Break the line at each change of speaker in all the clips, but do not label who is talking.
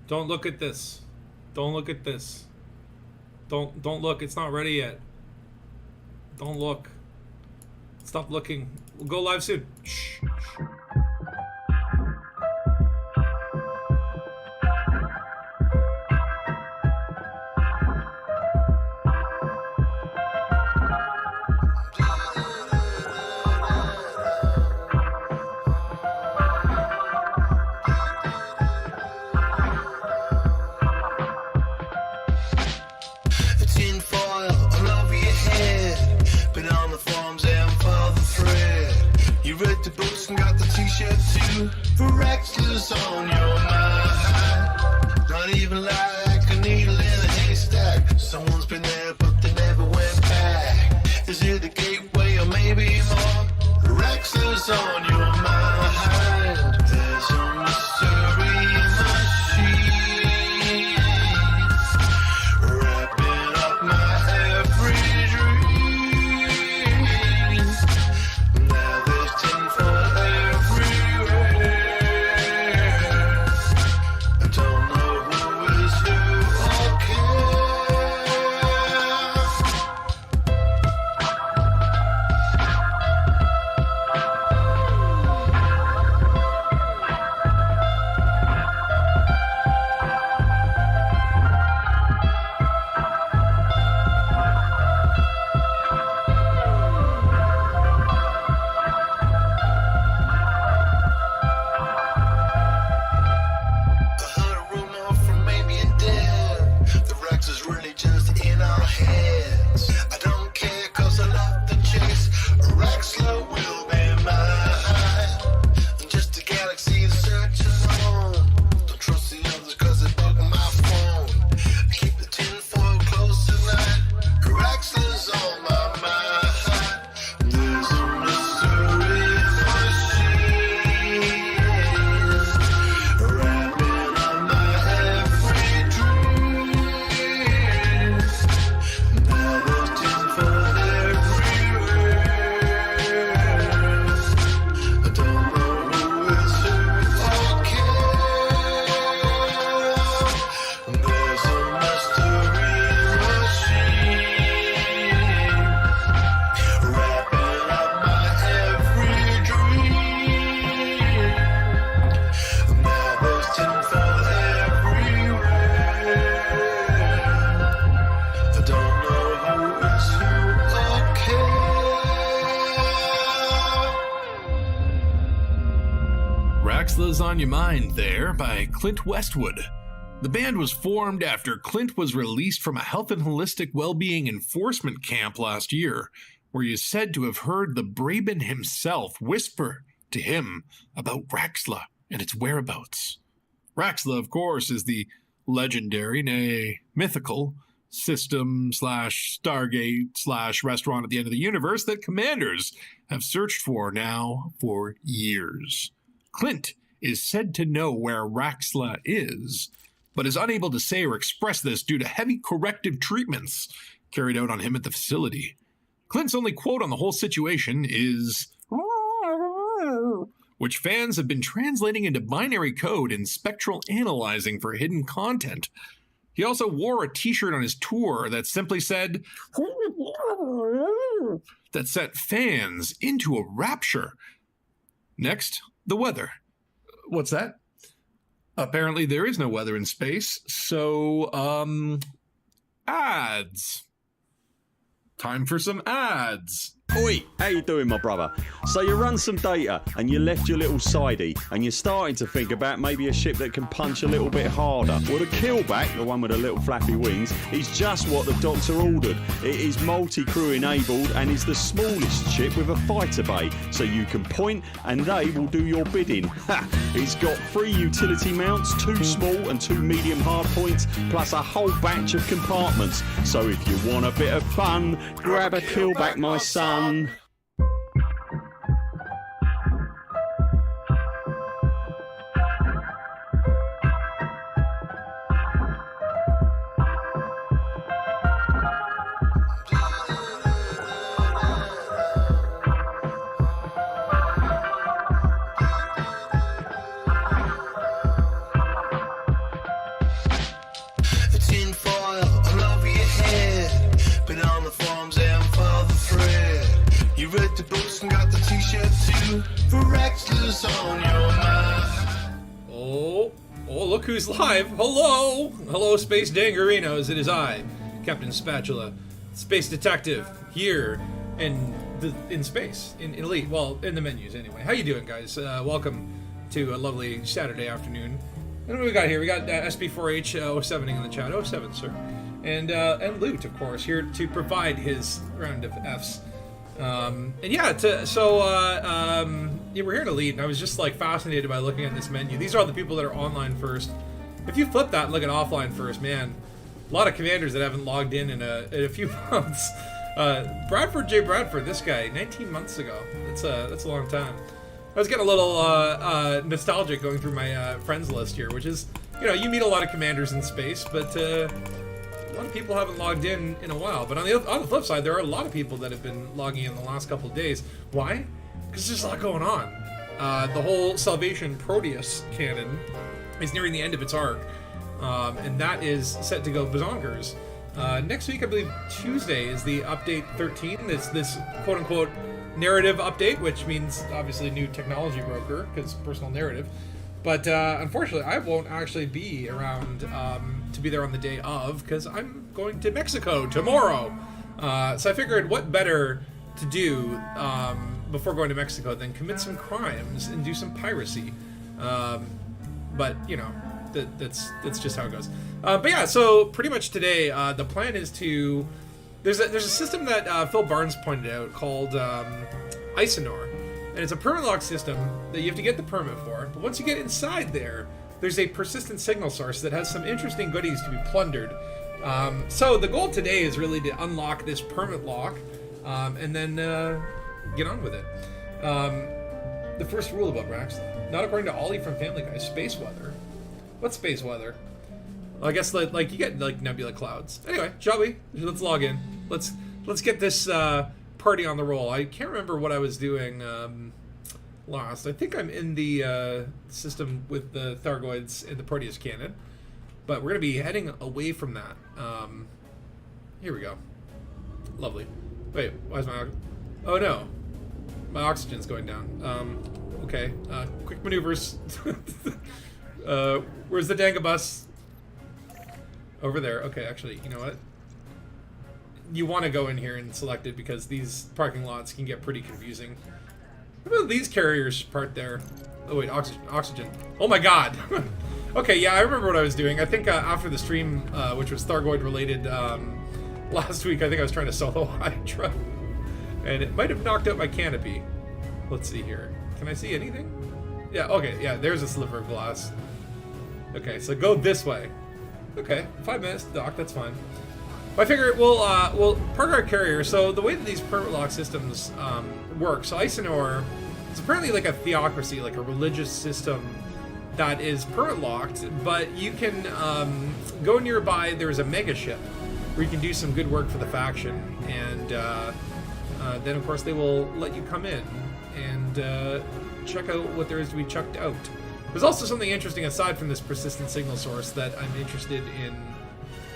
Don't look at this. Don't look at this. Don't look. It's not ready yet. Don't look. Stop looking. We'll go live soon. Shh.
On your mind, not even like a needle in a haystack. Someone's been there, but they never went back. Is it a gateway or maybe more? Wrexler's on your mind. There's a mystery in my sheets, wrapping up my every dream. Now there's tinfoil everywhere.
On Your Mind there by Clint Westwood. The band was formed after Clint was released from a health and holistic well-being enforcement camp last year, where he is said to have heard the Braben himself whisper to him about Raxla and its whereabouts. Raxla, of course, is the legendary, nay, mythical, system/Stargate/restaurant at the end of the universe that commanders have searched for now for years. Clint is said to know where Raxla is, but is unable to say or express this due to heavy corrective treatments carried out on him at the facility. Clint's only quote on the whole situation is, which fans have been translating into binary code and spectral analyzing for hidden content. He also wore a t-shirt on his tour that simply said, that set fans into a rapture. Next, the weather. What's that? Apparently there is no weather in space, so, ads. Time for some ads.
Oi, how you doing, my brother? So you run some data and you left your little sidey and you're starting to think about maybe a ship that can punch a little bit harder. Well, the killback, the one with the little flappy wings, is just what the doctor ordered. It is multi-crew enabled and is the smallest ship with a fighter bay, so you can point and they will do your bidding. Ha! It's got 3 utility mounts, 2 small and 2 medium hard points, plus a whole batch of compartments. So if you want a bit of fun, grab a killback, my son.
you to for extras on your mind.
Oh, look who's live. Hello, Space Dangerinos. It is I, Captain Spatula, Space Detective, here in space, in Elite. Well, in the menus anyway. How you doing, guys? Welcome to a lovely Saturday afternoon. And what do we got here? We got SB4H 07ing in the chat. 07, sir. And Loot, of course, here to provide his round of Fs. And yeah, we're here in Elite, and I was just like fascinated by looking at this menu. These are all the people that are online first. If you flip that and look at offline first, man, a lot of commanders that haven't logged in a few months. Bradford J. Bradford, this guy, 19 months ago. That's a long time. I was getting a little nostalgic going through my friends list here, which is, you meet a lot of commanders in space, but a lot of people haven't logged in a while. But on the flip side, there are a lot of people that have been logging in the last couple of days. Why? Because there's a lot going on. The whole Salvation Proteus canon is nearing the end of its arc, and that is set to go bazonkers. Next week, I believe Tuesday, is the update 13. It's this quote-unquote narrative update, which means obviously new technology broker, because personal narrative. But unfortunately, I won't actually be around to be there on the day of, because I'm going to Mexico tomorrow. So I figured what better to do before going to Mexico than commit some crimes and do some piracy. But, that's just how it goes. But yeah, so pretty much today, the plan is to... There's a system that Phil Barnes pointed out called Isinor. And it's a permit lock system that you have to get the permit for. But once you get inside there's a persistent signal source that has some interesting goodies to be plundered. So the goal today is really to unlock this permit lock and then get on with it. The first rule about Braxton, not according to Ollie from Family Guy, space weather. What's space weather? Well, I guess like you get like nebula clouds. Anyway, shall we? Let's log in. Let's get this party on the roll. I can't remember what I was doing last. I think I'm in the system with the Thargoids and the Proteus cannon, but we're gonna be heading away from that. Here we go. Lovely. Wait, why is my... Oh no, my oxygen's going down. Okay, quick maneuvers. Where's the Dangabus? Over there. Okay, actually, you know what? You want to go in here and select it because these parking lots can get pretty confusing. What about these carriers parked there? Oh wait, oxygen. Oh my god! Okay, yeah, I remember what I was doing. I think after the stream, which was Thargoid related, last week, I think I was trying to solo Hydra. And it might have knocked out my canopy. Let's see here. Can I see anything? Yeah, okay, yeah, there's a sliver of glass. Okay, so go this way. Okay, 5 minutes to dock, that's fine. I figure we'll park our carrier. So the way that these permit lock systems work, so Isinor is apparently like a theocracy, like a religious system that is permit locked, but you can go nearby. There's a mega ship where you can do some good work for the faction, and then of course they will let you come in and check out what there is to be checked out. There's also something interesting aside from this persistent signal source that I'm interested in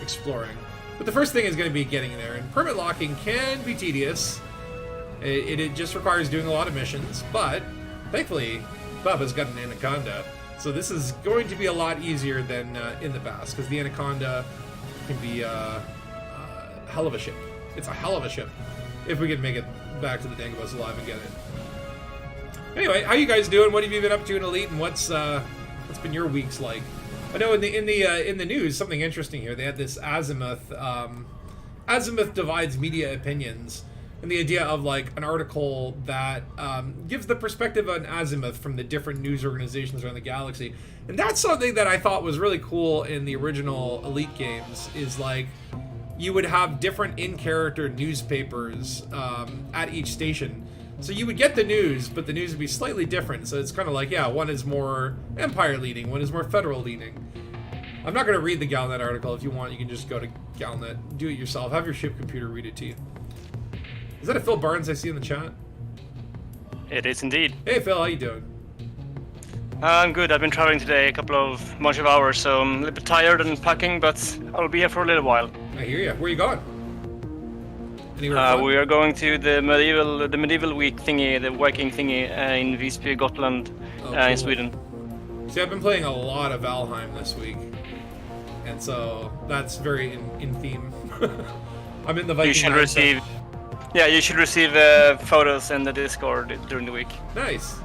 exploring. But the first thing is going to be getting there, and permit locking can be tedious. It just requires doing a lot of missions, but thankfully, Bubba's got an Anaconda, so this is going to be a lot easier than in the past, because the Anaconda can be a hell of a ship. It's a hell of a ship, if we can make it back to the Dangabus alive and get it. Anyway, how you guys doing? What have you been up to in Elite, and what's been your weeks like? I know in the news, something interesting here. They had this Azimuth. Azimuth divides media opinions, and the idea of like an article that gives the perspective on Azimuth from the different news organizations around the galaxy, and that's something that I thought was really cool in the original Elite games. Is like you would have different in-character newspapers at each station. So you would get the news, but the news would be slightly different. So it's kind of like, yeah, one is more Empire leaning, one is more Federal leaning. I'm not going to read the Galnet article. If you want, you can just go to Galnet, do it yourself. Have your ship computer read it to you. Is that a Phil Barnes I see in the chat?
It is indeed.
Hey Phil, how you doing?
I'm good. I've been traveling today a bunch of hours, so I'm a little bit tired and packing, but I'll be here for a little while.
I hear you. Where are you going? Anywhere fun?
We are going to the medieval week thingy, the Viking thingy in Visby, Gotland,
Oh,
in
cool.
Sweden.
See, I've been playing a lot of Valheim this week, and so that's very in theme. I'm in the Viking.
You should
mindset.
receive. Yeah, you should receive photos in the Discord during the week.
Nice.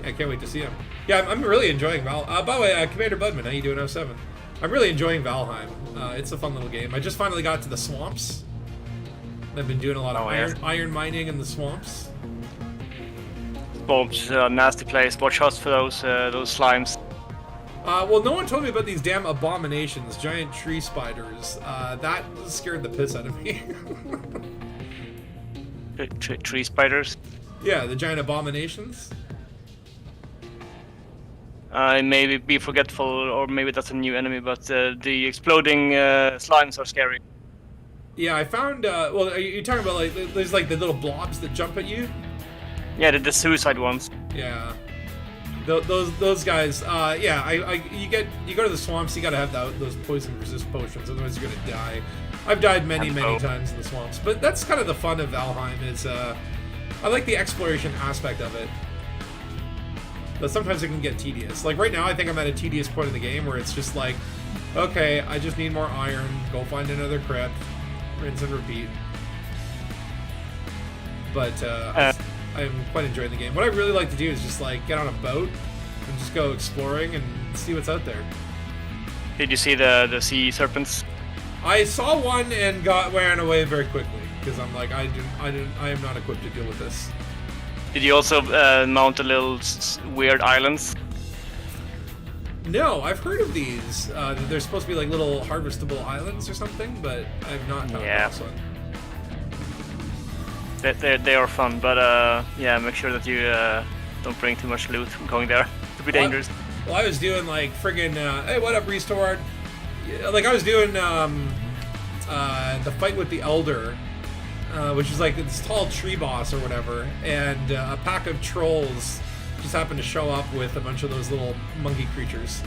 Yeah, I can't wait to see him. Yeah, I'm really enjoying Val. By the way, Commander Budman, how you doing, 07? I'm really enjoying Valheim. It's a fun little game. I just finally got to the swamps. I've been doing a lot of iron mining in the swamps.
Swamps, nasty place. Watch out for those slimes.
Well, no one told me about these damn abominations, giant tree spiders. That scared the piss out of me.
Tree spiders.
Yeah, the giant abominations.
Maybe be forgetful, or maybe that's a new enemy. But the exploding slimes are scary.
Yeah, I found. Well, are you talking about like there's like the little blobs that jump at you?
Yeah, the suicide ones.
Yeah, those guys. Yeah, you go to the swamps. You gotta have those poison resist potions, otherwise you're gonna die. I've died many times in the swamps, but that's kind of the fun of Valheim. Is I like the exploration aspect of it, but sometimes it can get tedious. Like right now, I think I'm at a tedious point in the game where it's just like, okay, I just need more iron. Go find another crypt, rinse and repeat. But I'm quite enjoying the game. What I really like to do is just like get on a boat and just go exploring and see what's out there.
Did you see the sea serpents?
I saw one and ran away very quickly because I'm like I am not equipped to deal with this.
Did you also mount a little weird islands?
No, I've heard of these. They're supposed to be like little harvestable islands or something, but I've not come across one.
They are fun, but yeah, make sure that you don't bring too much loot going there. It could be dangerous.
Well, I was doing like friggin' hey, what up, Restored? Like I was doing the fight with the Elder, which is like this tall tree boss or whatever, and a pack of trolls just happened to show up with a bunch of those little monkey creatures,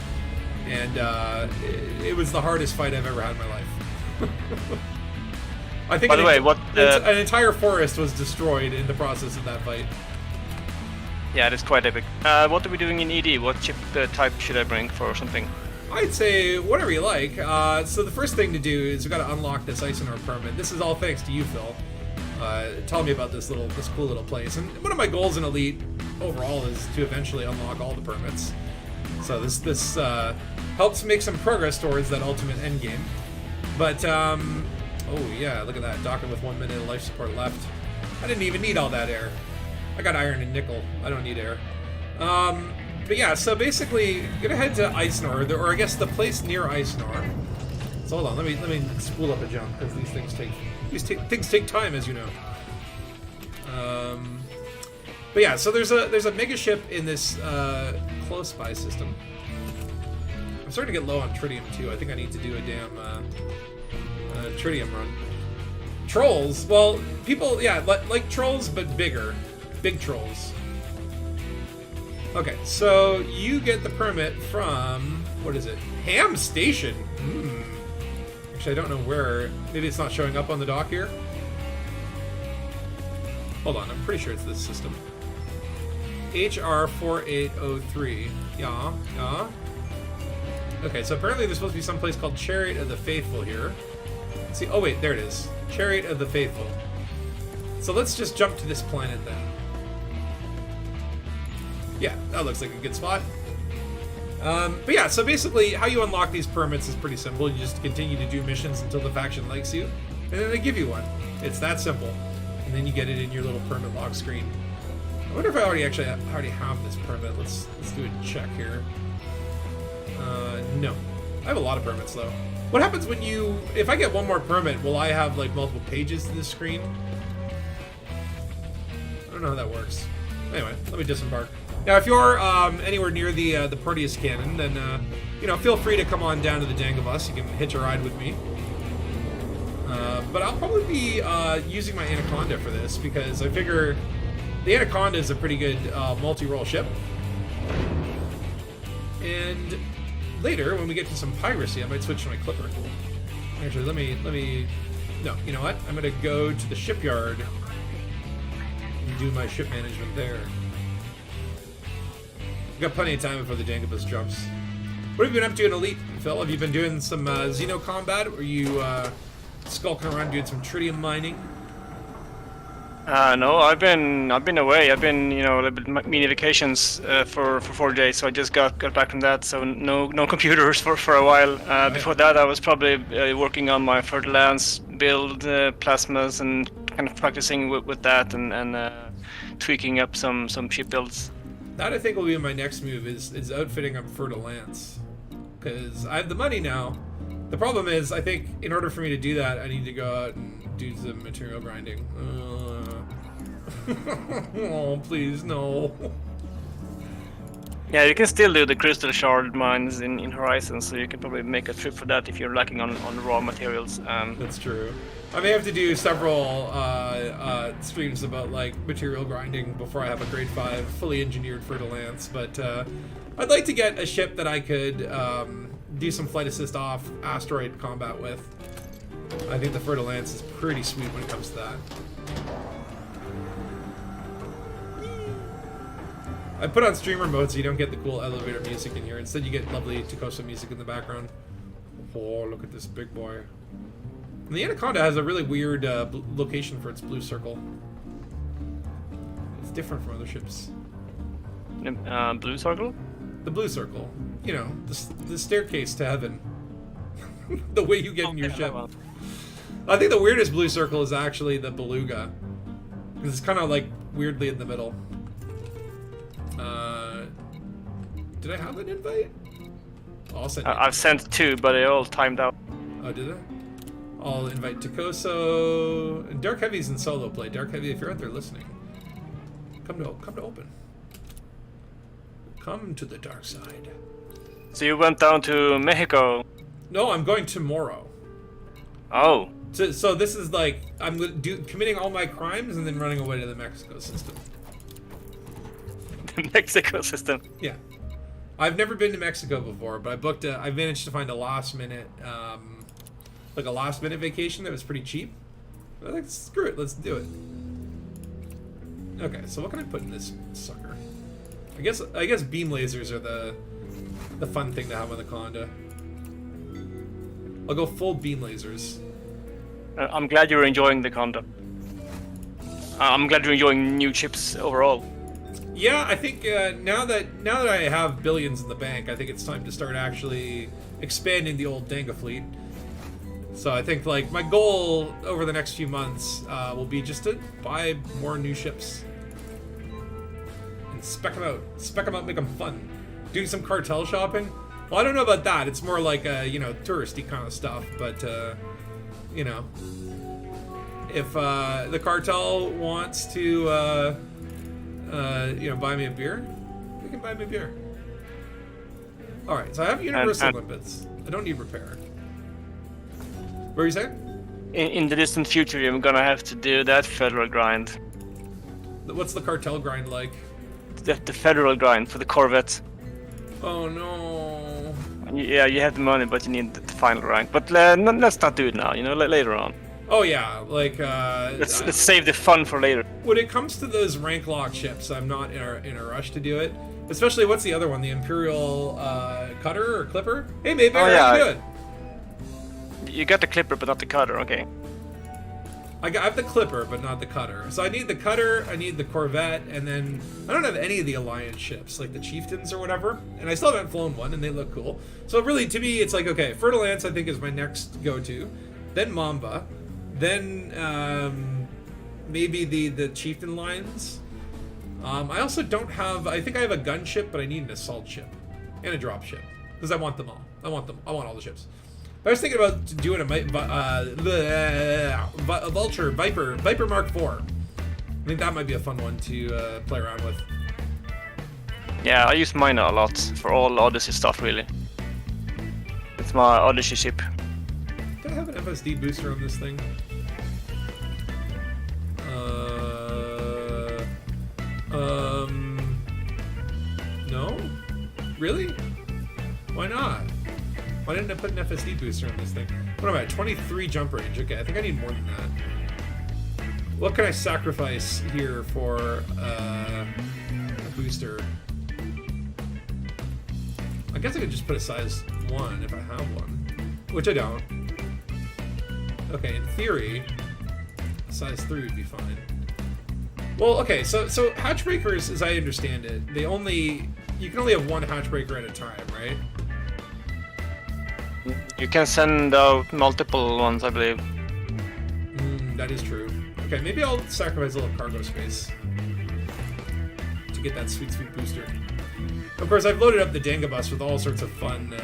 and it was the hardest fight I've ever had in my life. I think.
By the way,
an entire forest was destroyed in the process of that fight.
Yeah, it's quite epic. What are we doing in ED? What chip type should I bring for something?
I'd say whatever you like. So the first thing to do is we've got to unlock this Isinor permit. This is all thanks to you, Phil. Tell me about this cool little place. And one of my goals in Elite overall is to eventually unlock all the permits. So this helps make some progress towards that ultimate end game. But oh yeah, look at that, docking with 1 minute of life support left. I didn't even need all that air. I got iron and nickel. I don't need air. But yeah, so basically, gonna head to Isinor, or I guess the place near Isinor. So hold on, let me spool up a jump because these things take time, as you know. But yeah, so there's a mega ship in this close by system. I'm starting to get low on tritium too. I think I need to do a damn tritium run. Trolls, well, people, yeah, like trolls but bigger, big trolls. Okay, so you get the permit from, what is it? Ham Station. Actually, I don't know where. Maybe it's not showing up on the dock here. Hold on, I'm pretty sure it's this system. HR 4803. Yeah. Okay, so apparently there's supposed to be some place called Chariot of the Faithful here. Let's see, oh wait, there it is. Chariot of the Faithful. So let's just jump to this planet then. Yeah, that looks like a good spot. But yeah, so basically how you unlock these permits is pretty simple. You just continue to do missions until the faction likes you, and then they give you one. It's that simple. And then you get it in your little permit log screen. I wonder if I already have this permit. Let's do a check here. No. I have a lot of permits though. What happens when if I get one more permit, will I have like multiple pages to this screen? I don't know how that works. Anyway, let me disembark. Now, if you're anywhere near the Proteus cannon, then feel free to come on down to the Dangus. You can hitch a ride with me. But I'll probably be using my Anaconda for this because I figure the Anaconda is a pretty good multi-role ship. And later, when we get to some piracy, I might switch to my Clipper. Actually, let me No, you know what? I'm gonna go to the shipyard and do my ship management there. We've got plenty of time before the Dangus jumps. What have you been up to in Elite, Phil? Have you been doing some Xeno combat? Or are you skulking around doing some tritium mining?
No, I've been away. I've been, you know, a little bit mini vacations for 4 days. So I just got back from that. So no computers for a while. Before that, I was probably working on my fertile lands build, plasmas, and kind of practicing with that and tweaking up some ship builds.
That I think will be my next move is outfitting up fertile lands, because I have the money now. The problem is, I think in order for me to do that, I need to go out and do some material grinding. Oh, please, no.
Yeah, you can still do the crystal shard mines in Horizon, so you can probably make a trip for that if you're lacking on raw materials.
That's true. I may have to do several streams about like material grinding before I have a grade 5 fully engineered fertile lance, but I'd like to get a ship that I could do some flight assist off asteroid combat with. I think the fertile lance is pretty sweet when it comes to that. I put on streamer mode so you don't get the cool elevator music in here. Instead you get lovely Takosa music in the background. Oh, look at this big boy. And the Anaconda has a really weird location for its blue circle. It's different from other ships.
Blue circle?
The blue circle. You know, the staircase to heaven. The way you get in your ship.
Well.
I think the weirdest blue circle is actually the Beluga. Because it's kind of like weirdly in the middle. Did I have an invite? I'll send you.
I've sent 2, but they all timed out.
Oh, did I? I'll invite Takoso and Dark Heavy's in solo play. Dark Heavy, if you're out there listening, come to open. Come to the dark side.
So you went down to Mexico.
No, I'm going tomorrow.
Oh.
So this is like I'm committing all my crimes and then running away to the Mexico system.
The Mexico system.
Yeah, I've never been to Mexico before, but I managed to find a last minute vacation that was pretty cheap. I was like, screw it, let's do it. Okay, so what can I put in this sucker? I guess beam lasers are the fun thing to have on the Conda. I'll go full beam lasers.
I'm glad you're enjoying the Conda. I'm glad you're enjoying new chips overall.
Yeah, I think now that I have billions in the bank, I think it's time to start actually expanding the old Danga fleet. So I think like my goal over the next few months will be just to buy more new ships and spec them out, make them fun. Do some cartel shopping. Well, I don't know about that. It's more like touristy kind of stuff. But you know, if the cartel wants to buy me a beer, they can buy me a beer. All right, so I have universal limpets. I don't need repair. What were you saying?
In the distant future, you're gonna have to do that federal grind.
What's the cartel grind like?
The federal grind for the Corvette.
Oh no.
Yeah, you have the money, but you need the final rank. But let's not do it now. Later on.
Oh yeah, like
Let's save the fun for later.
when it comes to those rank lock ships, I'm not in a rush to do it. Especially what's the other one? The Imperial Cutter or Clipper? Hey, maybe
Oh,
how
yeah.
you doing?
You got the Clipper, but not the Cutter. Okay.
I have the Clipper, but not the Cutter. So I need the Cutter, I need the Corvette, and then I don't have any of the Alliance ships, like the Chieftains or whatever. And I still haven't flown one, and they look cool. So really, to me, it's like, okay, Fertile Lance I think is my next go-to. Then Mamba. Then maybe the Chieftain lines. I also don't have... I think I have a gunship, but I need an assault ship. And a drop ship. Because I want them all. I want all the ships. But I was thinking about doing a Vulture, Viper Mark IV. I think that might be a fun one to play around with.
Yeah, I use mine a lot for all Odyssey stuff, really. It's my Odyssey ship.
Do I have an FSD booster on this thing? No? Really? Why not? Why didn't I put an FSD booster on this thing? What am I at? 23 jump range. Okay, I think I need more than that. What can I sacrifice here for a booster? I guess I could just put a size 1 if I have one, which I don't. Okay, in theory, a size 3 would be fine. Well, okay, so hatch breakers, as I understand it, you can only have one hatch breaker at a time, right?
You can send out multiple ones, I believe.
That is true. Okay, maybe I'll sacrifice a little cargo space to get that sweet, sweet booster. Of course, I've loaded up the Dangus with all sorts of fun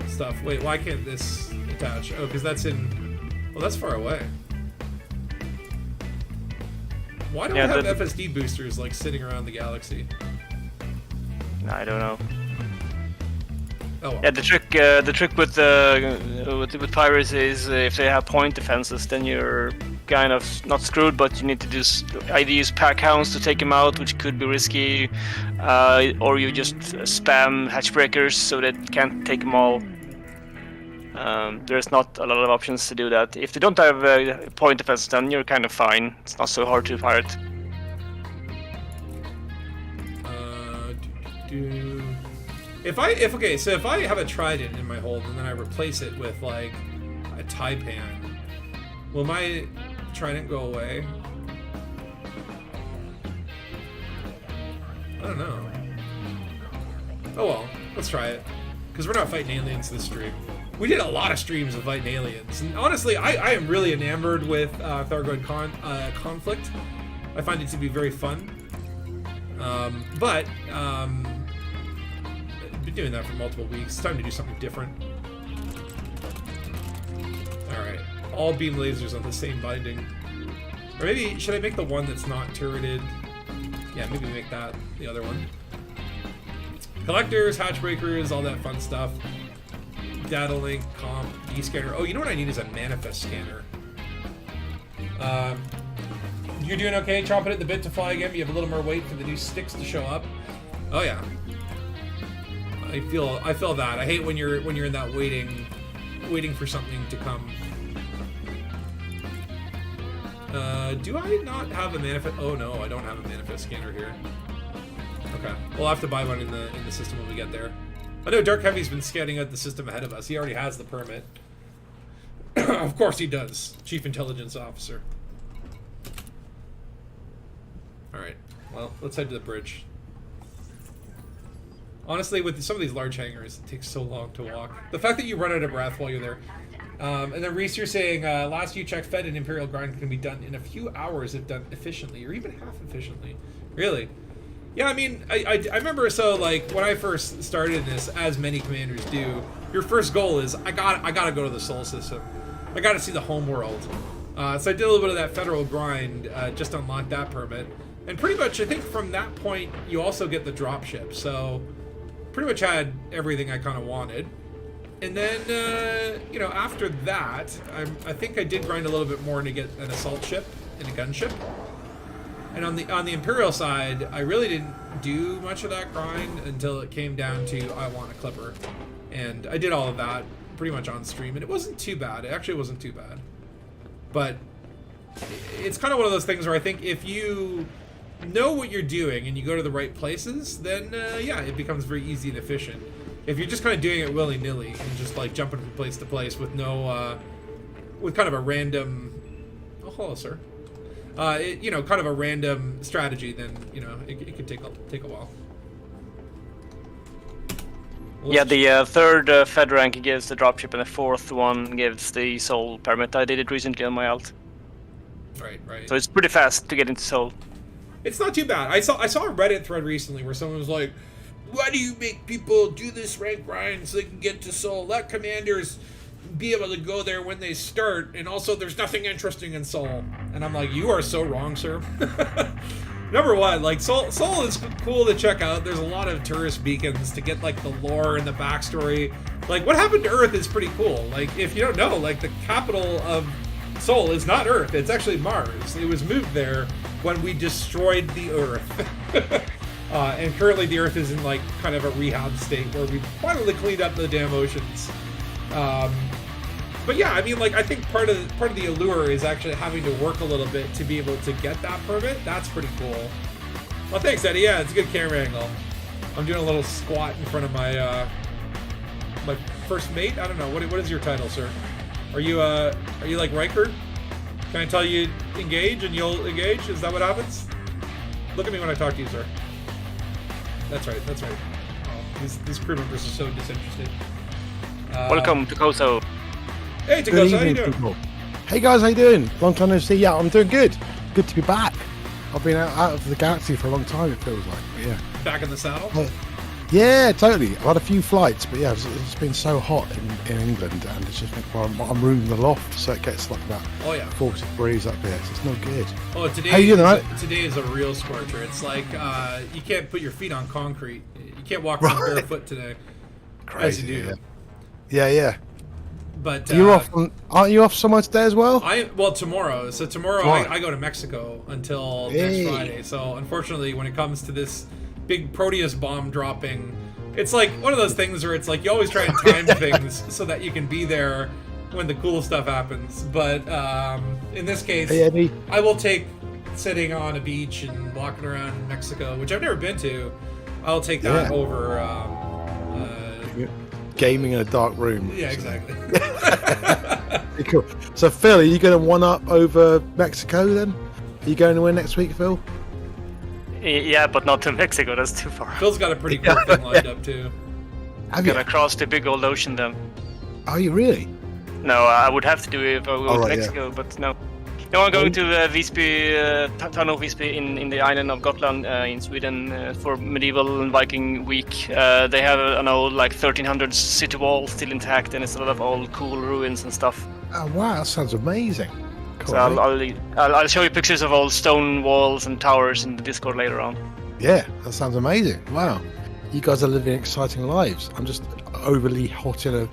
stuff. Wait, why can't this attach? Oh, because that's in... Well, that's far away. Why do I have FSD boosters, like, sitting around the galaxy?
I don't know.
Oh, well.
Yeah, the trick with Piracy is if they have point defenses, then you're kind of not screwed, but you need to either use pack hounds to take them out, which could be risky, or you just spam hatch breakers so that you can't take them all. There's not a lot of options to do that. If they don't have point defenses, then you're kind of fine. It's not so hard to pirate.
If I have a trident in my hold and then I replace it with like a taipan, will my trident go away? I don't know. Oh well, let's try it. Because we're not fighting aliens this stream. We did a lot of streams of fighting aliens, and honestly, I am really enamored with Thargoid conflict. I find it to be very fun. But I've been doing that for multiple weeks. It's time to do something different. Alright. All beam lasers on the same binding. Or maybe, should I make the one that's not turreted? Yeah, maybe make that the other one. Collectors, hatch breakers, all that fun stuff. Data link, comp, D-scanner. Oh, you know what I need is a manifest scanner. You're doing okay? Chomping at the bit to fly again? You have a little more weight for the new sticks to show up? Oh yeah. I feel that. I hate when you're in that waiting for something to come. Do I not have a manifest? Oh no, I don't have a manifest scanner here. Okay, we'll have to buy one in the system when we get there. I know Dark Heavy's been scanning out the system ahead of us. He already has the permit. Of course he does, Chief Intelligence Officer. Alright, well, let's head to the bridge. Honestly, with some of these large hangars, it takes so long to walk. The fact that you run out of breath while you're there. And then Reese, you're saying, last you checked, Fed and Imperial grind can be done in a few hours if done efficiently, or even half efficiently. Really? Yeah, I mean, I remember, so, like, when I first started this, as many commanders do, your first goal is, I gotta go to the Sol system. I gotta see the home world. So I did a little bit of that federal grind, just unlocked that permit. And pretty much, I think from that point, you also get the dropship. So, pretty much had everything I kind of wanted. And then, you know, after that, I think I did grind a little bit more to get an assault ship and a gunship. And on the Imperial side, I really didn't do much of that grind until it came down to I want a clipper. And I did all of that pretty much on stream, and it wasn't too bad. It actually wasn't too bad. But it's kind of one of those things where I think if you know what you're doing and you go to the right places, then yeah, it becomes very easy and efficient. If you're just kind of doing it willy-nilly and just like jumping from place to place with no, with kind of a random, oh hello sir, you know, kind of a random strategy, then you know it could take a while.
Yeah, the third Fed rank gives the dropship, and the fourth one gives the Sol permit. I did it recently on my alt.
Right.
So it's pretty fast to get into Sol.
It's not too bad. I saw a Reddit thread recently where someone was like, why do you make people do this rank grind so they can get to Sol? Let commanders be able to go there when they start, and also there's nothing interesting in Sol. And I'm like, you are so wrong, sir. Number one, like, Sol is cool to check out. There's a lot of tourist beacons to get, like, the lore and the backstory. Like, what happened to Earth is pretty cool. Like, if you don't know, like, the capital of Sol is not Earth. It's actually Mars. It was moved there when we destroyed the Earth. And currently the Earth is in like kind of a rehab state where we've finally cleaned up the damn oceans. But yeah, I mean, like, I think part of the allure is actually having to work a little bit to be able to get that permit. That's pretty cool. Well, thanks, Eddie. Yeah, it's a good camera angle. I'm doing a little squat in front of my my first mate. I don't know. What is your title, sir? Are you like Riker? Can I tell you engage and you'll engage? Is that what happens? Look at me when I talk to you, sir. That's right. That's right. Oh, these crew members are so disinterested.
Welcome to Koso.
Hey, Takosa, how you doing?
People. Hey guys, how you doing? Long time no see. Yeah, I'm doing good. Good to be back. I've been out of the galaxy for a long time, it feels like. But yeah.
Back in the saddle?
Yeah, totally. I've had a few flights, but yeah, it's been so hot in England, and it's just I'm rooming the loft, so it gets like about 40 degrees up here, so it's no good.
Oh, today today is a real scorcher. It's like you can't put your feet on concrete. You can't walk around barefoot today.
Crazy,
as you do.
Yeah.
But
aren't you off somewhere today as well?
Tomorrow. So tomorrow I go to Mexico until next Friday. So unfortunately, when it comes to this big Proteus bomb dropping, it's like one of those things where it's like you always try and time things so that you can be there when the cool stuff happens. But in this case, I will take sitting on a beach and walking around Mexico, which I've never been to. I'll take that over
gaming in a dark room.
Yeah, exactly.
Cool. So Phil, are you going to one up over Mexico then? Are you going anywhere next week, Phil?
Yeah, but not to Mexico. That's too far.
Phil's got a pretty cool thing lined up too.
I'm gonna cross the big old ocean then.
Are you really?
No, I would have to do it if I were to Mexico, but no. No, I'm going to Visby, town of Visby in the island of Gotland in Sweden for medieval and Viking week. They have an old 1300s city wall still intact, and it's a lot of old cool ruins and stuff.
Oh wow, that sounds amazing. Cool,
so I'll show you pictures of old stone walls and towers in the Discord later on.
Yeah, that sounds amazing. Wow, you guys are living exciting lives. I'm just overly hot in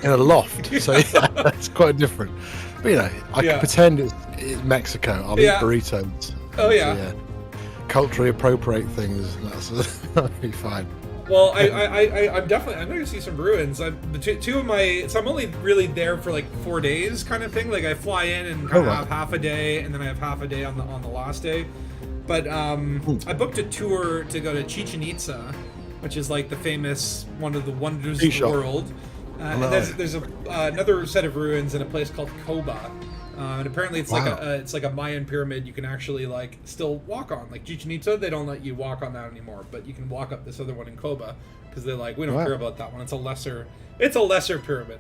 a loft, so yeah, that's quite different. But I can pretend it's Mexico. I'll eat burritos.
Oh yeah.
So, culturally appropriate things. That'll be fine.
Well, I'm definitely. I'm going to see some ruins. Two of my. So I'm only really there for 4 days, kind of thing. Like I fly in and have half a day, and then I have half a day on the last day. But I booked a tour to go to Chichen Itza, which is the famous one of the wonders of the world. And there's another set of ruins in a place called Koba, and apparently it's like a Mayan pyramid you can actually still walk on. Like Chichen Itza, they don't let you walk on that anymore, but you can walk up this other one in Koba because they're we don't care about that one. It's a lesser pyramid.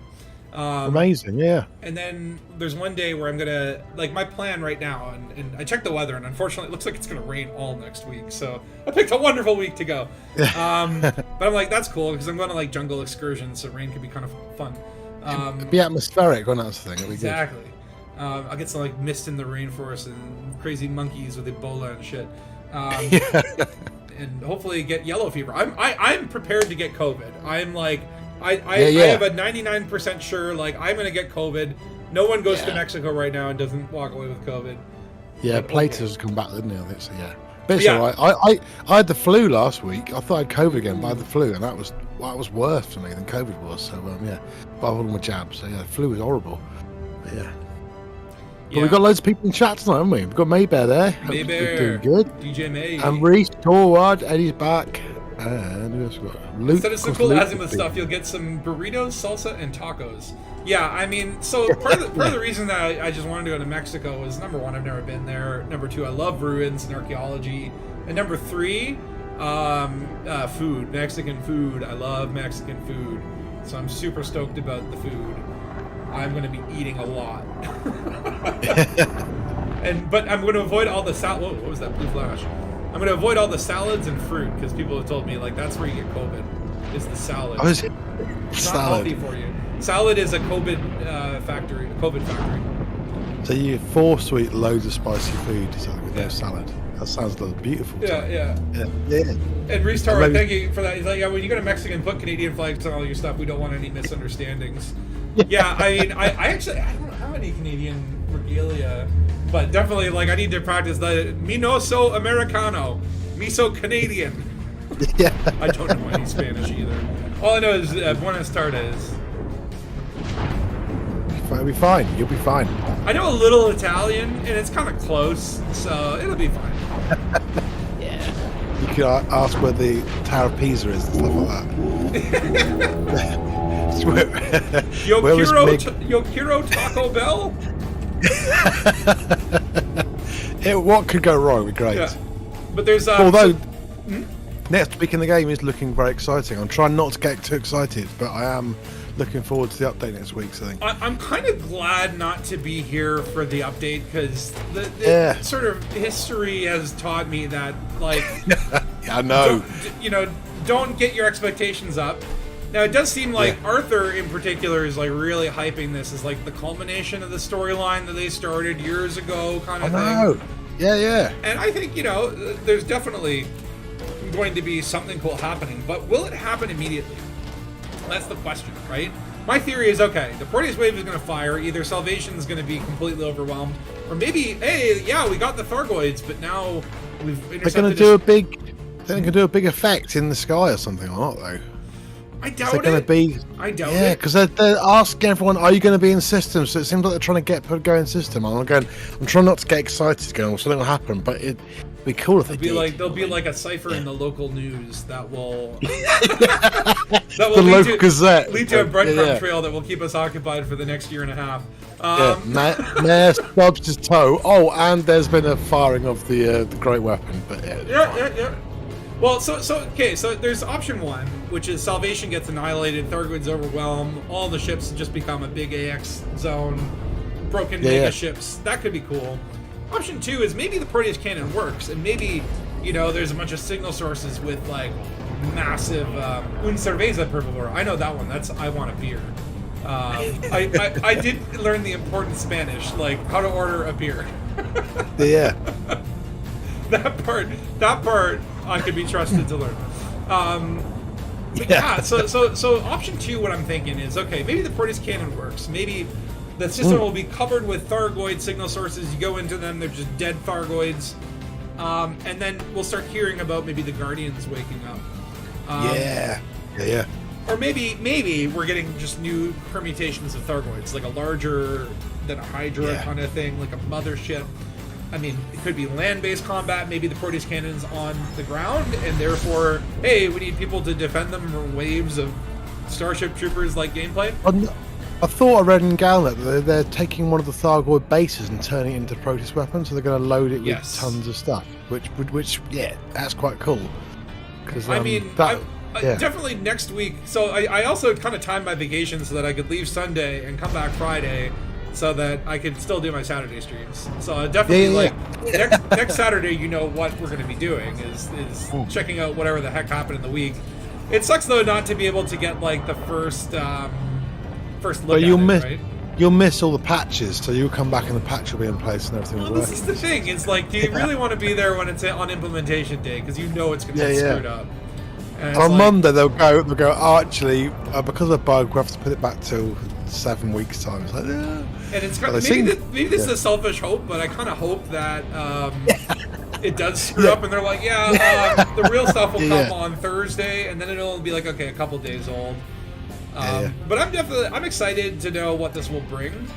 Amazing, yeah.
And then there's one day where I'm gonna my plan right now, and I checked the weather, and unfortunately it looks like it's gonna rain all next week. So I picked a wonderful week to go. But I'm that's cool because I'm going to jungle excursions, so rain could be kind of fun.
It'd be atmospheric on that thing. It'd be
exactly. Good. I'll get some mist in the rainforest and crazy monkeys with Ebola and shit. And hopefully get yellow fever. I'm prepared to get COVID. I'm I have a 99% sure I'm gonna get COVID. No one goes to Mexico right now and doesn't walk away with COVID.
Yeah, Plato's come back, didn't he? I think so. Yeah, but it's alright. I had the flu last week. I thought I had COVID again, but I had the flu, and that was worse for me than COVID was. So but I had all my jabs. So the flu was horrible. But, but we've got loads of people in chat tonight, haven't we? We've got Maybear there.
Maybear,
doing good.
DJ May.
And Reese, Torward, Eddie's back. And who else we got? Luke.
Instead of some cool azimuth stuff, you'll get some burritos, salsa, and tacos. Yeah, I mean, so part of the reason that I just wanted to go to Mexico is, number one, I've never been there. Number two, I love ruins and archaeology. And number three, food, Mexican food. I love Mexican food. So I'm super stoked about the food. I'm going to be eating a lot. But I'm going to avoid all the Whoa, what was that blue flash? I'm going to avoid all the salads and fruit because people have told me that's where you get COVID, is the salad.
It's
not healthy for you. Salad is a COVID factory.
So you force to eat loads of spicy food with no salad. That sounds beautiful.
Yeah. And Reese Tara, thank you for that. He's like, when you go to Mexico, put Canadian flags on all your stuff. We don't want any misunderstandings. Yeah, I mean, I actually don't have any Canadian regalia, but definitely I need to practice the "Mi no so Americano." Me so Canadian.
Yeah.
I don't know any Spanish either. All I know is Buenas tardes.
It'll be fine. You'll be fine.
I know a little Italian, and it's kind of close, so it'll be fine.
You could ask where the Tower of Pisa is and stuff like that.
Yo
Where was
quiero Taco Bell?
What could go wrong? Would be great.
Yeah. But there's
Although next week in the game is looking very exciting. I'm trying not to get too excited, but I am looking forward to the update next week. So I think.
I'm kind of glad not to be here for the update because the sort of history has taught me that like
I know.
Don't get your expectations up. Now it does seem like Arthur in particular is like really hyping this as like the culmination of the storyline that they started years ago, kind of thing.
Yeah.
And I think there's definitely going to be something cool happening, but will it happen immediately? That's the question, right? My theory is, okay, the Proteus wave is going to fire. Either Salvation is going to be completely overwhelmed, or maybe, hey, yeah, we got the Thargoids, but now we've intercepted.
They're going to do a big. They're going to do a big effect in the sky or something, or not though?
I doubt
they're going to be.
I doubt it.
Yeah, because they're asking everyone, "Are you going to be in system?" So it seems like they're trying to get people going in system. I'm trying not to get excited, going, well, something will happen, but it'd be cool if they did.
There'll be like a cipher in the local news that will
the local Gazette
lead to a breadcrumb trail that will keep us occupied for the next year and a half.
Mayor stubs his toe. Oh, and there's been a firing of the great weapon. But
yeah. Well, so there's option one, which is Salvation gets annihilated, Thargoids overwhelm, all the ships just become a big AX zone, broken mega ships. That could be cool. Option two is maybe the Proteus cannon works, and maybe there's a bunch of signal sources with like massive un cerveza per favor. I know that one. That's I want a beer. I did learn the important Spanish, like how to order a beer.
Yeah.
That part I could be trusted to learn. So option two, what I'm thinking is, okay, maybe the Proteus cannon works. Maybe the system will be covered with Thargoid signal sources. You go into them, they're just dead Thargoids. And then we'll start hearing about maybe the Guardians waking up.
Yeah.
Or maybe we're getting just new permutations of Thargoids, like a larger than a Hydra kind of thing, like a mothership. I mean, it could be land-based combat. Maybe the Proteus cannon's on the ground, and therefore, hey, we need people to defend them from waves of Starship Troopers-like gameplay.
I thought I read in Galnet that they're taking one of the Thargoid bases and turning it into Proteus weapons, so they're going to load it with tons of stuff, which that's quite cool. Because
definitely next week. So I also kind of timed my vacation so that I could leave Sunday and come back Friday, so that I could still do my Saturday streams. So definitely next Saturday, what we're going to be doing is checking out whatever the heck happened in the week. It sucks though not to be able to get like the first look at it, right?
You'll miss all the patches, so you'll come back and the patch will be in place and everything will work.
This is the thing. It's like, do you really want to be there when it's on implementation day? Because it's going to get screwed up.
On Monday they'll go. Oh, actually, because of the bug, we have to put it back till 7 weeks time. It's like,
and it's maybe this is a selfish hope, but I kind of hope that it does screw up, and they're like, the real stuff will come on Thursday, and then it'll be like, okay, a couple days old. But I'm excited to know what this will bring.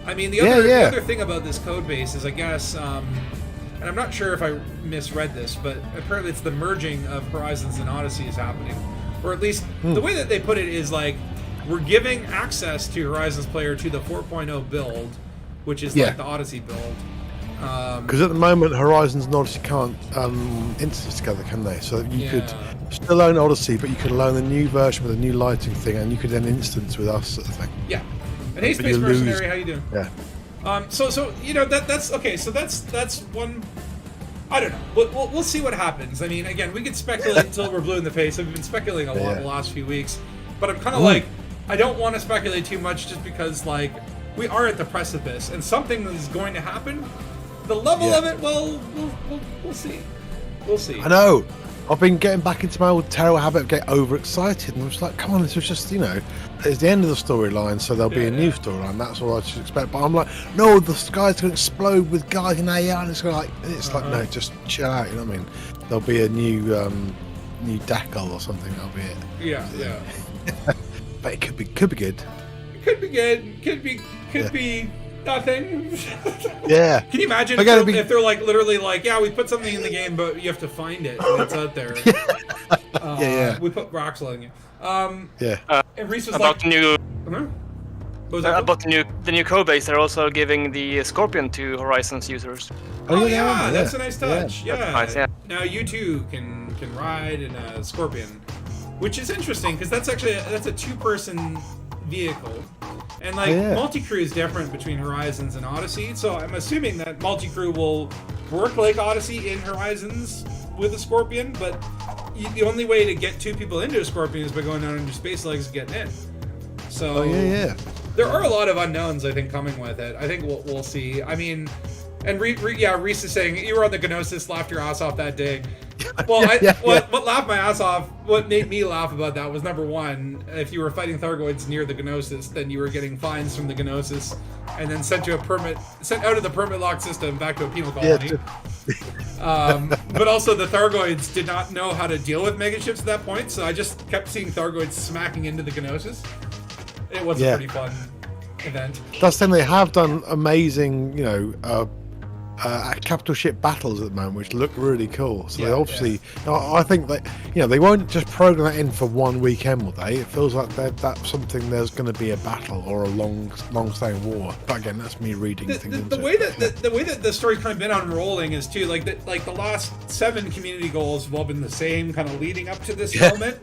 I mean, the other thing about this code base is, I guess, and I'm not sure if I misread this, but apparently it's the merging of Horizons and Odyssey is happening, or at least the way that they put it is like, we're giving access to Horizons player to the 4.0 build, which is like the Odyssey build.
Because at the moment, Horizons and Odyssey can't instance together, can they? So you could still own Odyssey, but you could own the new version with a new lighting thing, and you could then instance with us, sort of thing.
Yeah. And hey, Space Mercenary, how you doing?
Yeah.
So that's okay. So that's one. I don't know. We'll see what happens. I mean, again, we could speculate until we're blue in the face. We've been speculating a lot the last few weeks, but I'm kind of like, I don't want to speculate too much, just because like we are at the precipice, and something is going to happen. The level of it, well, we'll see. We'll see.
I know. I've been getting back into my old terrible habit of getting overexcited, and I'm just like, come on, this was just, it's the end of the storyline, so there'll be a new storyline. That's all I should expect. But I'm like, no, the sky's going to explode with Guardian AI, and it's like, no, just chill out. You know what I mean? There'll be a new Dackle or something. That'll be it.
Yeah.
But it could be good.
It could be good. Could be nothing.
Yeah.
Can you imagine if they're like literally like, yeah, we put something in the game, but you have to find it, and it's out there.
Yeah.
We put rocks on you.
Yeah.
And Reese was
about
like,
the new.
What was that?
About the new code base, they're also giving the Scorpion to Horizons users.
Oh yeah, that's a nice touch. Yeah.
Nice, yeah.
Now you too can ride in a Scorpion, which is interesting because that's a two-person vehicle, and like multi-crew is different between Horizons and Odyssey. So I'm assuming that multi-crew will work like Odyssey in Horizons with a Scorpion, but the only way to get two people into a Scorpion is by going down into space legs and getting in. So there are a lot of unknowns, I think, coming with it. I think we'll see. I mean, and Reese is saying you were on the Gnosis, laughed your ass off that day. Well, what laughed my ass off, what made me laugh about that was, number one, if you were fighting Thargoids near the Gnosis, then you were getting fines from the Gnosis, and then sent out of the permit lock system back to a penal colony. But also the Thargoids did not know how to deal with megaships at that point, so I just kept seeing Thargoids smacking into the Gnosis. It was a pretty fun event.
That's the thing, they have done amazing, capital ship battles at the moment, which look really cool. So they obviously, I think that they won't just program that in for one weekend, will they? It feels like that's something. There's going to be a battle or a long-staying war. But again, that's me reading things.
The way that the story's kind of been unrolling is too like the last 7 community goals have all been the same, kind of leading up to this moment.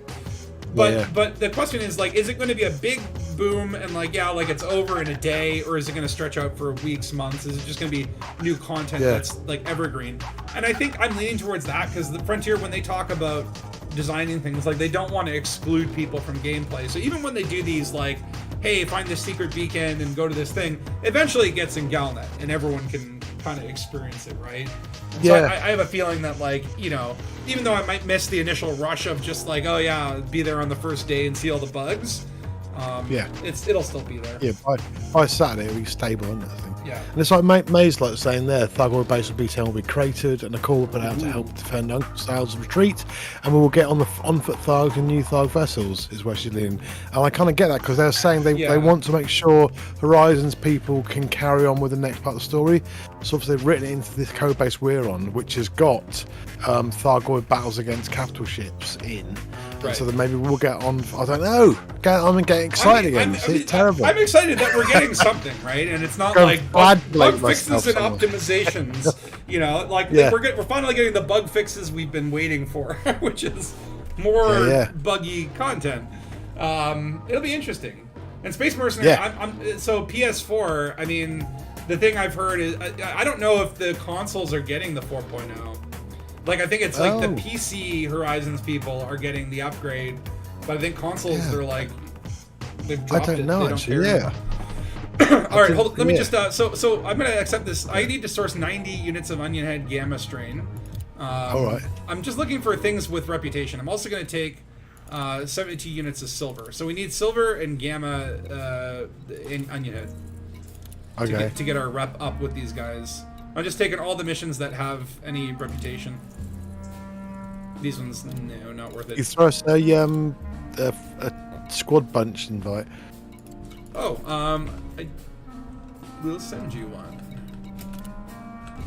But the question is, like, is it going to be a big boom and like it's over in a day, or is it going to stretch out for weeks, months? Is it just going to be new content that's like evergreen? And I think I'm leaning towards that, because the Frontier, when they talk about designing things, like, they don't want to exclude people from gameplay. So even when they do these, like, hey, find this secret beacon and go to this thing, eventually it gets in Galnet and everyone can kind of experience it, right? And so I have a feeling that, like, even though I might miss the initial rush of just like, oh yeah, be there on the first day and see all the bugs, it'll still be there. Yeah,
by Saturday it'll be stable, isn't it, I think?
Yeah.
And it's like May's like saying there, Thargoid base will be created, and a call will be put out to help defend Uncle Styles' retreat, and we will get on foot Tharg and new Tharg vessels, is where she's leading. And I kind of get that, because they're saying they want to make sure Horizons people can carry on with the next part of the story. So obviously they've written it into this code base we're on, which has got Thargoid battles against capital ships in. Right. So then maybe we'll get on. I don't know. I'm getting excited again. It's terrible.
I'm excited that we're getting something, right? And it's not like bug fixes and optimizations. We're finally getting the bug fixes we've been waiting for, which is more buggy content. It'll be interesting. And Space Mercenary. So PS4. I mean, the thing I've heard is I don't know if the consoles are getting the 4.0. Like, I think it's like the PC Horizons people are getting the upgrade, but I think consoles, they're like, they've dropped it. I don't know, actually, All right, hold on. Let me just, so I'm going to accept this. I need to source 90 units of Onion Head Gamma Strain.
All right.
I'm just looking for things with reputation. I'm also going to take 72 units of silver. So we need silver and Gamma in Onion Head.
Okay.
To get our rep up with these guys. I'm just taking all the missions that have any reputation. These ones, no, not worth it.
You throw us a squad bunch invite.
Oh, I will send you one.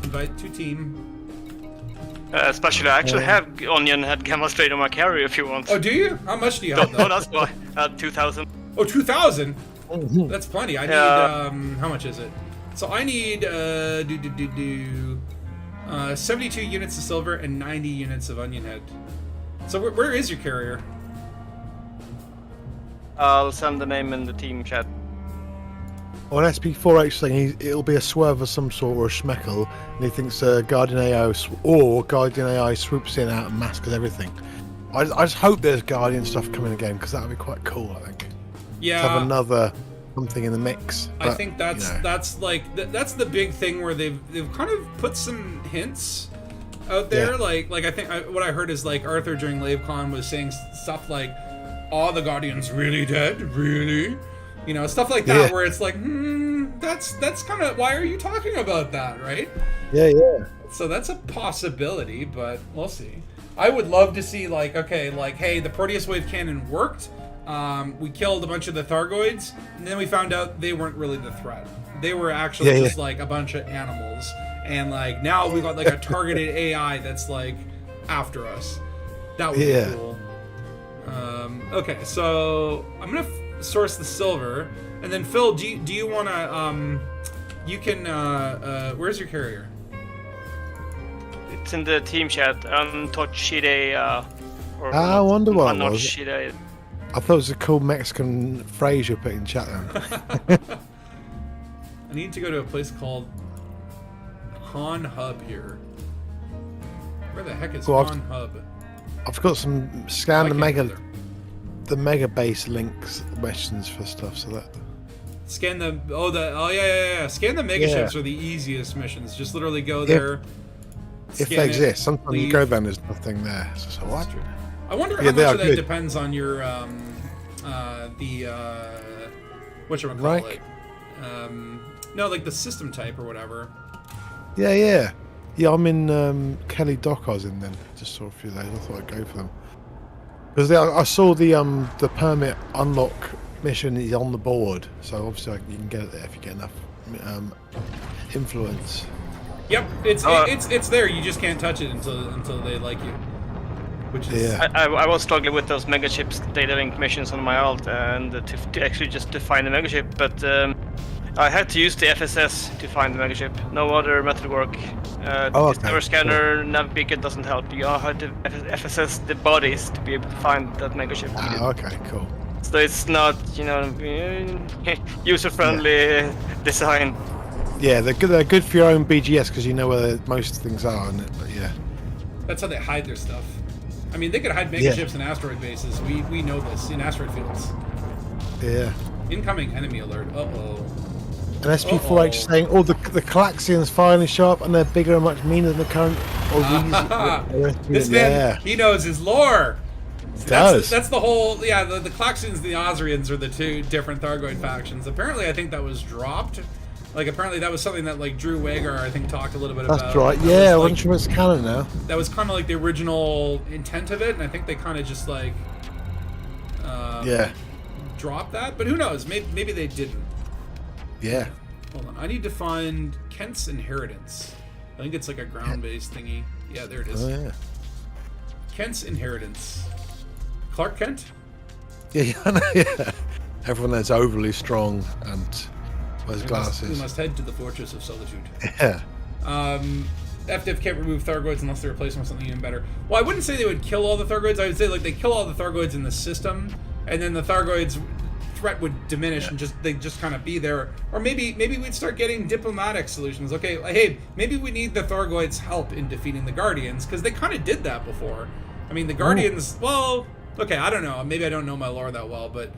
Invite to team.
Spatula, I actually have Onion Head Gamma Strain on my carrier if you want.
Oh, do you? How much do you have?
No, that's why. 2,000.
Oh, 2,000? That's plenty. I need, how much is it? So I need 72 units of silver and 90 units of Onion Head. So where is your carrier?
I'll send the name in the team chat.
On SP4H saying it'll be a swerve of some sort or a schmeckle, and he thinks Guardian AI swoops in out and masks everything. I just hope there's Guardian stuff coming again, because that would be quite cool, I think.
Yeah.
To have another something in the mix.
But, I think that's the big thing where they've kind of put some hints out there.
Yeah.
Like I think what I heard is like Arthur during LaveCon was saying stuff like, "Are the Guardians really dead? Really?" You know, stuff like that, where it's like, that's kind of, why are you talking about that, right?
Yeah.
So that's a possibility, but we'll see. I would love to see, like, okay, like, hey, the Proteus wave cannon worked. We killed a bunch of the Thargoids, and then we found out they weren't really the threat. They were actually just like a bunch of animals, and like now we got like a targeted AI that's like after us. That would be cool. Okay, so I'm gonna source the silver, and then Phil, do you want to you can where's your carrier?
It's in the team chat. Tochide.
I wonder what it was.
Tochide.
I thought it was a cool Mexican phrase you put in chat then.
I need to go to a place called Han Hub here. Where the heck is Han Hub?
I've got some scan the mega base links questions for stuff, so that
scan the yeah. Scan the mega ships are the easiest missions. Just literally go there.
If they exist, sometimes you go there and there's nothing there. So what?
True. I wonder how much of that depends on your whatchamacallit. No, like the system type or whatever.
Yeah. I'm in Kelly Dock. I was in then just saw a few days. I thought I'd go for them because I saw the permit unlock mission is on the board, so obviously you can get it there if you get enough influence.
Yep, it's there. You just can't touch it until they like you. Which is
I was struggling with those megaships data link missions on my alt and to actually just to find the megaship, but I had to use the FSS to find the megaship. No other method worked. Discover scanner, nav beacon doesn't help. You have to FSS the bodies to be able to find that megaship.
Okay, cool.
So it's not, user-friendly design.
Yeah, they're good for your own BGS because you know where most things are, isn't it? But yeah.
That's how they hide their stuff. I mean, they could hide megaships in asteroid bases. We know this in asteroid fields.
Yeah.
Incoming enemy alert. Uh-oh.
And SP4H is saying, the Calaxians finally show up and they're bigger and much meaner than the current.
This man, he knows his lore.
That's
the whole, the Calaxians and the Osrians are the two different Thargoid factions. Apparently, I think that was dropped. Like, apparently that was something that, like, Drew Wagar, I think, talked a little bit about.
That's right, yeah, I wasn't sure it's canon now.
That was kind of, like, the original intent of it, and I think they kind of just, like, dropped that. But who knows? Maybe they didn't.
Yeah.
Hold on. I need to find Kent's Inheritance. I think it's, like, a ground-based thingy. Yeah, there it is.
Oh, yeah.
Kent's Inheritance. Clark Kent?
Yeah. Everyone that's overly strong and wears glasses.
We must head to the Fortress of Solitude.
Yeah.
FDIF can't remove Thargoids unless they replace them with something even better. Well, I wouldn't say they would kill all the Thargoids. I would say, like, they kill all the Thargoids in the system, and then the Thargoids' threat would diminish and they'd just kind of be there. Or maybe we'd start getting diplomatic solutions. Okay, hey, maybe we need the Thargoids' help in defeating the Guardians, because they kind of did that before. I mean, the Guardians, okay, I don't know. Maybe I don't know my lore that well, but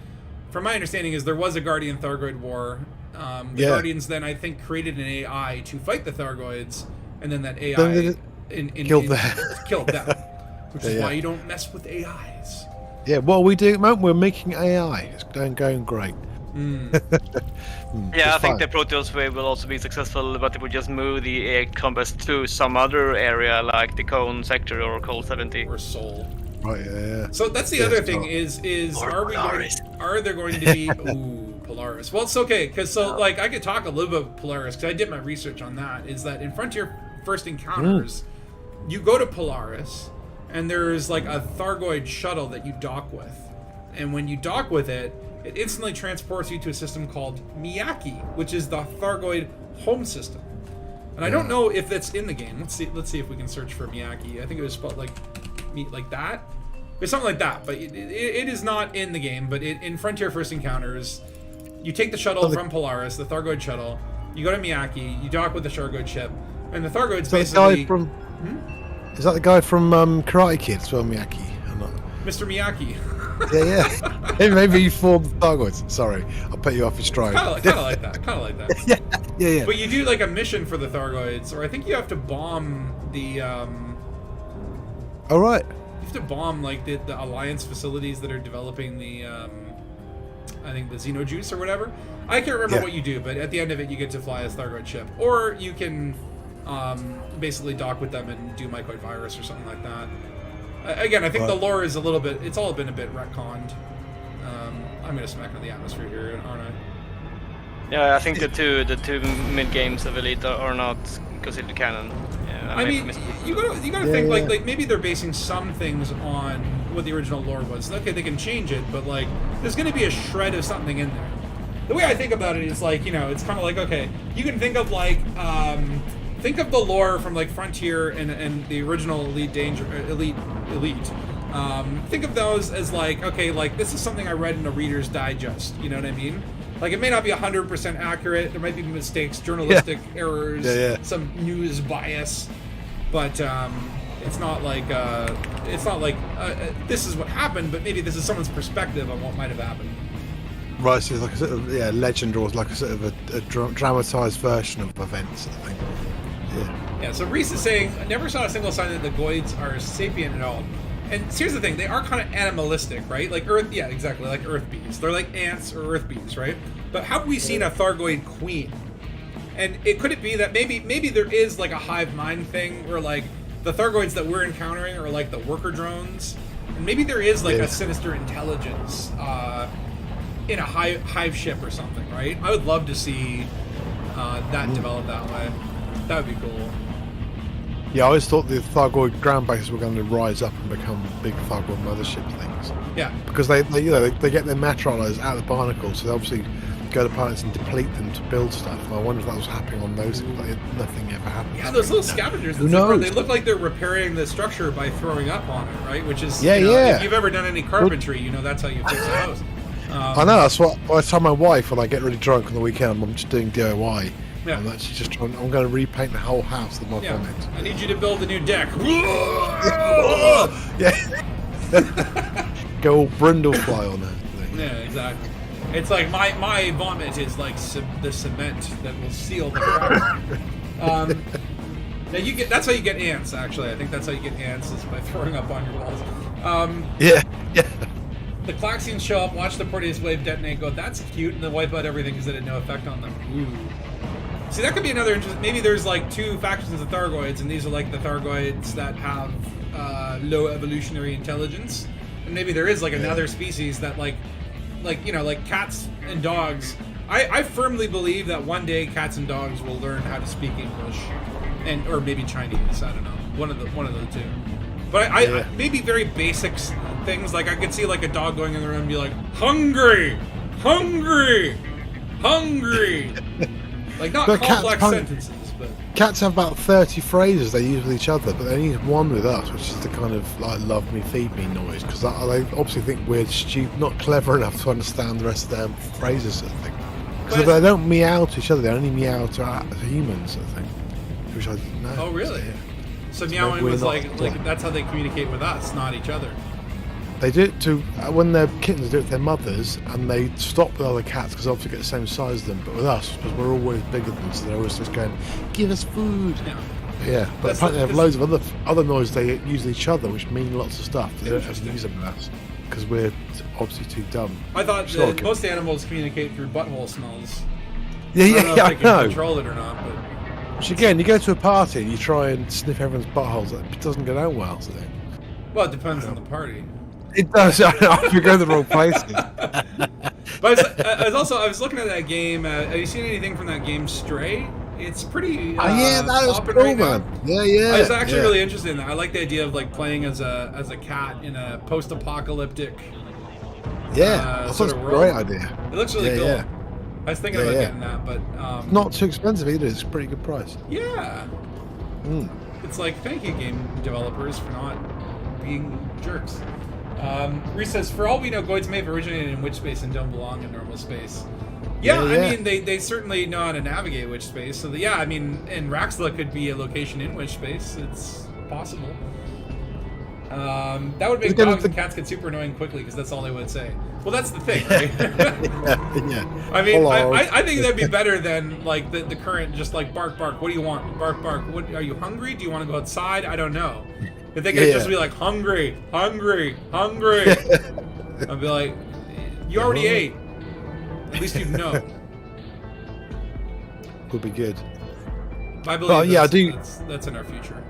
from my understanding is there was a Guardian Thargoid war. The Guardians then, I think, created an AI to fight the Thargoids, and then that AI killed them. Which is why you don't mess with AIs.
Yeah, what we do at the moment, we're making AI. It's going great.
I think the Proteus wave will also be successful, but it would just move the AI compass to some other area like the Cone sector or Col 70.
Or Sol.
Right, yeah.
So that's the other thing is are there going to be Polaris? Well, it's okay because like I could talk a little bit about Polaris because I did my research on that. Is that in Frontier First Encounters, you go to Polaris and there's like a Thargoid shuttle that you dock with, and when you dock with it, it instantly transports you to a system called Miyaki, which is the Thargoid home system. And I don't know if that's in the game. Let's see if we can search for Miyaki. I think it was spelled like that. It's something like that, but it is not in the game. But in Frontier First Encounters, you take the shuttle from Polaris, the Thargoid shuttle. You go to Miyaki. You dock with the Shargoid ship, and the Thargoid's basically.
Is that the guy from Karate Kid? Well, Miyaki.
Mr. Miyaki.
Yeah. Hey, maybe you formed the Thargoids. Sorry, I'll put you off your stride.
Kind of like that.
Yeah.
But you do like a mission for the Thargoids, or I think you have to bomb the
All right.
You have to bomb like the Alliance facilities that are developing the I think the Xeno juice or whatever. I can't remember what you do, but at the end of it, you get to fly a Thargoid ship, or you can basically dock with them and do mycoid virus or something like that. Again, I think the lore is a little bit. It's all been a bit retconned. I'm gonna smack on the atmosphere here, aren't I?
Yeah, I think the two mid games of Elite are not considered canon. Yeah,
I mean, you gotta think like maybe they're basing some things on what the original lore was. Okay, they can change it, but like there's gonna be a shred of something in there. The way I think about it is like, it's kind of like, okay, you can think of like think of the lore from like Frontier and the original Elite Elite. Think of those as like, okay, like this is something I read in a Reader's Digest. You know what I mean? Like it may not be 100% accurate. There might be mistakes, journalistic errors, some news bias, but it's not like this is what happened. But maybe this is someone's perspective on what might have happened.
Right, so it's like a sort of legend, or like a sort of a dramatized version of events, I think.
Yeah. So Reese is saying, I never saw a single sign that the Goids are sapient at all. And here's the thing, they are kind of animalistic, right? Like Earth, yeah, exactly, like Earth bees. They're like ants or Earth bees, right? But have we seen a Thargoid queen? And could it be that maybe there is like a hive mind thing where like the Thargoids that we're encountering are like the worker drones, and maybe there is like a sinister intelligence in a hive ship or something, right? I would love to see that develop that way. That would be cool.
Yeah, I always thought the Thargoid ground bases were going to rise up and become big Thargoid mothership things.
Yeah.
Because they get their materializers out of the barnacles, so they obviously go to planets and deplete them to build stuff. And I wonder if that was happening on those things. Like, nothing ever happened.
Yeah, those little scavengers.
Who knows?
They look like they're repairing the structure by throwing up on it, right? Which is,
if
you've ever done any carpentry, that's how you fix a house.
I know, that's what I tell my wife when I get really drunk on the weekend. I'm just doing DIY. Yeah. I'm actually just trying. I'm going to repaint the whole house with my vomit.
I need you to build a new deck.
Go all brindlefly on that thing.
Yeah, exactly. It's like my vomit is like the cement that will seal the cracks. Now that's how you get ants. Actually, I think that's how you get ants is by throwing up on your walls.
Yeah.
The Klaxians show up, watch the Proteus wave detonate, go, that's cute, and then wipe out everything because it had no effect on them. Ooh. See, that could be another interesting. Maybe there's like two factions of Thargoids, and these are like the Thargoids that have low evolutionary intelligence, and maybe there is like another species that like cats and dogs. I firmly believe that one day cats and dogs will learn how to speak English, or maybe Chinese. I don't know, one of the two. But I maybe very basic things, like I could see like a dog going in the room and be like, hungry, hungry, hungry. Like not complex sentences, but
cats have about 30 phrases they use with each other, but they only use one with us, which is the kind of like "love me, feed me" noise, because they obviously think we're stupid, not clever enough to understand the rest of their phrases, sort of thing. Because they don't meow to each other; they only meow to humans, sort of thing. Which I didn't know.
Oh, really?
Yeah.
So meowing was like that's how they communicate with us, not each other.
They do it to when their kittens do it to their mothers, and they stop with other cats because obviously get the same size as them. But with us, because we're always bigger than them, so they're always just going, "Give us food." Yeah. But apparently they have loads of other noises they use with each other, which mean lots of stuff. They don't have to use them with us because we're obviously too dumb.
I thought that most animals communicate through butthole smells.
Yeah,
I don't know if they can control it or not, but.
Which again, you go to a party and you try and sniff everyone's buttholes. It doesn't go down well, so.
Well, it depends on the party.
It does. If you go to the wrong places.
But I was looking at that game. Have you seen anything from that game, Stray? It's pretty.
That was cool,
right
man.
Now.
Yeah.
I was actually really interested in that. I like the idea of like playing as a cat in a post-apocalyptic.
That's a great idea.
It looks really cool.
Yeah.
I was thinking about getting that, but
not too expensive either. It's a pretty good price.
Yeah. It's like, thank you, game developers, for not being jerks. Reese says, for all we know, Goids may have originated in witch space and don't belong in normal space. Yeah. I mean, they certainly know how to navigate witch space. So, I mean, and Raxla could be a location in witch space. It's possible. That would make dogs and cats get super annoying quickly because that's all they would say. Well, that's the thing, right?
Yeah.
I mean, I think that'd be better than like the current just like bark, bark. What do you want? Bark, bark. What are you hungry? Do you want to go outside? I don't know. If they could just be like, hungry, hungry, hungry. I'd be like, you already ate. At least you'd know.
Would be good.
I believe
I do.
That's in our future.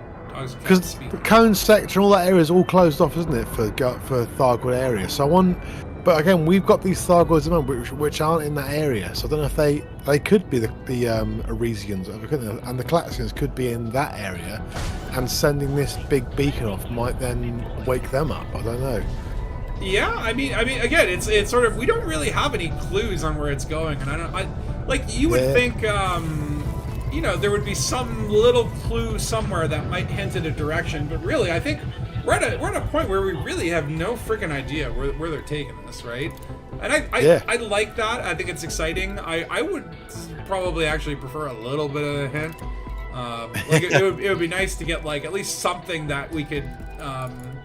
Because the cone sector, all that area is all closed off, isn't it, for Thargoid area? So but again, we've got these Thargoids at the moment which aren't in that area. So I don't know if they could be the Arisians, and the Calaxians could be in that area, and sending this big beacon off might then wake them up. I don't know.
Yeah, I mean, again, it's sort of, we don't really have any clues on where it's going, and you would think, there would be some little clue somewhere that might hint at a direction, but really, I think we're at a point where we really have no freaking idea where they're taking this, right? And I like that. I think it's exciting. I would probably actually prefer a little bit of a hint. It would be nice to get like at least something that we could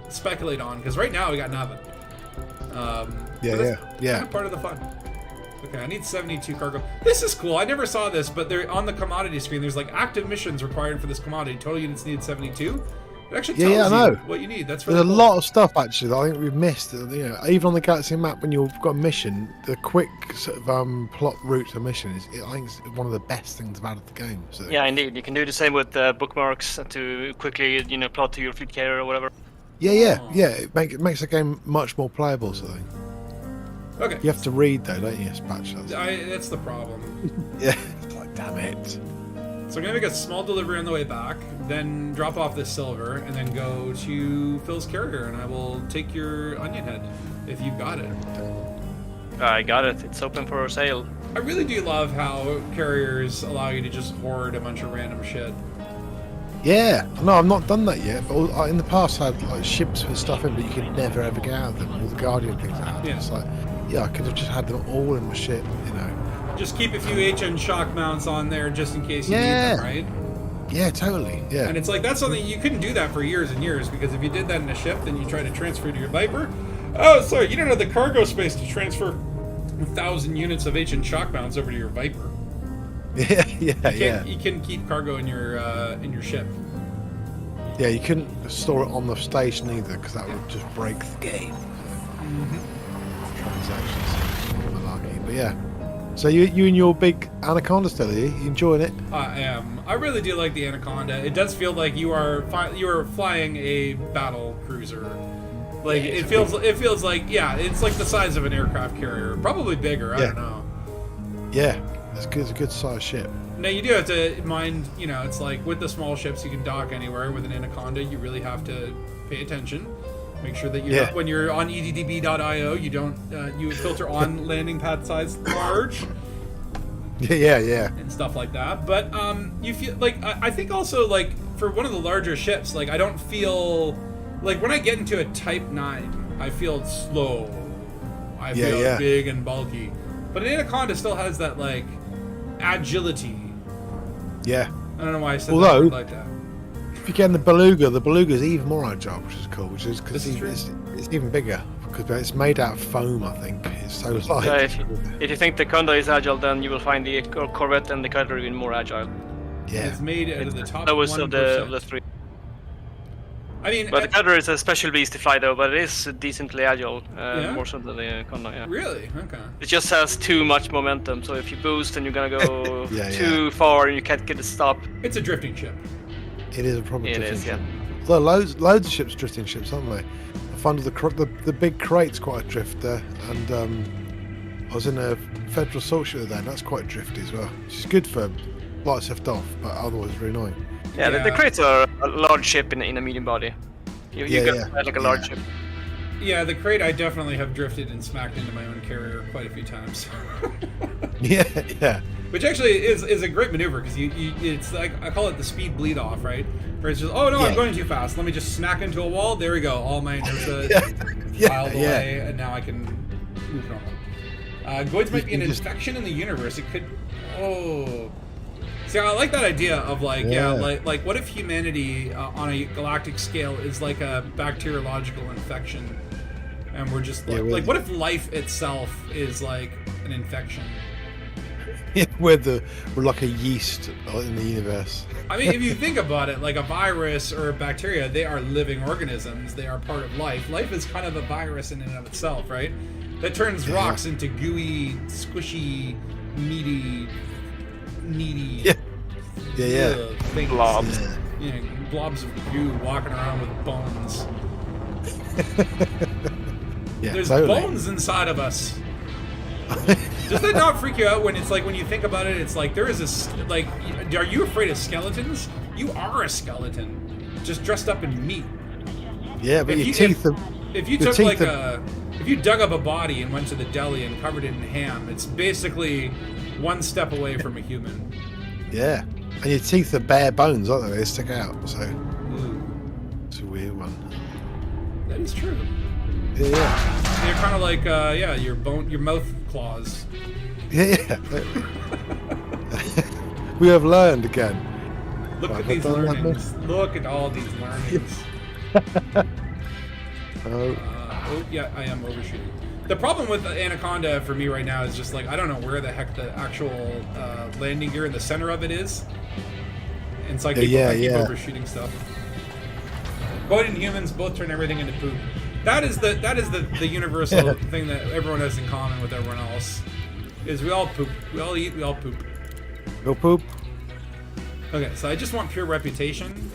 speculate on, because right now we got nothing. Kind of part of the fun. Okay, I need 72 cargo. This is cool. I never saw this, but they're on the commodity screen. There's like active missions required for this commodity. Total units needed 72. It actually tells you what you need. That's really
There's
cool.
a lot of stuff actually that I think we've missed. Even on the Galaxy map, when you've got a mission, the quick sort of plot route to a mission I think it's one of the best things about the game. So.
Yeah, indeed. You can do the same with bookmarks to quickly, plot to your fleet carrier or whatever.
Yeah. It makes the game much more playable, so I think.
Okay.
You have to read though, don't you, Spatula?
That's the problem.
Yeah. It's like, damn it.
So I'm gonna make a small delivery on the way back, then drop off this silver, and then go to Phil's carrier, and I will take your onion head if you've got it.
I got it. It's open for sale.
I really do love how carriers allow you to just hoard a bunch of random shit.
Yeah, no, I've not done that yet. But in the past, I had like ships with stuff in, but you could never ever get out of them. All the Guardian things I had.
Yeah.
It's like, I could have just had them all in my ship,
Just keep a few HN shock mounts on there just in case you need them, right?
Yeah, totally. Yeah.
And it's like, that's something you couldn't do that for years and years, because if you did that in a ship, then you try to transfer to your Viper. Oh, sorry, you don't have the cargo space to transfer 1,000 units of HN shock mounts over to your Viper.
Yeah.
You couldn't keep cargo in your ship.
Yeah, you couldn't store it on the station either, because that would just break the game. Transactions, malarkey. But yeah. So you and your big Anaconda still, are you? You enjoying it?
I am. I really do like the Anaconda. It does feel like you are flying a battle cruiser. Like it feels like it's like the size of an aircraft carrier, probably bigger. I don't know.
Yeah, it's good. It's a good sized ship.
Now you do have to mind, it's like with the small ships you can dock anywhere. With an Anaconda, you really have to pay attention. Make sure that when you're on eddb.io, you don't you filter on landing pad size large.
Yeah.
And stuff like that. But you feel like I think also like for one of the larger ships, like I don't feel like when I get into a Type 9, I feel slow. I feel big and bulky. But an Anaconda still has that like agility.
Yeah.
I don't know why I said that like that.
If you get in the Beluga is even more agile, which is cool. Which is because it's even bigger because it's made out of foam. I think it's so light.
Yeah, if you think the Conda is agile, then you will find the Corvette and the Cutter even more agile.
Yeah,
it's made out of the top.
That was
1%.
of the three.
I mean,
but the Cutter is a special beast to fly though, but it is decently agile, more so than the Conda. Yeah.
Really? Okay.
It just has too much momentum, so if you boost and you're gonna go too far, you can't get a stop.
It's a drifting ship.
It is a proper drifting ship.
Yeah.
Well, loads of ships drifting ships, aren't they? I find the big crate's quite a drifter, and I was in a Federal Assault ship there, and that's quite drifty as well. Which is good for light stuff off, but otherwise very annoying.
Yeah, the crates are a large ship in a medium body. You got like a large ship.
Yeah, the crate I definitely have drifted and smacked into my own carrier quite a few times.
Yeah.
Which actually is a great maneuver because it's like I call it the speed bleed off, right? Where it's just I'm going too fast. Let me just smack into a wall. There we go. All my inertia filed away, and now I can move normal. Goids might be an infection in the universe. It could. Oh. See, I like that idea of like like what if humanity on a galactic scale is like a bacteriological infection, and we're just like what if life itself is like an infection?
we're like a yeast in the universe.
I mean, if you think about it, like a virus or a bacteria, they are living organisms. They are part of life. Life is kind of a virus in and of itself, right? That turns rocks into gooey, squishy, meaty, needy things.
Blobs.
Yeah, blobs of goo walking around with bones. There's bones inside of us. Does that not freak you out when it's like, when you think about it, it's like there is a, like, are you afraid of skeletons? You are a skeleton, just dressed up in meat.
Yeah, but your teeth are...
If you took like if you dug up a body and went to the deli and covered it in ham, it's basically one step away from a human.
Yeah, and your teeth are bare bones, aren't they? They stick out, so...
Ooh.
It's a weird one.
That is true.
Yeah.
They're kind of like, your mouth claws.
Yeah. We have learned again.
Look at these learnings. Look at all these learnings. Yeah, I am overshooting. The problem with the Anaconda for me right now is just like, I don't know where the heck the actual landing gear in the center of it is. And so I keep overshooting stuff. Coveted and humans both turn everything into poop. That is the universal thing that everyone has in common with everyone else. Is we all poop. We all eat, we all poop.
No poop.
Okay, so I just want pure reputation.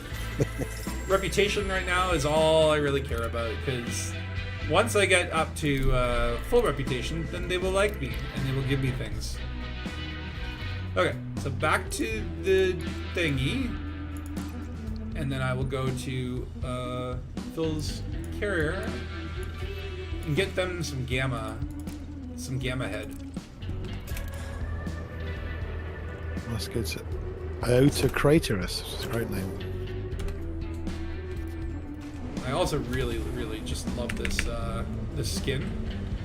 Reputation right now is all I really care about, because once I get up to full reputation, then they will like me and they will give me things. Okay, so back to the thingy, and then I will go to Phil's carrier and get them some gamma head.
That's good. Iota Craterus, which is a great name.
I also really, really just love this this skin.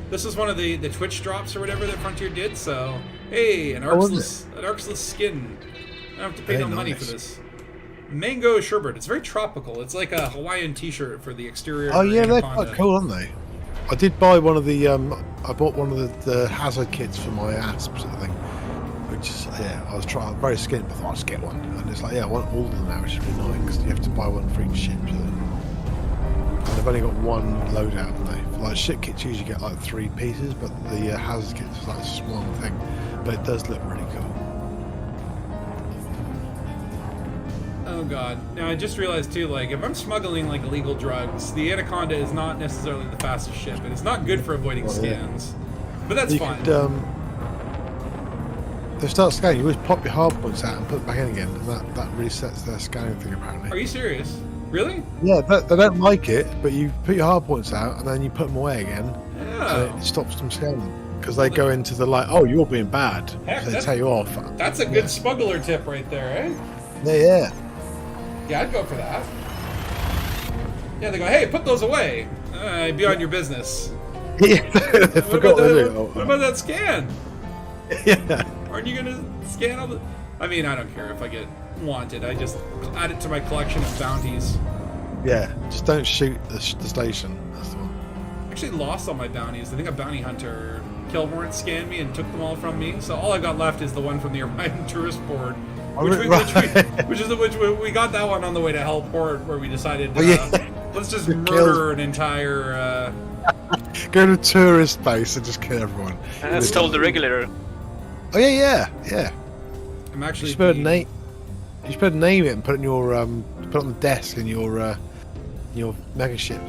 This is one of the Twitch drops or whatever that Frontier did. So hey, an archless skin. I don't have to pay no money for this. Mango sherbet. It's very tropical. It's like a Hawaiian T-shirt for the exterior.
Oh yeah, they're quite cool, aren't they? I did buy one of the. I bought one of the hazard kits for my asps, I think. Which is, I was trying. Very skint, but I thought I'll just get one. And it's like, I want all of them now, which is really annoying because you have to buy one for each ship. So. And they've only got one loadout, haven't they? Like ship kits usually get like 3 pieces, but the hazard kits is like a small thing. But it does look really cool.
Oh god. Now I just realized too, like, if I'm smuggling like illegal drugs, the Anaconda is not necessarily the fastest ship, and it's not good for avoiding scans. But that's fine.
They start scanning, you always pop your hard points out and put it back in again, and that resets their scanning thing apparently.
Are you serious? Really?
Yeah, they don't like it, but you put your hard points out and then you put them away again,
Yeah.
and it stops them scanning. Because they go into the like, oh, you're being bad.
Heck,
So they tell you off.
That's a good smuggler tip right there, eh?
Yeah.
Yeah, I'd go for that. Yeah, they go, hey, put those away. Be on your business.
Yeah. They forgot to do it.
What about that scan?
Yeah.
Aren't you gonna scan all the... I mean, I don't care if I get wanted. I just add it to my collection of bounties.
Yeah, just don't shoot the station. That's the one.
I actually lost all my bounties. I think a bounty hunter Kilmore scanned me and took them all from me. So all I got left is the one from the Orion tourist board. Which we got that one on the way to Hellport, where we decided let's just murder an entire
go to tourist base and just kill everyone.
And stole the regulator.
Oh yeah.
I'm actually
You should name it and put it in your put it on the desk in your mega ship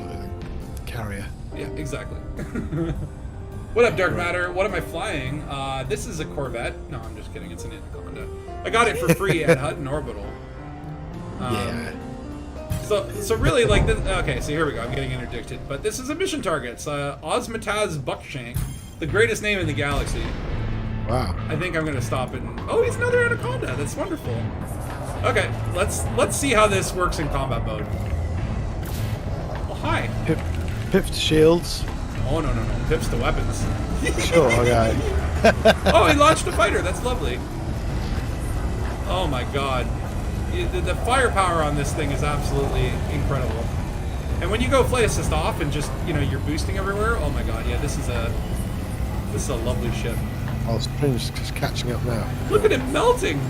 carrier.
Yeah, exactly. What up, Dark Matter? What am I flying? This is a Corvette. No, I'm just kidding. It's an Anaconda. I got it for free at Hutton Orbital.
Yeah.
So really, like, this, okay, so here we go. I'm getting interdicted. But this is a mission target. It's Osmataz Buckshank, the greatest name in the galaxy.
Wow.
I think I'm gonna stop and... Oh, he's another Anaconda. That's wonderful. Okay, let's see how this works in combat mode. Oh, hi.
Pips to shields.
Oh, no. Pips to weapons.
Sure, okay.
Oh, he launched a fighter. That's lovely. Oh my god. The firepower on this thing is absolutely incredible. And when you go flight assist off and just, you're boosting everywhere, oh my god, yeah, this is a lovely ship.
Oh, Spring's just catching up now.
Look at him melting.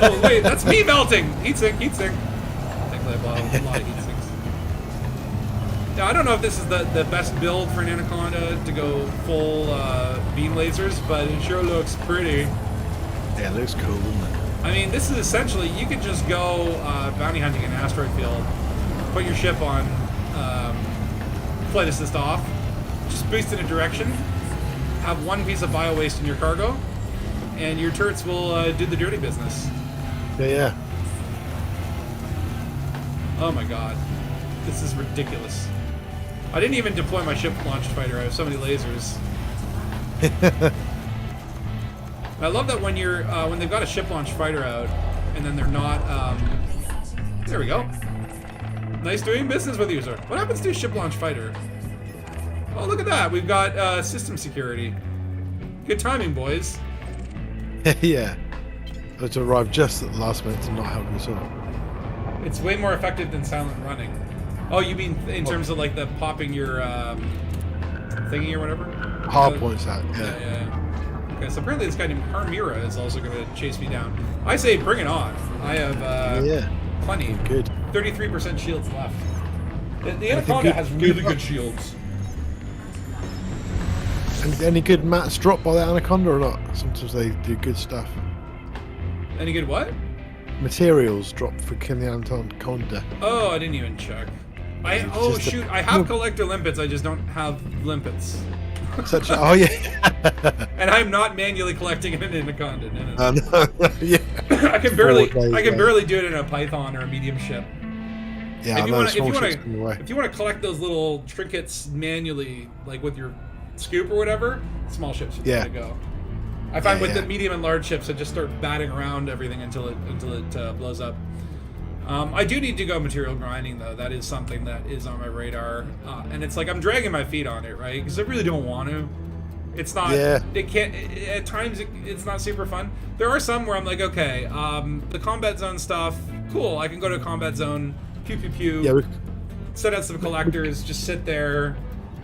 Oh wait, that's me melting. Heat sink, heat sink. Thankfully, I bought a lot of heat sinks. Now I don't know if this is the best build for an Anaconda to go full beam lasers, but it sure looks pretty.
Yeah, it looks cool, doesn't it?
I mean, this is essentially, you could just go bounty hunting in an asteroid field, put your ship on flight assist off, just boost in a direction, have one piece of bio waste in your cargo, and your turrets will do the dirty business.
Yeah.
Oh my god. This is ridiculous. I didn't even deploy my ship-launched fighter. I have so many lasers. I love that when you're when they've got a ship-launched fighter out, and then they're not. There we go. Nice doing business with you, sir. What happens to a ship-launched fighter? Oh, look at that. We've got system security. Good timing, boys.
Yeah. It's arrived just at the last minute to not help us all.
It's way more effective than silent running. Oh, you mean in terms of like the popping your thingy or whatever?
Hard points out,
Yeah. Okay, so apparently this guy named Harmira is also going to chase me down. I say bring it on. I have plenty.
Good.
33% shields left. The Anaconda has really good shields.
Any good mats dropped by the Anaconda or not? Sometimes they do good stuff.
Any good what?
Materials dropped for killing the Anaconda.
Oh, I didn't even check. I have collector limpets, I just don't have limpets.
Oh yeah.
And I'm not manually collecting an Anaconda. No.
Yeah.
I can barely do it in a Python or a medium ship.
Yeah,
if you want to collect those little trinkets manually, like with your scoop or whatever, small ships are the way to go. I find with the medium and large ships, I just start batting around everything until it blows up. I do need to go material grinding though. That is something that is on my radar, and it's like I'm dragging my feet on it, right? Because I really don't want to. It's not. Yeah. It can't. At times, it's not super fun. There are some where I'm like, okay, the combat zone stuff, cool. I can go to a combat zone, pew pew pew. Yeah. Set out some collectors, just sit there,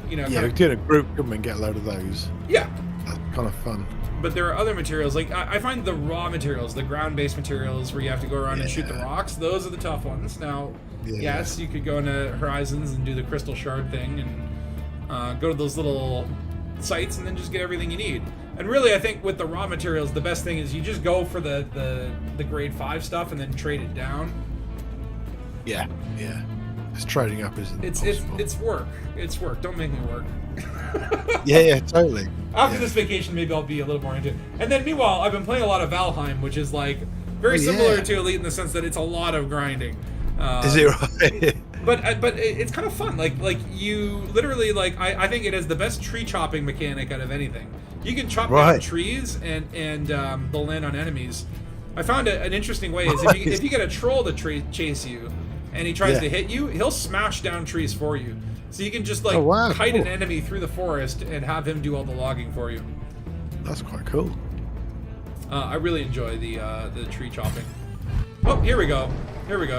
you know.
Yeah, we did a group and get a load of those.
Yeah.
That's kind of fun.
But there are other materials, like I find the raw materials, the ground-based materials where you have to go around and shoot the rocks, those are the tough ones. Now, yes, you could go into Horizons and do the crystal shard thing and go to those little sites and then just get everything you need. And really, I think with the raw materials, the best thing is you just go for the grade 5 stuff and then trade it down.
Yeah. Just trading up isn't possible.
It's work. It's work. Don't make me work.
yeah, totally.
After this vacation, maybe I'll be a little more into it. And then meanwhile, I've been playing a lot of Valheim, which is like very similar to Elite in the sense that it's a lot of grinding.
Is it right?
but it's kind of fun. Like you literally I think it has the best tree chopping mechanic out of anything. You can chop down trees and they'll land on enemies. I found an interesting way is if you get a troll to chase you and he tries to hit you, he'll smash down trees for you. So you can just kite an enemy through the forest and have him do all the logging for you.
That's quite cool.
I really enjoy the tree chopping. Oh, here we go.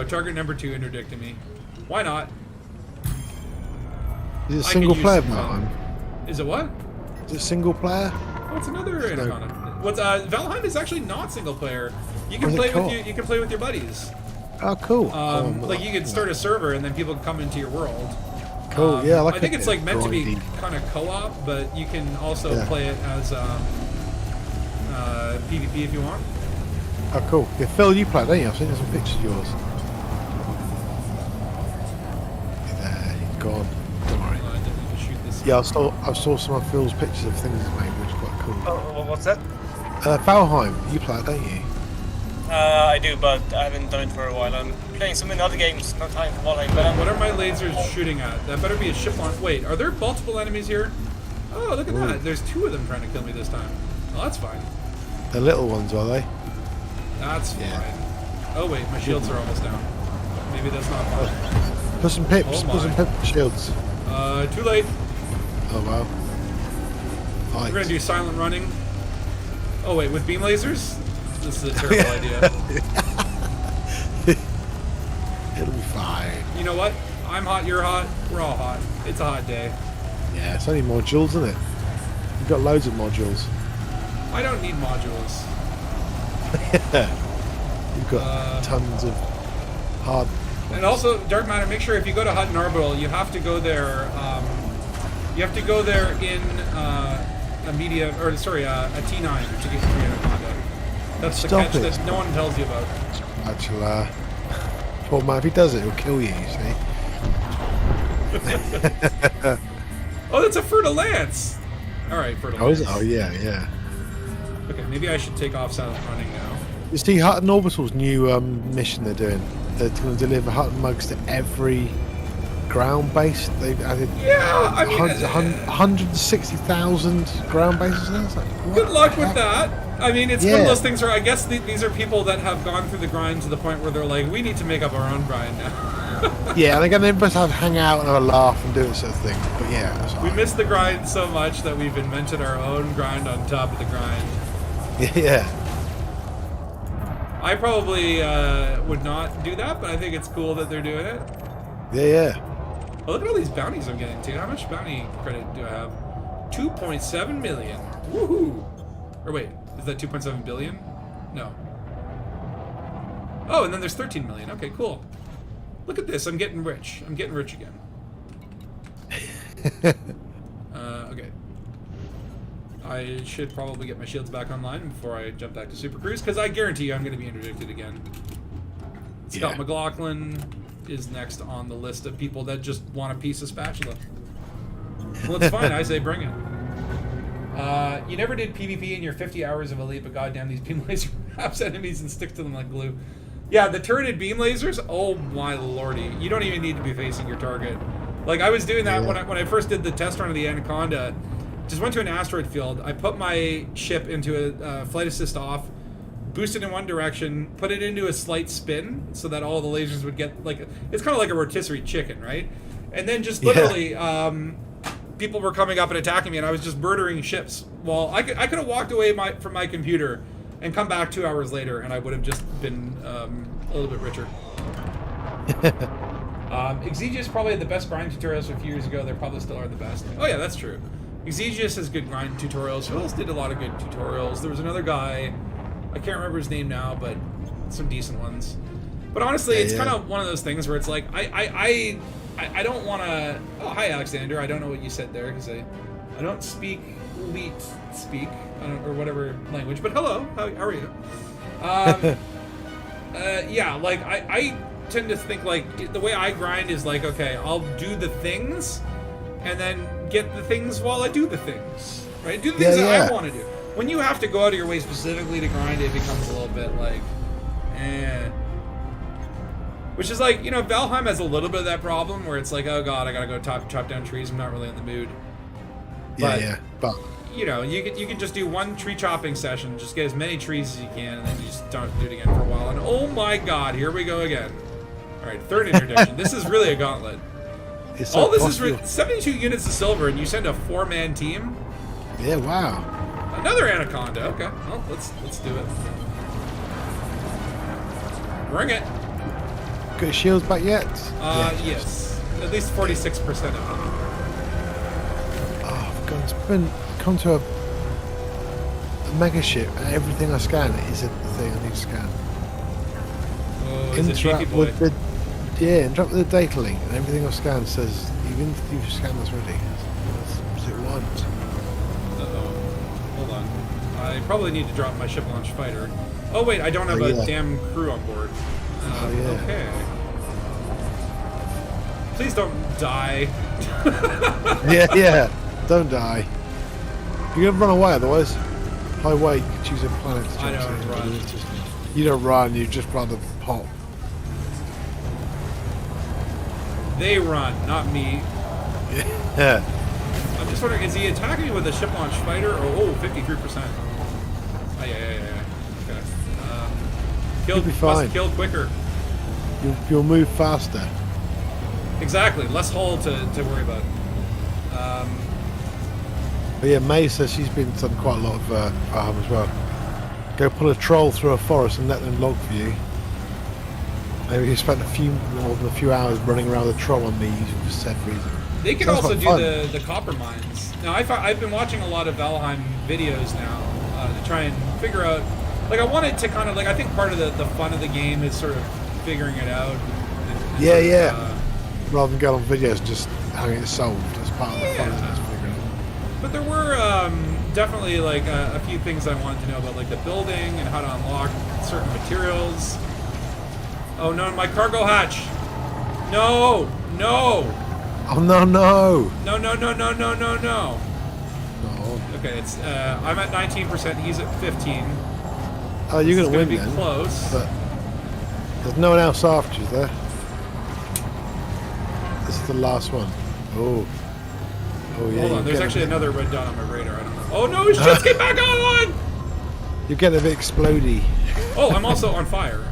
Target number 2 interdicting me. Why not?
Is it single player Valheim?
Is it what?
Is it single player?
Oh, it's another Anaconda. What's Valheim is actually not single player. You can play with you can play with your buddies.
Oh, cool.
Like you can start a server and then people can come into your world.
Cool.
I think it's like meant to be kind of co-op, but you can also play it as PvP if you want.
Oh, cool. Yeah, Phil, you play, don't you? I've seen some pictures of yours. There, he's gone. Don't worry.
I didn't even shoot this.
Yeah, I saw some of Phil's pictures of things he's made, which is quite cool.
Oh, what's that?
Valheim, you play it, don't you?
I do, but I haven't done it for a while. I'm playing so many other games, no time for Valheim. But
what are my lasers shooting at? That better be a ship launch. Wait, are there multiple enemies here? Oh, look at that. There's 2 of them trying to kill me this time. Well, that's fine.
They're little ones, are they?
That's fine. Oh wait, my shields are almost down. Maybe that's not fine.
Put some pips. Put some pip shields.
Too late.
Oh wow.
We're gonna do silent running. Oh wait, with beam lasers? This is a terrible idea.
It'll be fine.
You know what? I'm hot, you're hot, we're all hot. It's a hot day.
Yeah, it's only modules, isn't it? You've got loads of modules.
I don't need modules.
You've got tons of hard.
And also, Dark Matter, make sure if you go to Hutton Orbital, you have to go there. You have to go there in a T9 to get your Anaconda. That's the catch that no one tells you about.
Spatula. Poor man, if he does it, he'll kill you. You see.
Oh, that's a Fer Lance. All right, Fer Lance.
Oh, is it? Oh, yeah, yeah.
Okay, maybe I should take off Silent Running now.
You see, Hutton Orbital's new mission they're doing. They're going to deliver Hutton mugs to every ground base. They've added 160,000 ground bases now. Like,
good luck with that. I mean, it's one of those things where I guess these are people that have gone through the grind to the point where they're like, we need to make up our own grind now.
Yeah, and again, they must have hang out and have a laugh and do it sort of thing. But yeah,
we miss the grind so much that we've invented our own grind on top of the grind.
Yeah.
I probably would not do that, but I think it's cool that they're doing it.
Yeah.
Oh, look at all these bounties I'm getting too. How much bounty credit do I have? 2.7 million. Woohoo! Or wait, is that 2.7 billion? No. Oh, and then there's 13 million. Okay, cool. Look at this. I'm getting rich. I'm getting rich again. Okay. I should probably get my shields back online before I jump back to Super Cruise, because I guarantee you I'm going to be interdicted again. Scott McLaughlin is next on the list of people that just want a piece of Spatula. Well, it's fine. I say bring it. You never did PvP in your 50 hours of Elite, but goddamn, these beam laser wraps enemies and sticks to them like glue. Yeah, the turreted beam lasers, oh my lordy. You don't even need to be facing your target. Like, I was doing that when I first did the test run of the Anaconda. Just went to an asteroid field. I put my ship into a flight assist off, boosted in one direction, put it into a slight spin so that all the lasers would get, like, it's kind of like a rotisserie chicken, right? And then just literally, people were coming up and attacking me, and I was just murdering ships. Well, I could have walked away from my computer and come back 2 hours later, and I would have just been a little bit richer. Exigeous probably the best grind tutorials a few years ago. They probably still are the best. Oh yeah, that's true. Exigeous has good grind tutorials. Who else did a lot of good tutorials? There was another guy, I can't remember his name now, but some decent ones. But honestly, it's kind of one of those things where it's like, I don't want to... Oh, hi, Alexander. I don't know what you said there, because I don't speak elite speak, or whatever language, but hello, how are you? Yeah, like, I tend to think, like, the way I grind is like, okay, I'll do the things, and then get the things while I do the things, right? Do the things that I want to do. When you have to go out of your way specifically to grind, it becomes a little bit like, Which is like, you know, Valheim has a little bit of that problem where it's like, oh god, I gotta go chop down trees, I'm not really in the mood. But,
but
you know, you can just do one tree chopping session, just get as many trees as you can, and then you just don't do it again for a while, and oh my god, here we go again. Alright, third interdiction. This is really a gauntlet. All this is 72 units of silver, and you send a 4-man team?
Yeah, wow.
Another Anaconda, okay. Well, let's do it. Bring it.
Got your shields back yet?
Yes. At least 46% of them.
Oh, God, it's been come to a mega ship, and everything I scan is the thing I need to scan.
Oh, is it cheeky boy?
With the, interact with the data link, and everything I scan says you've scanned this already. That's it once.
Uh-oh. Hold on. I probably need to drop my ship launch fighter. Oh wait, I don't have a damn crew on board. Okay. Please don't die.
yeah. Don't die. You're gonna run away, otherwise. High weight, you choose a planet to
I don't run.
You don't run, you just rather pop.
They run, not me.
Yeah.
I'm just wondering, is he attacking me with a ship launch fighter? Or 53%. Oh yeah. Okay.
You'll be fine.
Must kill quicker.
You'll move faster.
Exactly. Less hull to worry about.
But yeah, May says she's been done quite a lot of as well. Go pull a troll through a forest and let them log for you. Maybe you spent more than a few hours running around the troll on me using for said reason.
They can also do the copper mines. Now I've been watching a lot of Valheim videos now. to try and figure out. Like I wanted to kind of like I think part of the fun of the game is sort of figuring it out. And
Yeah,
sort of,
yeah. Rather than go on videos and just having it solved as part of the fun.
Yeah.
Just figuring it out.
But there were definitely like a few things I wanted to know about, like the building and how to unlock certain materials. Oh no, my cargo hatch! No! No!
Oh no, no!
No, no, no, no, no, no, no!
No.
Okay, it's I'm at 19%, he's at 15.
Oh, you're
It's
gonna win
be
then.
close.
But there's no one else after you there. This is the last one. Oh. Oh yeah.
Hold on,
you're
there's
getting
actually
a bit-
another red dot on my radar. I don't know. Oh no, his jets get back on!
You're getting a bit explodey.
Oh, I'm also on fire.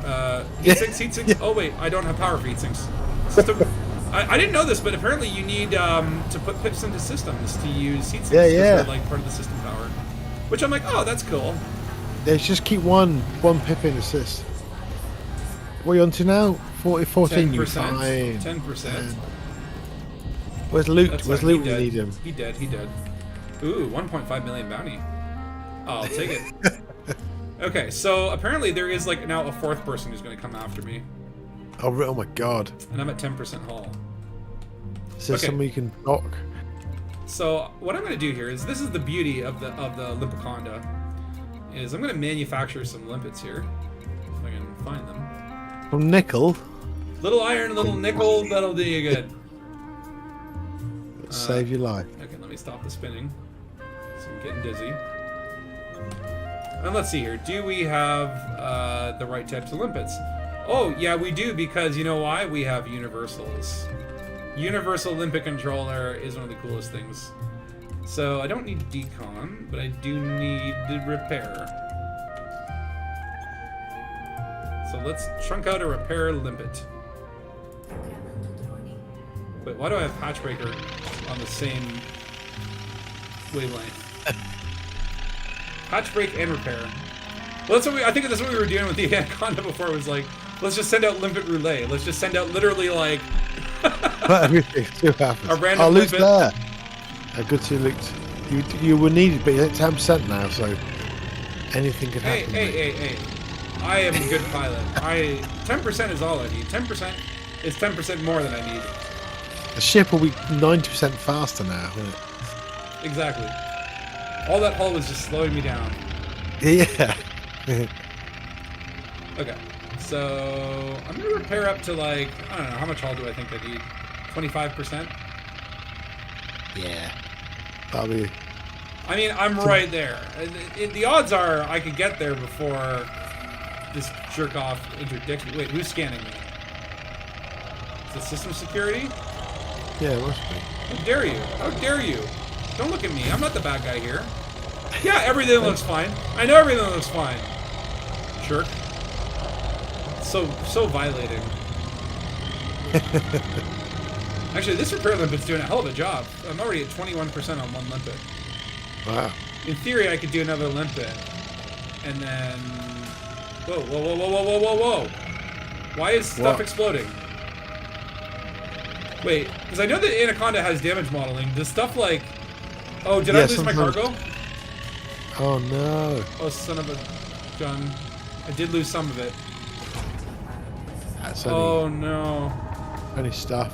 Heat sinks. Oh wait, I don't have power for heat sinks. System. I didn't know this, but apparently you need to put pips into systems to use heat sinks.
Yeah,
'cause
yeah.
they're, like part of the system power. Which I'm like, oh, that's cool.
Yeah, just keep one pip in assist. What are you on to now? 14. You're
10%.
fine.
10%.
Where's Luke?
That's
Where's
fine.
Luke? We need him.
He dead. Ooh, 1.5 million bounty. Oh, I'll take it. Okay, so apparently there is like now a fourth person who's going to come after me,
Oh my god.
and I'm at 10% hull.
Is there
Okay.
somewhere you can dock?
So what I'm going to do here is, this is the beauty of the Limpiconda, is I'm going to manufacture some limpets here, if I can find them.
From nickel?
Little iron, little nickel, that'll do you good.
Save your life.
Okay, let me stop the spinning. So I'm getting dizzy. And let's see here. Do we have the right types of limpets? Oh, yeah, we do, because you know why? We have universals. Universal limpet controller is one of the coolest things. So I don't need decon, but I do need the repair. So let's chunk out a repair limpet. Wait, why do I have Hatchbreaker on the same wavelength? Hatch break and repair. Well, that's what I think that's what we were doing with the Anaconda before. It was like, let's just send out limpet roulette. Let's just send out literally like
Everything still happens.
A random
oh, Luke's
limpet.
there. Good to see Luke. You were needed, but you're at 10% now, so anything could happen.
Hey. I am a good pilot. 10% is all I need. 10% is 10% more than I need.
The ship will be 90% faster now, won't it?
Exactly. All that hull was just slowing me down.
Yeah.
Okay. So I'm gonna repair up to like, I don't know, how much hull do I think I need? 25%?
Yeah. That'll be.
I mean, I'm right there. The odds are I could get there before this jerk off interdicts me. Wait, who's scanning me? Is it system security?
Yeah, it must be.
How dare you? How dare you? Don't look at me. I'm not the bad guy here. Yeah, everything looks fine. I know everything looks fine. Jerk. So violating. Actually, this repair limpet's doing a hell of a job. I'm already at 21% on one limpet.
Wow.
In theory, I could do another limpet. And then... Whoa. Why is stuff
What?
exploding? Wait, because I know that Anaconda has damage modeling. Does stuff like... Oh, did I lose my
sometimes-
cargo?
Oh no.
Oh, son of a gun. I did lose some of it.
That's
Oh, no.
only stuff.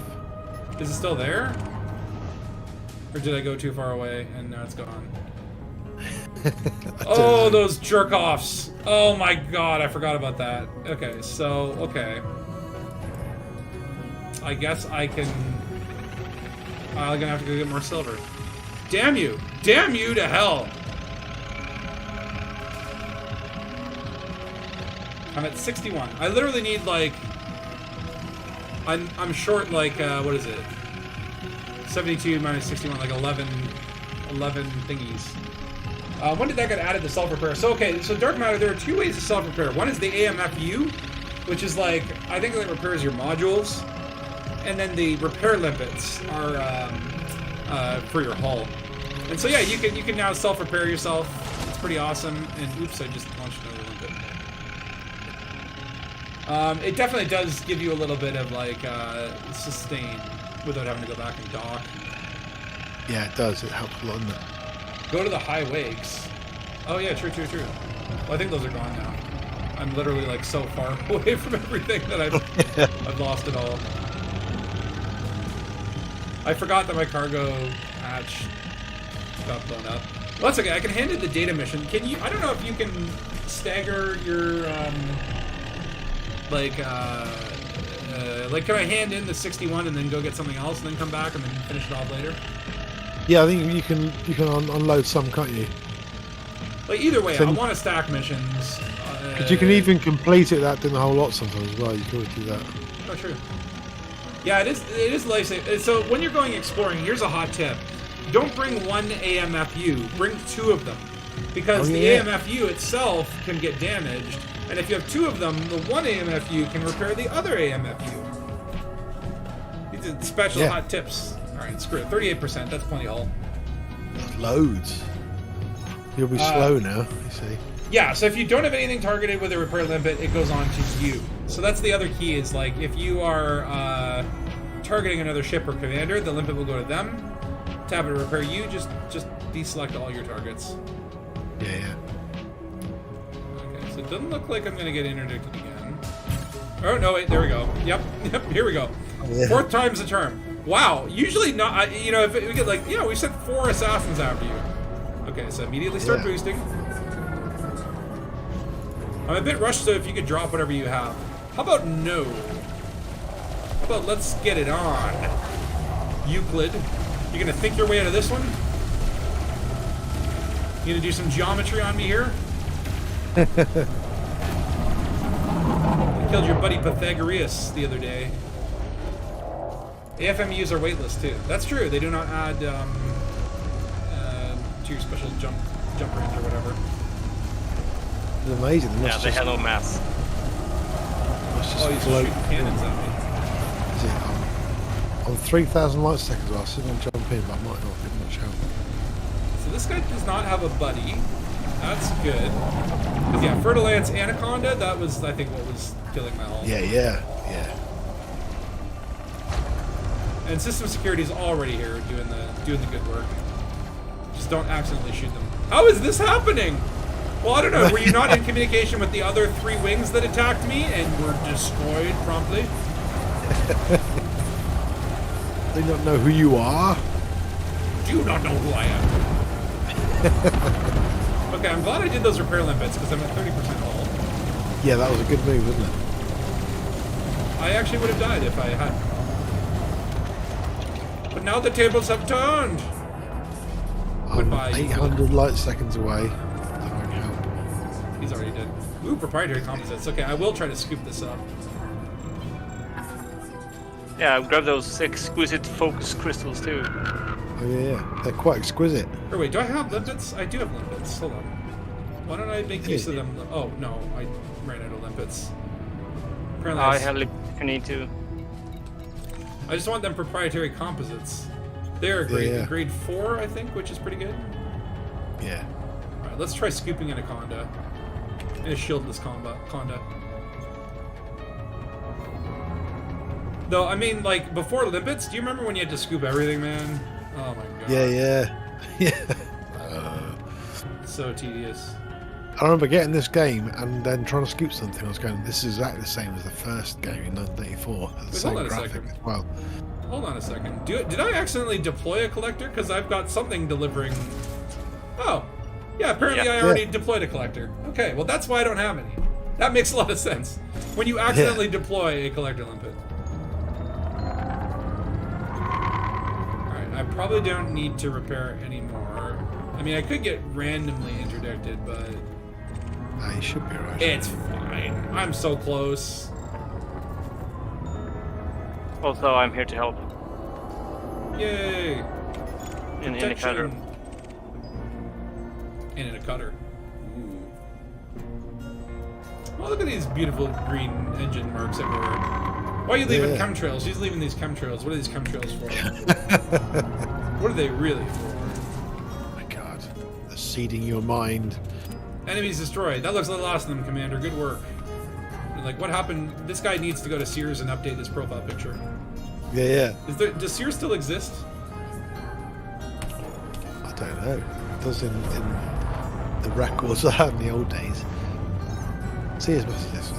Is it still there? Or did I go too far away and now it's gone? Oh, those jerk-offs. Oh my god, I forgot about that. Okay, so, okay. I guess I can... I'm gonna have to go get more silver. Damn you! Damn you to hell! I'm at 61. I literally need, like... I'm short, like, what is it? 72 minus 61, like 11 thingies. When did that get added to self-repair? So, okay, so dark matter, there are two ways to self-repair. One is the AMFU, which is like, I think that repairs your modules. And then the repair limpets are for your hull. And so, yeah, you can now self-repair yourself. It's pretty awesome. And oops, I just launched another limpet. It definitely does give you a little bit of, like, sustain without having to go back and dock.
Yeah, it does. It helps a lot, doesn't it?
Go to the high wakes. Oh yeah, true. Well, I think those are gone now. I'm literally like so far away from everything that I've lost it all. I forgot that my cargo hatch got blown up. Well, that's okay. I can hand in the data mission. Can you? I don't know if you can stagger your like can I hand in the 61 and then go get something else and then come back and then finish it off later?
Yeah, I think you can unload some, can't you?
Like either way, I want to stack missions.
Because you can even complete it without doing the whole lot sometimes as well. You can always do that.
Oh, true. Yeah, it is life-saving. So when you're going exploring, here's a hot tip. Don't bring one AMFU, bring 2 of them. Because the AMFU itself can get damaged, and if you have 2 of them, the one AMFU can repair the other AMFU. These are special hot tips. Alright, screw it. 38%, that's plenty all.
That's loads. You'll be slow now, you see.
Yeah, so if you don't have anything targeted with a repair limpet, it goes on to you. So that's the other key, is like, if you are targeting another ship or commander, the limpet will go to them. To have it repair you, just deselect all your targets.
Yeah.
Okay, so it doesn't look like I'm going to get interdicted again. Oh, no, wait, there we go. Yep, here we go.
Yeah.
4th time's the charm. Wow, usually not, if we get like, we sent 4 assassins after you. Okay, so immediately start boosting. I'm a bit rushed, so if you could drop whatever you have. How about no? How about let's get it on? Euclid. You gonna think your way out of this one? You gonna do some geometry on me here? You killed your buddy Pythagoras the other day. AFMUs are weightless too. That's true. They do not add to your special jump range or whatever.
It's amazing.
Yeah, they have no mass.
Oh, he's shooting cannons at me.
I'm 3,000 light seconds. I'll see if I can jump in, but I might not get much help.
So this guy does not have a buddy. That's good. Because yeah, Fertilance Anaconda, that was, I think, what was killing my hull.
Yeah.
And system security is already here doing the good work. Just don't accidentally shoot them. How is this happening? Well, I don't know. Were you not in communication with the other 3 wings that attacked me and were destroyed promptly?
They don't know who you are.
Do not know who I am. Okay, I'm glad I did those repair limpets because I'm at 30% hull.
Yeah, that was a good move, wasn't it?
I actually would have died if I had. But now the tables have turned.
I'm
Goodbye.
800 light seconds away. That won't help.
He's already dead. Ooh, proprietary composites. Okay, I will try to scoop this up.
Yeah, grab those exquisite focus crystals too.
Oh yeah, they're quite exquisite.
Or wait, do I have limpets? I do have limpets. Hold on. Why don't I make use of them? Oh, no, I ran out of limpets. Apparently
I have limpets if you need to.
I just want them proprietary composites. They're grade, grade 4, I think, which is pretty good.
Yeah.
Alright, let's try scooping Anaconda. And a shieldless Conda. Though, I mean, like, before limpets, do you remember when you had to scoop everything, man? Oh my god.
Yeah.
So tedious.
I remember getting this game and then trying to scoop something. I was going, this is exactly the same as the first game in 1984. The same
hold on a
graphic
second.
as well.
Hold on a second. Did I accidentally deploy a collector? Because I've got something delivering... Oh. Yeah, apparently I already deployed a collector. Okay, well that's why I don't have any. That makes a lot of sense. When you accidentally deploy a collector limpet. Alright, I probably don't need to repair anymore. I mean, I could get randomly interdicted, but...
Nah, you should be alright.
It's fine. I'm so close.
Also, I'm here to help.
Yay!
In a cutter.
And in a cutter. Ooh. Oh, look at these beautiful green engine marks everywhere. Why are you leaving chemtrails? She's leaving these chemtrails. What are these chemtrails for? What are they really for?
Oh my god. They're seeding your mind.
Enemies destroyed. That looks like the last of them, Commander. Good work. And like, what happened? This guy needs to go to Sears and update his profile picture.
Yeah.
Does Sears still exist?
I don't know. It does in the records I had in the old days. See as much as this.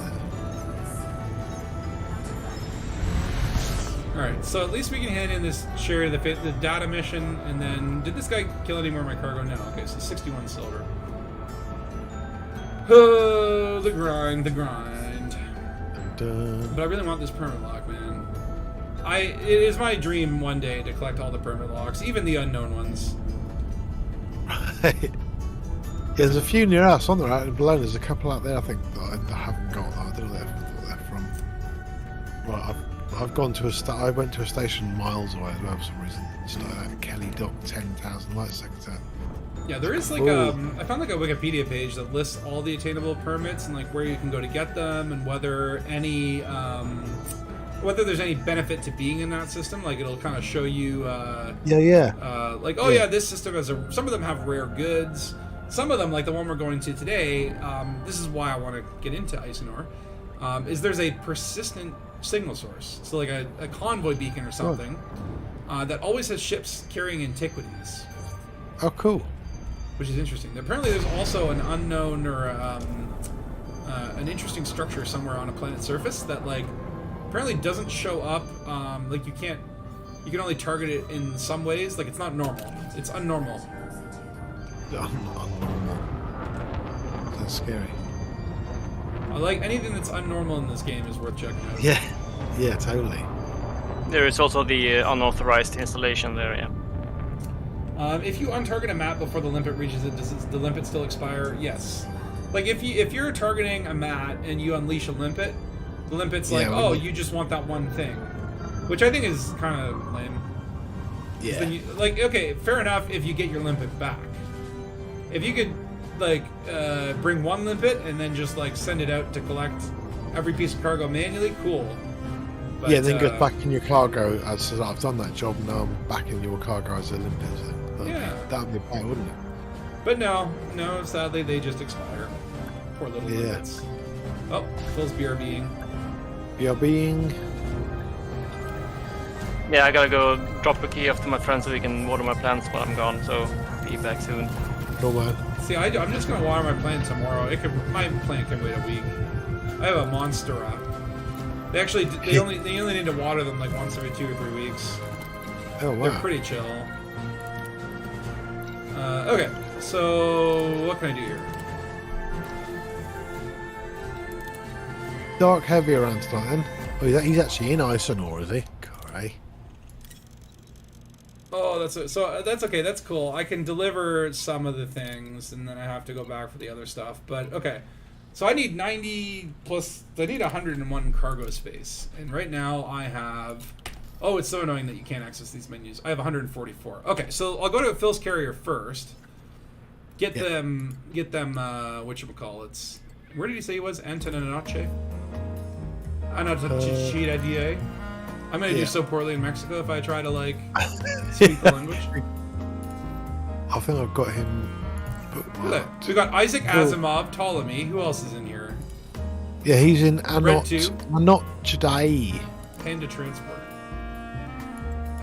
Alright, so at least we can hand in this share of the data mission, and then... Did this guy kill any more of my cargo? No. Okay, so 61 silver. Oh, the grind, the grind. But I really want this permit lock, man. It is my dream one day to collect all the permit locks, even the unknown ones.
Right. Yeah, there's a few near us, on there out in Bologna. There's a couple out there, I think, that I haven't got. I don't know where they're from. Well, I've gone to I went to a station miles away as well for some reason. Started at Kelly Dock, 10,000 light seconds out.
Yeah, there is like I found like a Wikipedia page that lists all the attainable permits and like where you can go to get them and whether there's any benefit to being in that system. Like it'll kind of show you this system has some of them have rare goods. Some of them, like the one we're going to today, this is why I want to get into Isinor, is there's a persistent signal source. So like a convoy beacon or something that always has ships carrying antiquities.
Oh, cool.
Which is interesting. Apparently there's also an unknown or an interesting structure somewhere on a planet's surface that like apparently doesn't show up. Like you can only target it in some ways. Like it's not normal. It's unnormal.
Unnormal. That's scary.
I like anything that's unnormal in this game is worth checking out.
Yeah, totally.
There is also the unauthorized installation there, yeah.
If you untarget a map before the limpet reaches it, does the limpet still expire? Yes. Like if you're targeting a mat and you unleash a limpet, the limpet's like, you just want that one thing, which I think is kind of lame.
Yeah.
Then okay, fair enough if you get your limpet back. If you could bring one limpet and then just like send it out to collect every piece of cargo manually, cool. But,
then get back in your cargo as I've done that job. Now I'm back in your cargo as a limpet. That'd be bad, wouldn't it?
But no, sadly they just expire. Poor little limpets. Oh, Phil's BRBing.
BRBing.
Yeah, I gotta go drop a key off to my friend so he can water my plants while I'm gone, so be back soon.
Cool, man.
See, I'm just gonna water my plant tomorrow. My plant can wait a week. I have a monster up. They only need to water them like once every 2 or 3 weeks.
Oh wow.
They're pretty chill. Okay, so what can I do here?
Dark heavy around tonight then. Oh, he's actually in Isinor, is he? Correct.
Oh, that's okay. That's cool. I can deliver some of the things, and then I have to go back for the other stuff. But okay, so I need 90 plus. I need 101 cargo space, and right now I have. Oh, it's so annoying that you can't access these menus. I have 144. Okay, so I'll go to Phil's carrier first. Get them. Whatchamacallits. Where did he say he was? Antoninoche? Anotachida. I'm gonna do so poorly in Mexico if I try to speak the language.
I think I've got him.
So we got Isaac Asimov, Ptolemy. Who else is in here?
Yeah, he's in
Red 2.
Anotchidai.
Panda Transport.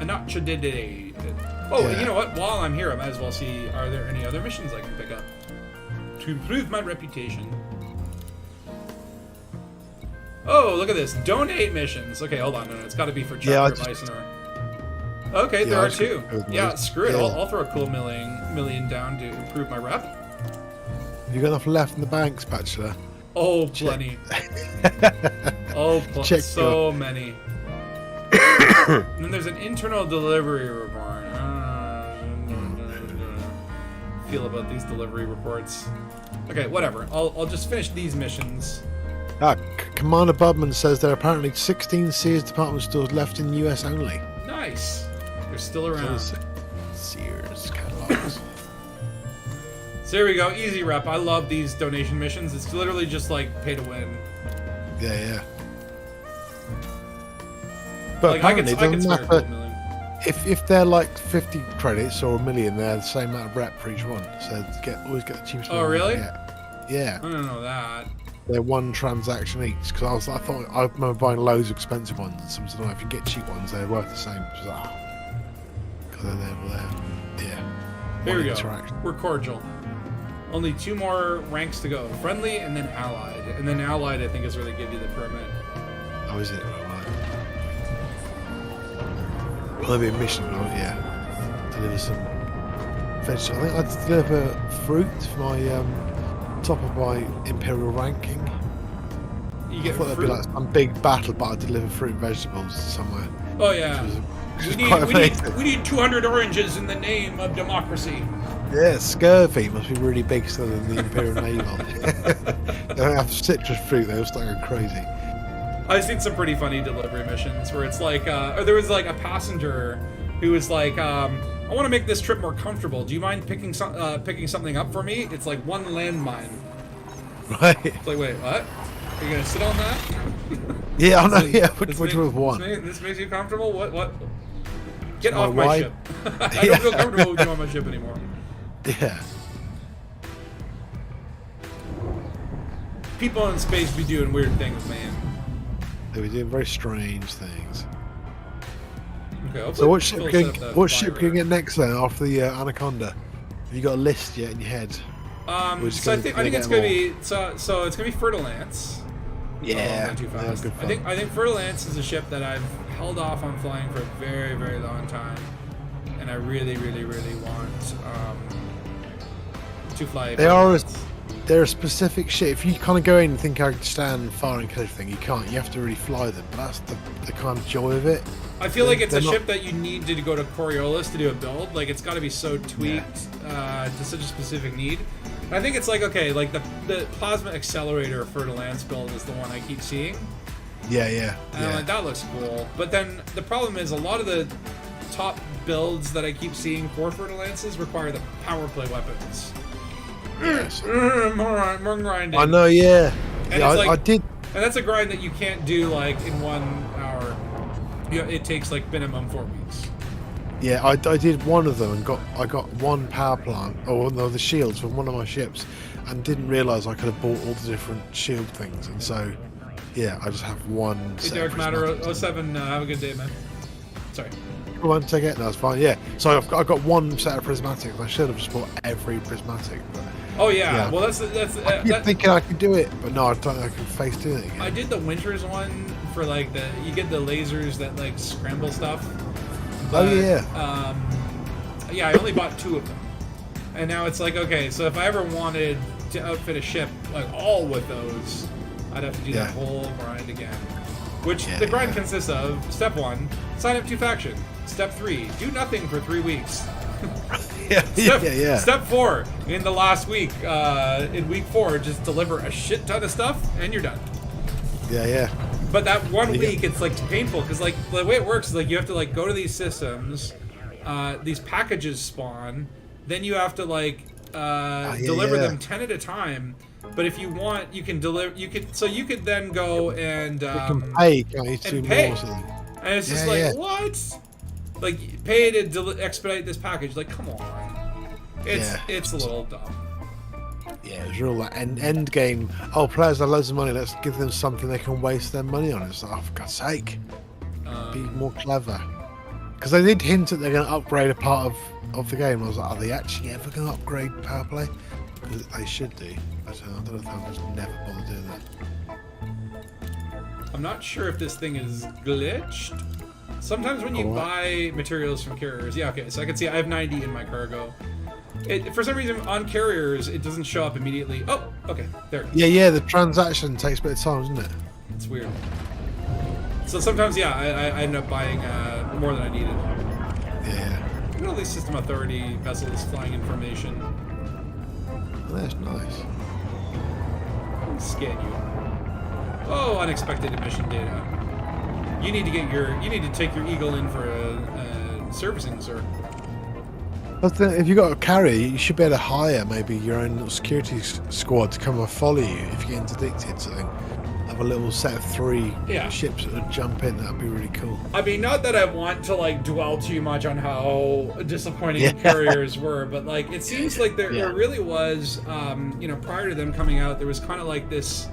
Anotchidai. Oh, you know what? While I'm here, I might as well see, are there any other missions I can pick up to improve my reputation? Oh, look at this. Donate missions. Okay, hold on. No, it's got to be for Chapter of Isinor. Okay, there are 2. Yeah, screw it. I'll throw a cool million down to improve my rep.
You got enough left in the bank, Spatula?
Oh, plenty. So many. And then there's an internal delivery report. Feel about these delivery reports. Okay, whatever. I'll just finish these missions.
Commander Budman says there are apparently 16 Sears department stores left in the US only.
Nice. They're still around.
Sears catalogs.
So there we go. Easy rep. I love these donation missions. It's literally just like pay to win.
Yeah. But
like,
apparently,
I can spare a cool million.
If they're like 50 credits or a million, they're the same amount of rep for each one. So always get the cheapest one.
Oh, really?
Yeah.
I don't know that.
They're one transaction each. Because I remember buying loads of expensive ones. And sometimes if you get cheap ones, they're worth the same. Because they're there. Yeah.
Here we go. We're cordial. Only 2 more ranks to go. Friendly and then allied. And then allied, I think, is where they give you the permit.
Oh, is it? Right. Well, there'll be a mission, right? Yeah. Deliver some vegetables. I think I'd deliver fruit for my top of my imperial ranking.
You
I
get
thought that'd
fruit.
be like some big battle, but I'd deliver fruit and vegetables somewhere.
Oh yeah.
Which is quite amazing.
We need 200 oranges in the name of democracy.
Yeah, scurvy must be really big still in the Imperial Naval. They don't have citrus fruit, they'll start going crazy.
I've seen some pretty funny delivery missions where it's like, or there was like a passenger who was like, I want to make this trip more comfortable. Do you mind picking something up for me? It's like 1 landmine.
Right.
It's like, wait, what? Are you gonna sit on that?
Yeah, I know, yeah,
This
which
makes-
was one.
This makes you comfortable? What? Get
My
off my
wife-
ship. I don't feel comfortable with you on my ship anymore.
Yeah.
People in space be doing weird things, man.
They were doing very strange things.
Okay, hopefully
So what ship
we'll
can
set up
what
the
ship
fire.
can you get next then after the Anaconda? Have you got a list yet in your head? We're just
So I
gonna
think
get
it's
them
gonna
all.
be so it's gonna be Fertilance.
Yeah.
Not too
Yeah,
fast.
good
I
fun.
think Fertilance is a ship that I've held off on flying for a very, very long time, and I really, really, really want to fly.
They are
Fertilance.
They're a specific ship. If you kind of go in and think I can stand fire and kill everything, you can't. You have to really fly them. But that's the kind of joy of it.
I feel like it's a
They're not-
ship that you need to go to Coriolis to do a build. Like it's got to be so tweaked to such a specific need. And I think it's like okay, like the plasma accelerator Fertilance build is the one I keep seeing.
Yeah, yeah,
And I'm like, that looks cool. But then the problem is a lot of the top builds that I keep seeing for Fertilances require the power play weapons.
Yes.
More grinding.
I know. Yeah.
And
Yeah,
it's like-
I did.
And that's a grind that you can't do like in 1 hour. You know, it takes like minimum 4 weeks.
Yeah, I did one of them and I got 1 power plant or no, the shields from one of my ships, and didn't realise I could have bought all the different shield things, and so yeah, I just have 1
Hey,
set.
Derek
of
Matter
prismatics.
07, have a good day, man. Sorry.
Go on, take it. No, it's fine. Yeah, so I got 1 set of prismatics. I should have just bought every prismatic. But
Oh yeah.
Yeah.
Well, that's
I keep thinking I could do it, but no, I don't think I can face doing it again.
I did the Winters one for like you get the lasers that like scramble stuff.
Oh, yeah.
Yeah, I only bought 2 of them, and now it's like okay, so if I ever wanted to outfit a ship like all with those, I'd have to do that
Yeah.
whole grind again. Which
Yeah,
the grind
yeah.
consists of: step 1, sign up to faction; step 3, do nothing for 3 weeks.
yeah,
Step,
yeah.
Step 4, in the last week, in week 4, just deliver a shit ton of stuff, and you're done.
Yeah, yeah.
But that 1
Yeah.
week, it's like painful because like the way it works is like you have to like go to these systems, these packages spawn, then you have to like deliver
yeah.
them 10 at a time. But if you want, you can deliver. You could then go and
You can pay, can't you, to
and
do
pay.
more? So
and it's just
Yeah,
like
yeah.
what? Like pay to expedite this package. Like come on, it's a little dumb.
yeah, it's real like end game. Oh, players have loads of money. Let's give them something they can waste their money on. It's like, oh, for God's sake, be more clever. Because they did hint that they're going to upgrade a part of the game. I was like, are they actually ever going to upgrade power play? Because they should do. I don't know if they'll just never bother doing that.
I'm not sure if this thing is glitched. Sometimes when you
Oh, what?
buy materials from carriers, yeah, okay, so I can see I have 90 in my cargo. For some reason, on carriers, it doesn't show up immediately. Oh, okay, there.
Yeah, the transaction takes a bit of time, doesn't it?
It's weird. So sometimes, yeah, I end up buying more than I needed.
Yeah.
Look at all these system authority vessels flying information.
Oh, that's nice.
Scan you. Oh, unexpected emission data. You need to take your Eagle in for a servicing, sir.
But then, if you got a carrier, you should be able to hire maybe your own little security squad to come and follow you if you get interdicted. So have a little set of 3
Yeah.
ships that would jump in. That'd be really cool.
I mean, not that I want to like dwell too much on how disappointing
Yeah.
carriers were, but like it seems like there really was, prior to them coming out, there was kind of like this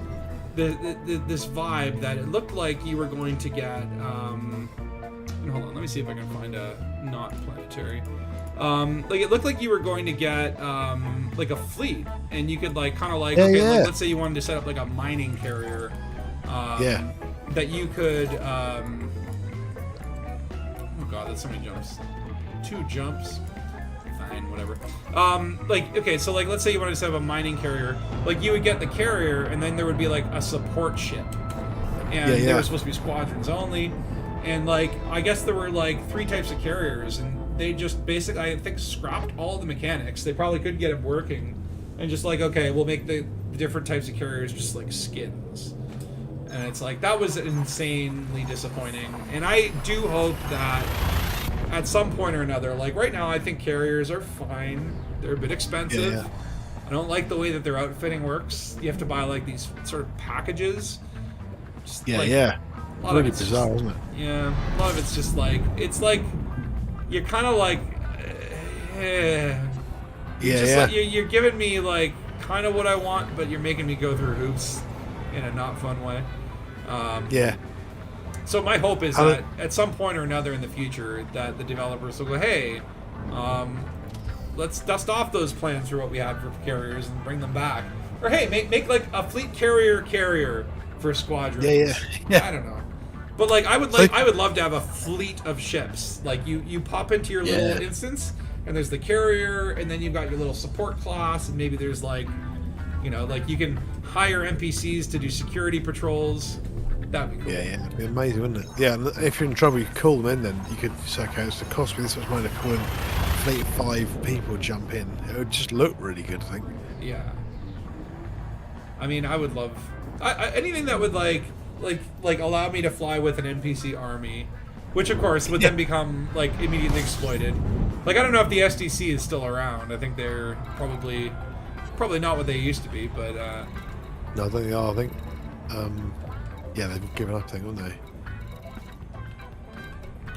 vibe that it looked like you were going to get. Hold on, let me me see if I can find a not planetary. Like it looked like you were going to get like a fleet, and you could like kind of like like, let's say you wanted to set up like a mining carrier. That you could. Oh god, that's so many jumps. 2 jumps. Fine, whatever. Like okay, so like let's say you wanted to set up a mining carrier. Like you would get the carrier, and then there would be like a support ship, and they were supposed to be squadrons only. And like I guess there were like 3 types of carriers, and they just basically I think scrapped all the mechanics. They probably couldn't get it working, and just like okay, we'll make the different types of carriers just like skins. And it's like that was insanely disappointing. And I do hope that at some point or another, like right now, I think carriers are fine. They're a bit expensive.
Yeah.
I don't like the way that their outfitting works. You have to buy like these sort of packages. Just,
Yeah,
like,
yeah.
A lot
Really
of it's
bizarre,
just,
isn't it?
Yeah, a lot of it's just like it's like you're kind of like, like, you're giving me like kind of what I want, but you're making me go through hoops in a not fun way. So my hope is that at some point or another in the future that the developers will go, hey, let's dust off those plans for what we had for carriers and bring them back. Or hey, make like a fleet carrier for squadrons.
Yeah.
I don't know. But like I would love to have a fleet of ships. Like you pop into your little instance and there's the carrier, and then you've got your little support class, and maybe there's like, you know, like you can hire NPCs to do security patrols. That'd be cool.
Yeah, it'd be amazing, wouldn't it? Yeah, and if you're in trouble, you could call them in. Then you could say, "Okay, it's going to cost me this much money to call in a fleet of 5 people jump in." It would just look really good, I think.
Yeah. I mean, I would love anything that would like allow me to fly with an NPC army, which of course would then become like immediately exploited. Like I don't know if the SDC is still around. I think they're probably not what they used to be, but
No, I think they are. I think, yeah, they've given up, I think, haven't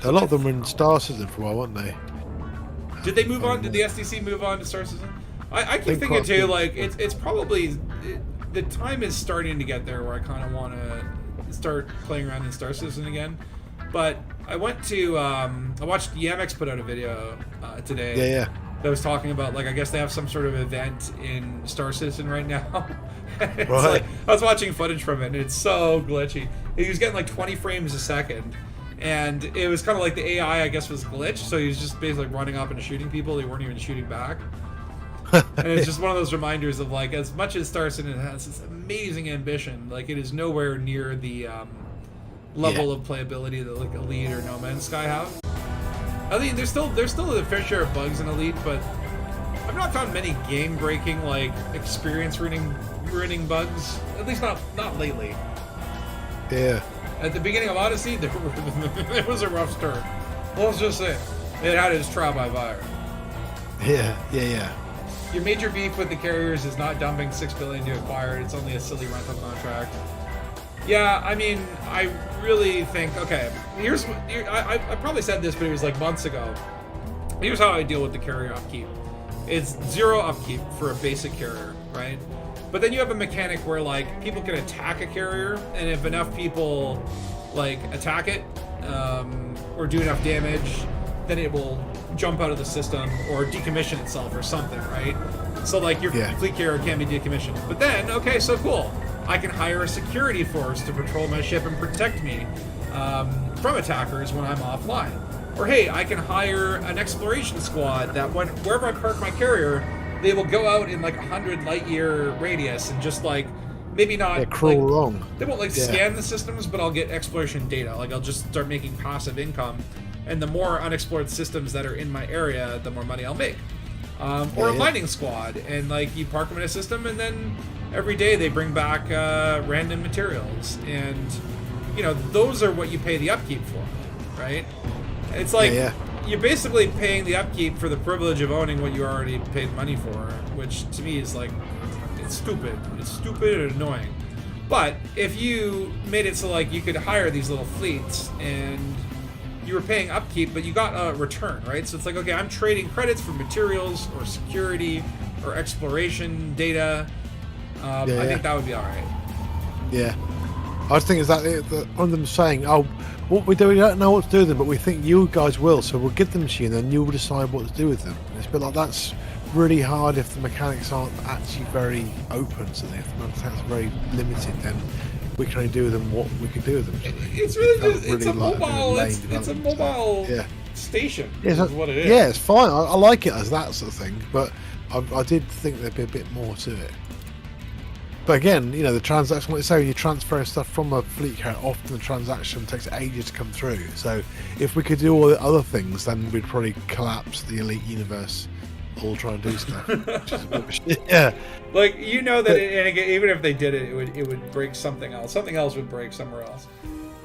they? A lot of them were in Star Citizen for a while, weren't they?
Did they move on? Did the SDC move on to Star Citizen? I keep thinking too, like it's probably the time is starting to get there where I kind of want to start playing around in Star Citizen again. But I went to I watched Yamex put out a video today.
Yeah.
That was talking about like I guess they have some sort of event in Star Citizen right now. It's
Right.
like, I was watching footage from it, and it's so glitchy. He was getting like 20 frames a second, and it was kind of like the AI I guess was glitched, so he was just basically running up and shooting people. They weren't even shooting back. And it's just one of those reminders of like, as much as Star Citizen has this amazing ambition, like it is nowhere near the level of playability that like Elite or No Man's Sky have. I mean, there's still a fair share of bugs in Elite, but I've not found many game-breaking like experience ruining bugs. At least not lately.
Yeah.
At the beginning of Odyssey, it was a rough start. Let's just say it had its trial by fire.
Yeah.
Your major beef with the carriers is not dumping $6 billion to acquire it. It's only a silly rental contract. Yeah, I mean, I really think, okay, I probably said this, but it was like months ago. Here's how I deal with the carrier upkeep. It's 0 upkeep for a basic carrier, right? But then you have a mechanic where like people can attack a carrier, and if enough people like attack it or do enough damage, then it will jump out of the system or decommission itself or something, right? So like your fleet carrier can be decommissioned. But then, okay, so cool. I can hire a security force to patrol my ship and protect me from attackers when I'm offline. Or hey, I can hire an exploration squad that wherever I park my carrier, they will go out in like 100 light year radius and just like maybe not
crawl
like,
along.
They won't like scan the systems, but I'll get exploration data. Like I'll just start making passive income, and the more unexplored systems that are in my area, the more money I'll make. Or a mining squad, and like you park them in a system, and then every day they bring back random materials, and you know those are what you pay the upkeep for, right? It's like you're basically paying the upkeep for the privilege of owning what you already paid money for, which to me is like it's stupid. It's stupid and annoying. But if you made it so like you could hire these little fleets and you were paying upkeep, but you got a return, right? So it's like, okay, I'm trading credits for materials or security or exploration data. I think that would be all right.
Yeah. I was thinking is that one of them saying, "Oh, what we do, we don't know what to do with them, but we think you guys will, so we'll give them to you, and then you'll decide what to do with them." And it's a bit like that's really hard if the mechanics aren't actually very open. So if the mechanics are very limited, then we can only do with them what we can do with them.
It's really just, it's a
like
mobile.
lame
It's a
development.
mobile
Yeah.
station.
Yeah,
Is what it is.
yeah, it's fine. I like it as that sort of thing, but I did think there'd be a bit more to it. But again, you know, the transaction, like I say, when you're transferring stuff from a fleet carrier, often the transaction takes ages to come through. So if we could do all the other things, then we'd probably collapse the elite universe, all trying to do stuff. Which is a bit of a shit. Yeah.
Like, you know that, and again, even if they did it, it would break something else. Something else would break somewhere else.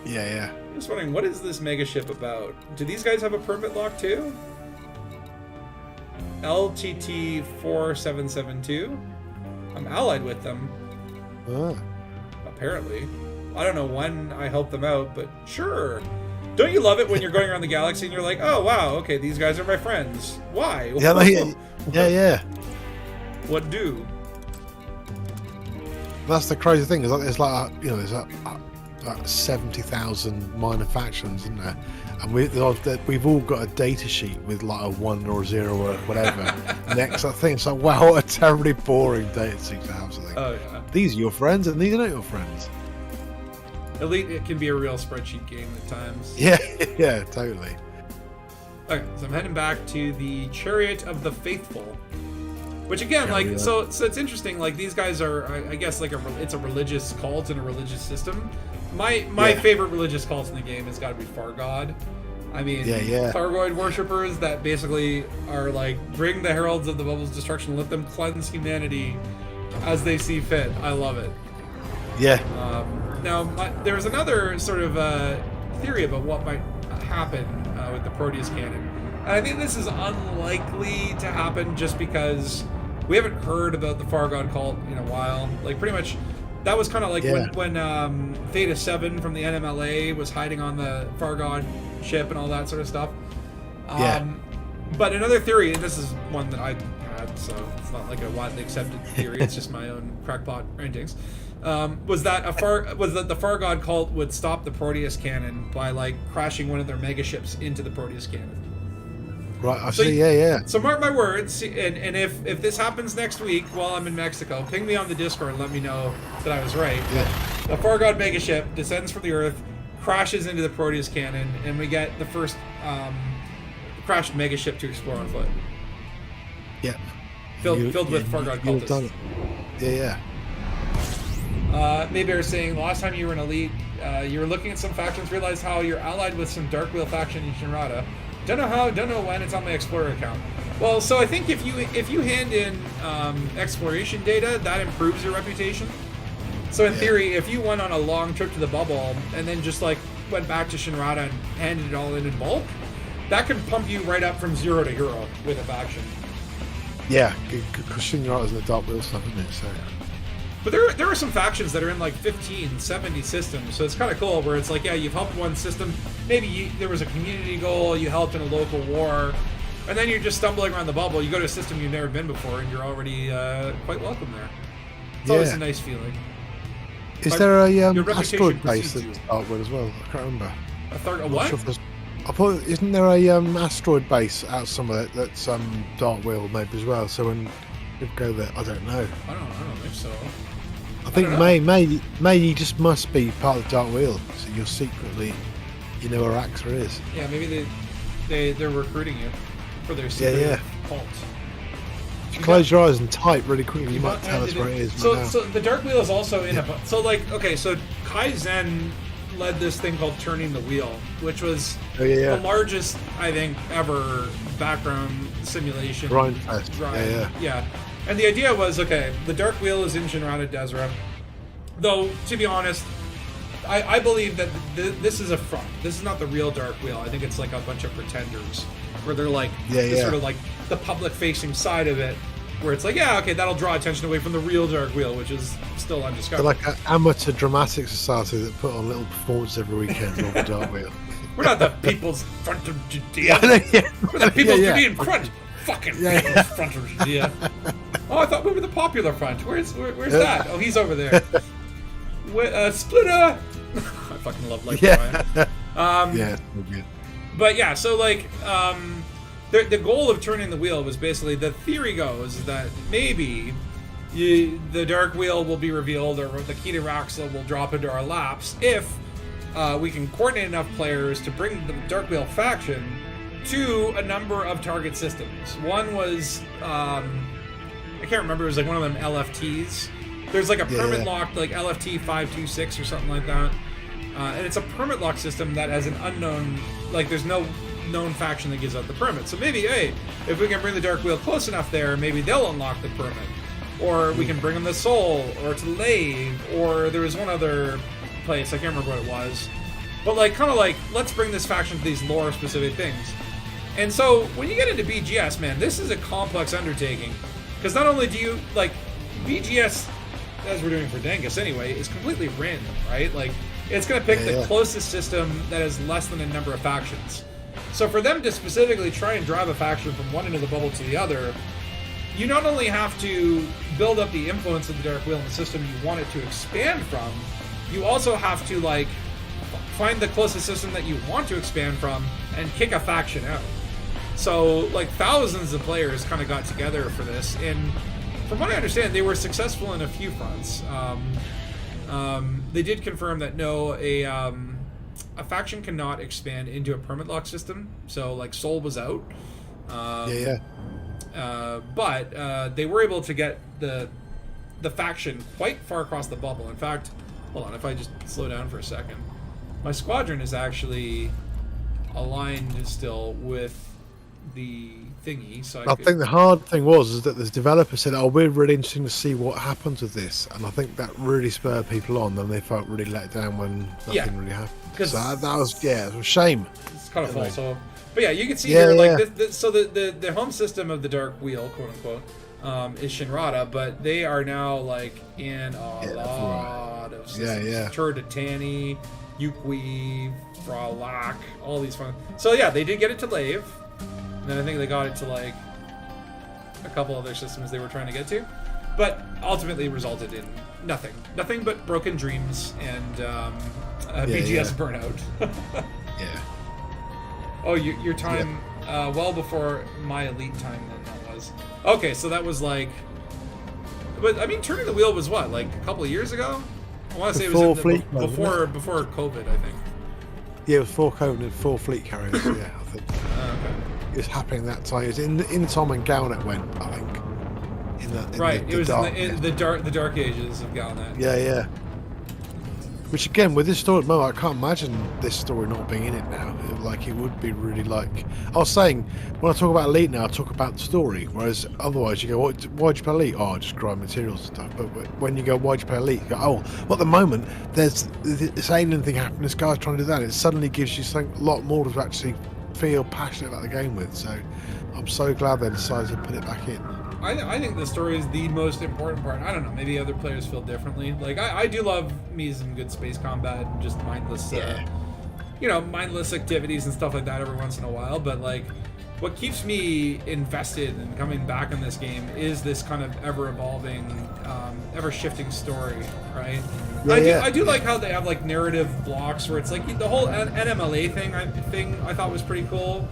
Yeah.
I'm just wondering, what is this mega ship about? Do these guys have a permit lock too? LTT 4772. I'm allied with them.
Ah.
Apparently. I don't know when I helped them out, but sure. Don't you love it when you're going around the galaxy and you're like, oh wow, okay, these guys are my friends. Why?
Yeah.
What do?
That's the crazy thing. Is like there's like you know there's like 70,000 minor factions, isn't there? And we've all got a data sheet with like a 1 or a 0 or whatever. Next, I think it's like, wow, what a terribly boring data sheet to have. Something.
Oh yeah.
These are your friends, and these are not your friends.
Elite, it can be a real spreadsheet game at times.
Yeah, yeah, totally.
Okay, so I'm heading back to the Chariot of the Faithful, which again, like,
Chariot.
so it's interesting. Like, these guys are, I guess, like it's a religious cult and a religious system. My favorite religious cult in the game has got to be Fargod. I mean, Thargoid worshippers that basically are like, bring the heralds of the bubble's destruction, let them cleanse humanity as they see fit. I love it.
Yeah.
Now, there was another sort of theory about what might happen with the Proteus cannon. And I think this is unlikely to happen just because we haven't heard about the Fargod cult in a while. Like, pretty much, that was kind of like when Theta 7 from the NMLA was hiding on the Fargod ship and all that sort of stuff. But another theory, and this is one that I had, so it's not like a widely accepted theory, it's just my own crackpot rantings, was that the Fargod cult would stop the Proteus cannon by like crashing one of their mega ships into the Proteus cannon.
Right, I see. Yeah.
So mark my words, and if this happens next week while I'm in Mexico, ping me on the Discord and let me know that I was right.
Yeah.
The Fargod mega ship descends from the Earth, crashes into the Proteus cannon, and we get the first crashed mega ship to explore on foot.
Yeah.
Filled with Fargod cultists.
Yeah.
Maybe I was saying last time you were in Elite, you were looking at some factions, realized how you're allied with some Dark Wheel faction in Shinrada. Don't know how, don't know when. It's on my Explorer account. Well, so I think if you hand in exploration data, that improves your reputation. So in theory, if you went on a long trip to the bubble and then just like went back to Shinrada and handed it all in bulk, that could pump you right up from 0 to hero with a faction.
Yeah, because Shinrada's in the Dark Wheel stuff, isn't it? So.
But there are some factions that are in like 15, 70 systems, so it's kind of cool where it's like, yeah, you've helped one system, maybe there was a community goal, you helped in a local war, and then you're just stumbling around the bubble, you go to a system you've never been before, and you're already quite welcome there. It's always a nice feeling.
Is there a
your reputation
asteroid base
precedes
that's Dark Wheel as well? I can't remember.
A what?
I thought, isn't there a asteroid base out somewhere that's Dark Wheel maybe as well? So when we go there, I don't know.
I don't think so.
I think May you just must be part of the Dark Wheel, so you're secretly, you know where Axa is.
Yeah, maybe they're recruiting you for their secret cult.
If you close your eyes and type really quickly, you might tell us where it is.
So the Dark Wheel is also in a. So like, okay, so Kaizen led this thing called Turning the Wheel, which was the largest, I think, ever background simulation.
Grindfest.
Yeah. And the idea was, okay, the Dark Wheel is in Shinrada Desra. Though, to be honest, I believe that this is a front. This is not the real Dark Wheel. I think it's like a bunch of pretenders, where they're like, sort of like the public-facing side of it, where it's like, yeah, okay, that'll draw attention away from the real Dark Wheel, which is still undiscovered.
They're like an amateur dramatic society that put on little performances every weekend on the Dark Wheel.
We're not the People's Front of Judea. We're the People's Judean Front. Fucking People's Front of Judea. Oh, I thought we were the Popular Front. Where's that? Oh, he's over there. Spatula. I fucking love Life
Yeah.
Brian.
Yeah. Okay.
But yeah, so like, the goal of turning the wheel was basically, the theory goes that maybe the Dark Wheel will be revealed, or the key to Raxla will drop into our laps if we can coordinate enough players to bring the Dark Wheel faction to a number of target systems. One was, I can't remember, it was like one of them LFTs. There's like a permit locked, like LFT 526 or something like that. And it's a permit lock system that has an unknown, like there's no known faction that gives out the permit. So maybe, hey, if we can bring the Dark Wheel close enough there, maybe they'll unlock the permit. Or we can bring them the Soul, or to Lave, or there was one other place, I can't remember what it was. But like, kind of like, let's bring this faction to these lore-specific things. And so, when you get into BGS, man, this is a complex undertaking. Because not only do you, like, BGS, as we're doing for Dangus anyway, is completely random, right? Like, it's going to pick the closest system that has less than a number of factions. So for them to specifically try and drive a faction from one end of the bubble to the other, you not only have to build up the influence of the Dark Wheel in the system you want it to expand from, you also have to, like, find the closest system that you want to expand from and kick a faction out. So, like, thousands of players kind of got together for this, and from what I understand, they were successful in a few fronts. They did confirm that no, a faction cannot expand into a permit lock system. So, like, Soul was out. But they were able to get the faction quite far across the bubble. In fact, hold on, if I just slow down for a second, my squadron is actually aligned still with the thingy. So
I think the hard thing was that the developer said, "Oh, we're really interested to see what happens with this," and I think that really spurred people on. Then they felt really let down when nothing really happened. So that was it was a shame.
It's kind of false. So, but yeah, you can see here, like, so the home system of the Dark Wheel, quote unquote, is Shinrata, but they are now like in a lot of systems. Turdetani, Yuqui, Fralak, all these fun. So yeah, they did get it to Lave. And then I think they got it to, like, a couple other systems they were trying to get to. But ultimately resulted in nothing. Nothing but broken dreams and BGS burnout. Oh, your time, well before my elite time then that was. Okay, so that was like... But, I mean, turning the wheel was what, like a couple of years ago? I want to say it was before COVID, I think.
Yeah, it was before COVID, full fleet carriers, yeah, I think.
Okay.
It was happening that time. It was in Tom and Galnet went, I think.
It was in the dark ages of Galnet.
Yeah. Which again, with this story at the moment, I can't imagine this story not being in it now. Like, it would be really like... I was saying, when I talk about Elite now, I talk about the story. Whereas otherwise you go, why'd you play Elite? Oh, just grind materials and stuff. But when you go, why'd you play Elite? You go, oh, well, at the moment, there's this alien thing happening, this guy's trying to do that. It suddenly gives you something a lot more to actually feel passionate about the game with. So I'm so glad they decided to put it back in.
I think the story is the most important part. I don't know, maybe other players feel differently. Like, I do love me some good space combat and just mindless, mindless activities and stuff like that every once in a while. But, like, what keeps me invested and coming back in this game is this kind of ever-evolving, ever-shifting story, right? I do like how they have, like, narrative blocks where it's like the whole NMLA thing I thought was pretty cool.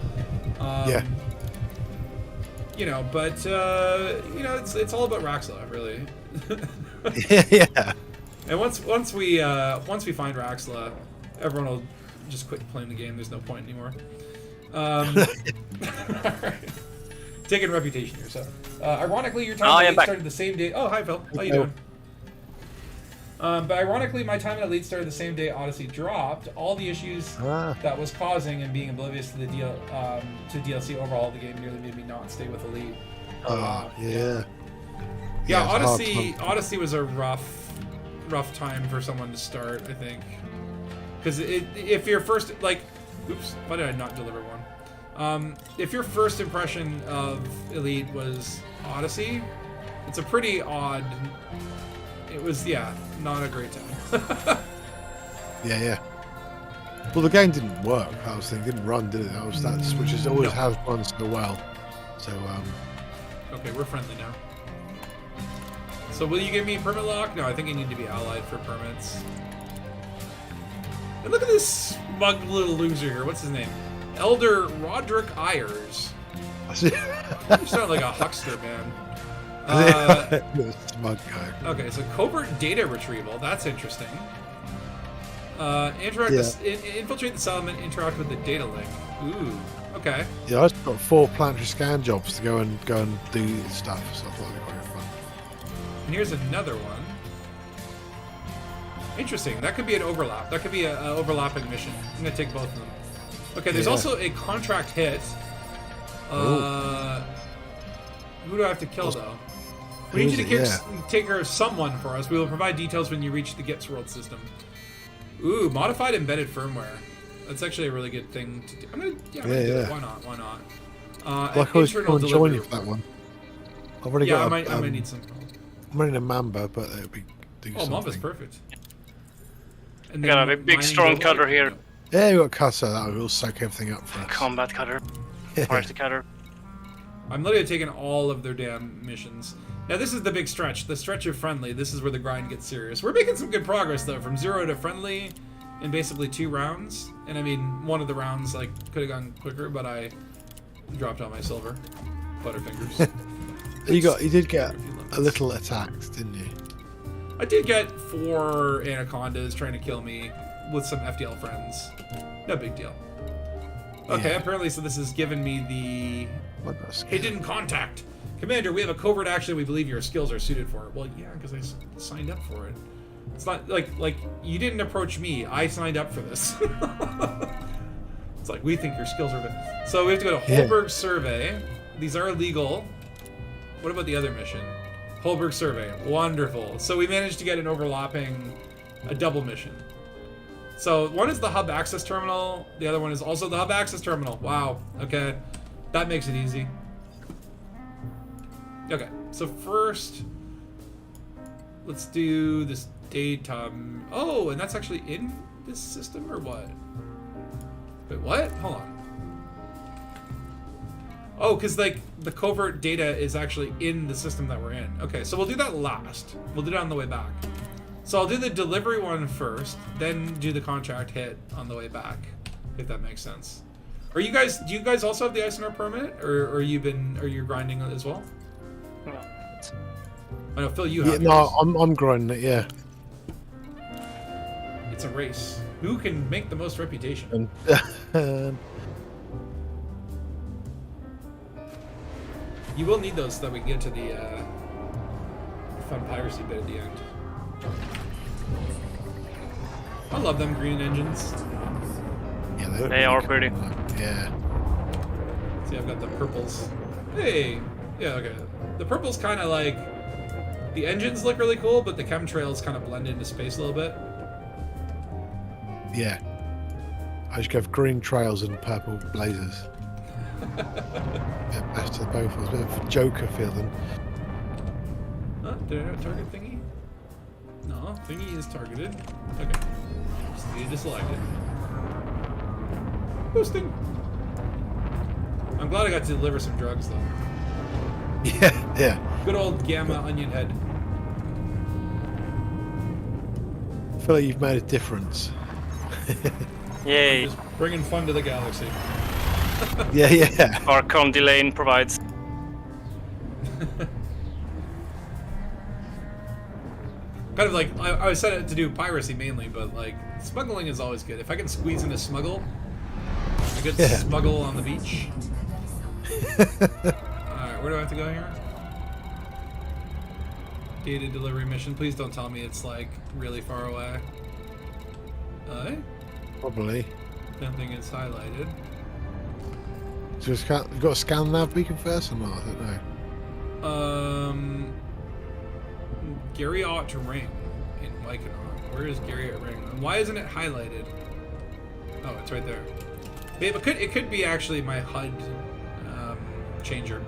But it's all about Raxla, really.
Yeah.
And once we find Raxla, everyone will just quit playing the game. There's no point anymore. Taking reputation here. So, ironically, your time elite started the same day. Oh, hi Phil. How you doing? But ironically, my time in Elite started the same day Odyssey dropped. All the issues that was causing and being oblivious to the DLC overhaul of the game nearly made me not stay with Elite. Odyssey was a rough time for someone to start, I think. Because if your first, like, oops, why did I not deliver one? If your first impression of Elite was Odyssey, it's a pretty odd... It was, not a great time.
Yeah. Well, the game didn't work. I was thinking, it didn't run, did it? Which is always has run so well. So,
okay, we're friendly now. So will you give me permit lock? No, I think I need to be allied for permits. And look at this smug little loser here. What's his name? Elder Roderick Ayers. You sound like a huckster, man.
Smug guy.
Okay, so covert data retrieval. That's interesting. Infiltrate the settlement. Interact with the data link. Ooh. Okay.
Yeah, I've got 4 planetary scan jobs to go and do stuff, so I thought it'd be quite fun.
And here's another one. Interesting. That could be an overlap. That could be an overlapping mission. I'm gonna take both of them. Okay. There's also a contract hit. Who do I have to kill though? We need you to take care of someone for us. We will provide details when you reach the Gips World system. Ooh, modified embedded firmware. That's actually a really good thing to do. I'm gonna do it. Why not? Why not?
Like I was going to join you for that one. I've already got.
I might need some.
I'm running a Mamba, but it would be.
Mamba's perfect. And
We got a big strong cutter here.
Yeah, we got cutter. That will soak everything up for us.
Combat cutter. Forest cutter.
I'm literally taking all of their damn missions. Now this is the big stretch. The stretch of friendly. This is where the grind gets serious. We're making some good progress though, from 0 to friendly in basically 2 rounds. And I mean, one of the rounds like could have gone quicker, but I dropped all my silver. Butterfingers.
You did get a little attacked, didn't you?
I did get 4 anacondas trying to kill me with some FDL friends. No big deal. Okay, apparently, so this has given me the hidden contact. Commander, we have a covert action we believe your skills are suited for. Well, yeah, because I signed up for it. It's not like you didn't approach me. I signed up for this. It's like, we think your skills are good. So we have to go to Holberg Survey. These are illegal. What about the other mission? Holberg Survey. Wonderful. So we managed to get an overlapping, a double mission. So one is the hub access terminal. The other one is also the hub access terminal. Wow. Okay. That makes it easy. Okay. So first, let's do this data. Oh, and that's actually in this system or what? Wait, what? Hold on. Oh, because like the covert data is actually in the system that we're in. Okay, so we'll do that last. We'll do that on the way back. So I'll do the delivery one first, then do the contract hit on the way back, if that makes sense. Do you guys also have the Isinor permit, or are you grinding as well?
No.
I know, Phil, you have.
Yeah, no, I'm grinding it. Yeah.
It's a race. Who can make the most reputation? You will need those so that we can get to the fun piracy bit at the end. I love them green engines.
Yeah,
they are pretty.
Yeah.
See, I've got the purples. Hey! Yeah, okay. The purple's kind of like... The engines look really cool, but the chemtrails kind of blend into space a little bit.
Yeah. I just have green trails and purple blazers. Best of both. It was a bit of a Joker feeling.
Huh? Did I have a target thingy? No, thingy is targeted. Okay. Just need to select it. Boosting! I'm glad I got to deliver some drugs, though.
Yeah.
Good old gamma onion head.
I feel like you've made a difference.
Yay.
Just bringing fun to the galaxy.
Yeah.
Our Condi Lane provides.
Kind of like, I set it to do piracy mainly, but like, smuggling is always good. If I can squeeze in a smuggle, a good smuggle on the beach. Alright, where do I have to go here? Data delivery mission. Please don't tell me it's like really far away.
Probably.
Don't think it's highlighted.
So you've got to scan the nav beacon first or not? I don't know.
Garriott Ring in Mykonos. Where is Garriott Ring? And why isn't it highlighted? Oh, it's right there. It could be actually my HUD changer.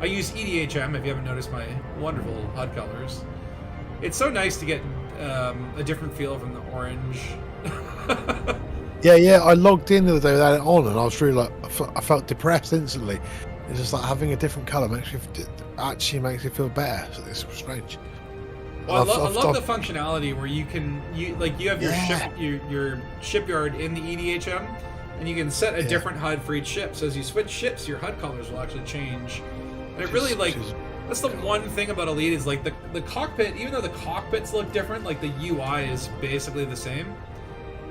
I use EDHM, if you haven't noticed my wonderful HUD colors. It's so nice to get a different feel from the orange.
Yeah. I logged in the other day without it on, and I was really like, I felt depressed instantly. It's just like having a different color makes me feel better. So it's strange.
Well, I love the functionality where you have your shipyard in the EDHM, and you can set a different HUD for each ship. So as you switch ships, your HUD colors will actually change. And it really that's the one thing about Elite is like the cockpit. Even though the cockpits look different, like the UI is basically the same.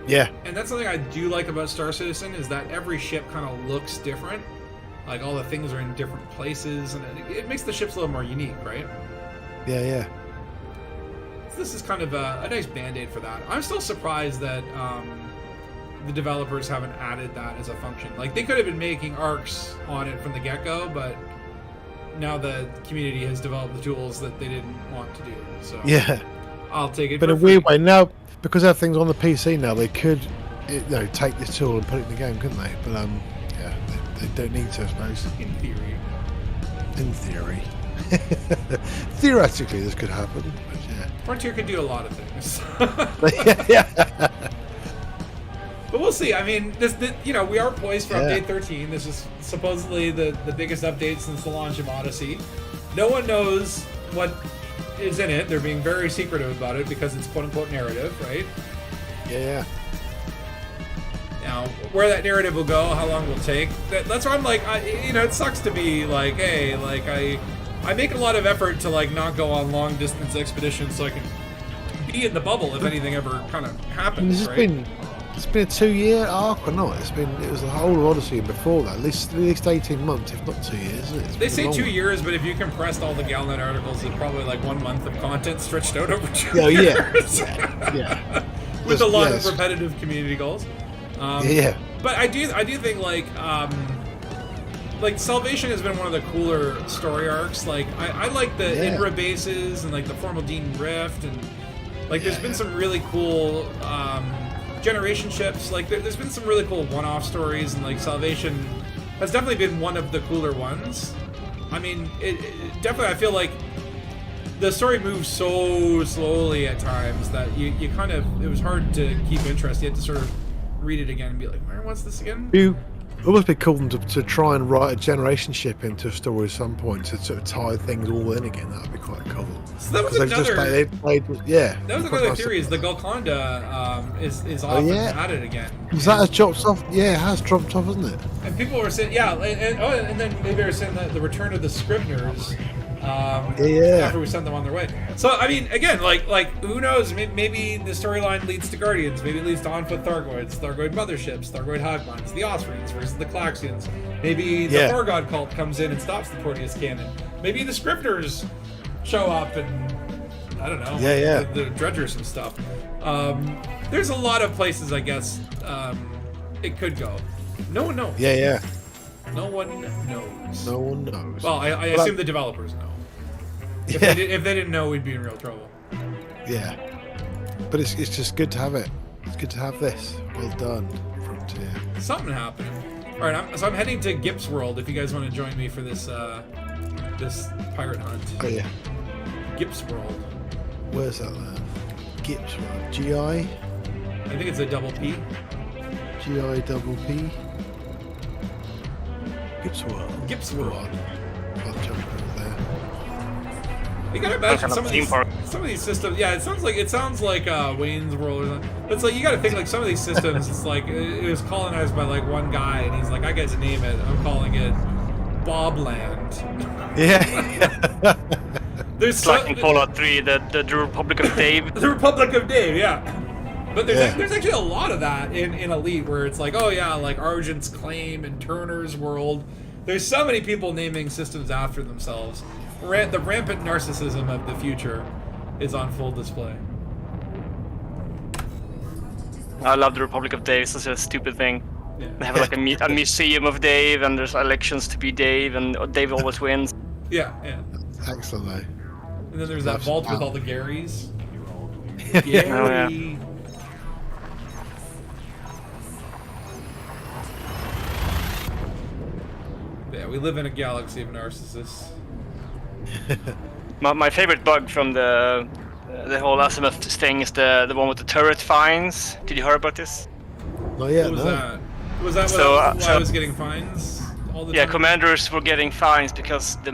Yeah.
And that's something I do like about Star Citizen is that every ship kind of looks different. Like all the things are in different places, and it makes the ships a little more unique, right?
Yeah.
This is kind of a nice band-aid for that. I'm still surprised that the developers haven't added that as a function. Like, they could have been making arcs on it from the get-go, but now the community has developed the tools that they didn't want to do. So
Yeah.
I'll take it.
But in a weird way, now, because everything's on the PC now, they could take this tool and put it in the game, couldn't they? But, they don't need to, I suppose.
In theory.
In theory. Theoretically, this could happen, but yeah.
Frontier could do a lot of things.
yeah.
But we'll see. I mean, we are poised for update 13. This is supposedly the biggest update since the launch of Odyssey. No one knows what is in it. They're being very secretive about it because it's quote-unquote narrative, right?
Yeah.
Now, where that narrative will go, how long it will take, that's why I'm like, it sucks to be like, hey, like, I make a lot of effort to, like, not go on long-distance expeditions so I can be in the bubble if anything ever kind of happens,
It's been a 2-year arc or not? It was the whole Odyssey before that, at least 18 months, if not 2 years, isn't it?
They say 2 years, but if you compressed all the Galnet articles, it's probably like 1 month of content stretched out over 2 years.
Yeah.
With a lot of repetitive community goals. But I do think like Salvation has been one of the cooler story arcs. Like I like the Indra bases and like the Formaldine Rift, and like there's been some really cool generation ships. Like there's been some really cool one-off stories, and like Salvation has definitely been one of the cooler ones. I mean, it definitely, I feel like the story moves so slowly at times that you kind of, it was hard to keep interest. You had to sort of read it again and be like, what's this again?
It would be cool to try and write a generation ship into a story at some point to sort of tie things all in again. That would be quite cool.
So that was another. That was another theory. Is the Golconda is often added again?
Is that has dropped off? Yeah, it has dropped off, hasn't it?
And people were saying, and then maybe they were saying that the return of the Scribners. After we sent them on their way. So I mean, again, like who knows? Maybe the storyline leads to Guardians. Maybe it leads to on-foot Thargoids, Thargoid motherships, Thargoid hogmines, the Osprey's versus the Klaxians. Maybe the Thorgod cult comes in and stops the Proteus cannon. Maybe the Scripters show up and I don't know. The Dredgers and stuff. There's a lot of places, I guess, it could go. No one knows. No one knows.
No one knows.
Well, I assume the developers know. If they didn't know, we'd be in real trouble.
Yeah. But it's just good to have it. It's good to have this. Well done, Frontier.
Something happened. All right, I'm heading to Gips World. If you guys want to join me for this this pirate hunt.
Oh yeah.
Gips World.
Where's that then? Gips World. GI.
I think it's a double P.
GI double P. Gips World.
Gips World.
I'll jump over there.
You gotta imagine some of these systems. Yeah, it sounds like Wayne's World or something. It's like you gotta think like some of these systems. It's like it was colonized by like one guy, and he's like, I get to name it. I'm calling it Bobland.
Yeah.
There's like in Fallout 3, the Republic of Dave.
The Republic of Dave, yeah. But there's actually a lot of that in Elite, where it's like, oh yeah, like Argent's Claim and Turner's World. There's so many people naming systems after themselves. The rampant narcissism of the future is on full display.
I love the Republic of Dave. It's such a stupid thing.
Yeah.
They have like a museum of Dave, and there's elections to be Dave, and Dave always wins.
Yeah.
Excellent, though.
And then there's that vault with all the Garys. Gary.
Oh, yeah.
Yeah, we live in a galaxy of narcissists.
My favorite bug from the whole Azimuth thing is the one with the turret fines. Did you hear about this?
Not yet.
What was
no.
that? Was that
So,
why I was getting fines? all the
Yeah,
time?
commanders were getting fines because the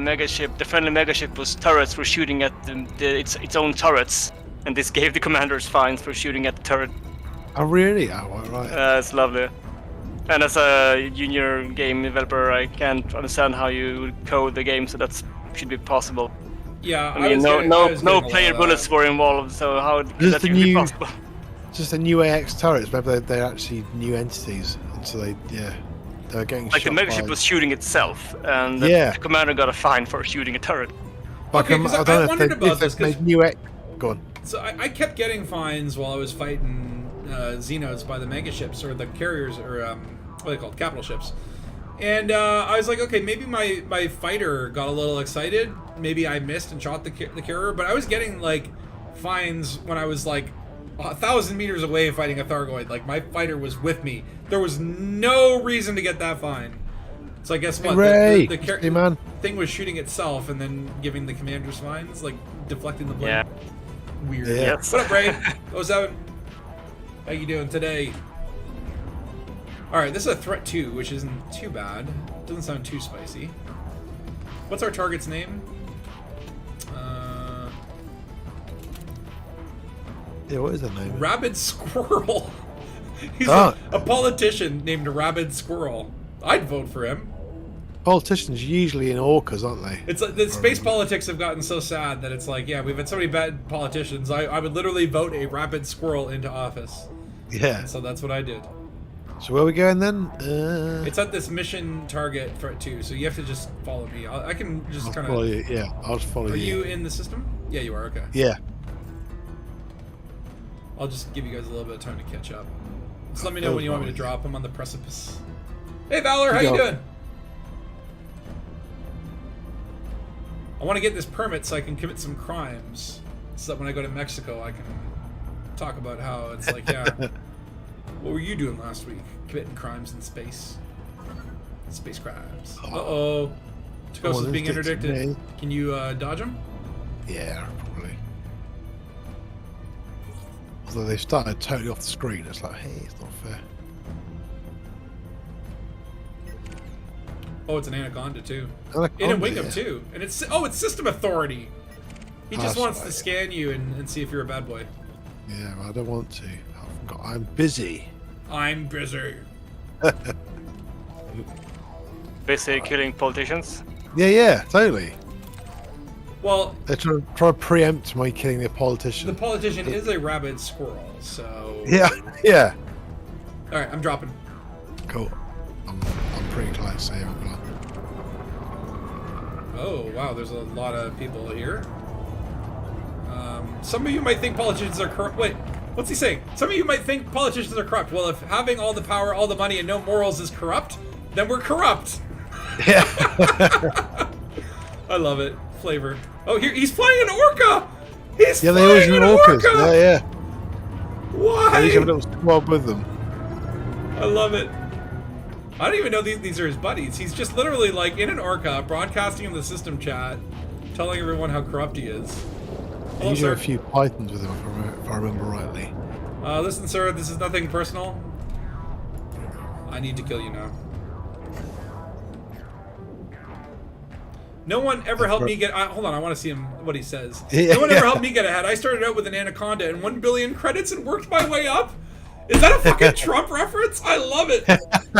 friendly megaship was turrets were shooting at its own turrets, and this gave the commanders fines for shooting at the turret.
Oh, really? Oh, right.
It's lovely. And as a junior game developer, I can't understand how you would code the game so that should be possible.
Yeah,
I mean, no player bullets were involved, so how could that even be possible?
Just the new AX turrets, maybe they're actually new entities, and so they were getting
Like the
shot
megaship
by...
was shooting itself, and
Yeah.
the commander got a fine for shooting a turret.
Okay, 'cause I wondered about this, 'cause-
made new AX... Go on.
So I kept getting fines while I was fighting Xenos by the megaships, or the carriers, or what are they called? Capital ships. And I was like, okay, maybe my fighter got a little excited. Maybe I missed and shot the carrier, but I was getting, like, fines when I was, like, 1,000 meters away fighting a Thargoid. Like, my fighter was with me. There was no reason to get that fine. So I guess what?
Hooray!
The
Man.
thing was shooting itself and then giving the commanders fines, like, deflecting the blame.
Yeah.
Weird.
Yeah.
Yes.
What up, Ray? What's up? How you doing today? Alright, this is a threat 2, which isn't too bad. Doesn't sound too spicy. What's our target's name?
Yeah, what is that name?
Rabid Squirrel. He's
Ah.
a politician named Rabid Squirrel. I'd vote for him.
Politicians usually in orcas, aren't they?
It's like the space politics have gotten so sad that it's like, yeah, we've had so many bad politicians. I would literally vote a Rabid Squirrel into office.
Yeah.
So that's what I did.
So where are we going then?
It's at this mission target threat 2, so you have to just follow me. I can just
I'll
kind
follow
of...
you. Yeah, I'll just follow
Are
you.
you in the system? Yeah, you are, okay.
Yeah.
I'll just give you guys a little bit of time to catch up. Just let me know when you want me to drop. I'm on the precipice. Hey, Valor, how you doing? I want to get this permit so I can commit some crimes. So that when I go to Mexico, I can talk about how it's like, yeah, what were you doing last week? Committing crimes in space. Space crimes. Uh-oh. Takos is being interdicted. Can you dodge him?
Yeah, probably. Although they started totally off the screen, it's like, hey, it's not fair.
Oh, it's an anaconda too.
Anaconda,
In a Wingham
yeah.
too. And it's system authority. He just
That's
wants to
right.
scan you and see if you're a bad boy.
Yeah, well, I don't want to. I'm busy.
I'm busy.
Basically killing politicians.
Yeah, totally.
Well,
They're trying to preempt my killing the politician.
the politician is a rabid squirrel, so...
Yeah.
Alright, I'm dropping.
Cool. I'm pretty close here.
Oh, wow, there's a lot of people here. Some of you might think politicians are corrupt. Wait, what's he saying? Some of you might think politicians are corrupt. Well, if having all the power, all the money, and no morals is corrupt, then we're corrupt.
Yeah.
I love it. Flavor. Oh, here, he's flying an orca! He's
Yeah, they
flying
always
an
use orcas.
orca!
Yeah.
Why?
They usually have a little squad with them.
I love it. I don't even know these are his buddies. He's just literally like in an orca, broadcasting in the system chat, telling everyone how corrupt he is.
They
Hello,
usually
sir.
have a few pythons with them, if I remember rightly.
Listen, sir, this is nothing personal. I need to kill you now. No one ever helped me get... hold on, I want to see him what he says.
Yeah.
No one ever helped me get ahead. I started out with an anaconda and 1 billion credits and worked my way up. Is that a fucking Trump reference? I love it.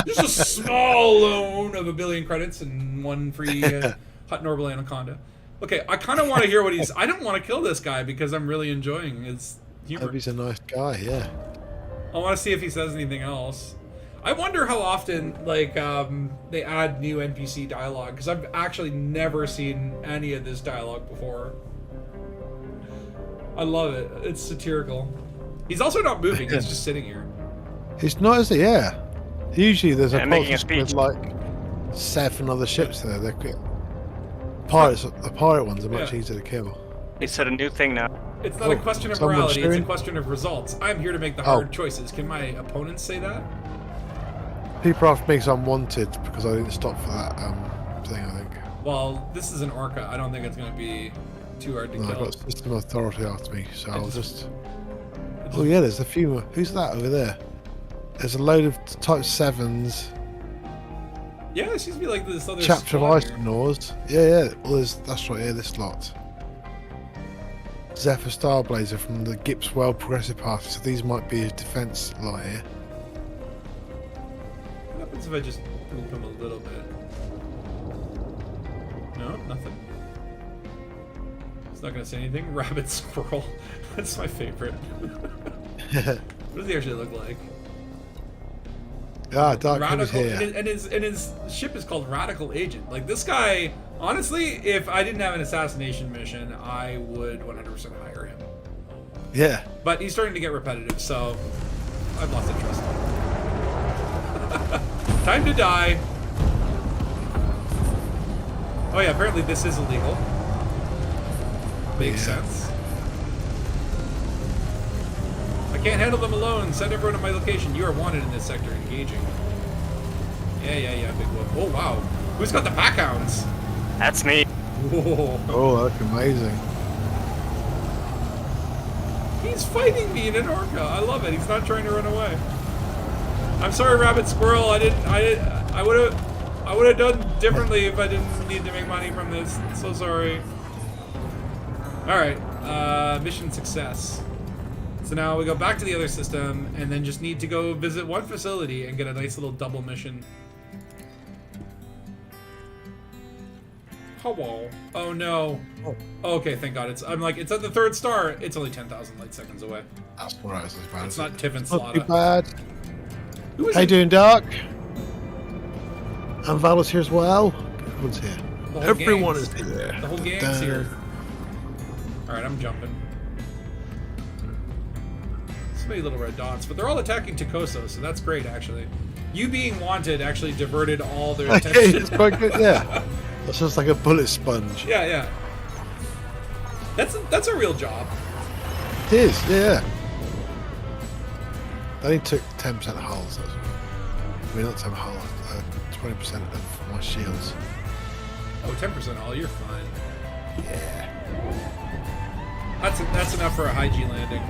Just a small loan of 1 billion credits and 1 free hot normal anaconda. Okay, I kind of want to hear what he's... I don't want to kill this guy because I'm really enjoying his humor.
He's a nice guy, yeah.
I want to see if he says anything else. I wonder how often, like, they add new NPC dialogue, because I've actually never seen any of this dialogue before. I love it. It's satirical. He's also not moving, he's just sitting here.
It's not, is it? Yeah. Usually there's a
making a
politician with
speech.
like 7 other ships there. They're quick. The pirate ones are much easier to kill.
He said a new thing now.
It's not a question of
someone's
morality, it's a
sharing?
question of results. I'm here to make the hard choices. Can my opponents say that?
People after me 'cause I'm wanted because I didn't stop for that thing, I think.
Well, this is an orca. I don't think it's going to be too hard to
No, I've
kill.
got system authority after me, so I'll just...
just-
Oh yeah, there's a few more. Who's that over there? There's a load of type 7s.
Yeah, there seems to be like this other
Chapter of
spot here.
Isinors. Yeah. Well, that's right here, this lot. Zephyr Starblazer from the Gipswell Progressive Party. So these might be a defence lot here.
What happens if I just move him a little bit? No, nothing. It's not going to say anything. Rabbit squirrel. That's my favorite. What does he actually look like?
Ah, Dark Cover's
Radical,
here.
and his ship is called Radical Agent. Like this guy, honestly, if I didn't have an assassination mission, I would 100% hire him.
Yeah.
But he's starting to get repetitive, so I've lost interest. Time to die. Oh yeah, apparently this is illegal. Makes sense. I can't handle them alone. Send everyone to my location. You are wanted in this sector. Engaging. Yeah, big whoop. Oh, wow. Who's got the packhounds?
That's me.
Whoa.
Oh, that's amazing.
He's fighting me in an orca. I love it. He's not trying to run away. I'm sorry, Rabbit Squirrel. I would have done differently if I didn't need to make money from this. So sorry. Alright. Mission success. So now we go back to the other system and then just need to go visit one facility and get a nice little double mission. Hello. Oh no. Oh, okay, thank God. It's at the 3rd star. It's only 10,000 light seconds away.
That's alright. It's as bad
It's
as
not
it.
Tiffin
Not too
Slaughter.
bad.
Who is
How you
it?
doing, Dark? And Valor's here as well. Everyone's here.
The whole
Everyone
gang's-
is here.
The whole gang's here. Alright, I'm jumping. So many little red dots, but they're all attacking Tokoso, so that's great, actually. You being wanted actually diverted all their attention.
It's quite good, yeah. That's just like a bullet sponge.
Yeah. That's a real job.
It is, yeah. They only took 10% hulls. I mean, not 10 hulls, 20% of my shields.
Oh, 10% all, you're fine.
Yeah.
That's enough for a high G landing.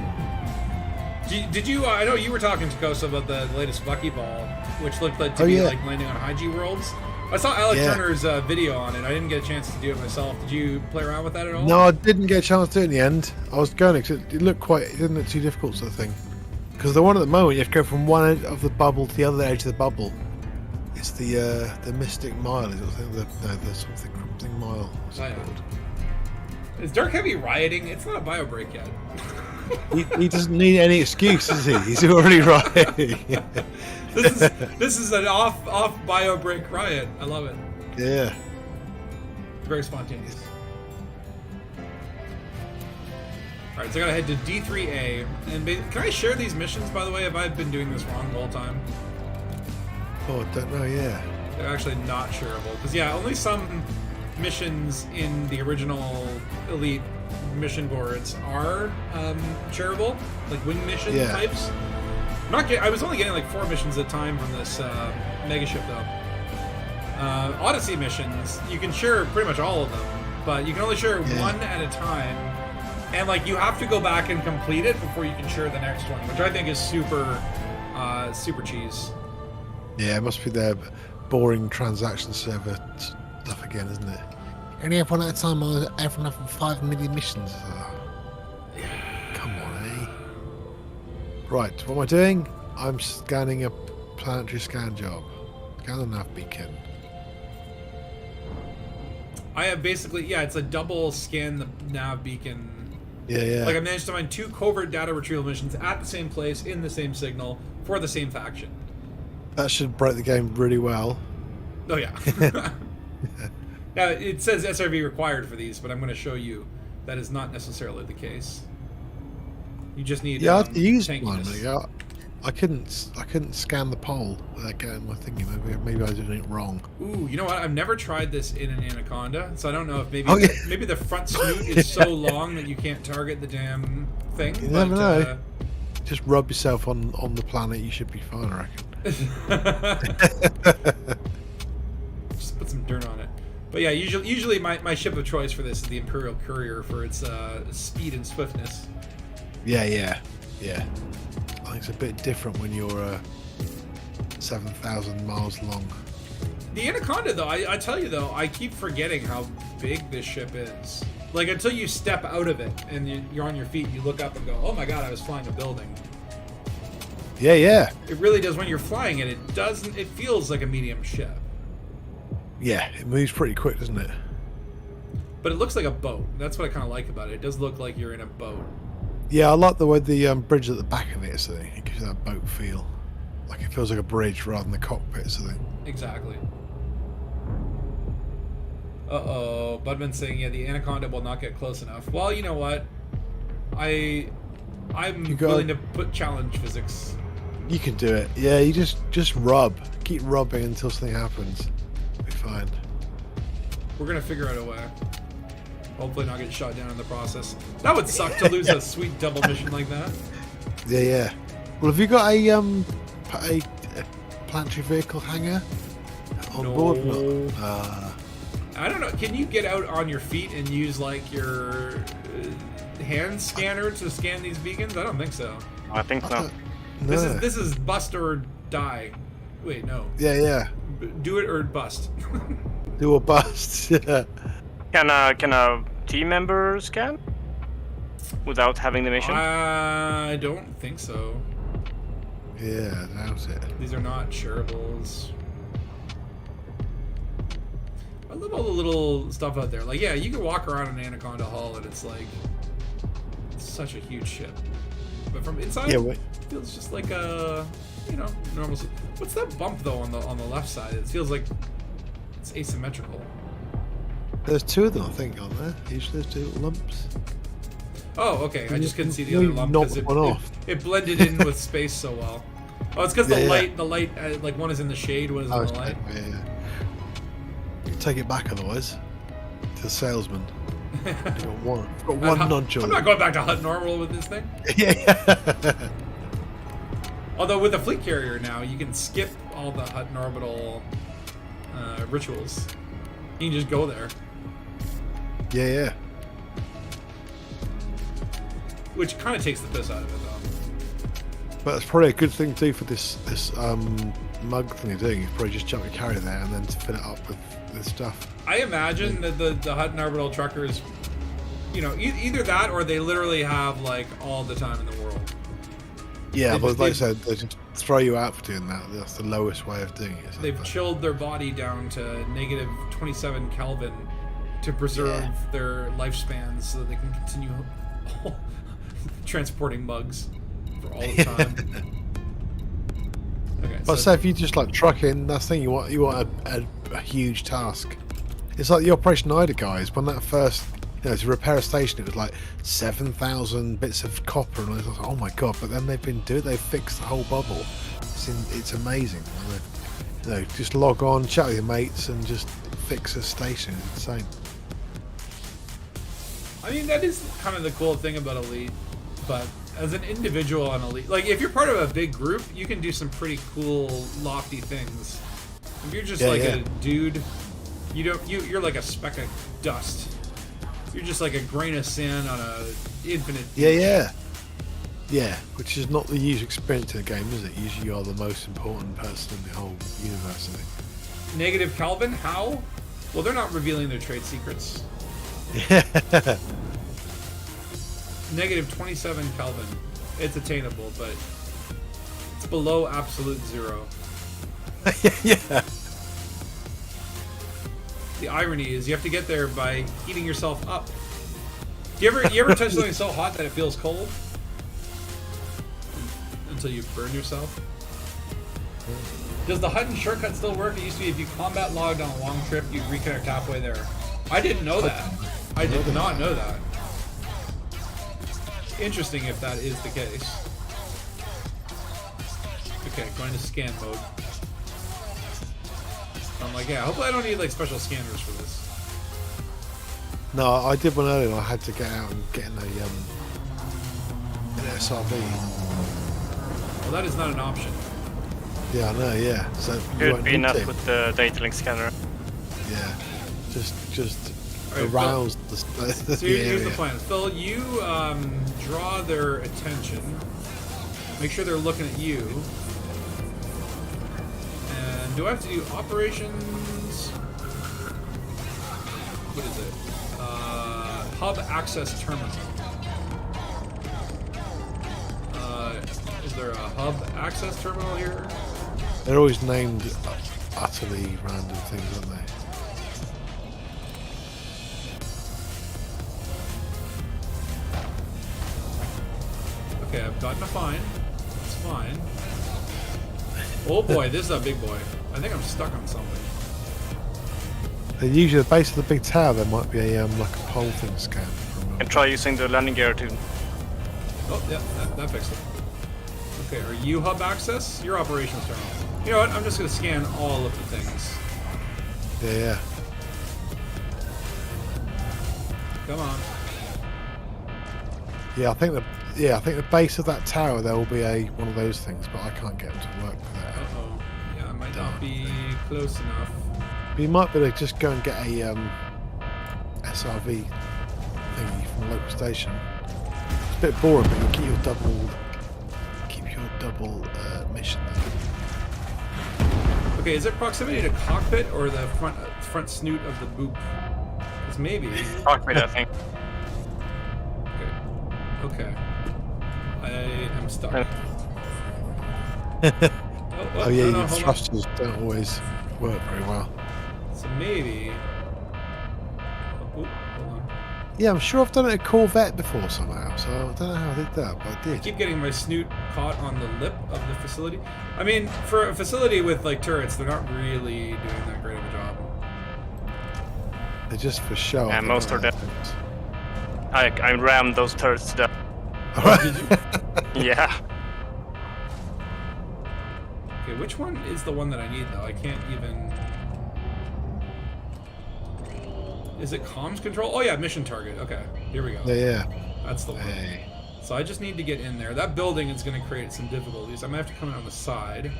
Did you? I know you were talking to Kosa about the latest Buckyball, which looked like to be like landing on high G worlds. I saw Alec Turner's video on it. I didn't get a chance to do it myself. Did you play around with that at all?
No, I didn't get a chance to do it in the end. I was going to, because it looked quite, it didn't look too difficult sort of thing. Because the one at the moment, you have to go from one edge of the bubble to the other edge of the bubble. It's the Mystic Mile, is it? The something mile. What's it called?
Is Dark Heavy rioting? It's not a bio break yet.
He doesn't need any excuse, does he? He's already rioting.
This is an off bio break riot. I love it.
Yeah.
It's very spontaneous. Alright, so I gotta head to D3A. And can I share these missions, by the way? Have I been doing this wrong the whole time?
Oh, I don't know, yeah.
They're actually not shareable. Because, yeah, only some missions in the original Elite mission boards are shareable. Like wing mission types. I was only getting like 4 missions at a time from this mega ship, though. Odyssey missions, you can share pretty much all of them. But you can only share one at a time. And, like, you have to go back and complete it before you can share the next one, which I think is super cheese.
Yeah, it must be their boring transaction server stuff again, isn't it? Only have one at a time, or everyone have 5 million missions. Come on, eh? Right, what am I doing? I'm scanning a planetary scan job. Scan the nav beacon.
I have basically, it's a double scan the nav beacon.
Yeah.
Like I managed to find 2 covert data retrieval missions at the same place in the same signal for the same faction.
That should break the game really well.
Oh yeah. Now it says SRV required for these, but I'm going to show you that is not necessarily the case. You just need
I have to use
tankiness.
one. I couldn't scan the pole without getting my thingy. Maybe I was doing it wrong.
Ooh, you know what? I've never tried this in an Anaconda, so I don't know if maybe maybe the front snoot is so long that you can't target the damn thing.
You never know. Just rub yourself on the planet. You should be fine, I reckon.
Just put some dirt on it. But yeah, usually my ship of choice for this is the Imperial Courier for its speed and swiftness.
Yeah. I think it's a bit different when you're 7,000 miles long.
The Anaconda, though, I tell you, though, I keep forgetting how big this ship is. Like, until you step out of it and you're on your feet, you look up and go, oh my god, I was flying a building.
Yeah, yeah.
It really does when you're flying it. It feels like a medium ship.
Yeah, it moves pretty quick, doesn't it?
But it looks like a boat. That's what I kind of like about it. It does look like you're in a boat.
Yeah, I like the way the bridge at the back of it is. It gives you that boat feel. Like it feels like a bridge rather than the cockpit, so
Exactly. Uh-oh. Budman's saying, yeah, the Anaconda will not get close enough. Well, you know what? I'm willing to put challenge physics.
You can do it. Yeah, you just rub. Keep rubbing until something happens. It'll be fine.
We're going to figure out a way. Hopefully not get shot down in the process. That would suck to lose a sweet double mission like that.
Yeah, yeah. Well, have you got a planetary vehicle hangar on board? No.
I don't know. Can you get out on your feet and use like your hand scanner to scan these beacons? I don't think so.
I think so.
No.
This is bust or die. Wait, no.
Yeah, yeah.
Do it or bust.
Do a bust. Yeah.
Can a team member scan without having the mission?
I don't think so.
Yeah, that's it.
These are not shareables. I love all the little stuff out there. Like, yeah, you can walk around an Anaconda hull and it's like such a huge ship. But from inside, it feels just like a, normal. What's that bump though on the left side? It feels like it's asymmetrical.
There's two of them, I think, on there. Usually there's two little lumps.
Oh, okay. I just couldn't see the other lump because it blended in with space so well. Oh, it's because the light, like one is in the shade, one is in the light.
Yeah. Take it back otherwise. To the salesman. You've got one nodule.
I'm not going back to Hut Normal with this thing.
Yeah.
Although with the fleet carrier now, you can skip all the Hut Orbital rituals. You can just go there.
Yeah.
Which kind of takes the piss out of it, though.
But it's probably a good thing too for this mug thing you're doing. You probably just jump your carrier there and then to fill it up with stuff.
I imagine that the Hut Orbital truckers, either that or they literally have like all the time in the world.
Yeah, but like I said, they just throw you out for doing that. That's the lowest way of doing it.
They've chilled their body down to negative 27 Kelvin to preserve their lifespans so that they can continue transporting mugs for all the time. Okay,
but so if you just like truck in, that's the thing, you want a huge task. It's like the Operation Ida guys, when that first, to repair a station, it was like 7,000 bits of copper, and I was like, oh my god! But then they've fixed the whole bubble. It's amazing. Just log on, chat with your mates, and just fix a station. It's insane.
I mean, that is kind of the cool thing about Elite, but as an individual on Elite, like if you're part of a big group, you can do some pretty cool, lofty things. If you're just a dude, you're like a speck of dust. You're just like a grain of sand on a infinite.
Yeah. Which is not the user experience in the game, is it? Usually, you are the most important person in the whole universe.
Negative Kelvin? How? Well, they're not revealing their trade secrets. Negative 27 Kelvin. It's attainable, but it's below absolute zero.
Yeah.
The irony is you have to get there by heating yourself up. You ever touch something so hot that it feels cold? Until you burn yourself? Does the Hutton shortcut still work? It used to be if you combat logged on a long trip, you'd reconnect halfway there. I didn't know that. I did not know that. Interesting if that is the case. Okay, going to scan mode. I'm like, yeah, hopefully I don't need like special scanners for this.
No, I did one earlier. I had to get out and get in an SRV.
Well, that is not an option.
Yeah, I know. Yeah, so
could be enough with the data link scanner.
Yeah, just
right,
arouse
so here's the plan. Phil, you draw their attention. Make sure they're looking at you. And do I have to do operations? What is it? Hub access terminal. Is there a hub access terminal here?
They're always named utterly random things, aren't they?
Okay, I've gotten a fine. It's fine. Oh boy, this is a big boy. I think I'm stuck on something.
Usually at the base of the big tower there might be a like a pole thing scanned.
You can try using the landing gear too.
Oh, yeah, that fixed it. Okay, are you hub access? Your operations terminal. You know what? I'm just going to scan all of the things.
Yeah.
Come on.
Yeah, I think the base of that tower there will be one of those things, but I can't get them to work with that.
Uh-oh. Yeah, it might not be close enough.
But you might be able to just go and get a SRV thingy from the local station. It's a bit boring, but you'll keep your double mission there.
Okay, is it proximity to cockpit or the front snoot of the boop? Because maybe.
Cockpit, I think.
Okay. I am stuck.
Oh yeah,
no,
your
hold on.
thrusters don't always work very well.
So maybe. Oh, hold on.
Yeah, I'm sure I've done it at Corvette before somehow, so I don't know how I did that, but I
I
did.
keep getting my snoot caught on the lip of the facility. I mean, for a facility with like turrets, they're not really doing that great of a job.
They're just for show.
Yeah,
they're
most
not
are dead.
things.
I rammed those turrets to death.
Did you?
Yeah.
Okay, which one is the one that I need though? I can't even. Is it comms control? Oh yeah, mission target. Okay, here we go.
Yeah.
That's the one.
Hey.
So I just need to get in there. That building is going to create some difficulties. I'm going to have to come in on the side.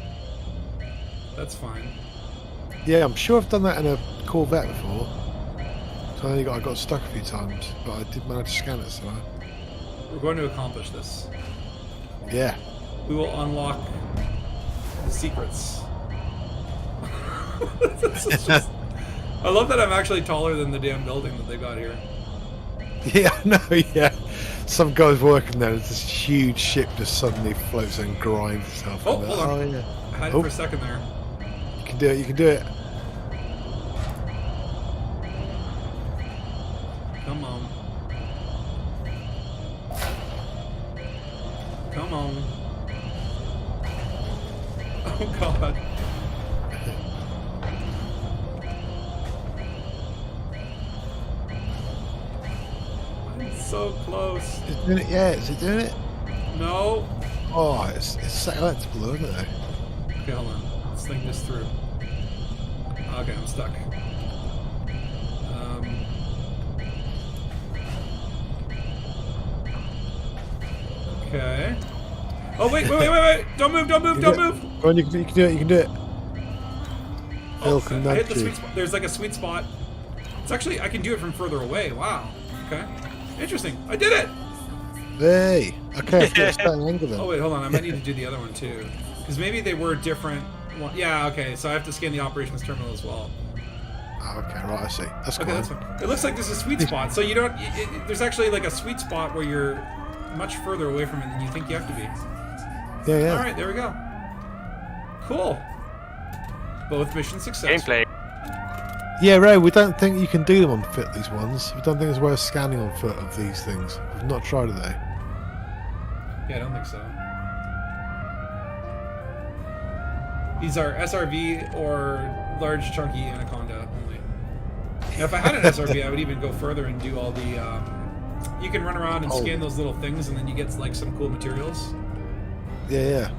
That's fine.
Yeah, I'm sure I've done that in a Corvette before. So I got stuck a few times, but I did manage to scan it somehow.
We're going to accomplish this.
Yeah.
We will unlock the secrets. This is just... I love that I'm actually taller than the damn building that they got here.
Yeah, I know, yeah. Some guy's working there, and this huge ship just suddenly floats and grinds itself.
Oh,
in there.
hold on.
Oh, yeah.
I had it
Oh.
for a second there.
You can do it, you can do it.
Come on. Come on. Oh god. I'm so close.
Is it doing it yet? Is it doing it?
No.
Oh, it's satellite's blue, isn't it?
Okay, hold on. Let's think this through. Okay, I'm stuck. Okay. Oh wait! Don't move! Don't move! Don't move!
Go on, you can do it, you can do it. Phil
Oh,
can
I hit
nudge
the
you.
sweet spot. There's like a sweet spot. It's actually I can do it from further away. Wow. Okay. Interesting. I did it.
Hey! Okay, I think it's better angle then.
Oh wait, hold on. I might need to do the other one too, because maybe they were different. Well, yeah. Okay. So I have to scan the operations terminal as well.
Okay, right, I see. That's
Okay,
cool.
that's fine. It looks like there's a sweet spot. So you don't. There's actually like a sweet spot where you're much further away from it than you think you have to be.
Yeah, yeah.
All right, there we go. Cool. Both mission success.
Gameplay.
Yeah, Ray, we don't think you can do them on foot, these ones. We don't think there's a way of scanning on foot of these things. We've not tried it, though.
Yeah, I don't think so. These are SRV or large chunky anaconda only. Now, if I had an SRV, I would even go further and do all the. You can run around and scan those little things, and then you get like some cool materials.
Yeah, yeah.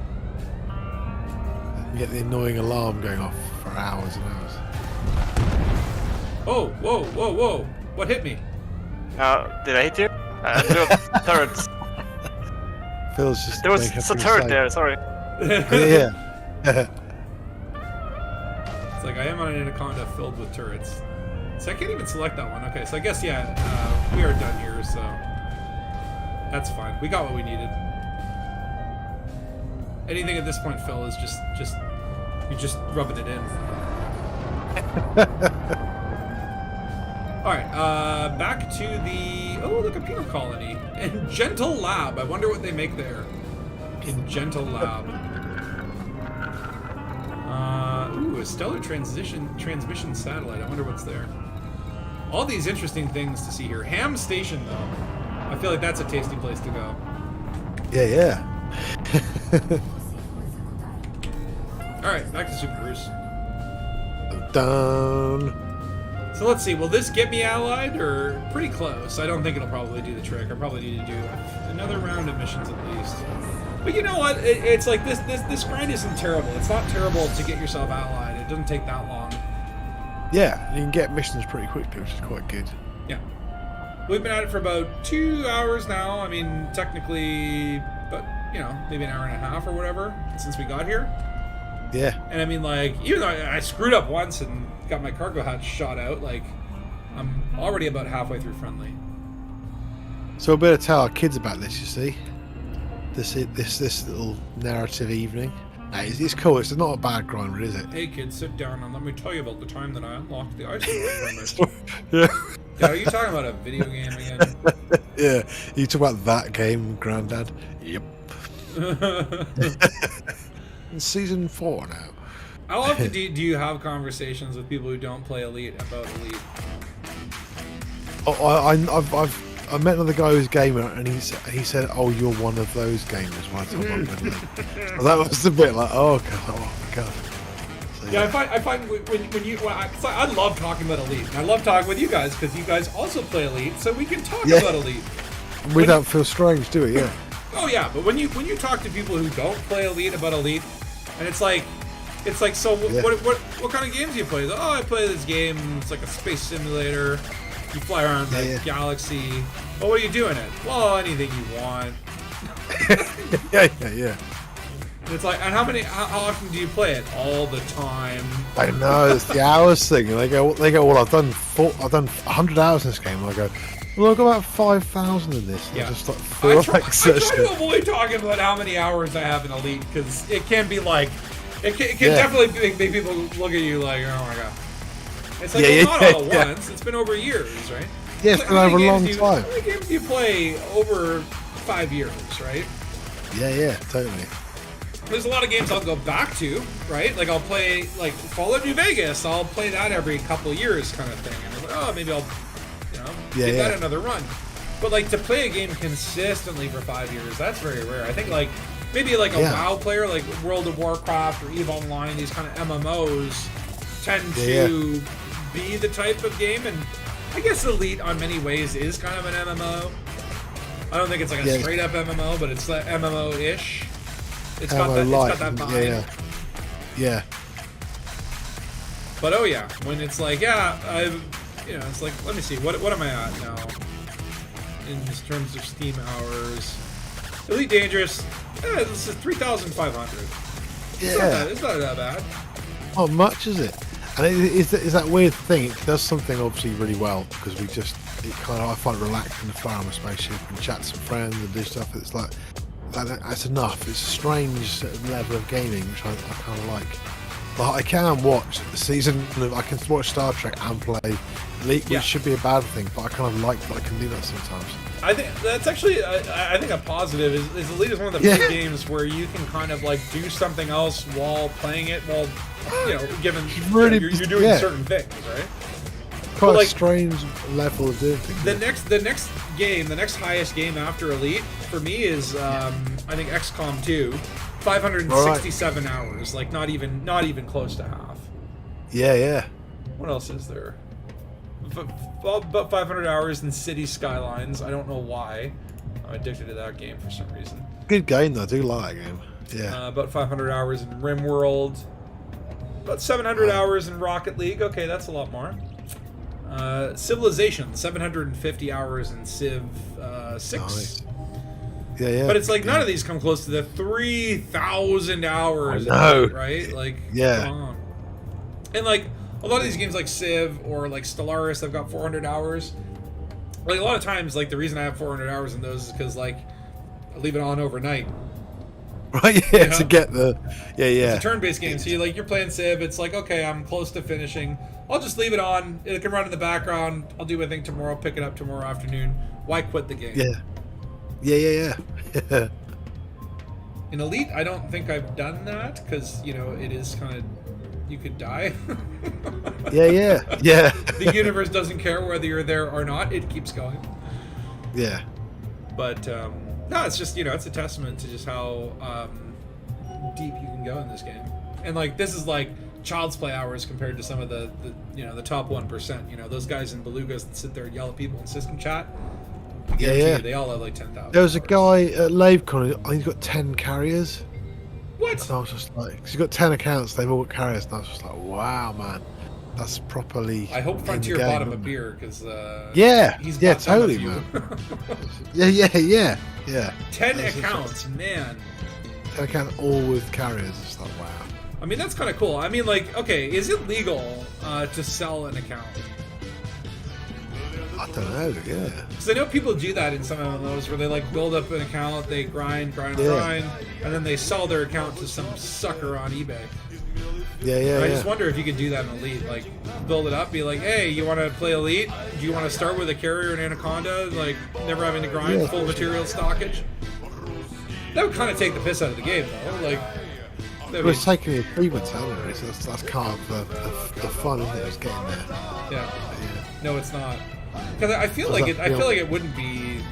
You get the annoying alarm going off for hours and hours.
Oh, whoa, whoa, whoa! What hit me?
Did I hit you? Blew up turrets.
Phil's just.
There was
making
a
things
turret
safe.
there. Sorry.
Yeah.
It's like I am on an anaconda filled with turrets. So I can't even select that one. Okay, so I guess yeah, we are done here. So that's fine. We got what we needed. Anything at this point, Phil, is just You're just rubbing it in. Alright, back to the... Oh, look, a penal colony. And Gentle Lab. I wonder what they make there. In Gentle Lab. Ooh, a stellar transmission satellite. I wonder what's there. All these interesting things to see here. Ham Station, though. I feel like that's a tasty place to go.
Yeah.
Alright, back to Super Bruce.
Done.
So let's see, will this get me allied, or pretty close? I don't think it'll probably do the trick. I probably need to do another round of missions at least. But you know what? It's like this grind isn't terrible. It's not terrible to get yourself allied. It doesn't take that long.
Yeah, you can get missions pretty quickly, which is quite good.
Yeah. We've been at it for about 2 hours now. I mean, technically, but, you know, maybe an hour and a half or whatever since we got here.
Yeah.
And I mean, like, even though I screwed up once and got my cargo hatch shot out, like, I'm already about halfway through friendly.
So we better tell our kids about this, you see. This little narrative evening. It's cool. It's not a bad grind, is it?
Hey kids, sit down and let me tell you about the time that I unlocked the Isinor permit.
Yeah.
Yeah, are you talking about a video game again?
Yeah. You talk about that game, Grandad? Yep. Season 4 now.
How often do you have conversations with people who don't play Elite about Elite?
Oh, I met another guy who's a gamer, and he said, "Oh, you're one of those gamers." When I told him about Elite. So that was a bit like, oh my god. So,
yeah, I find when you, I love talking about Elite. And I love talking with you guys because you guys also play Elite, so we can talk about Elite.
We don't feel strange, do we? Yeah.
Oh yeah, but when you talk to people who don't play Elite about Elite, and it's like, so what kind of games do you play? Like, oh, I play this game. It's like a space simulator. You fly around the galaxy. Well, what are you doing it? Well, anything you want.
yeah.
It's like, and how often do you play it? All the time.
I know, it's the hours thing. And they go, well, I've done 100 hours in this game. And I go, well, I've got about 5,000 in this. And
Yeah.
I just like,
I try to avoid talking about how many hours I have in Elite because it can be like, it can definitely make people look at you like, oh my god. It's like, well, not all at once. It's been over years, right?
Yeah, it's been over a long time.
How many games do you play over 5 years, right?
Yeah, totally.
There's a lot of games I'll go back to, right? Like I'll play like Fallout New Vegas. I'll play that every couple of years, kind of thing. And I'm like, oh, maybe I'll, give that another run. But like to play a game consistently for 5 years, that's very rare. I think like maybe like a WoW player, like World of Warcraft or EVE Online, these kind of MMOs tend to be the type of game, and I guess Elite on many ways is kind of an MMO. I don't think it's like a straight up MMO, but it's like MMO-ish. It's got that vibe. Yeah. But oh yeah, when it's like, it's like, let me see, what am I at now? In terms of Steam hours. Elite Dangerous, this is 3,500.
Yeah.
It's not that bad.
Not much, is it? And it's that weird thing. It does something obviously really well because I find it relaxing to fly on a spaceship and chat to some friends and do stuff. It's like that's enough. It's a strange level of gaming which I kind of like. But I can watch the season. I can watch Star Trek and play Elite, which should be a bad thing. But I kind of like that I can do that sometimes.
I think that's actually, I think a positive is Elite is one of the few games where you can kind of like do something else while playing it, while given you're doing certain things, right?
Quite a strange level of doing things.
The next game, the next highest game after Elite for me is I think XCOM 2, 567 hours, like not even close to half.
Yeah.
What else is there? About 500 hours in City Skylines. I don't know why. I'm addicted to that game for some reason.
Good game though. I do like that game. Yeah.
About 500 hours in RimWorld. About 700 hours in Rocket League. Okay, that's a lot more. Civilization, 750 hours in Civ 6.
Nice. Yeah.
But it's like none of these come close to the 3,000 hours. Right? Like, come on. And like a lot of these games like Civ or like Stellaris, I've got 400 hours. Like a lot of times, like the reason I have 400 hours in those is because like I leave it on overnight.
Right? Yeah, to get the
It's a turn-based game, so you're playing Civ. It's like, okay, I'm close to finishing. I'll just leave it on. It can run in the background. I'll do my thing tomorrow. Pick it up tomorrow afternoon. Why quit the game?
Yeah.
In Elite, I don't think I've done that because it is kind of you could die.
yeah.
The universe doesn't care whether you're there or not. It keeps going.
Yeah.
But no, it's just it's a testament to just how deep you can go in this game. And like this is like child's play hours compared to some of the top 1%. Those guys in belugas that sit there and yell at people in system chat. I guarantee you, they all have like 10,000.
There was a guy at LaveCon. I think he's got 10 carriers.
What?
And I was just like, 'cause he's got 10 accounts. They've all got carriers, and I was just like, wow, man, that's properly.
I hope Frontier
in-game,
bought him a
isn't it?
beer because
Yeah,
he's
yeah,
bought some of
totally,
you.
man. yeah.
10 accounts, man.
10 accounts, all with carriers. It's like, wow.
I mean, that's kind of cool. I mean, like, okay, is it legal to sell an account?
I don't know. Yeah.
Because I know people do that in some MMOs where they like build up an account, they grind, and then they sell their account to some sucker on eBay.
Yeah.
I just wonder if you could do that in Elite, like build it up, be like, hey, you want to play Elite? Do you want to start with a carrier and Anaconda, like never having to grind, full material stockage? That would kind of take the piss out of the game, though. Like,
But it's taking the achievements out of it, so that's kind of the fun, isn't it? It's getting there.
Yeah. No, it's not. Because I feel like it wouldn't be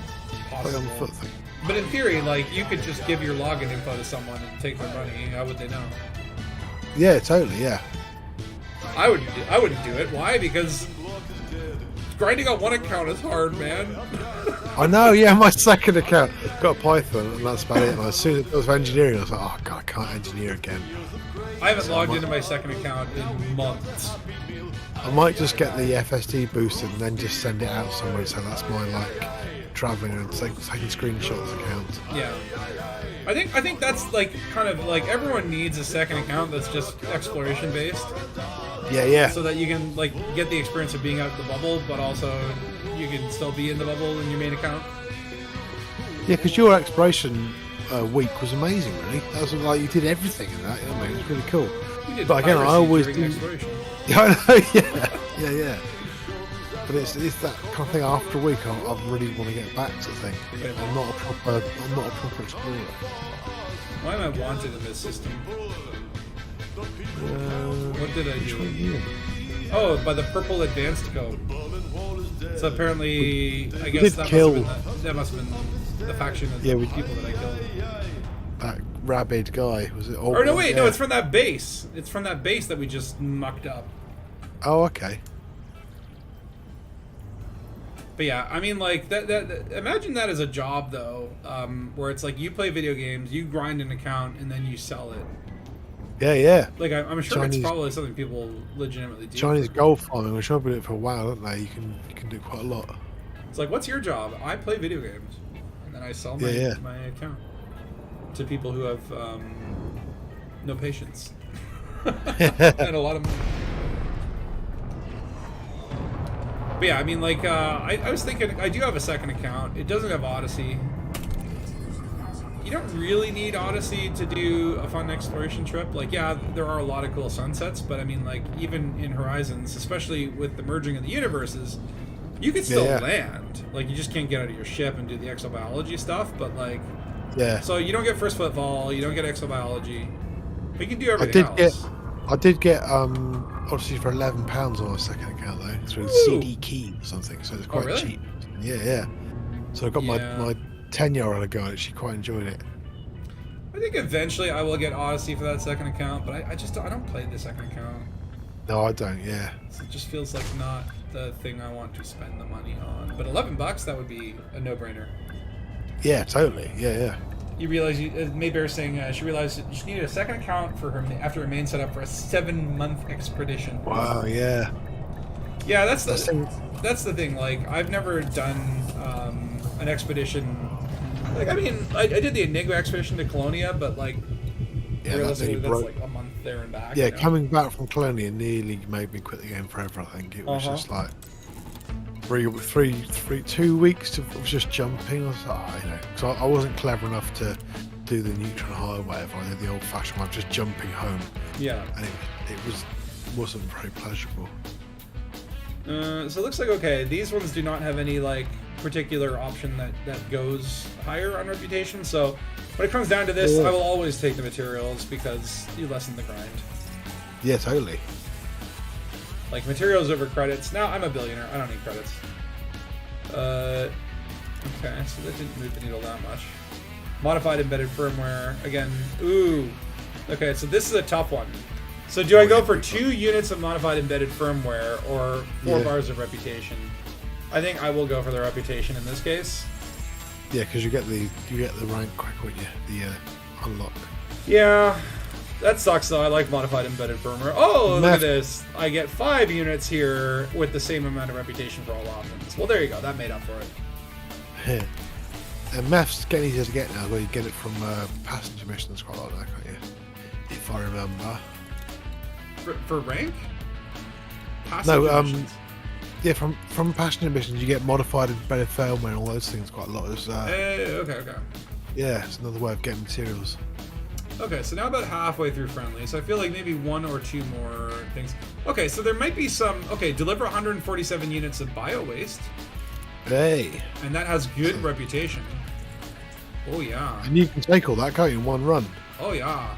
possible.
On the foot thing.
But in theory, like you could just give your login info to someone and take their money. How would they know?
Yeah, totally. Yeah.
I wouldn't do it. Why? Because grinding on one account is hard, man.
I know. Yeah, my second account got Python, and that's about it. And as soon as it was for engineering, I was like, oh god, I can't engineer again.
I haven't logged into my second account in months.
I might just get the FSD boosted and then just send it out somewhere. So that's my like traveling and taking screenshots account.
Yeah. I think that's like kind of like everyone needs a second account that's just exploration based.
Yeah.
So that you can like get the experience of being out the bubble, but also you can still be in the bubble in your main account.
Yeah, because your exploration week was amazing, really. That was like you did everything in that. You know what I mean, it was really cool.
You did
But again, I
piracy
always
during
do.
exploration.
Yeah, I know. Yeah. But it's that kind of thing. After a week, I really want to get back to thing. I'm not a proper explorer.
Why am I wanted in this system? What did I do? Oh, by the purple advanced code. So apparently, I guess that must have been the faction of people that I killed.
That rabid guy, was it?
Or no, wait, no, it's from that base. It's from that base that we just mucked up.
Oh, okay.
But yeah, I mean, like that. Imagine that as a job, though, where it's like you play video games, you grind an account, and then you sell it.
Yeah.
Like I'm sure it's probably something people legitimately do.
Chinese gold farming, which I've been doing it for a while, don't they? You can do quite a lot.
It's like, what's your job? I play video games, and then I sell my account to people who have no patience and a lot of money. But yeah, I mean, like, I was thinking, I do have a second account. It doesn't have Odyssey. You don't really need Odyssey to do a fun exploration trip. Like, yeah, there are a lot of cool sunsets, but I mean, like, even in Horizons, especially with the merging of the universes, you could still land. Like, you just can't get out of your ship and do the exobiology stuff, but, like...
Yeah.
So you don't get first footfall, you don't get exobiology, but you can do everything else.
I did get Odyssey for £11 on my second account though, through CD Key or something, so it's quite cheap. Yeah. So I got my 10-year-old to go and she quite enjoyed it.
I think eventually I will get Odyssey for that second account, but I don't play the second account.
No, I don't. Yeah.
So it just feels like not the thing I want to spend the money on. But $11, that would be a no-brainer.
Yeah, totally. Yeah.
You realize, Maybear's saying she realized she needed a second account for her after her main setup for a 7-month expedition.
Wow. Yeah.
Yeah, that's the thing. Like, I've never done an expedition. Like, I mean, I did the Enigma expedition to Colonia, but like, realistically, that's like a month there and back.
Yeah, coming back from Colonia nearly made me quit the game forever. I think it was just like 2 weeks of just jumping. I was like, because I wasn't clever enough to do the neutron high or whatever. I did the old-fashioned one, just jumping home,
Yeah.
and wasn't very pleasurable.
So it looks like, okay, these ones do not have any, like, particular option that goes higher on reputation, so when it comes down to this,
Yeah.
I will always take the materials because you lessen the grind.
Yeah, totally.
Like, materials over credits. Now, I'm a billionaire. I don't need credits. Okay, so that didn't move the needle that much. Modified embedded firmware. Again, ooh. Okay, so this is a tough one. So do I go for 2 units of modified embedded firmware or 4 bars of reputation? I think I will go for the reputation in this case.
Yeah, because you get the rank quick, wouldn't you? The unlock.
Yeah, that sucks though. I like modified embedded firmware. Oh, look at this. I get 5 units here with the same amount of reputation for all options. Well, there you go. That made up for it.
Yeah. And math's getting easier to get now, where you get it from passenger missions quite a lot now, can't you? If I remember.
For rank? Passenger missions.
Yeah, from passenger missions you get modified embedded firmware and all those things quite a lot.
Okay.
Yeah, it's another way of getting materials.
Okay, so now about halfway through friendly, so I feel like maybe 1 or 2 more things. Okay, so there might be some... Okay, deliver 147 units of bio-waste.
Hey!
And that has good reputation. Oh, yeah.
And you can take all that, can't you, in one run?
Oh, yeah.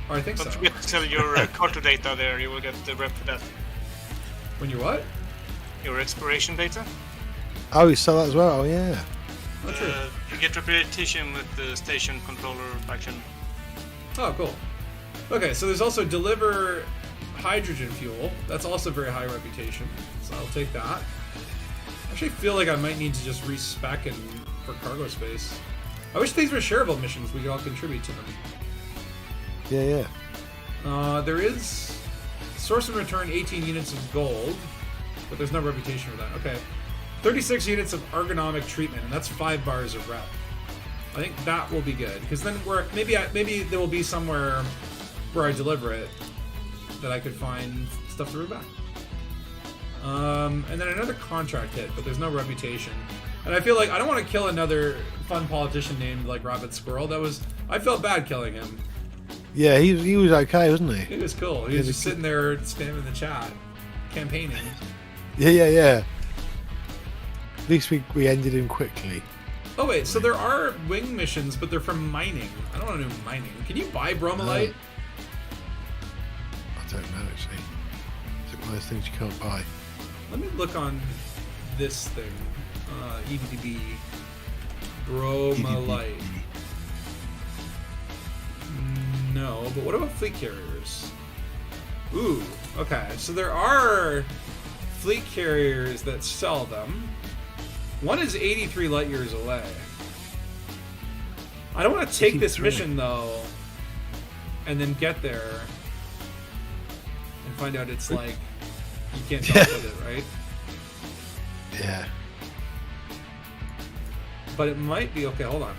Or I think
Don't
so.
forget to tell your culture data there, you will get the rep for that.
When you what?
Your exploration data.
Oh, you sell that as well? Oh, yeah.
Oh, true.
You get reputation with the station controller faction.
Oh, cool. Okay, so there's also deliver hydrogen fuel. That's also very high reputation, so I'll take that. I actually feel like I might need to just respec and for cargo space. I wish these were shareable missions. We could all contribute to them.
Yeah.
There is source and return 18 units of gold, but there's no reputation for that. Okay, 36 units of ergonomic treatment, and that's 5 bars of rep. I think that will be good because then maybe there will be somewhere where I deliver it that I could find stuff to root back. And then another contract hit, but there's no reputation. And I feel like I don't want to kill another fun politician named like Rabbit Squirrel. I felt bad killing him.
Yeah, he was okay, wasn't he?
He was cool. He was just sitting there spamming the chat, campaigning.
Yeah. At least we ended him quickly.
Oh wait, so there are wing missions, but they're from mining. I don't want to do mining. Can you buy bromolite?
I don't know actually. Is it one of those things you can't buy?
Let me look on this thing. EDDB. Bromolite. No, but what about fleet carriers? Ooh, okay. So there are fleet carriers that sell them. One is 83 light years away. I don't want to take this mission though, and then get there and find out it's like you can't talk with it, right?
Yeah.
But it might be okay. Hold on.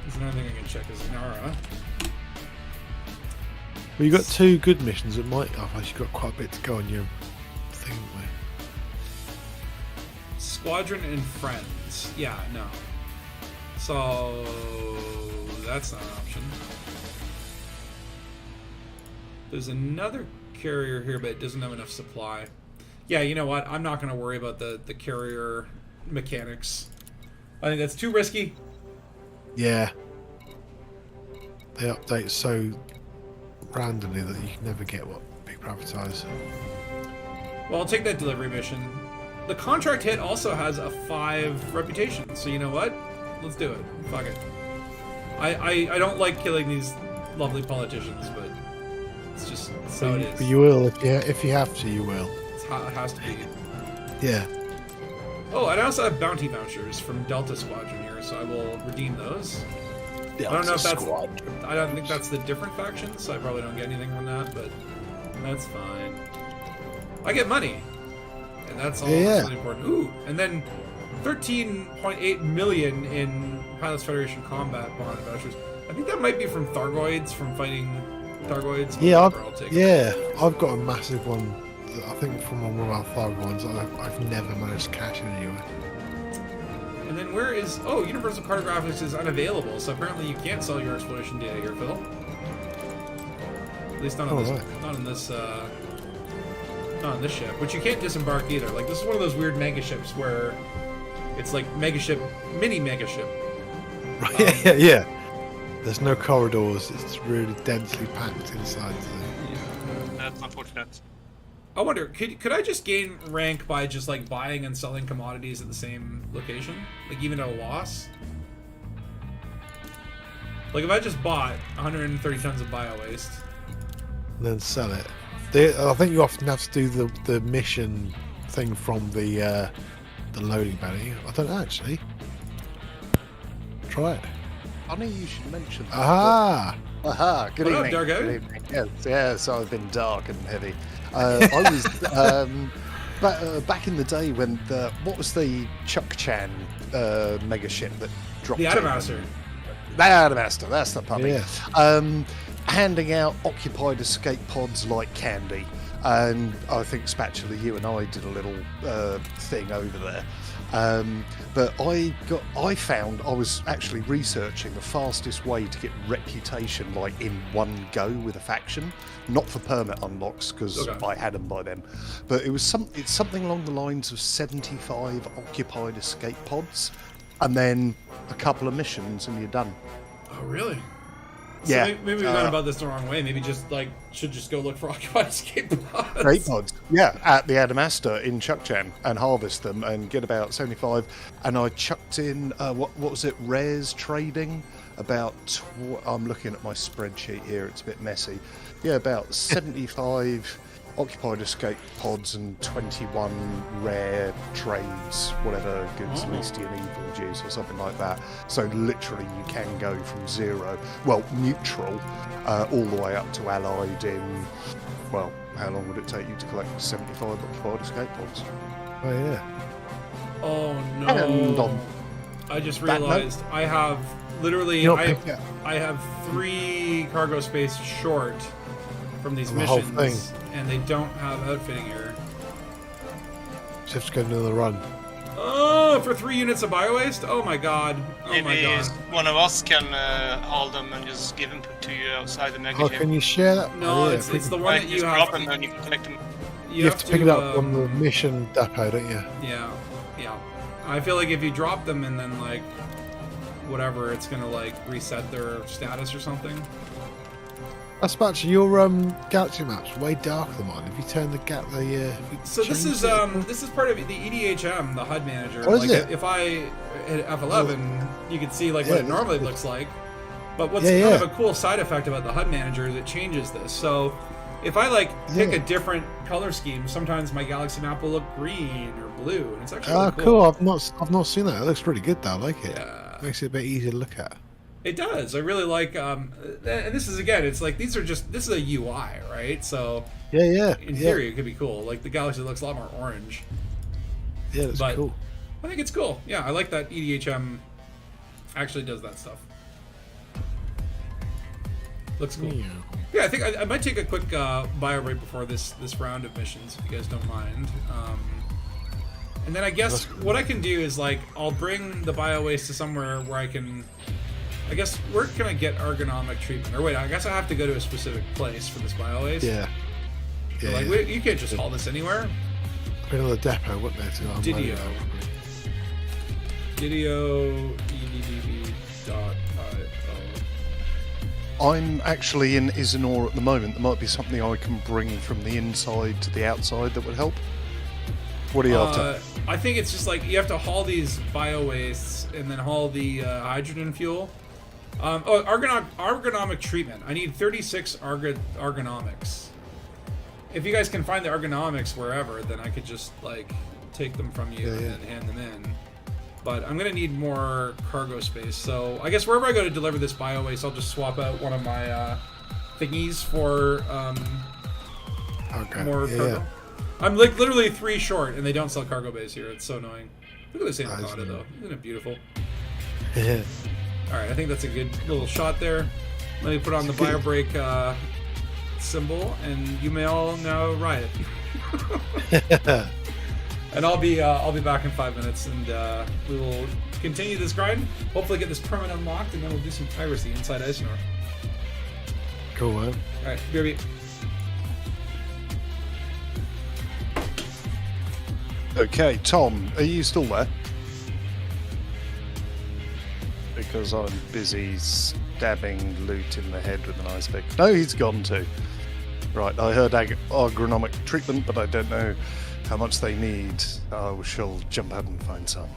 There's another thing I can check. Is Inara.
Well, you got 2 good missions. It might. Otherwise, you've got quite a bit to go on your thing.
Squadron and friends. Yeah, no. So that's not an option. There's another carrier here, but it doesn't have enough supply. Yeah, you know what? I'm not going to worry about the carrier mechanics. I think that's too risky.
Yeah. They update so randomly that you can never get what people advertise.
Well, I'll take that delivery mission. The contract hit also has a 5 reputation, so you know what? Let's do it. Fuck it. I don't like killing these lovely politicians, but it's just how it is.
But you will if you have to. You will.
It's how it has to be.
Yeah.
Oh, and I also have bounty vouchers from Delta Squadron here, so I will redeem those. I don't know if that's. I don't think that's the different faction, so I probably don't get anything from that, but that's fine. I get money, and that's all that's really important. Ooh, and then 13.8 million in Pilots Federation combat bond vouchers. I think that might be from Thargoids, from fighting Thargoids.
Yeah, I've got a massive one. I think from one of our Tharg ones. I've never managed to cash in anywhere.
And then where is... Oh, Universal Cartographics is unavailable, so apparently you can't sell your exploration data here, Phil. At least not on this...
right.
Not on this, not on this ship. But you can't disembark either. Like, this is one of those weird mega ships where it's like mega ship, mini mega ship.
Right, yeah. There's no corridors. It's really densely packed inside.
That's unfortunate.
I wonder, could I just gain rank by just like buying and selling commodities at the same location? Like even at a loss? Like if I just bought 130 tons of bio waste.
And then sell it. I think you often have to do the mission thing from the loading banner. I don't know, actually. Try it.
Funny you should mention that.
Aha!
Good
What up,
evening.
Dargo?
Good evening. Yes, I've been dark and heavy. I was back in the day when what was the Chuk-Chan mega ship that dropped
The
in?
Adamastor.
The Adamastor, that's the puppy.
Yeah.
Handing out occupied escape pods like candy. And I think Spatula, you and I did a little thing over there. But I found I was actually researching the fastest way to get reputation like in one go with a faction, not for permit unlocks because I had them by then, but it's something along the lines of 75 occupied escape pods, and then a couple of missions and you're done.
Oh really? So
Yeah.
maybe we've gone about this the wrong way. Maybe just like should just go look for occupied escape pods.
Escape pods, yeah, at the Adamastor in Chuk-Chan and harvest them and get about 75. And I chucked in what was it? Rares trading about. I'm looking at my spreadsheet here. It's a bit messy. Yeah, about 75 occupied escape pods and 21 rare trades, whatever gives Misty and Evil juice or something like that. So literally you can go from zero, well, neutral, all the way up to allied in, well, how long would it take you to collect 75 occupied escape pods?
Oh yeah.
Oh
And
no!
on
I just
that note-
realized I have literally
You don't pick it.
I have 3 cargo space short from these
The whole
missions, and they don't have outfitting here.
Just have to go another run.
Oh, for 3 units of bio waste? Oh my god! Oh my
Maybe
god!
one of us can haul them and just give them to you outside the mega
Oh,
ship.
can you share that?
No,
Oh, yeah,
it's the one
Like,
that
just
you
drop
have.
them and you can collect them.
you have to pick it up on the
um,
mission depot, don't you?
Yeah. I feel like if you drop them and then like whatever, it's gonna like reset their status or something.
That's about your galaxy map's way darker than mine. If you turn the gap,
So this is part of the EDHM, the HUD manager.
Oh, is
like
it?
if I hit F11, you can see like
Yeah,
what it
it
normally
is.
looks like. But what's
Yeah,
kind of
yeah.
a cool side effect about the HUD manager is it changes this. So if I like pick
Yeah.
a different color scheme, sometimes my galaxy map will look green or blue, and it's actually
Oh,
really
cool! I've not seen that. It looks really good though. I like it.
Yeah.
Makes it a bit easier to look at.
It does. I really like. And this is again. It's like this is a UI, right? So
Yeah.
in theory, it could be cool. Like the galaxy looks a lot more orange.
Yeah, that's
But-
cool.
I think it's cool. Yeah, I like that EDHM actually does that stuff. Looks cool.
Yeah.
Yeah, I think I might take a quick bio break before this round of missions, if you guys don't mind. And then I guess what I can do is like I'll bring the bio waste to somewhere where I can. I guess where can I get ergonomic treatment? Or wait, I guess I have to go to a specific place for this bio waste.
Yeah.
So,
Yeah.
like
yeah.
you can't just haul this anywhere.
Put another depot, wouldn't there? To unload it
Didio.
out.
Didio EDDB.io.
I'm actually in Isinor at the moment. There might be something I can bring from the inside to the outside that would help. What are you after?
I think it's just like you have to haul these bio wastes and then haul the hydrogen fuel. Ergonomic treatment. I need 36 ergonomics. If you guys can find the ergonomics wherever, then I could just like take them from you and then hand them in. But I'm gonna need more cargo space, so I guess wherever I go to deliver this bio waste, I'll just swap out one of my thingies for
Okay.
more
yeah.
cargo. I'm like literally 3 short, and they don't sell cargo bays here. It's so annoying. Look at this avocado, though. Isn't it beautiful?
Yeah.
All right, I think that's a good little shot there. Let me put on the bio break symbol, and you may all now riot. And I'll be back in 5 minutes, and we will continue this grind. Hopefully, get this permit unlocked, and then we'll do some piracy inside Isinor.
Cool, man.
All right, BRB.
Okay, Tom, are you still there? Because I'm busy stabbing loot in the head with an ice pick. No, he's gone too. Right, I heard agronomic treatment, but I don't know how much they need. I shall jump out and find some.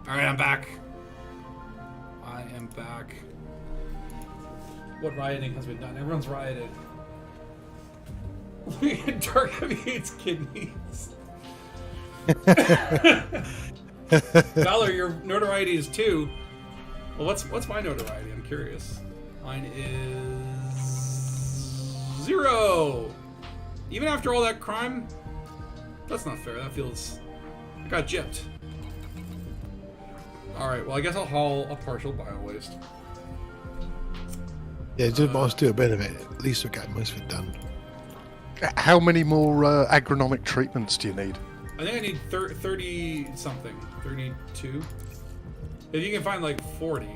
Alright, I'm back. I am back. What rioting has been done? Everyone's rioted. Dark Heavy hates kidneys. Valor, your notoriety is 2. Well, what's my notoriety? I'm curious. Mine is 0. Even after all that crime? That's not fair. That feels... I got gypped. Alright, well I guess I'll haul a partial bio waste.
Yeah, just do a bit of it. At least we'll get most of it done.
How many more agronomic treatments do you need?
I think I need 30 something. 32? If you can find like 40.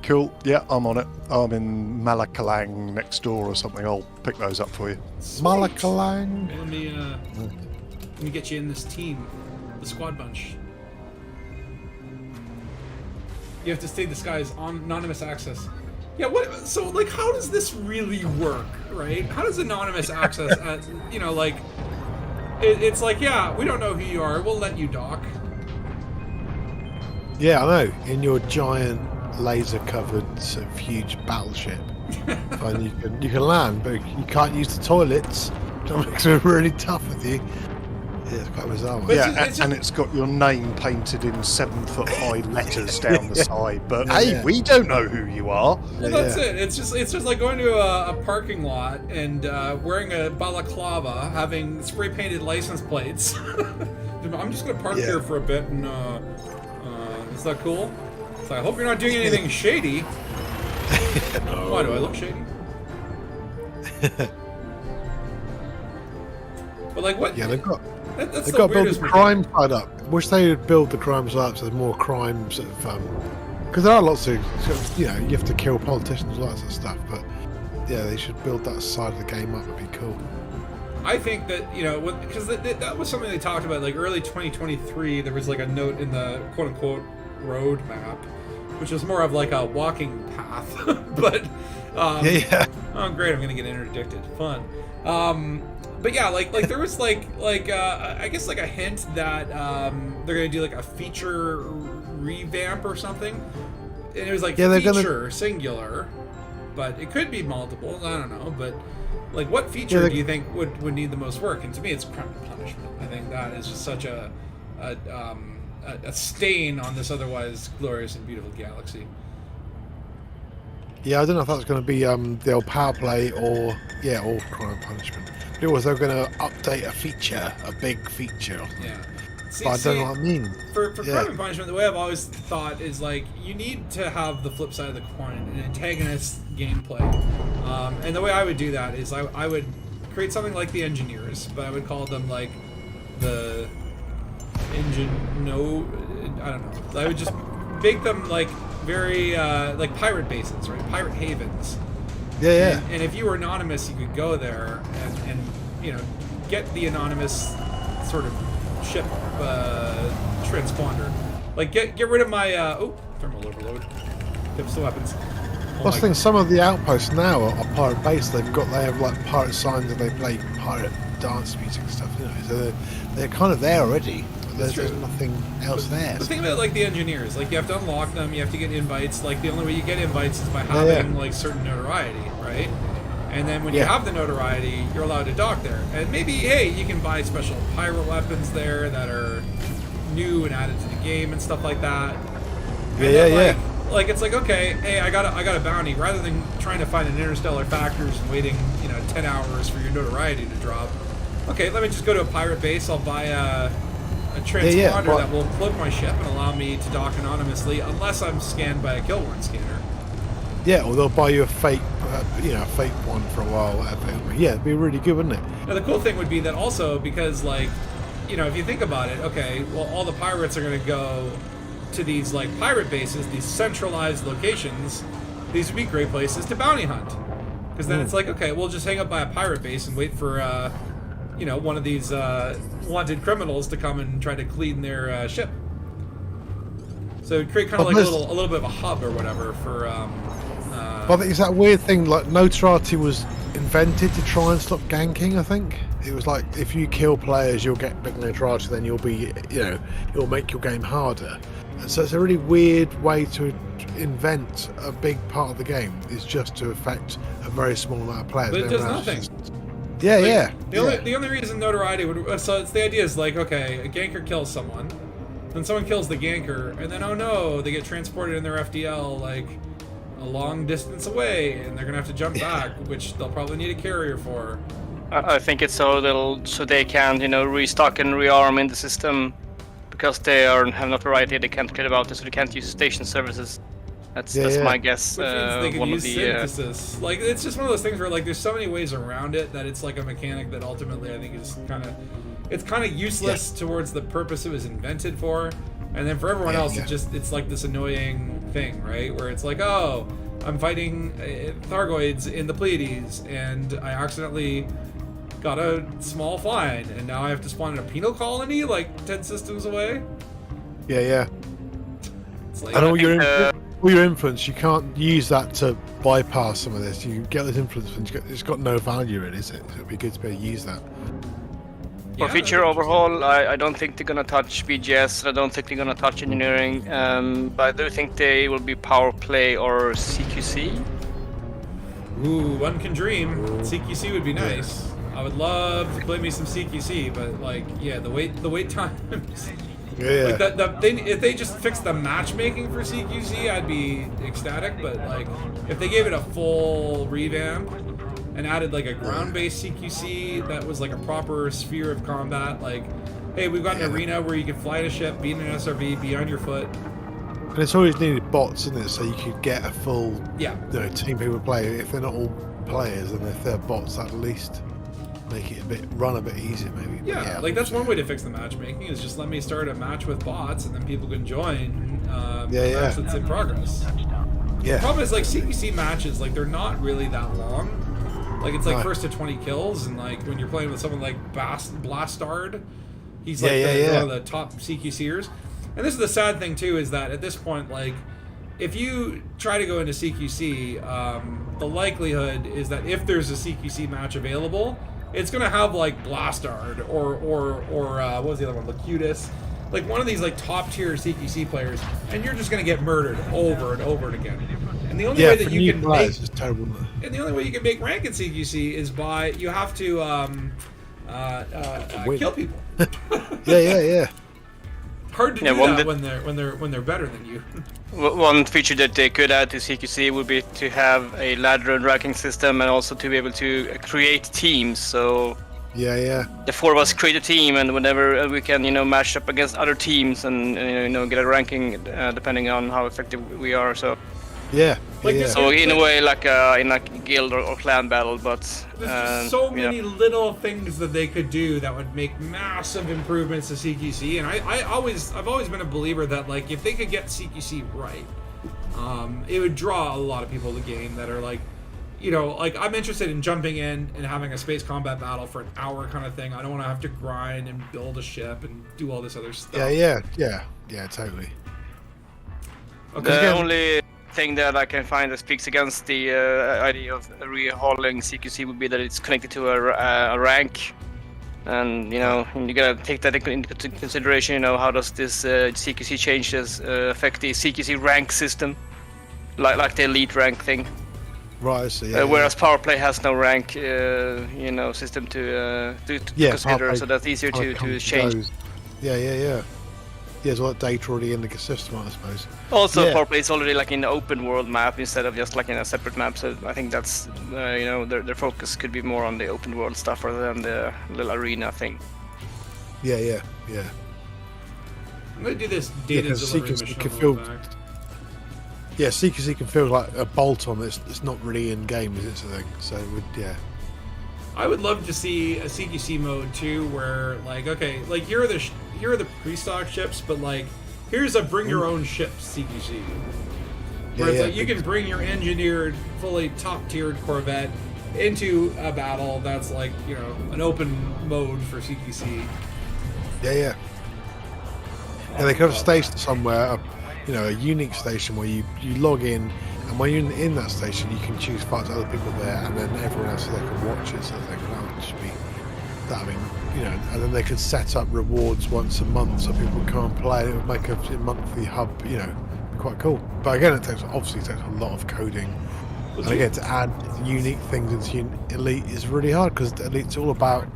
Cool. Yeah, I'm on it. I'm in Malakalang next door or something. I'll pick those up for you.
Malakalang.
Let me get you in this team, the squad bunch. You have to stay disguised on anonymous access. Yeah, what? So, like, how does this really work, right? How does anonymous access, like, it's like, yeah, we don't know who you are. We'll let you dock.
Yeah, I know. In your giant laser-covered sort of huge battleship, and you can land, but you can't use the toilets. That makes it really tough with you. Yeah, it's quite bizarre.
But
Yeah, and it's got your name painted in 7-foot-high letters down the side. But hey, we don't know who you are.
Well, that's it. It's just like going to a parking lot and wearing a balaclava, having spray painted license plates. I'm just gonna park here for a bit, and is that cool? So I hope you're not doing anything shady.
No.
Why do I look shady? But like what?
Yeah, they've got.
That's
They've
the
got to build
weirdest
the crime side up. Wish they would build the crime side up so there's more crime sort of because there are lots of you have to kill politicians, lots of stuff. But yeah, they should build that side of the game up. It'd be cool.
I think that because that was something they talked about like early 2023. There was like a note in the quote unquote road map, which was more of like a walking path. But oh great, I'm gonna get interdicted. Fun. But yeah, like there was I guess like a hint that they're gonna do like a feature revamp or something, and it was like feature singular, but it could be multiple. I don't know, but like what feature do you think would need the most work? And to me, it's crime and punishment. I think that is just such a stain on this otherwise glorious and beautiful galaxy.
Yeah, I don't know if that's going to be the old power play or crime and punishment. It was they're going to update a feature, a big feature.
Yeah.
But I don't know what I mean.
For crime and punishment, the way I've always thought is like you need to have the flip side of the coin, an antagonist gameplay. And the way I would do that is I would create something like the engineers, but I would call them like the I don't know. I would just make them like very like pirate bases, right? Pirate havens.
Yeah.
And if you were anonymous, you could go there and get the anonymous sort of ship transponder. Like get rid of my thermal overload. Tips the weapons.
Plus, I think some of the outposts now are pirate based. They have like pirate signs and they play pirate dance music and stuff. So they're kind of there already. There's nothing else there.
The thing about like the engineers, like you have to unlock them, you have to get invites. Like the only way you get invites is by having like certain notoriety, right? And then when you have the notoriety, you're allowed to dock there. And maybe you can buy special pirate weapons there that are new and added to the game and stuff like that. And like it's like okay, hey, I got a bounty. Rather than trying to find an interstellar factors and waiting 10 hours for your notoriety to drop. Okay, let me just go to a pirate base. I'll buy a transponder that will cloak my ship and allow me to dock anonymously unless I'm scanned by a kill warrant scanner.
Yeah, or they'll buy you a fake, a fake one for a while, whatever. Yeah, it'd be really good, wouldn't it?
Now the cool thing would be that also because like, if you think about it, okay, well all the pirates are going to go to these like pirate bases, these centralized locations. These would be great places to bounty hunt, because then it's like okay, we'll just hang up by a pirate base and wait for one of these wanted criminals to come and try to clean their ship. So it'd create kind of like a little bit of a hub or whatever for.
But it's that weird thing, like notoriety was invented to try and stop ganking. I think it was like if you kill players, you'll get big notoriety. Then you'll be, you'll make your game harder. And so it's a really weird way to invent a big part of the game. Is just to affect a very small amount of players.
But it does nothing. The only reason notoriety would so it's the idea is like okay, a ganker kills someone, then someone kills the ganker, and then oh no, they get transported in their FDL like a long distance away, and they're gonna have to jump back, which they'll probably need a carrier for.
I think it's so they can restock and rearm in the system because they have notoriety. They can't care about it, so they can't use station services. That's my guess.
Which means they could use synthesis. Like it's just one of those things where like there's so many ways around it that it's like a mechanic that ultimately I think is kind of useless towards the purpose it was invented for. And then for everyone else, it's like this annoying thing, right? Where it's like, oh, I'm fighting Thargoids in the Pleiades, and I accidentally got a small fine, and now I have to spawn in a penal colony like 10 systems away.
Yeah.
It's like,
And all your influence, you can't use that to bypass some of this. You get this influence, and it's got no value, really, is it? So it'd be good to be able to use that.
For feature overhaul, I don't think they're gonna touch BGS. I don't think they're gonna touch engineering. But I do think they will be power play or CQC.
Ooh, one can dream. CQC would be nice. I would love to play me some CQC, but like, yeah, the wait times.
Yeah.
Like if they just fixed the matchmaking for CQC, I'd be ecstatic. But like, if they gave it a full revamp and added like a ground-based CQC that was like a proper sphere of combat, like, hey, we've got an arena where you can fly a ship, be in an SRV, be on your foot.
And it's always needed bots, isn't it? So you could get a full team people play. If they're not all players, and if they're bots, at least make it run a bit easier, maybe.
Yeah, like that's one way to fix the matchmaking, is just let me start a match with bots, and then people can join a match that's in progress.
Yeah.
The problem is, like, CQC matches, like, they're not really that long. Like, it's like first to 20 kills, and like when you're playing with someone like Blastard, he's like one of the top CQCers. And this is the sad thing too, is that at this point, like, if you try to go into CQC, the likelihood is that if there's a CQC match available, it's gonna have like Blastard or what was the other one, Locutus, like one of these like top tier CQC players, and you're just gonna get murdered over and over again. And the only way that you can make and the only way you can make rank in CQC is by you have to kill people.
Yeah.
Hard to do that when they're better than you.
One feature that they could add to CQC would be to have a ladder and ranking system, and also to be able to create teams. So the four of us create a team, and whenever we can, match up against other teams, and get a ranking depending on how effective we are. So so in a way, like in a guild or clan battle, but
there's just so many little things that they could do that would make massive improvements to CQC. And I've always been a believer that, like, if they could get CQC right, it would draw a lot of people to the game that are like, like, I'm interested in jumping in and having a space combat battle for an hour kind of thing. I don't want to have to grind and build a ship and do all this other stuff.
Yeah, totally.
Okay. The only thing that I can find that speaks against the idea of rehauling CQC would be that it's connected to a rank, and you gotta take that into consideration. How does this CQC changes affect the CQC rank system, like the elite rank thing?
Right, I see.
Whereas power play has no rank, system to consider, so that's easier to change.
Yeah. There's a lot of data already in the system, I suppose.
Also, power play is already like in the open world map instead of just like in a separate map. So I think that's their focus could be more on the open world stuff rather than the little arena thing.
Yeah.
I'm gonna do this data delivery mission.
CQC can feel like a bolt-on. It's not really in game, is it? Thing. So
I would love to see a CQC mode too, where like, okay, like here are the pre-stock ships, but like here's a bring your own ship CQC, where it's like you can bring your engineered, fully top-tiered Corvette into a battle that's like an open mode for CQC.
Yeah. And they could have a station somewhere, a unique station where you log in. And when you're in that station, you can choose fight other people there, and then everyone else there can watch it. So I think that would just be that. I mean, and then they could set up rewards once a month so people can't play. It would make a monthly hub. Be quite cool. But again, it takes a lot of coding. And again, to add unique things into Elite is really hard, because Elite's all about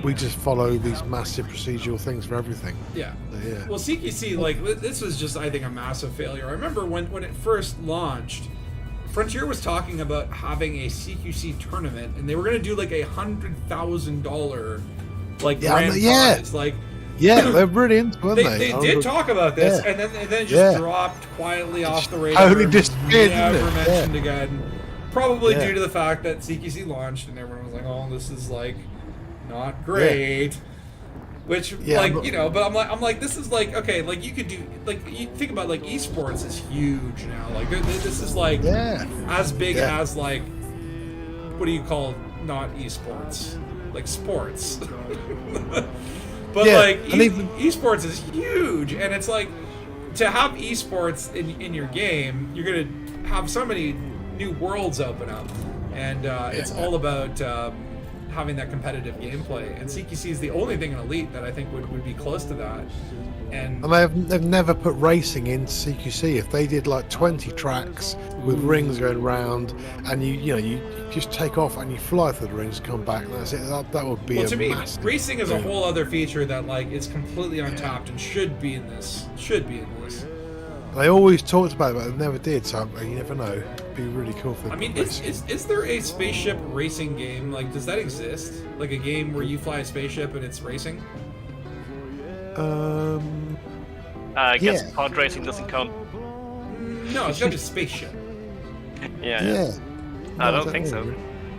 we just follow these massive procedural things for everything.
Yeah. Well, CQC, like, this was just, I think, a massive failure. I remember when it first launched, Frontier was talking about having a CQC tournament, and they were going to do like $100,000 like grand prize. Like,
they're really into it.
They did talk about this, and then it just dropped quietly off the radar.
Totally disappeared.
Never mentioned again. Probably due to the fact that CQC launched, and everyone was like, "Oh, this is like not great." Which,
Yeah,
like,
but-
you know, but I'm like, this is like, okay, like, you could do, like, you think about, like, esports is huge now. Like, this is, like,
Yeah.
as big
Yeah.
as, like, what do you call not esports? Like, sports. But,
Yeah,
like,
and even-
esports is huge. And it's like, to have esports in your game, you're going to have so many new worlds open up. And it's all about having that competitive gameplay. And CQC is the only thing in Elite that I think would be close to that. And
they've never put racing into CQC. If they did like 20 tracks with rings going round, and you just take off and you fly through the rings and come back, and that's it. That would be
well, to me,
massive.
racing is a whole other feature that like is completely untapped and should be in this.
They always talked about it, but they never did. So you never know. It'd be really cool if they
I mean,
put
is
racing.
there a spaceship racing game? Like, does that exist? Like a game where you fly a spaceship and it's racing?
I guess
Yeah.
pod racing doesn't count.
No, it's got to be a spaceship.
Yeah.
I don't think so.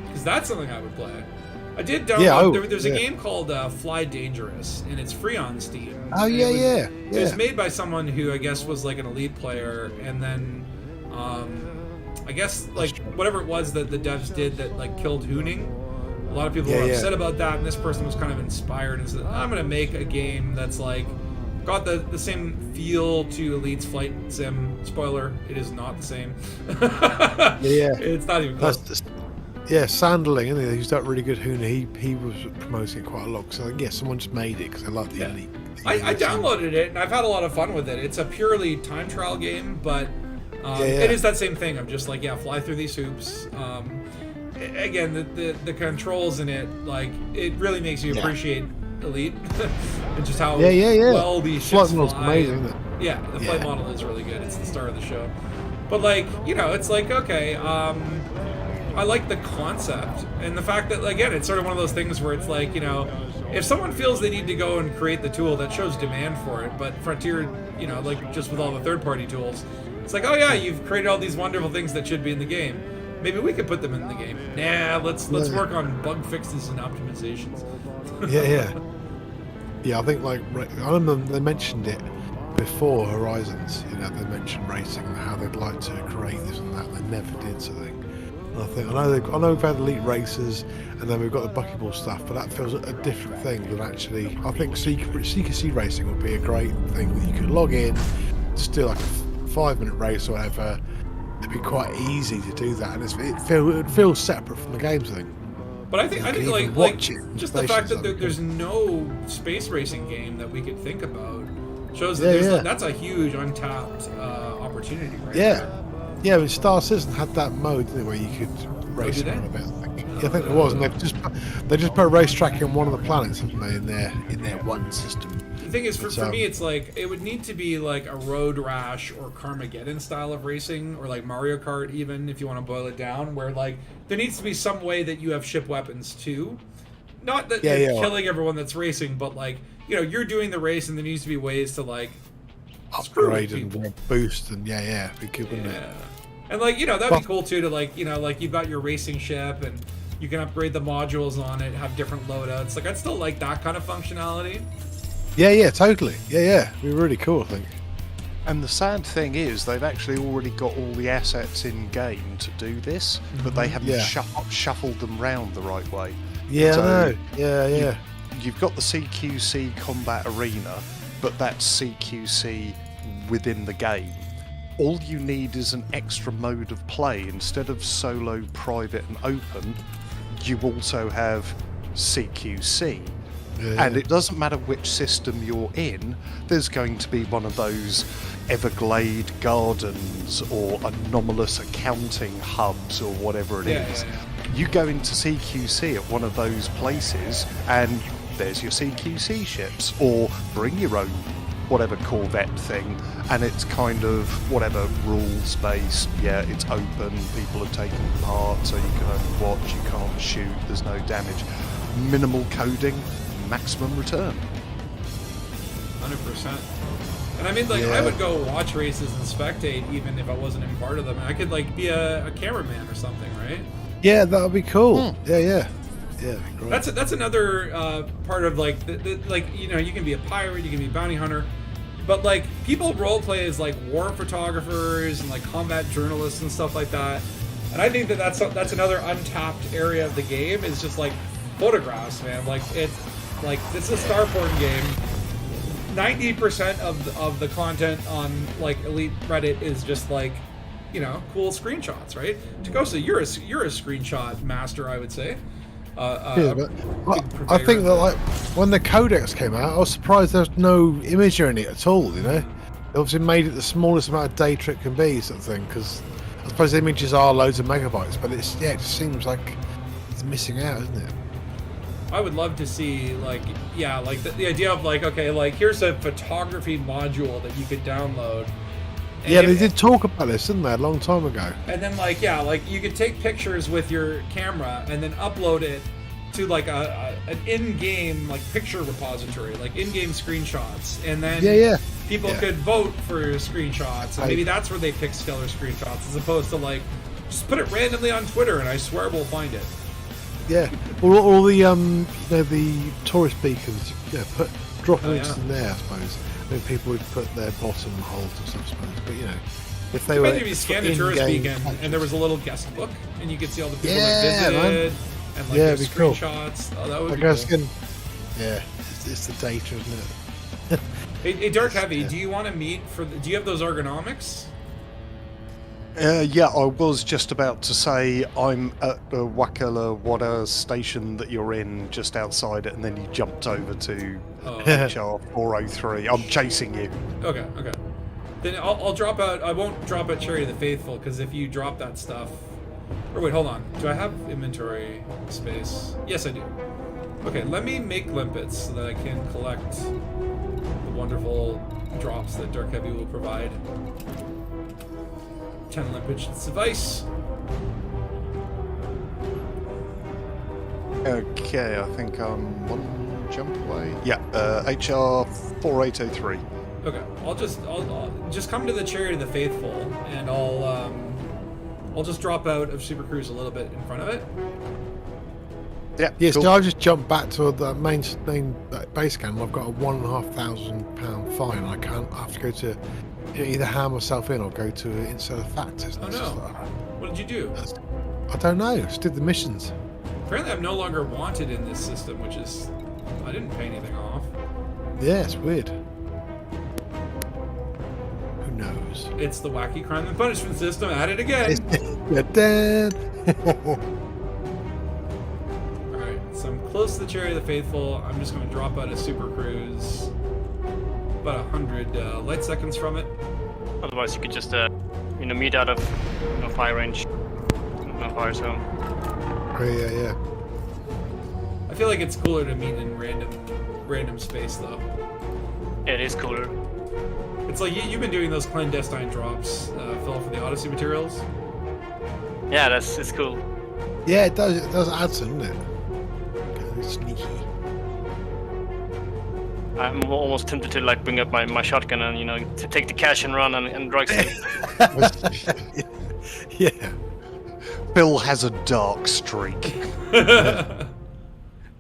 Because that's something I would play. I did
Yeah,
download. There's a
yeah.
game called Fly Dangerous, and it's free on Steam.
Oh
And
yeah,
it
yeah.
was made by someone who I guess was like an Elite player, and then I guess like whatever it was that the devs did that like killed Hooning. A lot of people were upset about that, and this person was kind of inspired and said, "I'm gonna make a game that's like got the same feel to Elite's Flight Sim." Spoiler: it is not the same.
Yeah.
It's not even close.
Sandling, isn't he? He's that really good Hoona. He was promoting it quite a lot. So I guess someone just made it because they like the
Yeah.
elite.
I downloaded it and I've had a lot of fun with it. It's a purely time trial game, but it is that same thing of just like fly through these hoops. Again, the controls in it, like it really makes you appreciate Elite and just how well these
Flight
ships
model's
fly.
amazing, isn't it?
Yeah, the flight model is really good. It's the star of the show. But like, it's like okay, I like the concept and the fact that again, it's sort of one of those things where it's like, if someone feels they need to go and create the tool, that shows demand for it. But Frontier, like just with all the third-party tools, it's like, oh yeah, you've created all these wonderful things that should be in the game. Maybe we could put them in the game. Nah, let's work on bug fixes and optimizations.
Yeah, I think I remember they mentioned it before Horizons. They mentioned racing and how they'd like to create this and that. They never did something. And I know we've had elite races, and then we've got the buckyball stuff, but that feels a different thing than actually. I think CQC racing would be a great thing that you could log in, just do like a 5-minute race or whatever. It'd be quite easy to do that, and it would feel separate from the games thing.
But I think
even
like
watch it.
just the fact that
Stations,
there's no space racing game that we could think about shows that that's a huge untapped opportunity right there.
Yeah, but Star Citizen had that mode, didn't it, where you could race
did
around a
they?
bit. I think it was, and they just put a racetrack on one of the planets, haven't they, in their one system.
The thing is, for me, it's like it would need to be like a Road Rash or Carmageddon style of racing, or like Mario Kart, even if you want to boil it down, where like there needs to be some way that you have ship weapons too. Not that you're killing everyone that's racing, but like you're doing the race, and there needs to be ways to like
Upgrade and boost, and it'd be good, wouldn't it?
And like that'd be cool too to like like you've got your racing ship and you can upgrade the modules on it, have different loadouts. Like I'd still like that kind of functionality.
Yeah, totally. Yeah, it'd be really cool, I think.
And the sad thing is, they've actually already got all the assets in game to do this, but they haven't shuffled them round the right way.
Yeah,
So
I know. Yeah.
You've got the CQC Combat Arena, but that's CQC within the game. All you need is an extra mode of play. Instead of solo, private, and open, you also have CQC. And it doesn't matter which system you're in, there's going to be one of those Everglade Gardens or anomalous accounting hubs or whatever it is. You go into CQC at one of those places and there's your CQC ships, or bring your own whatever Corvette thing, and it's kind of whatever rules based. It's open, people are taking part, so you can only watch, you can't shoot, there's no damage. Minimal coding, maximum return.
100%. And I mean, like, I would go watch races and spectate even if I wasn't in part of them. I could like be a cameraman or something, right?
Yeah, that would be cool. Yeah. Yeah, great.
That's another part of like like you know, you can be a pirate, you can be a bounty hunter, but like people role play as like war photographers and like combat journalists and stuff like that. And I think that's another untapped area of the game is just like photographs, man. Like it's a Starport game. 90% of the content on like Elite Reddit is just like, you know, cool screenshots, right? Takosa, you're a screenshot master, I would say.
But I think that like when the Codex came out, I was surprised there's no imagery in it at all. You know, they obviously made it the smallest amount of data it can be, sort of thing. Because I suppose the images are loads of megabytes, but it just seems like it's missing out, isn't it?
I would love to see like the idea of like, okay, like here's a photography module that you could download.
Yeah, they did talk about this, didn't they, a long time ago?
And then like you could take pictures with your camera and then upload it to like an in-game like picture repository, like in-game screenshots, and then people could vote for screenshots, and maybe that's where they pick stellar screenshots as opposed to like just put it randomly on Twitter and I swear we'll find it.
Yeah, all the the tourist beacons, drop links in there, I suppose. I mean, people would put their bottom holes and stuff, I suppose. But if they were,
maybe scan the tourist beacon and there was a little guest book, and you could see all the people that visited and like their screenshots. Cool. Oh, that would be cool.
Yeah, it's the data, isn't it?
Hey, Dark Heavy, do you want to meet do you have those ergonomics?
Yeah, I was just about to say I'm at the Wakala Wada station that you're in, just outside it, and then you jumped over to HR 403. I'm chasing you.
Okay. Then I'll drop out. I won't drop out Cherry of the Faithful, because if you drop that stuff... Or wait, hold on. Do I have inventory space? Yes, I do. Okay, let me make limpets so that I can collect the wonderful drops that Dark Heavy will provide. 10 limpet should suffice.
Okay, I think I'm one jump away. Yeah, HR 4803.
Okay, I'll just come to the Chariot of the Faithful, and I'll just drop out of Super Cruise a little bit in front of it.
Yeah.
Yes,
cool.
so I'll just jump back to the main base camp. I've got a £1,500 fine. I have to go to either hand myself in or go to inside the factors.
Oh no! What did you do?
I don't know. Just did the missions.
Apparently, I'm no longer wanted in this system, which is I didn't pay anything off.
Yeah, it's weird. Who knows?
It's the wacky crime and punishment system at it again.
You're dead.
Alright, so I'm close to the Chariot of the Faithful. I'm just going to drop out of Super Cruise. About 100 light seconds from it.
Otherwise, you could just meet out of fire range, no fire zone.
Oh, yeah.
I feel like it's cooler to meet in random space, though.
Yeah, it is cooler.
It's like you've been doing those clandestine drops, Phil, for the Odyssey materials.
Yeah, it's cool.
Yeah, it does. It does add some, doesn't it? Kind of sneaky.
I'm almost tempted to like bring up my shotgun and to take the cash and run and drug sale.
Yeah.
Bill has a dark streak.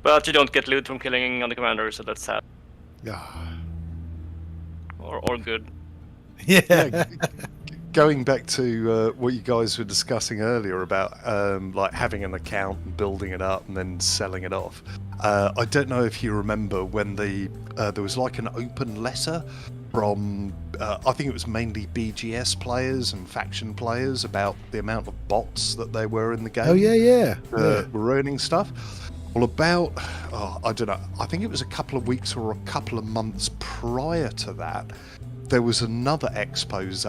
But you don't get loot from killing on the commander, so that's sad. Or good.
Yeah.
Going back to what you guys were discussing earlier about like having an account and building it up and then selling it off. I don't know if you remember when there was like an open letter from I think it was mainly BGS players and faction players about the amount of bots that there were in the game.
Oh yeah.
Were ruining stuff. Well, about I don't know. I think it was a couple of weeks or a couple of months prior to that. There was another expose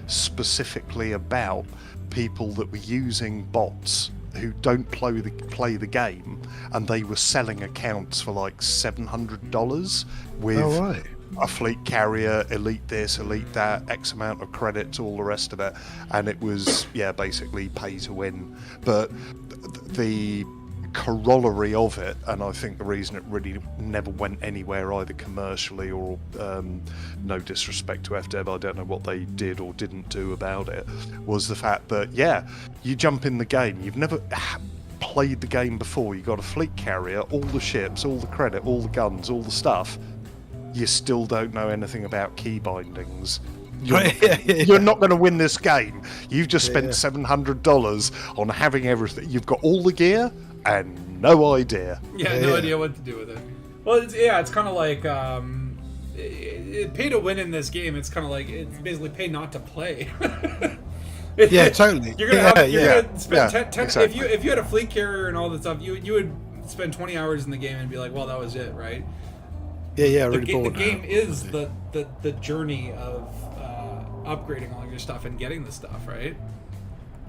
specifically about people that were using bots who don't play the game, and they were selling accounts for like $700 with a fleet carrier, elite this, elite that, X amount of credits, all the rest of it, and it was basically pay to win. But the corollary of it, and I think the reason it really never went anywhere either commercially or no disrespect to FDev, I don't know what they did or didn't do about it, was the fact that you jump in the game, you've never played the game before, you got a fleet carrier, all the ships, all the credit, all the guns, all the stuff, you still don't know anything about key bindings. You're not going to win this game. You've just spent $700 on having everything. You've got all the gear and no idea.
Yeah, no idea what to do with it. Well, it's kind of like pay to win in this game. It's kind of like it's basically pay not to play.
Yeah, totally.
You're gonna spend 10
exactly.
if you had a fleet carrier and all that stuff, you would spend 20 hours in the game and be like, well, that was it, right?
Yeah,
The,
really bored.
the game is the journey of upgrading all your stuff and getting the stuff, right?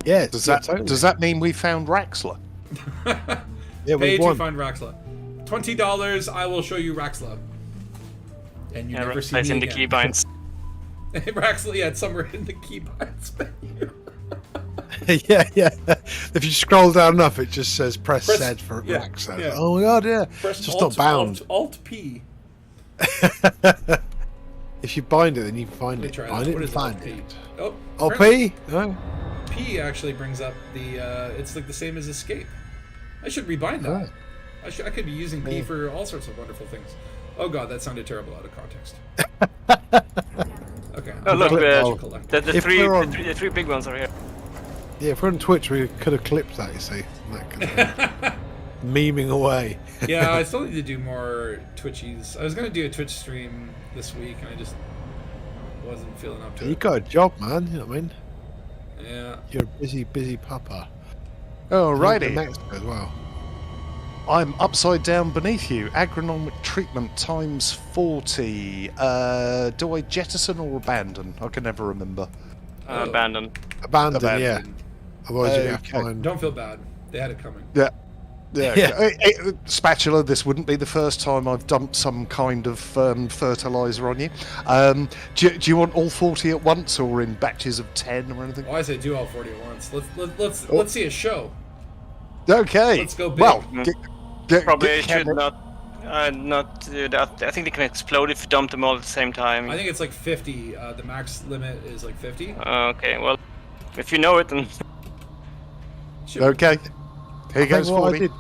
Yeah,
Does
totally.
that mean we found Raxler?
Yeah,
Pay
we
to
won.
find Raxla. $20, I will show you Raxla. And you never see
That's
me
in the
again.
keybinds.
Raxla, yeah, it's somewhere in the keybinds menu.
yeah. If you scroll down enough, it just says press Z for
yeah,
Max. So,
yeah.
oh my god, yeah.
Press
It's just not bound.
Alt P.
If you bind it, then you can find
Let me
it.
try
Bind
that.
it
What
and
is
find
Alt P?
it.
Oh,
Oh,
apparently
P? No.
P actually brings up the. It's like the same as escape. I should rebind that. I could be using P for all sorts of wonderful things. Oh god, that sounded terrible out of context. Okay.
Oh look,
collect.
the three big ones are here.
Yeah, if we're on Twitch, we could have clipped that, you see. That could have memeing away.
Yeah, I still need to do more Twitchies. I was gonna do a Twitch stream this week, and I just wasn't feeling up to
You
it.
got a job, man. You know what I mean?
Yeah.
You're a busy papa.
Alrighty.
Mexico as well.
I'm upside down beneath you. Agronomic treatment times 40. Do I jettison or abandon? I can never remember.
Abandon.
Abandon, yeah.
Abandon.
Otherwise, you have to
Okay.
find.
Don't feel bad. They had it coming.
Yeah. Yeah.
Yeah.
Spatula, this wouldn't be the first time I've dumped some kind of fertilizer on you. Do you want all 40 at once or in batches of 10 or anything?
Why I say do all 40 at once? Let's see a show.
Okay.
Let's go big.
Well,
Probably
get
should
camera.
not do that. I think they can explode if you dump them all at the same time.
I think it's like 50. The max limit is like 50.
Okay, well, if you know it, then
Should-
Okay. Here goes
what
40.
I did,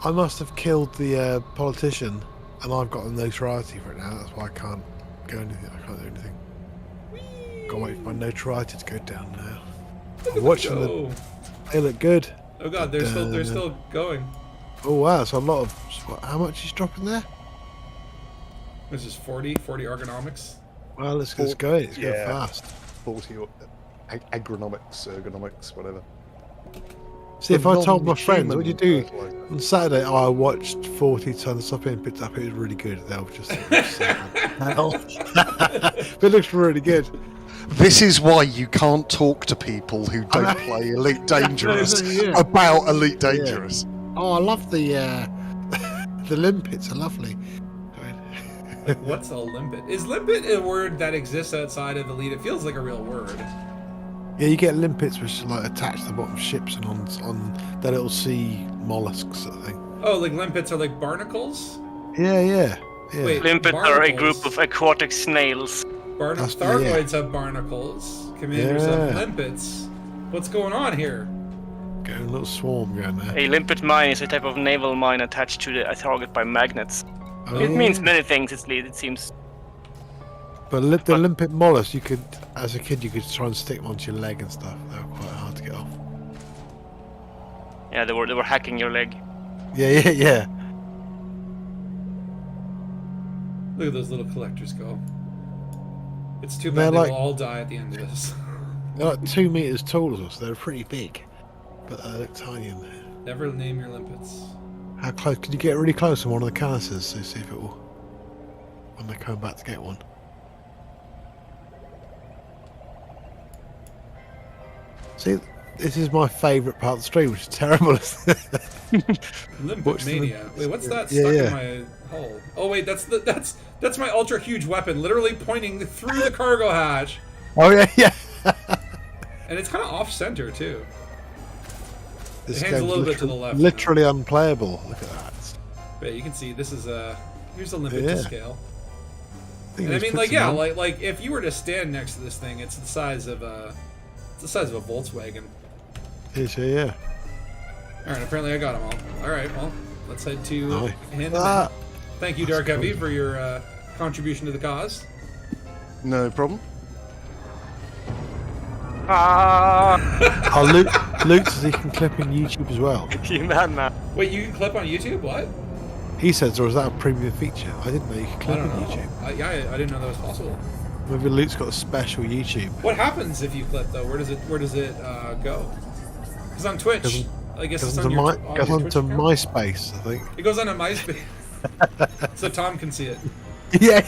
I must have killed the politician, and I've got a notoriety for it now. That's why I can't go anything. I can't do anything. Got to wait for my notoriety to go down now. I'm watching them.
Oh.
They look good.
Oh god, they're still going.
Oh wow, that's a lot of. How much is dropping there?
This is 40 ergonomics.
Well, let's go. It's going
Yeah.
fast.
40 or agronomics, ergonomics, whatever.
See, if I told my friends,
Non-human
what do you do
fertilizer.
on Saturday? Oh, I watched 40 tons of and picked up. It was really good. They'll just think, hell. But it looks really good.
This is why you can't talk to people who don't play Elite Dangerous
Yeah.
about Elite Dangerous.
Oh, I love the the limpets. Are lovely.
What's a limpet? Is limpet a word that exists outside of Elite? It feels like a real word.
Yeah, you get limpets, which are like attached to the bottom of ships and on the little sea mollusks sort of thing.
Oh, like limpets are like barnacles?
Yeah.
Wait,
limpets are a
barnacles.
group of aquatic snails.
That's the-
Thargoids have barnacles. Commanders have
Yeah.
limpets. What's going on here?
Got a little swarm going there.
A limpet mine is a type of naval mine attached to a target by magnets.
Oh,
It means many things, it seems.
But the limpet mollusk, you could, as a kid, you could try and stick them onto your leg and stuff. They were quite hard to get off.
Yeah, they were hacking your leg.
Yeah.
Look at those little collectors go. It's too
They're
bad they
like-
will all die at the end of this.
They're like 2 meters tall, so they're pretty big, but they look tiny in there.
Never name your limpets.
How close? Could you get really close on one of the canisters to see if it will, when they come back to get one? See, this is my favourite part of the stream, which is terrible.
Limpet
Watch the
mania.
limpets.
Wait, what's that
Yeah,
stuck
yeah.
in my hull? Oh wait, that's my ultra huge weapon, literally pointing through the cargo hatch,
Oh yeah.
and it's kind of off center too.
This
hangs a
game's
little bit to the left.
Literally unplayable. Look at that.
But you can see this is here's a limpet
Yeah.
to scale.
think
And I
he's
mean,
put
like,
some
yeah,
on.
like if you were to stand next to this thing, it's the size of a Volkswagen.
Yeah.
All right, apparently I got them all. All right, well, let's head to
Nice.
hand in hand. Thank you, Dark Heavy, for your contribution to the cause.
No problem.
Luke says he can clip in YouTube as well.
You madman.
Wait, you can clip on YouTube? What?
He says, or is that a premium feature? I didn't know you could
I
clip
don't
on
know.
YouTube.
I didn't know that was possible.
Maybe Luke's got a special YouTube.
What happens if you clip though? Where does it go? Because on Twitch, I guess it's
Goes
on your,
onto
on your Twitch account?
MySpace, I think.
It goes on a MySpace, so Tom can see it.
Yeah.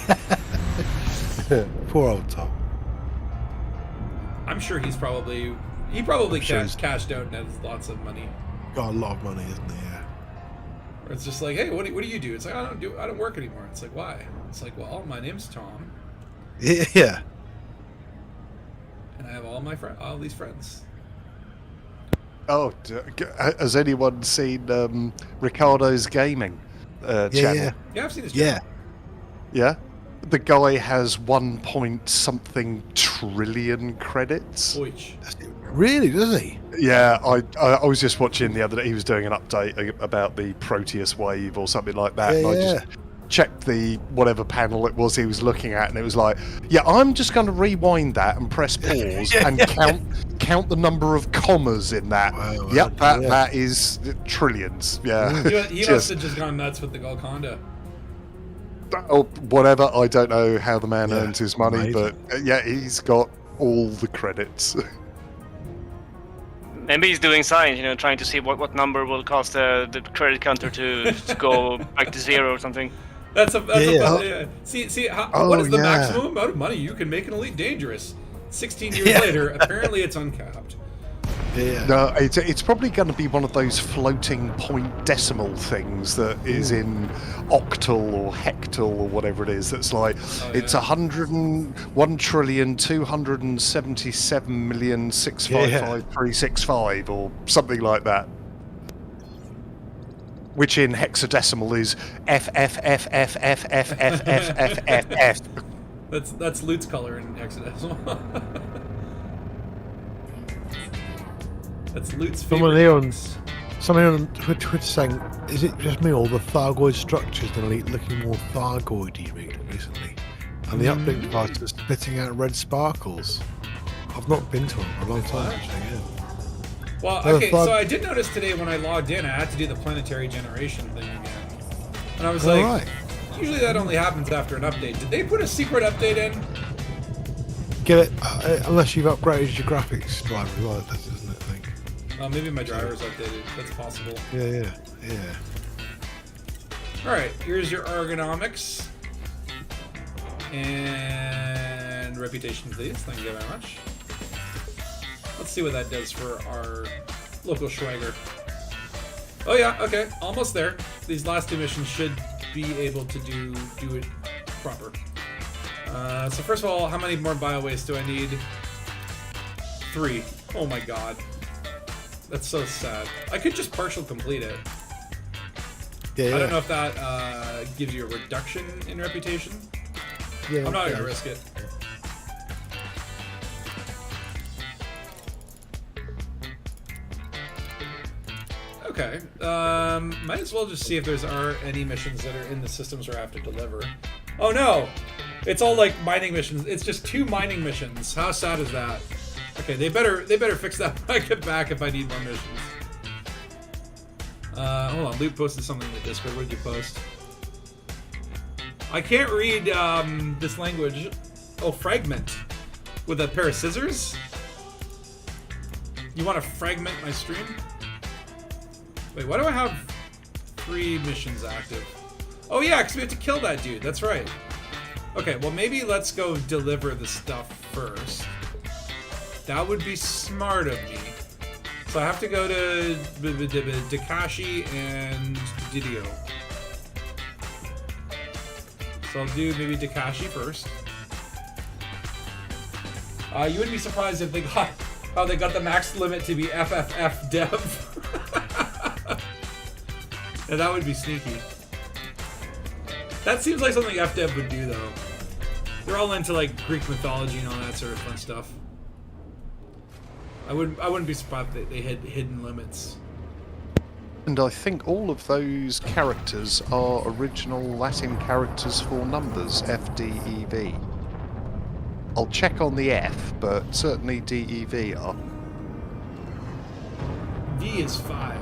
Poor old Tom.
I'm sure he probably
sure he's-
cashed out and has lots of money.
Got a lot of money, isn't he? Yeah.
Or it's just like, hey, what do you do? It's like I don't work anymore. It's like, why? It's like, well, my name's Tom,
Yeah.
and I have all these friends.
Oh, has anyone seen Ricardo's gaming channel?
Yeah.
Yeah, I've seen this.
Yeah.
Yeah? The guy has 1 point something trillion credits.
Oich.
Really, does he?
Yeah, I was just watching the other day. He was doing an update about the Proteus wave or something like that. And I just checked the whatever panel it was he was looking at, and it was like, yeah, I'm just going to rewind that and press pause and count the number of commas in that.
Wow,
Yep,
yeah.
that is trillions. Yeah,
He must have just gone nuts with the Golconda.
or whatever. I don't know how the man
Yeah,
earns his money,
amazing.
but yeah, he's got all the credits.
Maybe he's doing science, trying to see what number will cause the credit counter to go back to 0 or something.
Yeah. See, what is the
yeah.
maximum amount of money you can make an Elite Dangerous? 16 years later, apparently it's uncapped.
Yeah.
No, it's probably going to be one of those floating point decimal things that is in octal or hectal or whatever it is. That's like it's 101,277,655,365 or something like that. Which in hexadecimal is FFFFFFFFFF.
That's Loot's color in hexadecimal. That's Loot's
Someone
favorite.
on Twitter saying, is it just me or the Thargoid structures in Elite looking more Thargoidy recently? And the uplink device is spitting out red sparkles. I've not been to one for a long time, actually, yeah.
Well, okay, so I did notice today when I logged in, I had to do the planetary generation thing again. And I was like,
Alright.
usually that only happens after an update. Did they put a secret update in?
Get it, unless you've upgraded your graphics driver as well, isn't it, I think.
Maybe my driver's updated. That's possible.
Yeah.
Alright, here's your ergonomics. And reputation, please. Thank you very much. Let's see what that does for our local Schwager. Oh yeah, okay, almost there. These last two missions should be able to do it proper. So first of all, how many more bio waste do I need? 3. Oh my god. That's so sad. I could just partial complete it.
Yeah.
I don't know if that gives you a reduction in reputation.
Yeah,
I'm not
okay.
gonna risk it. Okay. Might as well just see if there's any missions that are in the systems where I have to deliver. Oh no! It's all like mining missions. It's just 2 mining missions. How sad is that? Okay, they better fix that when I get back if I need more missions. Hold on, Luke posted something in the Discord. What did you post? I can't read this language. Oh, fragment. With a pair of scissors? You want to fragment my stream? Wait, why do I have 3 missions active? Oh yeah, because we have to kill that dude. That's right. Okay, well maybe let's go deliver the stuff first. That would be smart of me. So I have to go to Dakashi and Didio. So I'll do maybe Dakashi first. You wouldn't be surprised if they got how they got the max limit to be FFF dev. Yeah, that would be sneaky. That seems like something FDev would do, though. They're all into like Greek mythology and all that sort of fun stuff. I wouldn't be surprised if they had hidden limits.
And I think all of those characters are original Latin characters for numbers, F, D, E, V. I'll check on the F, but certainly D, E, V are.
V is 5.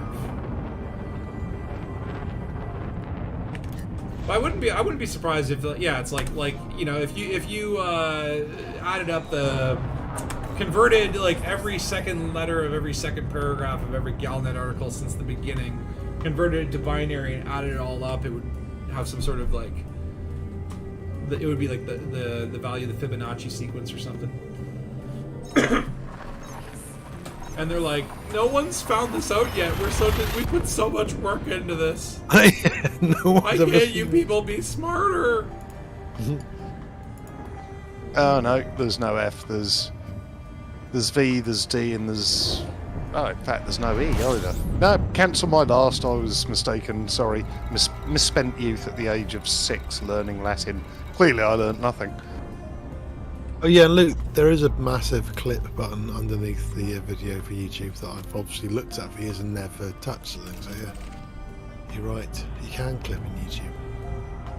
But I wouldn't be surprised if it's like you know, if you added up the converted like every second letter of every second paragraph of every Galnet article since the beginning, converted it to binary and added it all up, it would have some sort of like it would be like the value of the Fibonacci sequence or something. And they're like, no one's found this out yet. We put so much work into this.
No
Why can't you people be smarter?
Oh no, there's no F. There's V, there's D, and there's... Oh, in fact, there's no E either. No, cancel my last. I was mistaken. Sorry. Misspent youth at the age of 6 learning Latin. Clearly I learnt nothing.
Oh yeah, Luke, there is a massive clip button underneath the video for YouTube that I've obviously looked at for years and never touched. So yeah, you're right. You can clip in YouTube.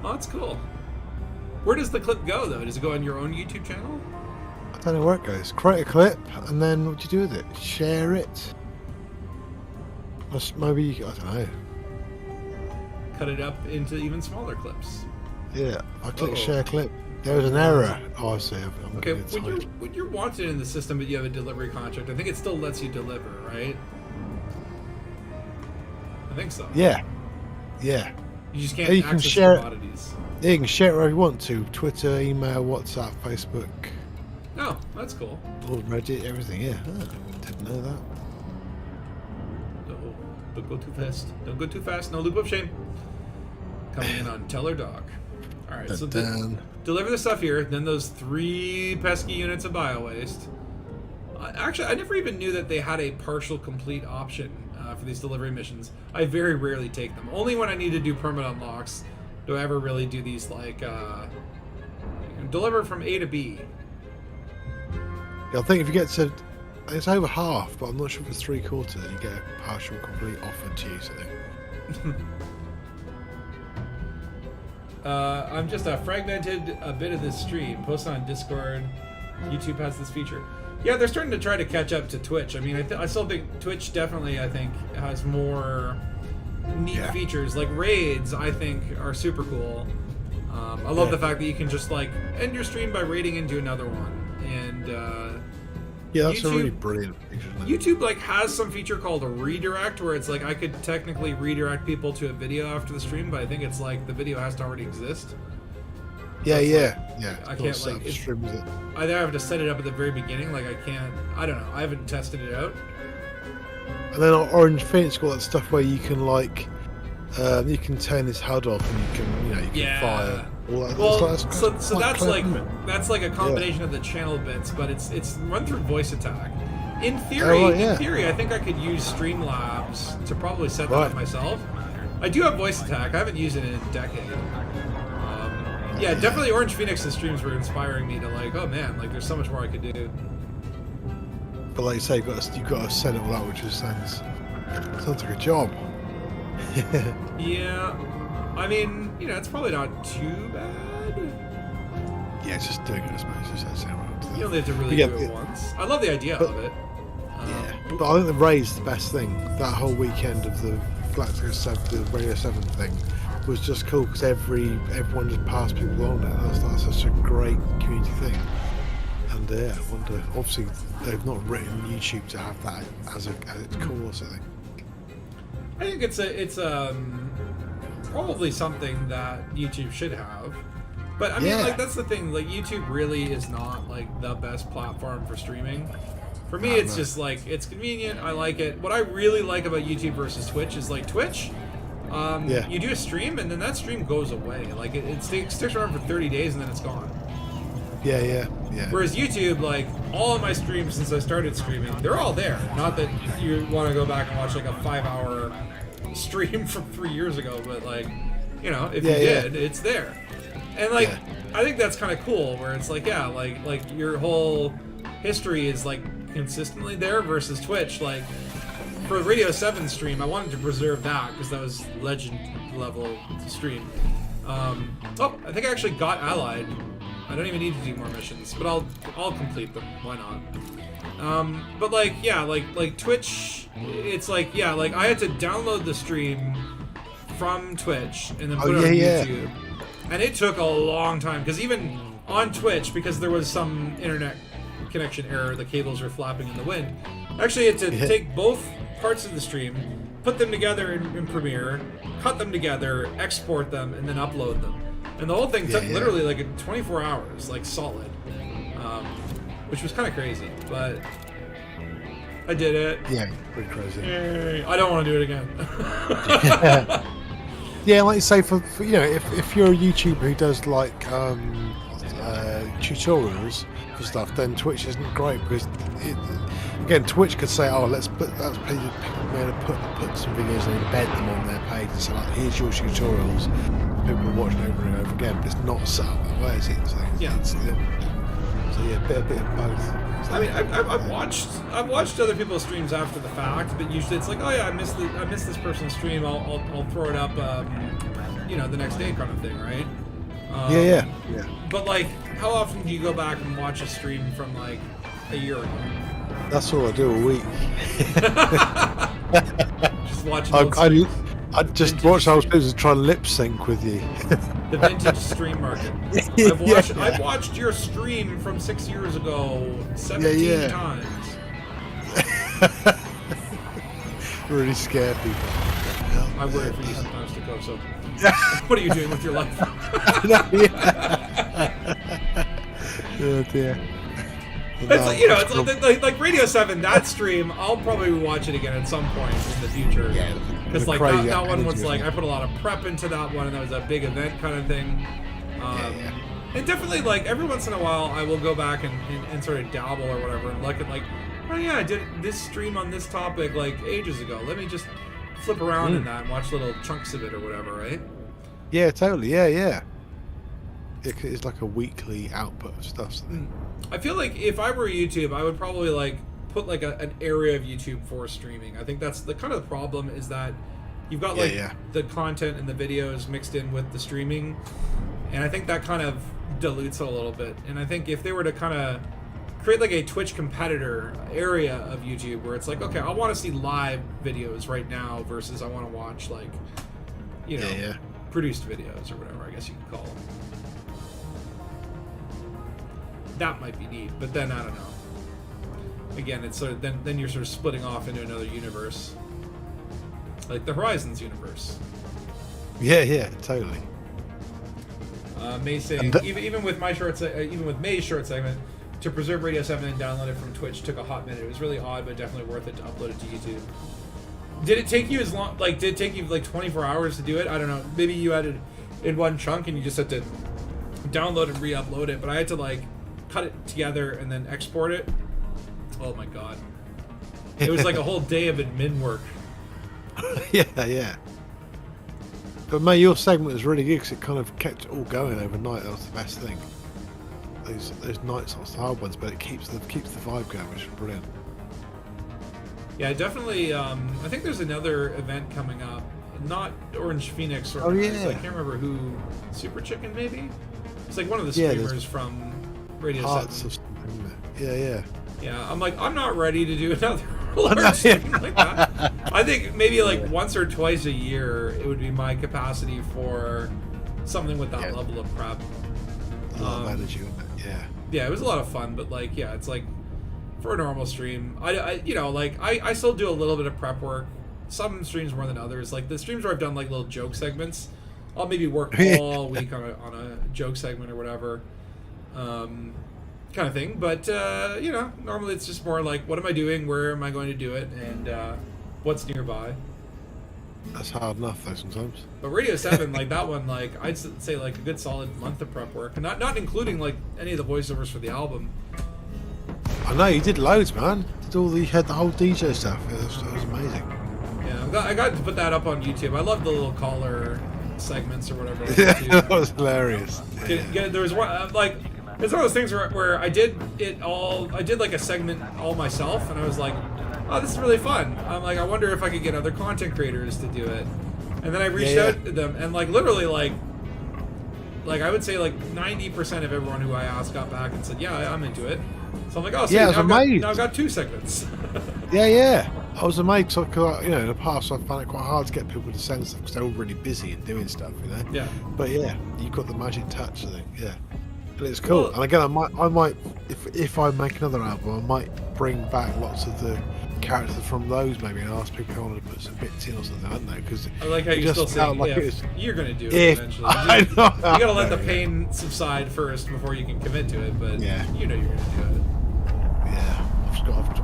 Oh, that's cool. Where does the clip go, though? Does it go on your own YouTube channel?
I don't know where it goes. Create a clip, and then what do you do with it? Share it? Or maybe, I don't know.
Cut it up into even smaller clips.
Yeah, I click share clip. There was an error. Oh, I see.
Okay, when you're wanted in the system but you have a delivery contract, I think it still lets you deliver, right? I think so.
Yeah. Yeah.
You just can't
you can
access
share
commodities.
Yeah, you can share it wherever you want to. Twitter, email, WhatsApp, Facebook.
Oh, that's cool.
All Reddit, everything, yeah. Oh, didn't know that.
Uh-oh. Don't go too fast. Don't go too fast. No loop of shame. Coming in on Teller Doc. Alright, so deliver the stuff here, then those 3 pesky units of bio-waste. Actually, I never even knew that they had a partial complete option for these delivery missions. I very rarely take them. Only when I need to do permanent unlocks do I ever really do these, like, deliver from A to B.
Yeah, I think if you get to... It's over half, but I'm not sure if it's 3/4 that you get a partial complete offered to you, so...
I'm just fragmented a bit of this stream. Post on Discord. YouTube has this feature. Yeah, they're starting to try to catch up to Twitch. I mean, I still think Twitch definitely, I think, has more neat features. Like raids, I think, are super cool. I love the fact that you can just, like, end your stream by raiding into another one. And,
yeah, that's a really brilliant feature.
YouTube, like, has some feature called a redirect, where it's like I could technically redirect people to a video after the stream, but I think it's like the video has to already exist.
Yeah,
yeah.
I
can't, like, either I have to set it up at the very beginning, like I can't, I don't know, I haven't tested it out.
And then Orange Phoenix got that stuff where you can, like, you can turn his HUD off and you can fire.
Well, so that's like a combination of the channel bits, but it's run through voice attack. In theory, I think I could use Streamlabs to probably set that up myself. I do have voice attack. I haven't used it in a decade. Definitely Orange Phoenix's streams were inspiring me to, like, oh man, like there's so much more I could do.
But like you say, you've got to set it all out, which just sounds like a job.
Yeah, I mean, it's probably not too bad.
Yeah, it's just doing it, I suppose.
You only have to really do it once. I love the idea of it.
But I think the raid's the best thing. That whole weekend of the the Radio 7 thing was just cool because everyone just passed people on it. That's such a great community thing. And I wonder, obviously they've not written YouTube to have that as its core or something.
I think it's probably something that YouTube should have. But I mean, like, that's the thing, like, YouTube really is not, like, the best platform for streaming. For me, it's just, like, it's convenient, I like it. What I really like about YouTube versus Twitch is, like, Twitch, you do a stream, and then that stream goes away. Like, it sticks around for 30 days, and then it's gone. Yeah. Whereas YouTube, like, all of my streams since I started streaming, they're all there. Not that you want to go back and watch, like, a 5-hour stream from 3 years ago, but, like, if you did, it's there. And, like, I think that's kind of cool, where it's like, like your whole history is, like, consistently there versus Twitch. Like, for Radio 7 stream, I wanted to preserve that because that was legend level stream. Oh, I think I actually got allied. I don't even need to do more missions, but I'll complete them. Why not? But like, yeah, like Twitch, it's like, yeah, like I had to download the stream from Twitch and then put it on YouTube, and it took a long time because even on Twitch, because there was some internet connection error, the cables were flapping in the wind. Actually, had to take both parts of the stream, put them together in Premiere, cut them together, export them, and then upload them. And the whole thing took literally like 24 hours, like solid, which was kind of crazy, but I did it.
Yeah, pretty crazy.
Yay. I don't want to do it again.
Yeah, like you say, for you know, if you're a YouTuber who does like tutorials for stuff, then Twitch isn't great because again, Twitch could say, "Oh, let's put some videos and embed them on their page and say, like, here's your tutorials." People are watching over and over again, but it's not set up that way, is it? So, so yeah, a bit of both. So,
I mean, I've watched other people's streams after the fact, but usually it's like, oh yeah, I missed this person's stream. I'll throw it up, you know, the next day kind of thing, right?
Yeah.
But like, how often do you go back and watch a stream from like a year ago?
That's all I do a week.
Just watching.
I just watch those videos and try and lip sync with you.
The vintage stream market. I've watched your stream from 6 years ago 17 times.
Really scare people.
I worry for you sometimes to go. So, what are you doing with your life?
Oh dear.
It's like, you know, it's like Radio 7. That stream, I'll probably watch it again at some point in the future.
Yeah.
Because like that one was like, I put a lot of prep into that one, and that was a big event kind of thing. And definitely, like, every once in a while, I will go back and sort of dabble or whatever and look at like, oh yeah, I did this stream on this topic like ages ago. Let me just flip around in that and watch little chunks of it or whatever, right?
Yeah, totally. Yeah. It's like a weekly output of stuff.
I feel like if I were YouTube, I would probably like put like an area of YouTube for streaming. I think that's the kind of the problem is that you've got like the content and the videos mixed in with the streaming, and I think that kind of dilutes it a little bit. And I think if they were to kind of create like a Twitch competitor area of YouTube where it's like, okay, I want to see live videos right now versus I want to watch like, you know, produced videos or whatever I guess you could call them. That might be neat, but then I don't know. Again, it's sort of then you're sort of splitting off into another universe, like the Horizons universe.
Yeah, totally.
May saying even with May's short segment, to preserve Radio 7 and download it from Twitch took a hot minute. It was really odd, but definitely worth it to upload it to YouTube. Did it take you as long? Like, did it take you like 24 hours to do it? I don't know. Maybe you had it in one chunk and you just had to download and re-upload it. But I had to like cut it together and then export it. Oh my god. It was like a whole day of admin work.
Yeah. But mate, your segment was really good because it kind of kept it all going overnight. That was the best thing. Those nights are the hard ones, but it keeps the vibe going, which is brilliant.
Yeah, definitely. I think there's another event coming up. Not Orange Phoenix or I can't remember who. Super Chicken maybe? It's like one of the streamers from Radio 7.
Or something,
Yeah, I'm like, I'm not ready to do another large stream like that. I think maybe like once or twice a year it would be my capacity for something with that level of prep.
A lot of energy in it,
Yeah, it was a lot of fun, but like, yeah, it's like for a normal stream, I you know, like I still do a little bit of prep work. Some streams more than others. Like the streams where I've done like little joke segments, I'll maybe work all week on a joke segment or whatever. Kind of thing, but you know, normally it's just more like, what am I doing, where am I going to do it, and what's nearby.
That's hard enough though sometimes.
But Radio 7, like that one, like I'd say like a good solid month of prep work, not including like any of the voiceovers for the album.
I know you did loads, man. You had the whole DJ stuff. It was amazing.
Yeah, I got to put that up on YouTube. I love the little caller segments or whatever.
That was hilarious.
There was one like. It's one of those things where I did it all. I did like a segment all myself, and I was like, oh, this is really fun. I'm like, I wonder if I could get other content creators to do it. And then I reached
Yeah,
out to them, and like literally like I would say like 90% of everyone who I asked got back and said, yeah, I'm into it. So I'm like, oh, sweet,
Yeah, I was amazed.
now I've got 2 segments.
Yeah. I was amazed because, in the past I found it quite hard to get people to send stuff because they're all really busy and doing stuff,
Yeah.
But yeah, you got the magic touch, I think. Yeah, but it's cool.
Well-
And again, I might, if I make another album, I might bring back lots of the characters from those maybe and ask people who wanted to put some bits in or something. I don't know, because
I like how you're still saying, you're going to do it
If-
eventually.
I
You
know.
got to let the
Yeah.
pain subside first before you can commit to it, but
Yeah.
you know you're going to do it.
Yeah,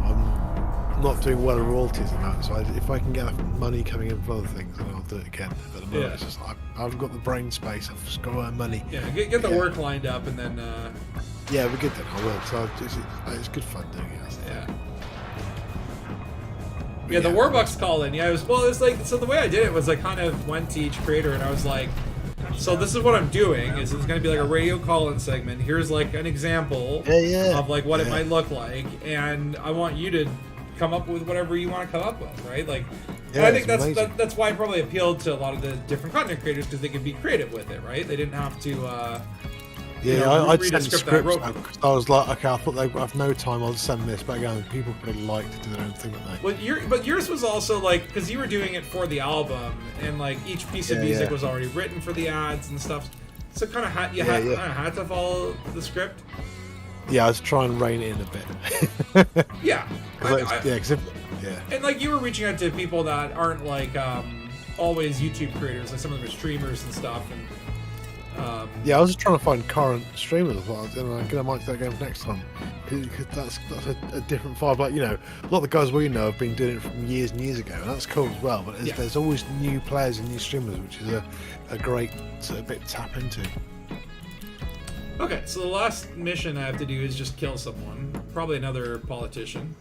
I'm not doing well in royalties and that, so if I can get money coming in for other things, then I'll do it again. But at the moment,
Yeah.
it's just I've got the brain space. I've just got to earn money.
Yeah, get the
Yeah.
work lined up, and then
Yeah, we're good then. I will. So it's good fun doing it.
yeah. Yeah, the Warbucks call in. Yeah, it was like, so the way I did it was I kind of went to each creator and I was like, so this is what I'm doing. Is it's going to be like a radio call-in segment. Here's like an example of like what it might look like, and I want you to come up with whatever you want to come up with, right? Like, and I think that's why it probably appealed to a lot of the different content creators because they could be creative with it, right? They didn't have to.
I'd
read a
send
script that I
scripts
wrote.
out 'cause I was like, okay, I thought they have no time. I'll send this, but again, people probably like to do their own thing, don't they?
But yours was also like because you were doing it for the album, and like each piece of
Yeah,
music
yeah.
was already written for the ads and stuff. So kind of kind of had to follow the script.
Yeah, I was trying to rein it in a bit.
Yeah,
And
like you were reaching out to people that aren't like always YouTube creators, like some of them are streamers and stuff. And
I was just trying to find current streamers. I thought, I might do that again for next time. Because that's a different vibe. Like, a lot of the guys we know have been doing it from years and years ago, and that's cool as well. But there's always new players and new streamers, which is a great sort of bit to tap into.
okay, so the last mission I have to do is just kill someone, probably another politician,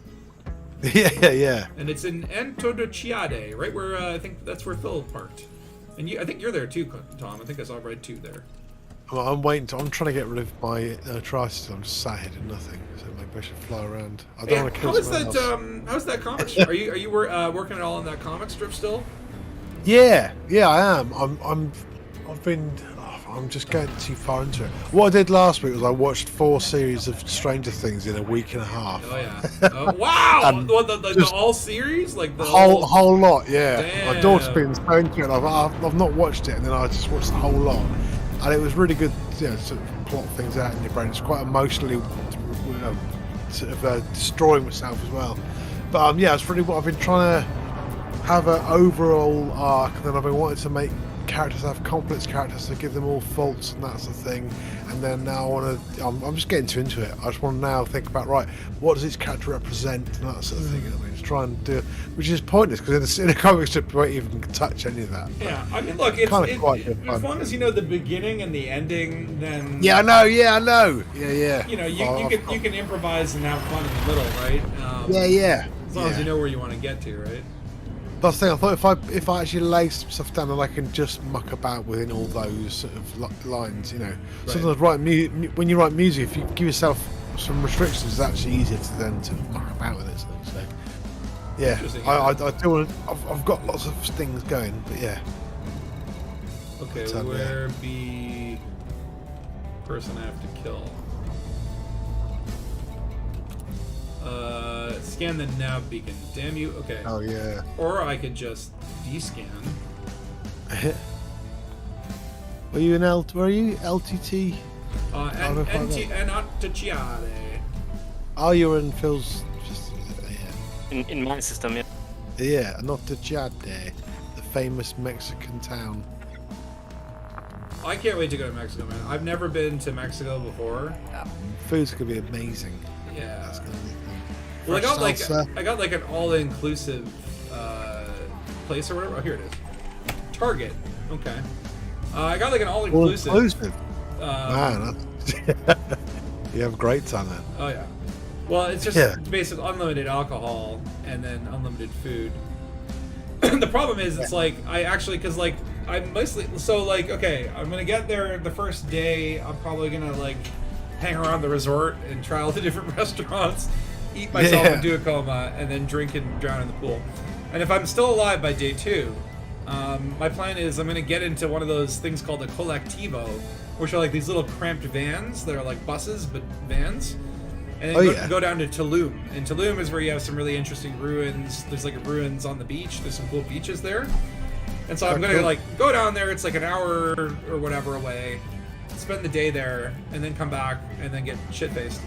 Yeah.
and it's in Antodociade, right where I think that's where Phil parked. And I think you're there too, Tom. I think I saw Red 2 there.
I'm waiting. I'm trying to get rid of my arthritis. I'm just sat here doing nothing, so maybe I should fly around. I don't want to kill someone else.
How's that comic strip? Are you working at all on that comic strip still?
Yeah, I am. I'm just going too far into it. What I did last week was I watched 4 series of Stranger Things in a week and a half.
Oh yeah! Oh, wow!
And
the all series, like the
whole lot. Yeah,
Damn.
my daughter's been so into it. I've not watched it, and then I just watched the whole lot, and it was really good. Sort of plot things out in your brain. It's quite emotionally, destroying myself as well. But it's really what I've been trying to have an overall arc, and then I've been wanting to make characters have complex characters to give them all faults and that's the thing. And then now I'm just getting too into it. I just want to now think about, right, what does each character represent and that sort of thing. I mean, just try and do it, which is pointless because in a comic strip you won't even touch any of that.
Yeah, I mean, look, it's
kind of quite good
as
fun.
long as you know the beginning and the ending, then
Yeah, I know. Yeah.
You can improvise and have fun in the middle, right?
Yeah.
As long as you know where you want to get to, right?
That's the thing. I thought if I actually lay some stuff down, then I can just muck about within all those sort of lines. Sometimes when you write music, if you give yourself some restrictions, it's actually easier to muck about with it. So yeah,
Interesting.
I do want. I've got lots of things going, but yeah.
Okay, where be person I have to kill? Scan the nav beacon. Damn you. Okay.
Oh yeah.
Or I could just descan.
Were you LTT?
And Antociade.
Oh, you were in Phil's.
In my system, yeah.
Yeah, Antociade, the famous Mexican town.
I can't wait to go to Mexico, man. I've never been to Mexico before.
Food's gonna be amazing.
Yeah.
That's gonna be
Well, I
fresh
got
salsa.
like an all-inclusive place or whatever. Oh, here it is. Target. Okay. I got like an all-inclusive.
All-inclusive. Man, you have a great time then.
Oh yeah. Well, it's just
Yeah.
basically unlimited alcohol and then unlimited food. The problem is, it's like I'm mostly okay. I'm gonna get there the first day. I'm probably gonna hang around the resort and try all the different restaurants. eat myself into a coma, and then drink and drown in the pool. And if I'm still alive by day 2, my plan is I'm going to get into one of those things called a collectivo, which are like these little cramped vans that are like buses, but vans. And then go down to Tulum. And Tulum is where you have some really interesting ruins. There's like ruins on the beach. There's some cool beaches there. And so I'm going to like go down there. It's like an hour or whatever away. Spend the day there, and then come back, and then get shit-faced.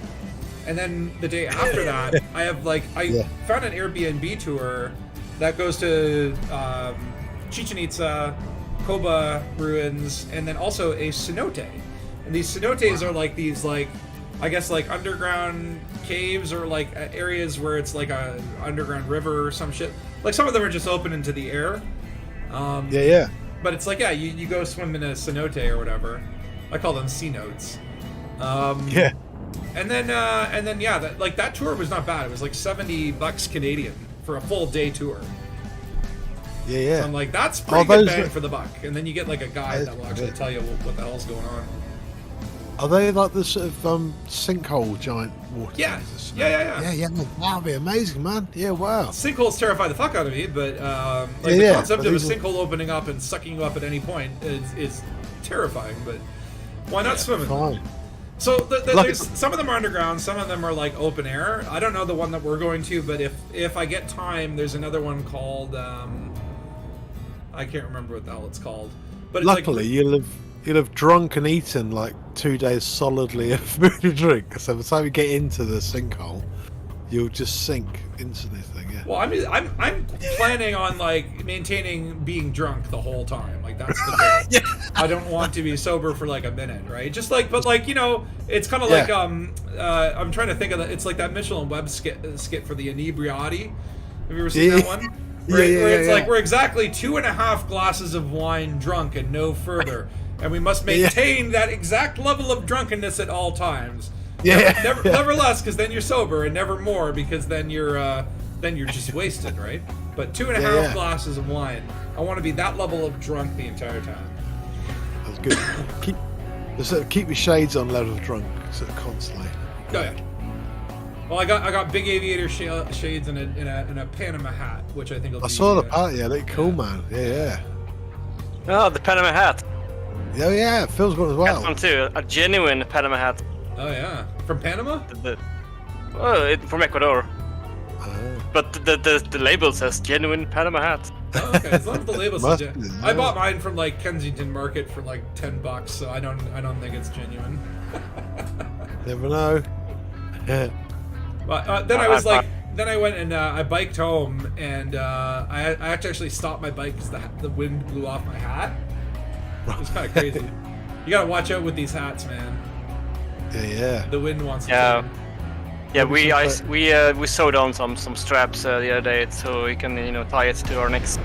And then the day after that, I have like, I found an Airbnb tour that goes to Chichen Itza, Koba ruins, and then also a cenote. And these cenotes are like these, like, I guess like underground caves or like areas where it's like a underground river or some shit. Like some of them are just open into the air. But it's like, you go swim in a cenote or whatever. I call them cenotes. And then that tour was not bad. It was like $70 Canadian for a full day tour. So I'm like, that's pretty good bang for the buck. And then you get like a guide that will actually tell you what the hell's going on.
Are they like the sort of sinkhole giant water?
Yeah.
That would be amazing, man. Yeah, wow.
Sinkholes terrify the fuck out of me, but the concept of a sinkhole opening up and sucking you up at any point is terrifying. But why not swimming?
Fine.
So there's some of them are underground, some of them are like open air. I don't know the one that we're going to, but if I get time, there's another one called I can't remember what the hell it's called. But it's
luckily,
like,
you'll have drunk and eaten like 2 days solidly of food and drink. So by the time you get into the sinkhole, you'll just sink into this thing. Yeah.
Well, I'm planning on like maintaining being drunk the whole time. Like that's the goal. I don't want to be sober for like a minute, right? Just like, but like, you know, it's kind of like I'm trying to think of it's like that Michelin Web skit for the inebriati. Have you ever seen that one? Where it's like we're exactly 2.5 glasses of wine drunk and no further, and we must maintain that exact level of drunkenness at all times. Never less, because then you're sober, and never more, because then you're just wasted, right? But 2.5 glasses of wine. I want to be that level of drunk the entire time.
That's good. keep your shades on level of drunk, sort of constantly.
Oh yeah. Well, I got big aviator shades and a Panama hat, which I think will be...
I saw the part, look cool, man. Yeah.
Oh, the Panama hat.
Oh, yeah, Phil's got as well.
Got one too, a genuine Panama hat.
Oh, yeah. From Panama?
From Ecuador. But the label says genuine Panama hat.
Oh, okay. As long as the label says genuine. I bought mine from like Kensington Market for like $10, so I don't think it's genuine.
Never know.
But then I went and I biked home, and I actually stopped my bike because the wind blew off my hat. It was kind of crazy. You gotta watch out with these hats, man.
Yeah.
The wind wants to.
Yeah, we sewed on some straps the other day so we can tie it to our necks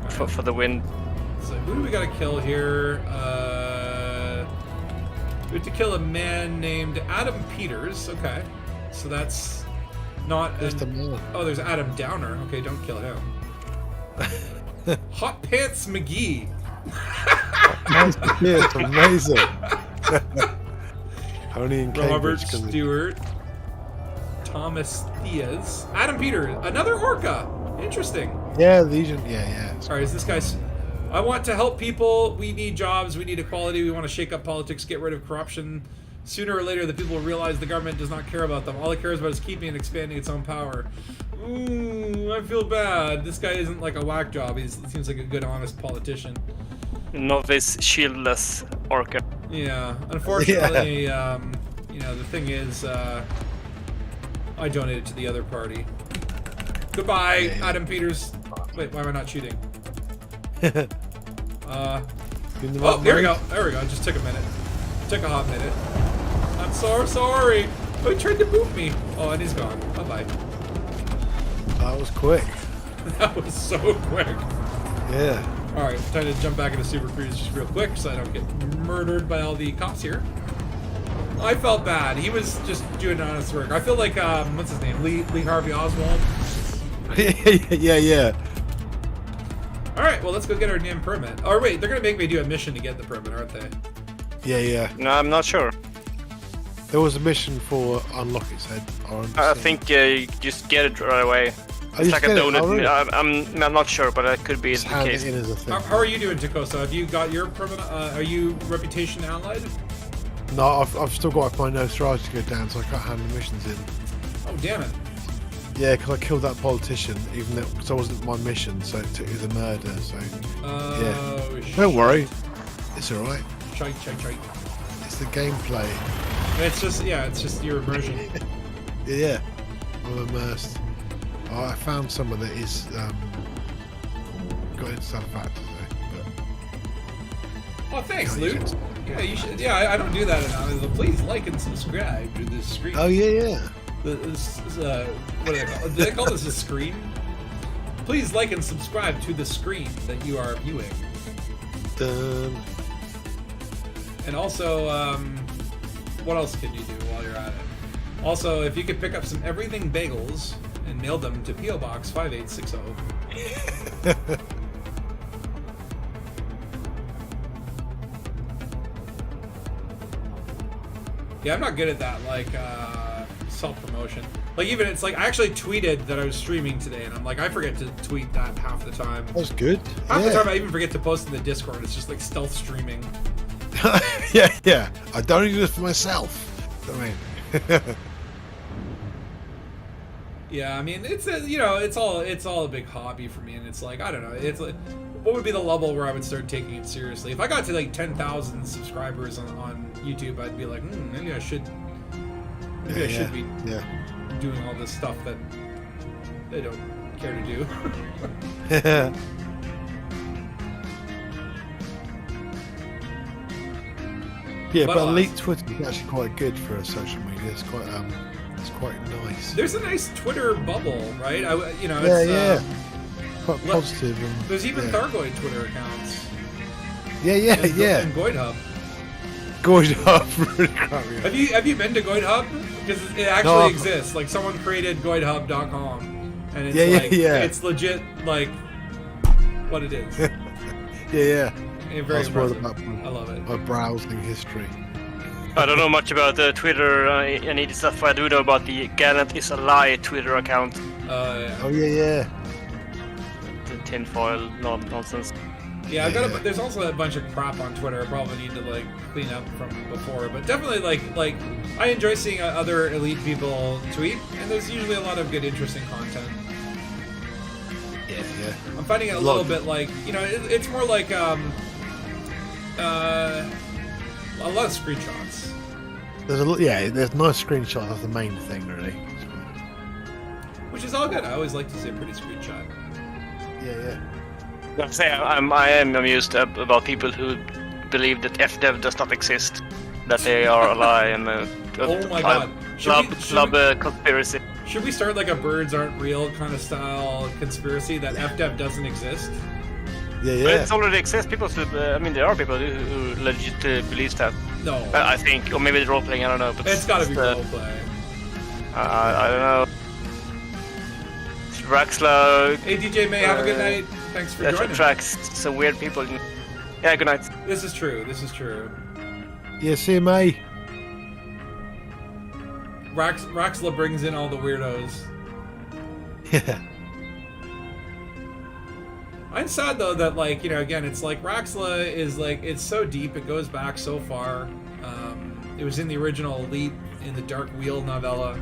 for the wind.
So who do we gotta kill here? We have to kill a man named Adam Peters. Okay, so that's not. Oh, there's Adam Downer. Okay, don't kill him. Hot Pants McGee.
Yeah, it's amazing. Only in
Robert
Cambridge,
Stewart. Thomas Diaz. Adam Peters. Another orca. Interesting.
Yeah, Legion. Yeah.
Alright, is this guy's... I want to help people. We need jobs. We need equality. We want to shake up politics, get rid of corruption. Sooner or later, the people will realize the government does not care about them. All it cares about is keeping and expanding its own power. Ooh, I feel bad. This guy isn't like a whack job. He seems like a good, honest politician.
Novice shieldless orca.
Yeah, unfortunately, the thing is, I donated to the other party. Goodbye, Adam Peters. Wait, why am I not shooting? Oh, here we go. There we go. It just took a minute. Took a hot minute. I'm so sorry. Oh, he tried to boot me. Oh, and he's gone. Bye-bye.
That was quick.
That was so quick.
Yeah.
Alright, time to jump back into Super Cruise just real quick so I don't get murdered by all the cops here. I felt bad. He was just doing honest work. I feel like, what's his name? Lee Harvey Oswald?
Yeah.
Alright, well, let's go get our damn permit. Oh, wait, they're gonna make me do a mission to get the permit, aren't they?
Yeah.
No, I'm not sure.
There was a mission for unlock it, said.
I think you just get it right away.
I
It's
just
like a
get it,
donut.
really?
I'm not sure, but that could be
Just
the
hand
case.
it in as a thing.
How are you doing, Takosa? Have you got your are you reputation allied?
No, I've still got my no stride to go down, so I can't hand the missions in.
Oh, damn it.
Yeah, because I killed that politician, even though it wasn't my mission, so it took you the murder. So yeah, don't worry, it's all right.
Chite.
It's the gameplay.
It's just your immersion.
Yeah, I'm immersed. Oh, I found someone that is got into some factor though.
Oh, thanks,
Can't
Luke.
use it.
Yeah, you should. Yeah, I don't do that enough. Please like and subscribe to this screen.
Oh yeah.
This is what do they call? Do they call this a screen? Please like and subscribe to the screen that you are viewing.
Dun.
And also, what else can you do while you're at it? Also, if you could pick up some everything bagels and mail them to P.O. Box 5860. Yeah, I'm not good at that, like, self-promotion. Like, even, it's like, I actually tweeted that I was streaming today, and I'm like, I forget to tweet that half the time.
That's good.
Half the time I even forget to post in the Discord. It's just like stealth streaming.
yeah. I don't do this for myself. I mean,
Yeah, I mean, it's a, it's all a big hobby for me, and it's like, I don't know, it's like, what would be the level where I would start taking it seriously? If I got to like 10,000 subscribers on YouTube, I'd be like, maybe I should be doing all this stuff that they don't care to do.
yeah,
But
but elite Twitter is actually quite good for a social media. It's quite nice.
There's a nice Twitter bubble, right?
Yeah. Quite positive. And,
There's even
yeah.
Thargoid Twitter accounts.
Yeah.
And Goid Hub.
Going up really crap. Yeah.
Have you been to Goid Hub? Because it actually exists. Like, someone created goidhub.com, and it's it's legit like what it is.
Yeah.
Very impressive.
About
I love it.
my browsing history.
I don't know much about the Twitter. I need stuff. I do know about the Gallant is a lie Twitter account.
Yeah.
Oh yeah.
The tinfoil nonsense.
Yeah, there's also a bunch of crap on Twitter I probably need to like clean up from before, but definitely like I enjoy seeing other elite people tweet, and there's usually a lot of good, interesting content.
Yeah.
I'm finding it a little bit like it's more like a lot of screenshots.
There's nice screenshots. That's the main thing, really.
Which is all good. I always like to see a pretty screenshot.
Yeah.
I am amused about people who believe that FDev does not exist, that they are a lie and
Oh my god.
club conspiracy.
Should we start like a birds aren't real kind of style conspiracy that FDev doesn't exist?
Yeah.
But it's already exists. People, there are people who legit believe that.
No.
I think, or maybe it's role playing. I don't know. But
It's gotta be roleplay.
I don't know. Raxla.
Hey DJ May, have a good night. Thanks for
That
joining.
attracts some weird people. Yeah, good night.
This is true.
Yeah, CMA.
Raxla brings in all the weirdos.
Yeah.
I'm sad though that again, it's like Raxla is like, it's so deep, it goes back so far. It was in the original Elite, in the Dark Wheel novella,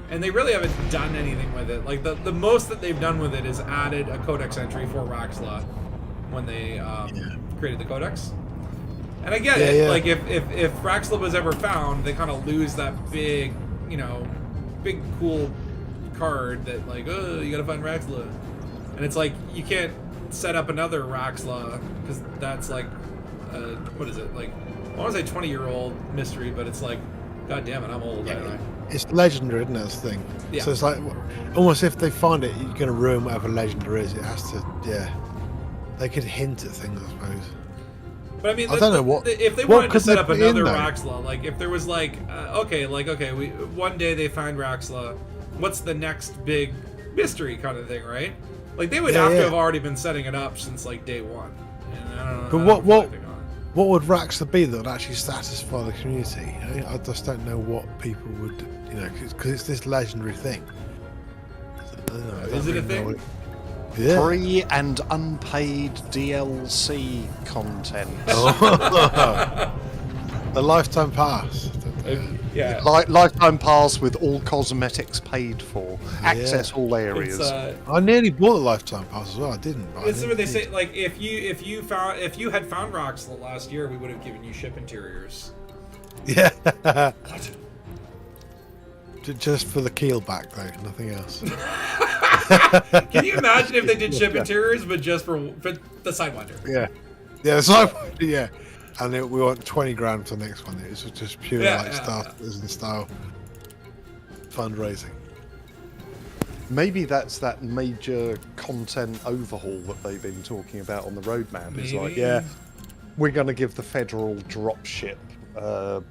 and they really haven't done anything with it. Like the most that they've done with it is added a codex entry for Raxla when they created the codex. And I get it.
Yeah.
Like if Raxla was ever found, they kind of lose that big, big cool card that like, oh, you gotta find Raxla. And it's like, you can't set up another Raxla, because that's like, what is it? Like, I want to say 20-year-old mystery, but it's like, god damn it, I'm old, aren't I?
It's legendary, isn't it? That's the thing.
Yeah.
So it's like, almost if they find it, you're going to ruin whatever legendary is. It has to, They could hint at things, I suppose.
But I mean,
I don't know what.
if they
what
wanted to
could
set
they
up
put in,
another
though?
Raxla, like if there was like, one day they find Raxla, what's the next big mystery kind of thing, right? Like they would have to have already been setting it up since like day one. And I don't know.
But What would Raxler be that would actually satisfy the community? I just don't know what people would, because it's this legendary thing. I don't know, I
Is
don't
it a
really know
thing?
what Yeah.
Free and unpaid DLC content.
The lifetime pass.
Yeah.
Lifetime pass with all cosmetics paid for. Access all areas.
I nearly bought the lifetime pass as well. I didn't. But
It's
I
what they
did.
say. Like if you had found rocks last year, we would have given you ship interiors.
Yeah. Just for the keel back though, nothing else.
Can you imagine if they did ship interiors, but just for the Sidewinder?
Yeah. Yeah. It's like yeah. And we want 20 grand for the next one. It was just pure starters and style fundraising.
Maybe that's that major content overhaul that they've been talking about on the roadmap. It's like,
Maybe.
we're going to give the federal dropship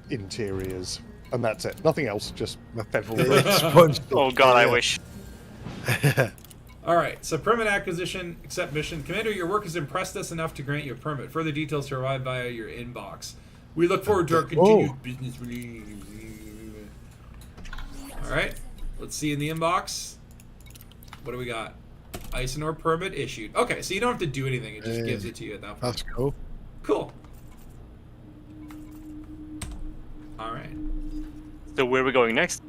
interiors, and that's it. Nothing else, just the federal.
Oh god, I wish.
All right, so permit acquisition, accept mission. Commander, your work has impressed us enough to grant you a permit. Further details to arrive via your inbox. We look forward to our continued business. All right, let's see in the inbox. What do we got? Isinor permit issued. Okay, so you don't have to do anything. It just gives it to you at that point.
That's cool.
Cool. All right.
So where are we going next?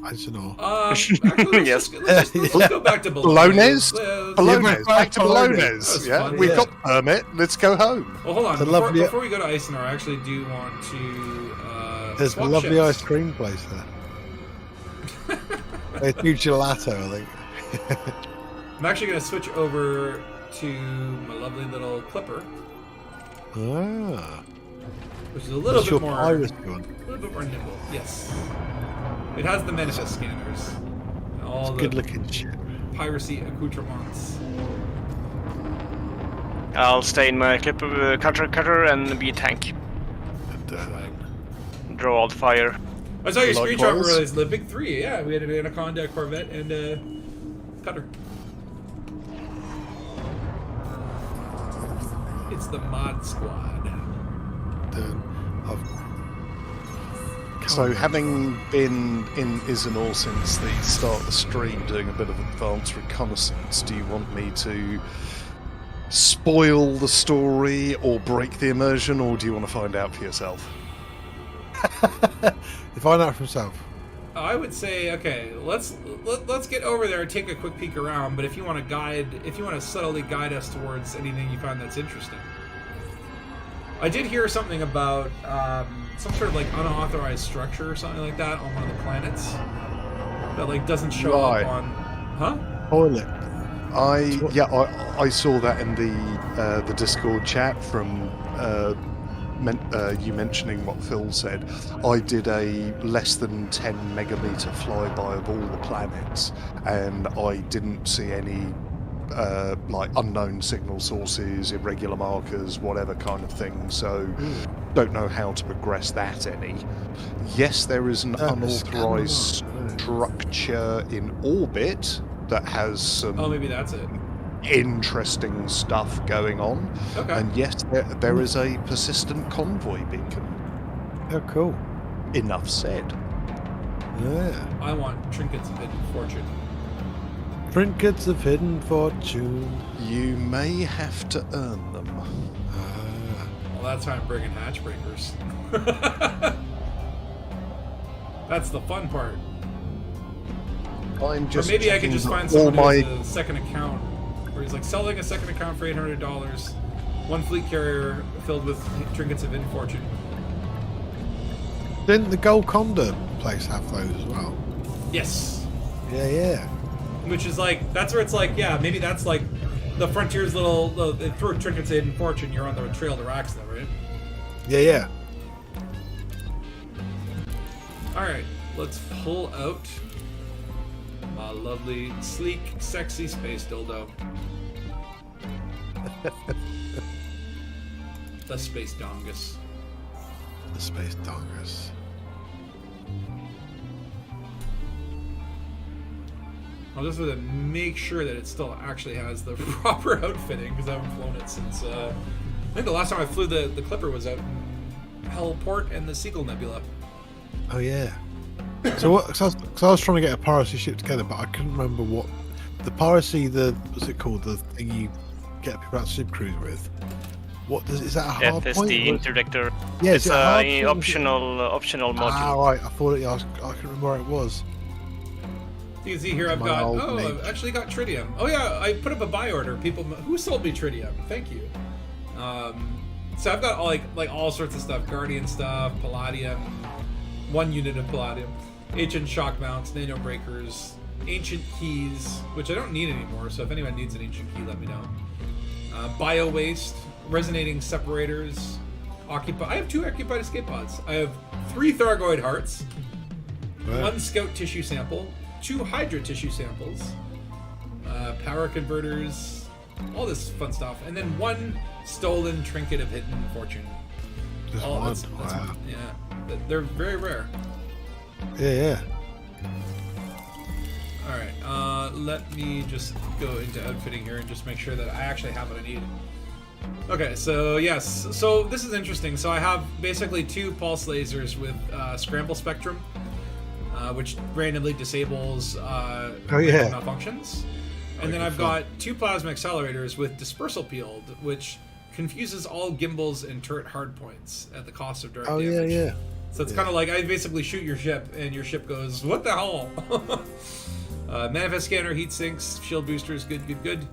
I don't know.
Actually,
Yes.
let's go back to
Bologna's?
Let's-
Bologna's, back to
Bologna's.
Bologna's.
That's
Yeah,
fun.
we've
Yeah.
got the permit. Let's go home.
Well, hold on.
It's a lovely-
Before we go to Isinor, I actually do want to.
There's a
swap
lovely
ships.
ice cream place there. A new gelato, I think.
I'm actually going to switch over to my lovely little clipper,
Ah.
which is a little
What's
bit
your
more,
piracy one?
a little bit more nimble. Yes, it has the manifest scanners, and all
Good
the
looking shit.
piracy accoutrements.
I'll stay in my cutter and be a tank. Draw all the fire.
I saw your screenshot where
Likewise.
there's the big three. Yeah, we had an Anaconda, Corvette, and cutter. It's the mod squad.
So, having been in Isinor since the start of the stream, doing a bit of advanced reconnaissance, do you want me to spoil the story or break the immersion, or do you want to find out for yourself?
Find out for himself.
I would say, okay, let's get over there and take a quick peek around. But if you want to subtly guide us towards anything you find that's interesting, I did hear something about some sort of like unauthorized structure or something like that on one of the planets that like doesn't show
Right.
up on, huh?
Toilet.
I saw that in the Discord chat from you mentioning what Phil said. I did a less than 10 megameter flyby of all the planets, and I didn't see any like unknown signal sources, irregular markers, whatever kind of thing. So don't know how to progress that any. Yes, there is an unauthorized structure in orbit that has some
Oh, maybe that's it.
interesting stuff going on.
Okay.
And yes, there is a persistent convoy beacon.
Oh, cool.
Enough said.
Yeah.
I want trinkets of hidden fortune.
Trinkets of hidden fortune.
You may have to earn them.
Well, that's why I'm bringing hatch breakers. That's the fun part.
I'm just
Or maybe I could
checking
just find
all
someone who
my
has a second account, where he's like selling a second account for $800, one fleet carrier filled with trinkets of hidden fortune.
Didn't the Golconda place have those as well?
Yes.
Yeah.
Which is like, that's where it's like, yeah, maybe that's like the Frontier's little, they throw trinkets of hidden fortune, you're on the trail to Rax though, right?
Yeah.
Alright, let's pull out my lovely, sleek, sexy space dildo. The space Dangus.
The Space Dangus.
I'll just have to make sure that it still actually has the proper outfitting, because I haven't flown it since I think the last time I flew the Clipper was out in Hellport and the Seagull Nebula.
Oh yeah. So what? Cause I was trying to get a piracy ship together, but I couldn't remember what the piracy. What's it called? The thing you get people out to ship cruise with. Is that a hard
That's
point?
the interdictor.
Yeah,
It's
is it a hard
an
point?
optional module.
Ah, right. I thought I couldn't remember where it was.
You can see here I've
My
got,
old
I've
name.
actually got tritium. Oh yeah, I put up a buy order. People, who sold me tritium? Thank you. So I've got all sorts of stuff, Guardian stuff, Palladium, 1 unit of Palladium, ancient shock mounts, nano breakers, ancient keys, which I don't need anymore, so if anyone needs an ancient key, let me know. Bio waste, resonating separators, I have 2 occupied escape pods. I have 3 Thargoid hearts,
Right.
1 scout tissue sample, 2 Hydra tissue samples, power converters, all this fun stuff, and then 1 stolen trinket of hidden fortune.
Just
Oh,
one.
that's
Wow.
yeah, they're very rare.
Yeah.
All right, let me just go into outfitting here and just make sure that I actually have what I need. Okay, so yes, so this is interesting. So I have basically 2 pulse lasers with scramble spectrum, which randomly disables
yeah.
malfunctions. And then I've got 2 plasma accelerators with dispersal field, which confuses all gimbals and turret hardpoints at the cost of direct
Oh
damage.
yeah.
So it's kind of like I basically shoot your ship, and your ship goes, "What the hell?" Manifest scanner, heat sinks, shield boosters, good.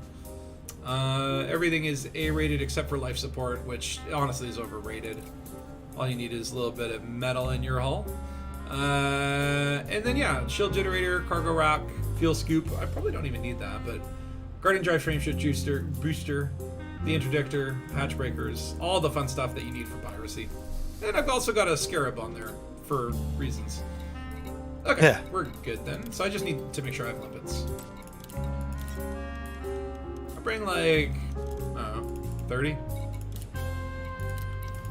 Everything is A-rated except for life support, which honestly is overrated. All you need is a little bit of metal in your hull. And then yeah, shield generator, cargo rack, fuel scoop. I probably don't even need that, but Guardian drive frameshift booster, the interdictor, hatch breakers, all the fun stuff that you need for piracy. And I've also got a scarab on there for reasons. Okay,
Yeah.
we're good then. So I just need to make sure I have limpets. I bring like, I don't know, 30.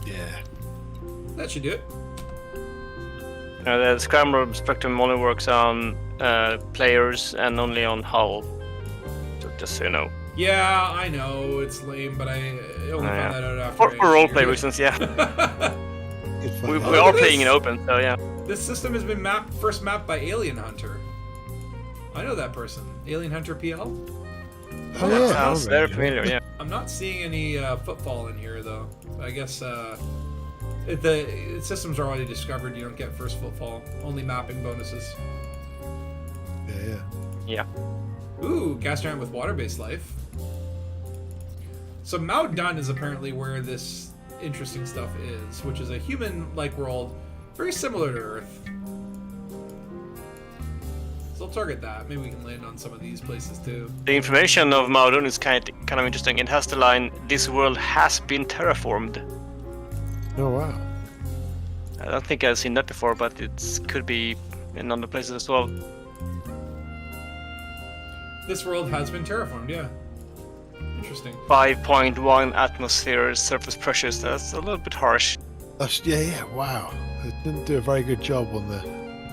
Yeah.
That should do it.
The scramble spectrum only works on players and only on hull. So just so you know.
Yeah, I know it's lame, but I only found that out after.
For
I
roleplay
figured it.
reasons, yeah.
It's
we
fun.
we
look
are
at
playing
this.
in open, so yeah.
This system has been first mapped by Alien Hunter. I know that person. Alien Hunter PL?
Oh yeah.
Sounds very familiar, yeah.
I'm not seeing any footfall in here, though. I guess if the systems are already discovered, you don't get first footfall. Only mapping bonuses.
Yeah.
Yeah.
Ooh, gas giant with water-based life. So Mao Dun is apparently where this interesting stuff is, which is a human-like world, very similar to Earth. So I'll target that. Maybe we can land on some of these places too.
The information of Maudun is kind of interesting. It has the line, "This world has been terraformed."
Oh wow.
I don't think I've seen that before, but it could be in other places as well.
This world has been terraformed, yeah. Interesting.
5.1 atmosphere surface pressures. That's a little bit harsh.
Yeah. Wow. They didn't do a very good job on the.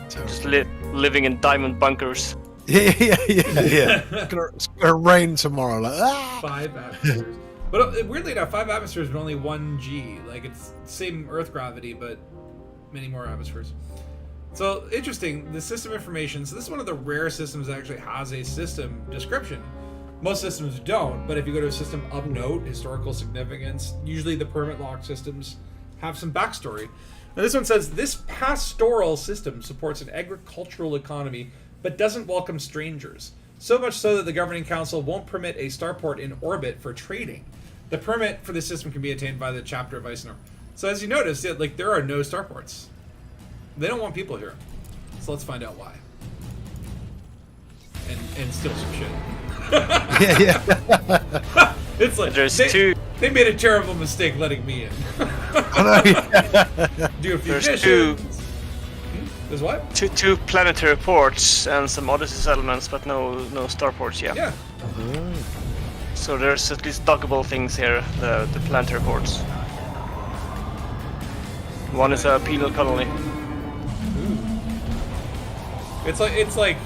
Just living in diamond bunkers.
Yeah. It's gonna rain tomorrow. Like
5 atmospheres. But weirdly enough, 5 atmospheres but only 1 G. Like it's same Earth gravity, but many more atmospheres. So interesting, the system information. So this is one of the rare systems that actually has a system description. Most systems don't, but if you go to a system of note, historical significance, usually the permit lock systems have some backstory. Now this one says, this pastoral system supports an agricultural economy, but doesn't welcome strangers. So much so that the governing council won't permit a starport in orbit for trading. The permit for this system can be attained by the chapter of Isinor. So as you notice, like there are no starports. They don't want people here. So let's find out why. And steal some shit.
yeah.
It's like
There's
they,
two.
They made a terrible mistake letting me in.
I know. Yeah.
Do a few
There's
missions.
two.
There's what?
Two planetary ports and some Odyssey settlements, but no starports yet.
Yeah.
So there's at least dockable things here, the planetary ports. One is a penal colony.
It's like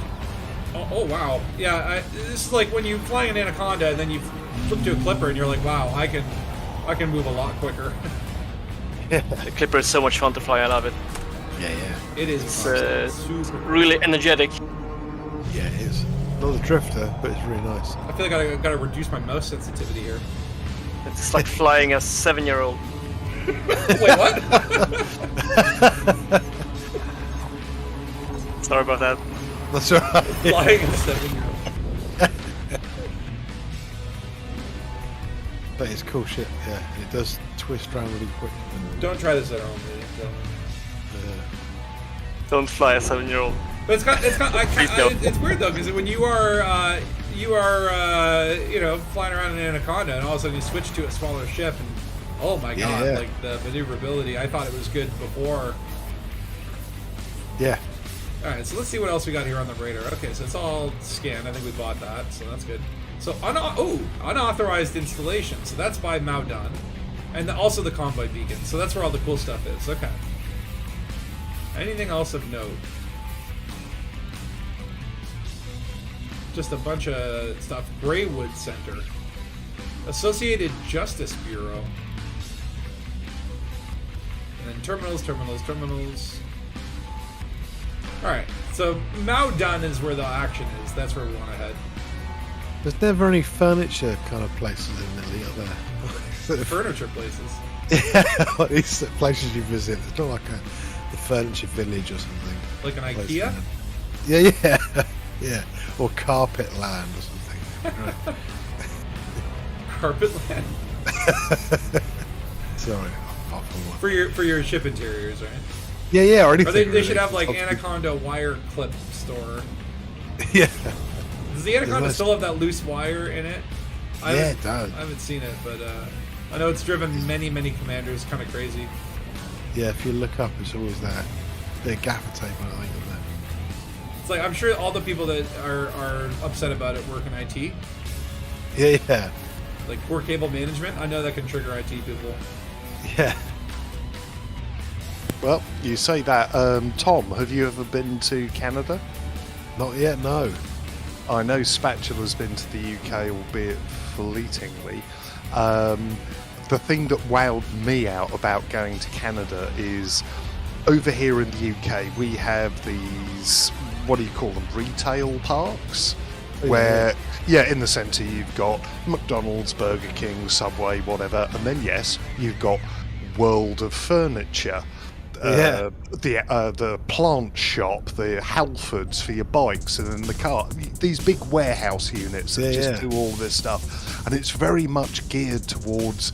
oh wow. Yeah, this is like when you fly an Anaconda and then you flip to a Clipper and you're like, wow, I can I can move a lot quicker.
The Clipper is so much fun to fly. I love it.
Yeah, yeah.
It is.
It's really energetic.
Yeah, it is. Not a drifter, but it's really nice.
I feel like I gotta reduce my mouse sensitivity here.
It's like flying a 7-year-old.
Wait, what?
Sorry about that.
That's right.
Flying a 7-year-old.
But it's cool shit. Yeah, it does twist around really quick.
Don't try this at home, really.
Don't fly a 7-year-old.
But it's weird though, because when you are flying around in an Anaconda, and all of a sudden you switch to a smaller ship, and oh my god,
yeah.
like the maneuverability. I thought it was good before.
Yeah.
All right, so let's see what else we got here on the radar. Okay, so it's all scanned. I think we bought that, so that's good. So unauthorized installation. So that's by Maudun, and also the convoy beacon. So that's where all the cool stuff is. Okay. Anything else of note? Just a bunch of stuff. Greywood Center. Associated Justice Bureau. And then terminals. Alright, so Maudun is where the action is. That's where we want to head.
There's never any furniture kind of places in Italy, are there?
Furniture places.
Yeah, like these places you visit. It's not like the furniture village or something.
Like an IKEA?
Yeah. Yeah. Or Carpet Land or something. Right.
Carpet Land?
Sorry.
For your ship interiors, right?
Yeah, or anything.
Or they
really.
should have like Anaconda wire clip store.
Yeah.
Does the Anaconda still have that loose wire in it?
It does.
I haven't seen it, but I know it's driven many commanders kind of crazy.
Yeah, if you look up, it's always there. They're gaffer tape, I think, isn't there?
It's like I'm sure all the people that are upset about it work in IT.
Yeah.
Like poor cable management. I know that can trigger IT people.
Yeah.
Well, you say that. Tom, have you ever been to Canada?
Not yet, no.
I know Spatula's been to the UK, albeit fleetingly. The thing that wowed me out about going to Canada is over here in the UK we have these, what do you call them, retail parks? Where, in the centre you've got McDonald's, Burger King, Subway, whatever, and then yes, you've got World of Furniture. The plant shop, the Halfords for your bikes, and then the car. These big warehouse units that just do all this stuff, and it's very much geared towards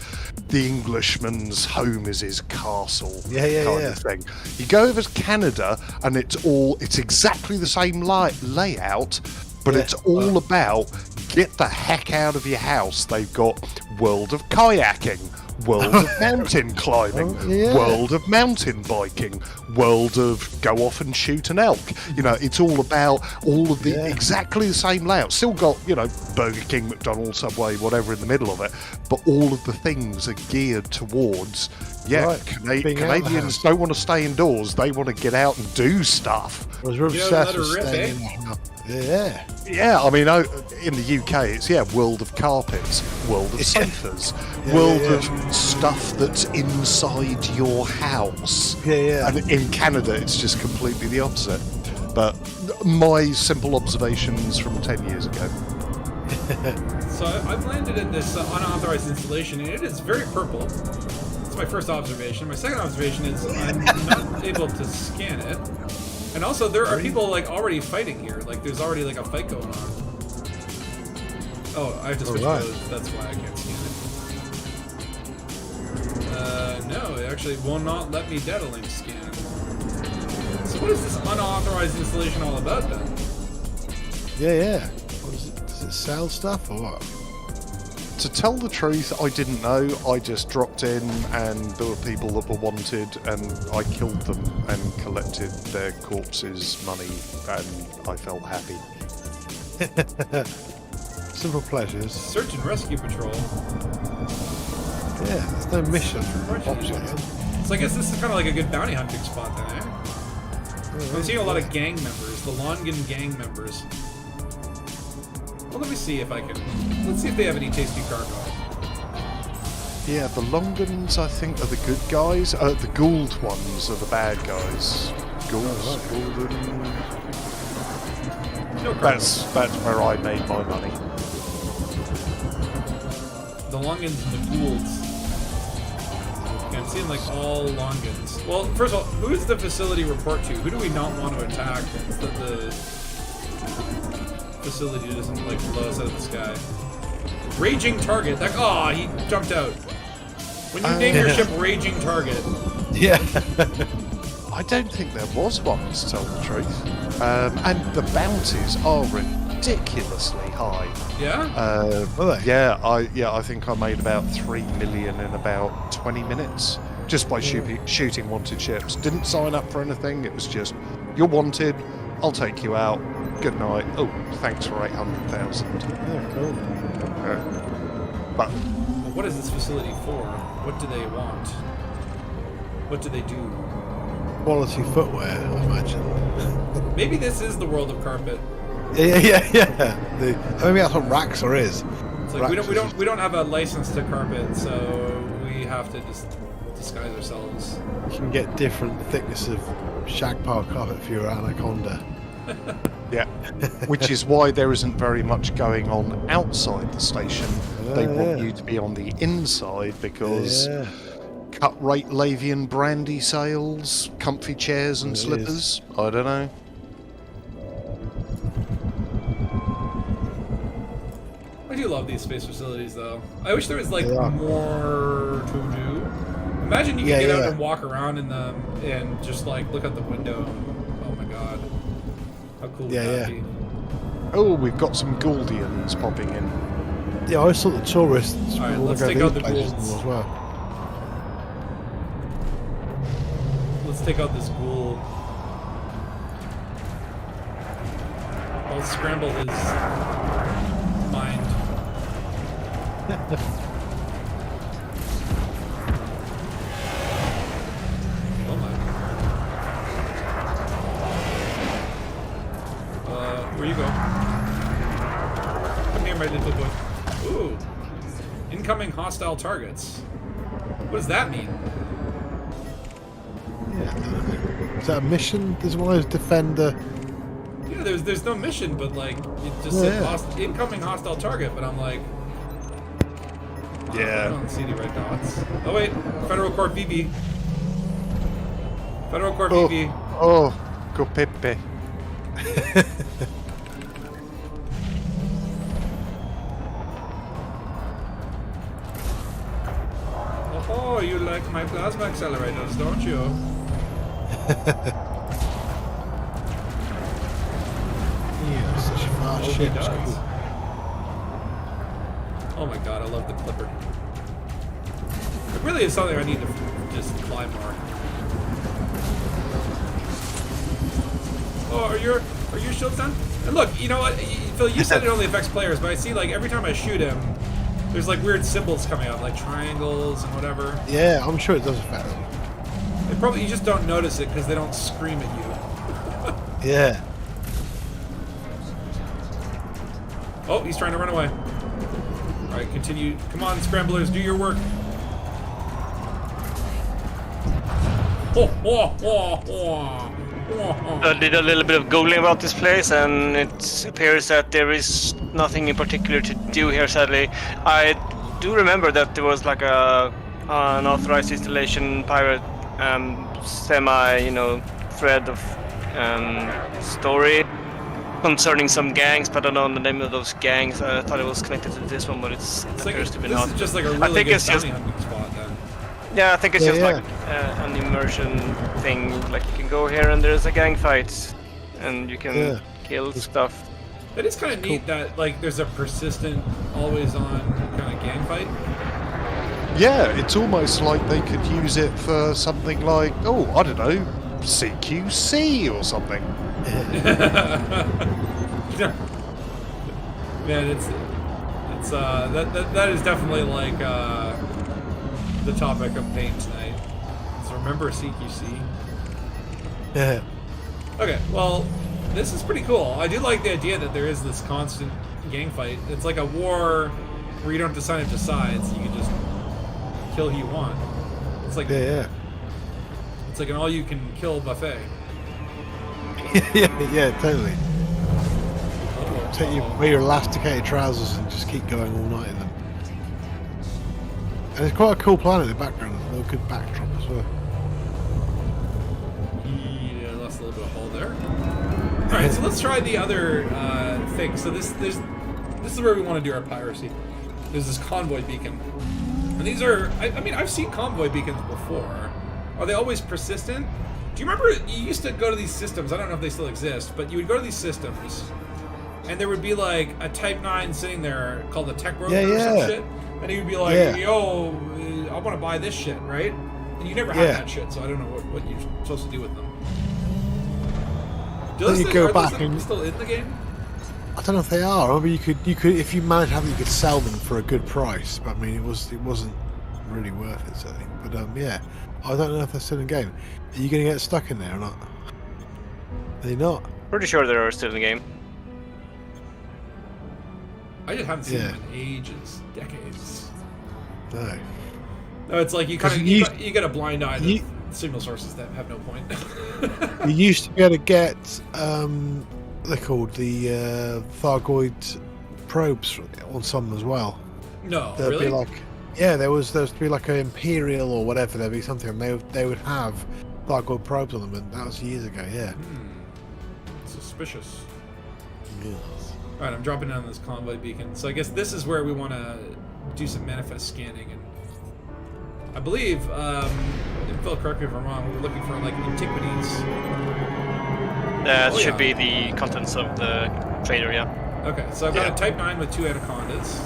the Englishman's home is his castle kind of thing. You go over to Canada, and it's exactly the same layout, but it's all about get the heck out of your house. They've got World of Kayaking, World of Mountain Climbing, World of Mountain Biking, World of Go Off and Shoot an Elk. You know, it's all about all of the exactly the same layout. Still got, Burger King, McDonald's, Subway, whatever in the middle of it, but all of the things are geared towards, Canadians don't want to stay indoors, they want to get out and do stuff.
I was obsessed with staying in the house.
Yeah, I mean, in the UK, it's World of Carpets, World of Sofas, World of stuff that's inside your house. And in Canada, it's just completely the opposite. But my simple observations from 10 years ago.
So I've landed in this unauthorized installation, and it is very purple. That's my first observation. My second observation is I'm not able to scan it. And also, there are people already fighting here. Like, there's already a fight going on. Oh, I have to switch modes. That's why I can't scan it. No, it actually will not let me data link scan. So what is this unauthorized installation all about then?
What is it? Does it sell stuff or what?
To tell the truth, I didn't know. I just dropped in and there were people that were wanted and I killed them and collected their corpses' money and I felt happy.
Simple pleasures.
Search and rescue patrol.
Yeah, there's no mission.
So I guess this is kind of like a good bounty hunting spot then, eh? I'm seeing a lot of gang members, the Longan gang members. Well, let me see if I can. Let's see if they have any tasty cargo.
Yeah, the Longans, I think, are the good guys. The Gould ones are the bad guys. Goulds, Goulden.
No problem.
That's where I made my money.
The Longans and the Goulds. Okay, I'm seeing like all Longans. Well, first of all, who does the facility report to? Who do we not want to attack? So that the facility doesn't like blow us out of the sky. Raging target. That he jumped out. When you name your ship Raging Target.
Yeah.
I don't think there was one, to tell the truth. And the bounties are ridiculously high.
Yeah?
Are they?
Yeah, I think I made about 3 million in about 20 minutes just by shooting wanted ships. Didn't sign up for anything. It was just, you're wanted, I'll take you out. Good night. Oh, thanks for 800,000.
Yeah, cool.
But
Well, what is this facility for? What do they want? What do they do?
Quality footwear, I imagine.
Maybe this is the world of carpet.
Yeah. Maybe that's what Raxor is.
It's like we don't have a license to carpet, so we have to just disguise ourselves.
You can get different thickness of shag pile carpet for your anaconda.
yeah, which is why there isn't very much going on outside the station. They want you to be on the inside because cut rate Lavian brandy sales, comfy chairs and slippers. I don't know.
I do love these space facilities, though. I wish there was like more to do. Imagine you could get out and walk around in them and just like look out the window. Oh my god, how cool would that be?
Oh, we've got some Gouldians popping in.
Yeah, I saw the tourists.
All right,
will
let's
go
take
these
out the
places
Goulds.
as well.
Let's take out this ghoul. I'll scramble his mind. Oh my. Where you go? Come here, my little boy. Ooh. Incoming hostile targets. What does that mean?
Yeah. Is that a mission? Does one of those defend the...
Yeah, there's no mission, but like it just said incoming hostile target. But I'm like, I don't see any red dots. Oh wait, Federal Court VB. Federal Court VB.
Oh, go Pepe.
Oh, you like my plasma accelerators, don't you?
Yeah, such fast
He
ships.
does.
Cool.
Oh my god, I love the clipper. It really is something I need to just fly more. Oh, are your shields done? And look, you know what, Phil, you said it only affects players, but I see like every time I shoot him, there's like weird symbols coming up, like triangles and whatever.
Yeah, I'm sure it does affect them.
They probably, you just don't notice it because they don't scream at you.
Yeah.
Oh, he's trying to run away. Alright, continue. Come on, scramblers, do your work.
I did a little bit of googling about this place, and it appears that there is nothing in particular to do here, sadly. I do remember that there was like an authorized installation pirate thread of story concerning some gangs, but I don't know the name of those gangs. I thought it was connected to this one, but it appears to be
this
not.
Is just like a really
I think
good
it's just
hunting spot then.
Yeah, I think it's just like an immersion thing. Like you can go here and there's a gang fight, and you can kill stuff.
It is kind of neat that like there's a persistent, always-on kind of gang fight.
Yeah, it's almost like they could use it for something like, oh, I don't know, CQC or something.
Man, it's that is definitely like the topic of pain tonight. So remember CQC.
Yeah.
Okay, well, this is pretty cool. I do like the idea that there is this constant gang fight. It's like a war where you don't have to sign up to sides. You can just kill you want. It's like
Yeah,
it's like an all-you-can-kill buffet.
yeah, totally.
Uh-oh,
Take you
uh-oh.
wear your elasticated trousers and just keep going all night in them. And it's quite a cool planet in the background. A real good backdrop as well.
Yeah, lost a little bit of hull there. All right, so let's try the other thing. So this is where we want to do our piracy. There's this convoy beacon, and these are. I mean, I've seen convoy beacons before. Are they always persistent? Do you remember you used to go to these systems? I don't know if they still exist, but you would go to these systems, and there would be like a Type 9 sitting there called a tech broker or some shit, and he would be like, "Yo, I want to buy this shit, right?" And you never had that shit, so I don't know what you're supposed to do with them.
Then you go back and
still in the game?
I don't know if they are. I mean, you could if you managed to have them, you could sell them for a good price. But I mean, it wasn't really worth it, I think. But yeah, I don't know if they're still in the game. Are you going to get stuck in there or not? Are you not?
Pretty sure they're still in the game.
I just haven't seen them in ages, decades.
No.
No, it's like you kind of you get a blind eye to signal sources that have no point.
You used to be able to get they're called the Thargoid probes on some as well.
No,
There'd
really?
be like there was to be like an Imperial or whatever. There'd be something, and they would have Thargoid probes on them, and that was years ago. Yeah.
Suspicious.
Yes.
All right, I'm dropping down this convoy beacon. So I guess this is where we want to do some manifest scanning, and I believe, and Phil, correct me if I'm wrong, we were looking for like antiquities.
That should be the contents of the trader, yeah.
Okay, so I've got a Type 9 with 2 anacondas.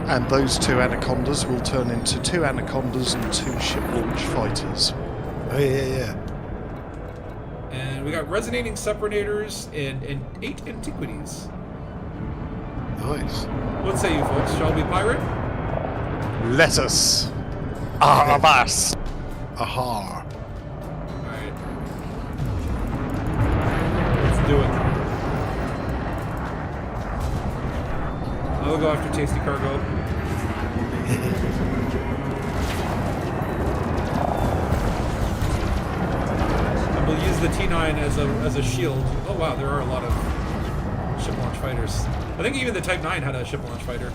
And those 2 anacondas will turn into 2 anacondas and 2 ship launch fighters.
Oh yeah.
And we got resonating separators and 8 antiquities.
Nice.
What say you folks? Shall we pirate?
Let us. Avast.
Aha.
Alright. Let's do it. I will go after Tasty Cargo. And we'll use the T9 as a shield. Oh wow, there are a lot of ship launch fighters. I think even the Type 9 had a ship launch fighter.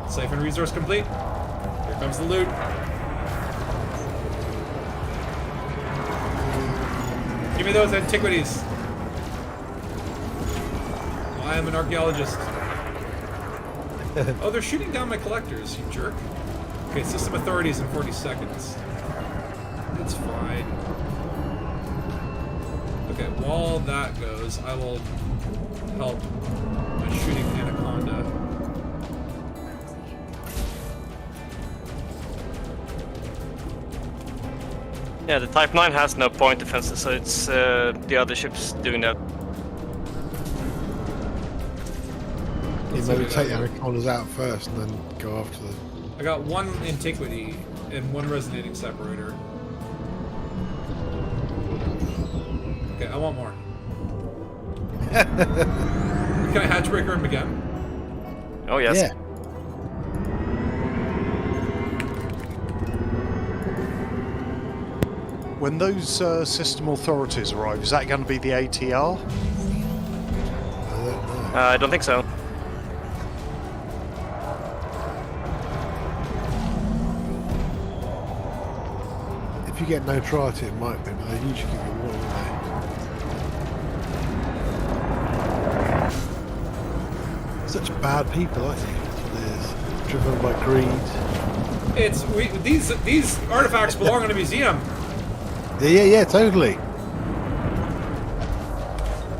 Siphon resource complete. Here comes the loot. Give me those antiquities. I am an archaeologist. Oh, they're shooting down my collectors, you jerk. Okay, system authorities in 40 seconds. It's fine. Okay, while that goes, I will help by shooting Anaconda.
Yeah, the Type 9 has no point defenses, so it's the other ships doing that.
You maybe take the anacondas out first and then go after the...
I got 1 antiquity and 1 resonating separator. Okay, I want more. Can I hatchbreaker him again?
Oh, yes.
Yeah.
When those system authorities arrive, is that going to be the ATR?
I don't think so.
If you get notoriety, it might be, but they usually give you one, don't they? Such bad people, aren't you? They're driven by greed.
It's these artifacts belong in a museum.
Yeah, totally.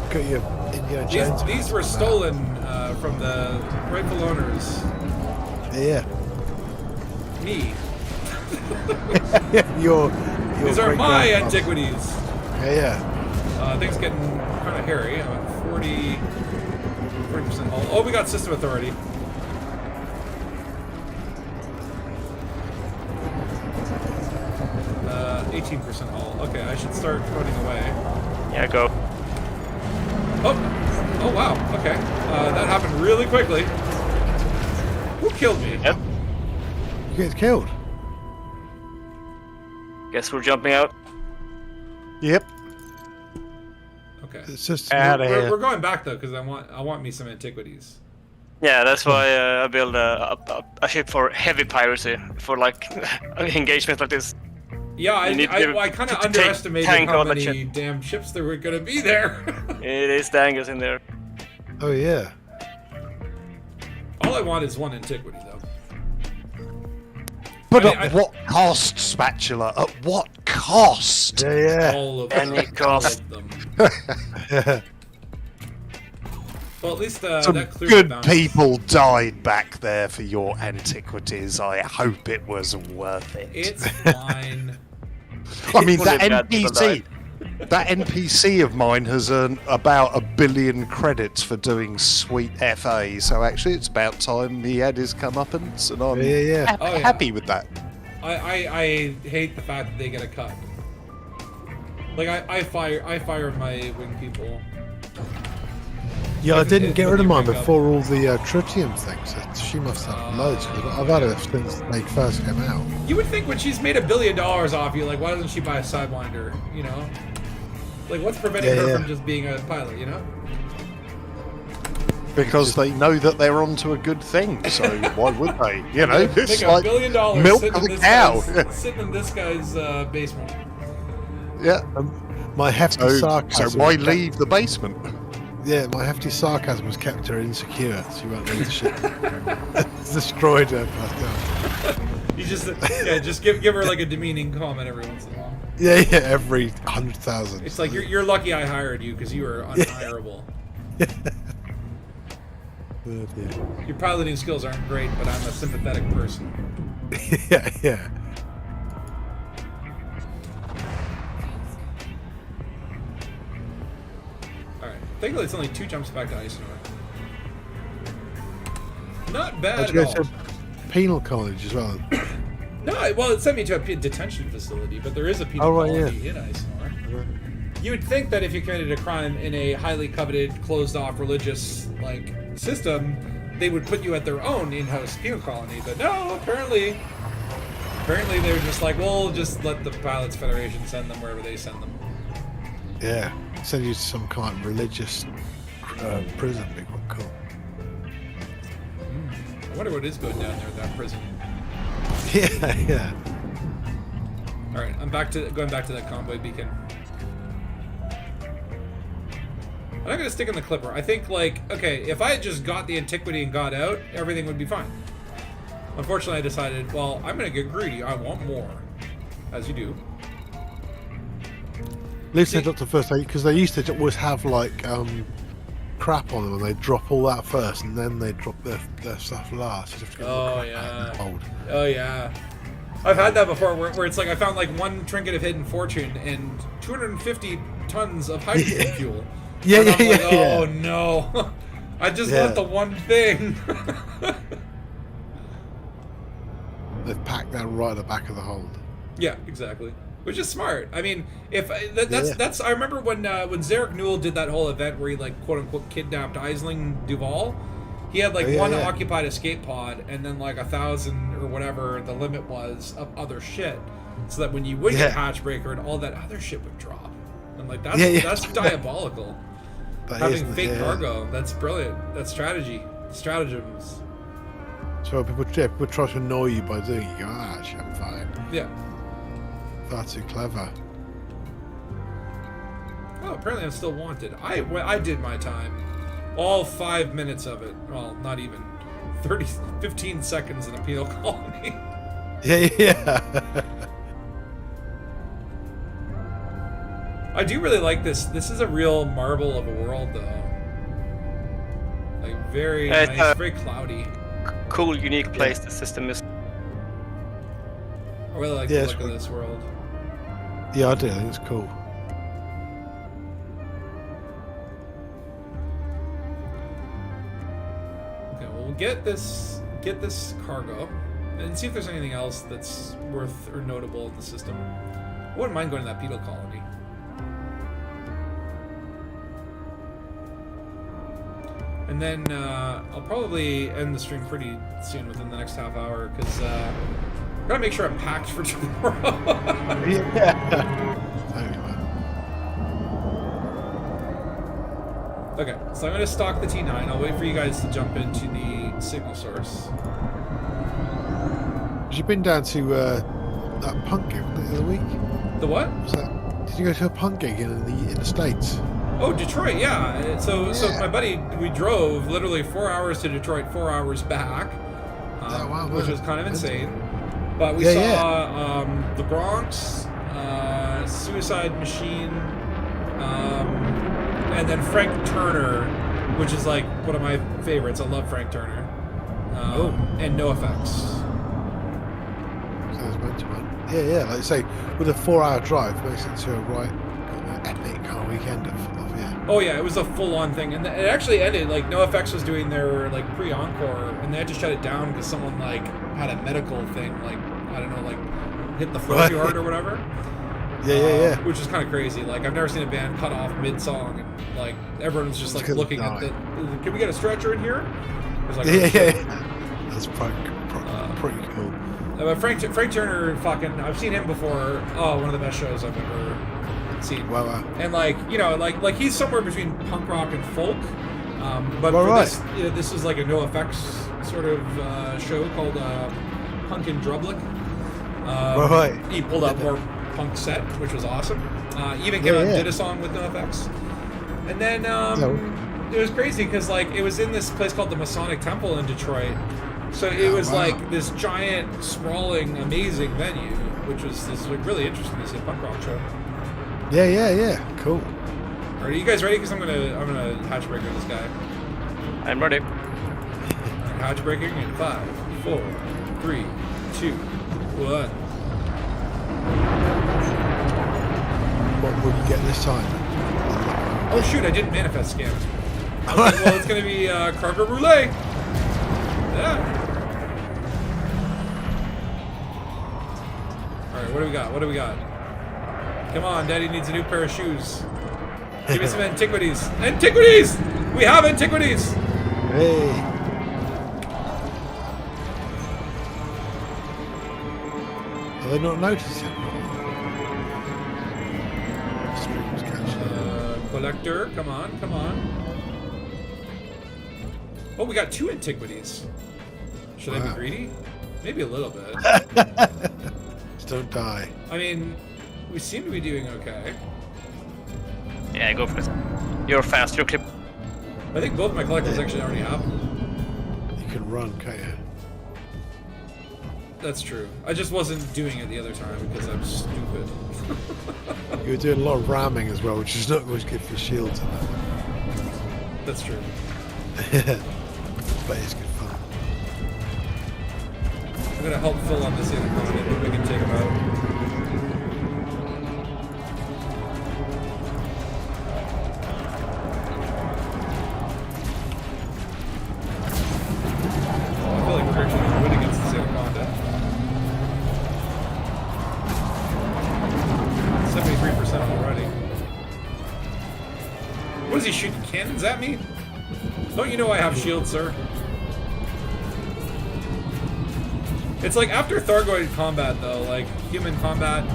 Got your Indiana Jones.
These were stolen from the rightful owners.
Yeah.
Me.
your
These are my
great-grandfather.
antiquities.
Yeah.
Things getting kind of hairy. I'm at 40% hull. Oh, we got system authority. Uh, 18% hull. Okay, I should start running away.
Yeah, go.
Oh wow. Okay, that happened really quickly. Whoops. killed me.
Yep.
You get killed.
Guess we're jumping out.
Yep.
Okay.
It's just
Outta here.
We're going back though, because I want me some antiquities.
Yeah, that's why I build a ship for heavy piracy for like engagements like this.
Yeah,
You need
I
to
kind of
take
underestimated
tank
how
all that
many
shit.
damn ships there were gonna be there.
It is Dangus in there.
Oh yeah.
All I want is one antiquity though.
But
I mean,
at what cost, Spatula? At what cost?
Yeah, yeah.
All of them.
Any cost.
All of them. Well, at least
Some
that cleared
good
the bounce.
people died back there for your antiquities. I hope it was worth it.
It's fine.
I mean, that
Only bad people
NPC, that NPC of mine has earned about 1 billion credits for doing sweet FA. So actually, it's about time he had his comeuppance, and I'm
Yeah.
Oh, yeah.
happy with that.
I hate the fact that they get a cut. Like I fire my wing people.
Yeah, I
If-
didn't
if-
get
when
rid of
you
mine
bring up-
before all the tritium things. She must have loads. 'Cause I've had it since they first came out.
You would think when she's made $1 billion off you, like why doesn't she buy a Sidewinder? You know, like what's preventing
Yeah,
her
yeah.
from just being a pilot? You know.
Because they know that they're onto a good thing, so why would they? You know,
Think
it's
$1
like
billion
milk
sitting
of
in
the
this
cow.
guy's- sitting in this guy's basement.
Yeah.
My hefty
So
sarcasm.
why leave the basement?
Yeah, my hefty sarcasm has kept her insecure. She won't leave the ship. It's destroyed her.
You just give her like a demeaning comment every once in a while.
Yeah, every 100,000.
It's like you're lucky I hired you because you are unhireable. Your piloting skills aren't great, but I'm a sympathetic person.
yeah.
Alright. Thankfully, it's only 2 jumps back to Isinor. Not bad
How'd you
at
go
all.
to penal college as well?
No, well, it sent me to a detention facility, but there is a penal
Oh, right,
colony in Isinor. You would think that if you committed a crime in a highly coveted, closed-off religious like system, they would put you at their own in-house penal colony. But no, apparently they're just like, well, just let the Pilots Federation send them wherever they send them.
Yeah. Send you to some kind of religious prison. Be quite cool.
I wonder what is going down there at that prison.
Yeah.
All right, I'm going back to that convoy beacon. I'm not gonna stick in the Clipper. I think okay, if I had just got the antiquity and got out, everything would be fine. Unfortunately, I decided, well, I'm gonna get greedy. I want more, as you do.
At least they dropped the first aid because they used to always have like crap on them and they drop all that first and then they drop their stuff last. You have to get all the
Oh
crap out
yeah.
and hold.
Oh yeah. I've had that before, where it's like I found like 1 trinket of hidden fortune and 250 tons of hydrogen fuel.
Yeah,
And I'm
yeah,
like,
yeah.
oh no. I just
Yeah.
want the one thing.
They've packed that right at the back of the hold.
Yeah, exactly. Which is smart. I mean, if that's I remember when Zarek Newell did that whole event where he like quote unquote kidnapped Aisling Duval. He had like one occupied escape pod and then like 1,000 or whatever the limit was of other shit, so that when you would get hatchbreaker and all that other shit would drop. I'm like, that's diabolical. Having fake cargo, that's brilliant. That's strategy, stratagems.
So people try to annoy you by doing it. You go, actually, I'm fine.
Yeah.
Far too clever.
Oh, apparently I'm still wanted. I did my time. All 5 minutes of it. Well, not even. 15 seconds in a penal colony.
Yeah.
I do really like this. This is a real marvel of a world, though. Like, very nice, very cloudy.
Cool, unique place the system is.
I really like the look of this world.
Yeah, I do. I think it's cool.
Okay, well, we'll get this cargo and see if there's anything else that's worth or notable in the system. I wouldn't mind going to that penal colony. And then I'll probably end the stream pretty soon, within the next half hour, because gotta make sure I'm packed for tomorrow.
Yeah.
Okay, so I'm gonna stock the T9. I'll wait for you guys to jump into the signal source.
Have you been down to that punk gig the other week?
The what?
Was that? Did you go to a punk gig in the States?
Oh, Detroit, yeah. So my buddy, we drove literally 4 hours to Detroit, 4 hours back,
wow,
which was kind of insane. But we
Yeah,
saw the Bronx, Suicide Machine, and then Frank Turner, which is like one of my favorites. I love Frank Turner. And NoFX.
Sounds meant to run. Yeah. Like you say, with a 4-hour drive, makes it to a right epic kind of weekend of yeah.
Oh yeah, it was a full-on thing, and it actually ended like NoFX was doing their like pre-encore, and they had to shut it down because someone like had a medical thing, like I don't know, like hit the floor too hard or whatever.
Yeah.
Which is kind of crazy. Like I've never seen a band cut off mid-song, and like everyone's just like looking at the. Can we get a stretcher in here? It was like,
yeah. That's pretty cool.
But Frank Turner, fucking, I've seen him before. Oh, one of the best shows I've ever seen.
Wow.
And like, you know, like he's somewhere between punk rock and folk. But for this, you know, this is like a NoFX sort of show called Punk in Drublic. He pulled out more punk set, which was awesome. Even came out and did a song with NoFX. And then it was crazy because like it was in this place called the Masonic Temple in Detroit. So it was like this giant, sprawling, amazing venue, which was this like really interesting to see a punk rock show.
Yeah. Cool.
Are you guys ready? Because I'm gonna hatch breaker this guy.
I'm ready.
Hatch breaking in 5, 4, 3, 2, 1.
What will you get this time?
Oh shoot! I didn't manifest scan. Okay, well, it's gonna be cargo roulette. Yeah. All right. What do we got? Come on, Daddy needs a new pair of shoes. Give me some antiquities. Antiquities! We have antiquities!
Hey. Are they not noticing? Streams catching.
Collector, come on. Oh, we got 2 antiquities. Should I be greedy? Maybe a little bit.
Just don't die.
I mean, we seem to be doing okay.
Yeah, go for it. You're fast, you're clip.
I think both my collectors actually already have them.
You can run, can't you?
That's true. I just wasn't doing it the other time because I'm stupid.
You were doing a lot of ramming as well, which is not always good for shields.
That's true.
But it's good fun.
I'm gonna help Phil on this Isinor, and then we can take him out. I feel like we're actually gonna win against this Anaconda. 73% already. What is he shooting cannons at me? Don't you know I have shield, sir? It's like after Thargoid combat, though, like human combat,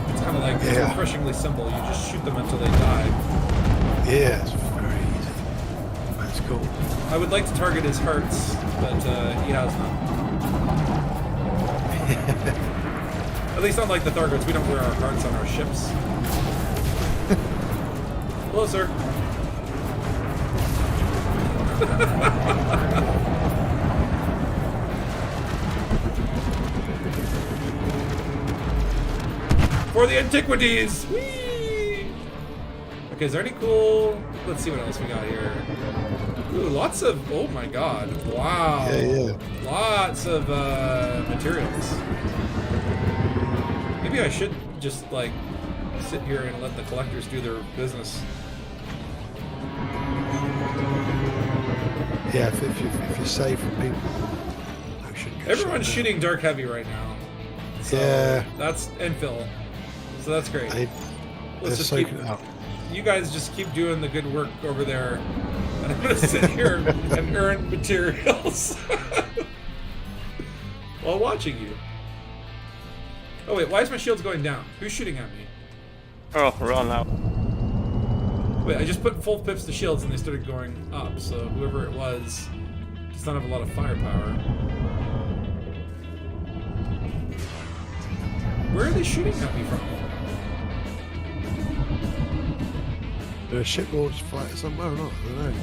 it's kind of like it's refreshingly simple. You just shoot them until they die.
Yeah, it's very easy. That's cool.
I would like to target his hearts, but he has none. At least unlike the Thargoids, we don't wear our hearts on our ships. Hello, sir. For the antiquities! Whee! Okay, is there any cool... Let's see what else we got here. Ooh, lots of... Oh my god. Wow.
Yeah.
Lots of materials. Maybe I should just, like, sit here and let the collectors do their business.
Yeah, if you're safe from people.
Everyone's shooting Dark Heavy right now. So that's... And Phil. So that's great. Let's just keep... You guys just keep doing the good work over there. And I'm gonna sit here and earn materials while watching you. Oh wait, why is my shields going down? Who's shooting at me?
Oh, run now.
Wait, I just put full pips to shields and they started going up, so whoever it was does not have a lot of firepower. Where are they shooting at me from?
There are shipboards fighting somewhere or not? I don't know.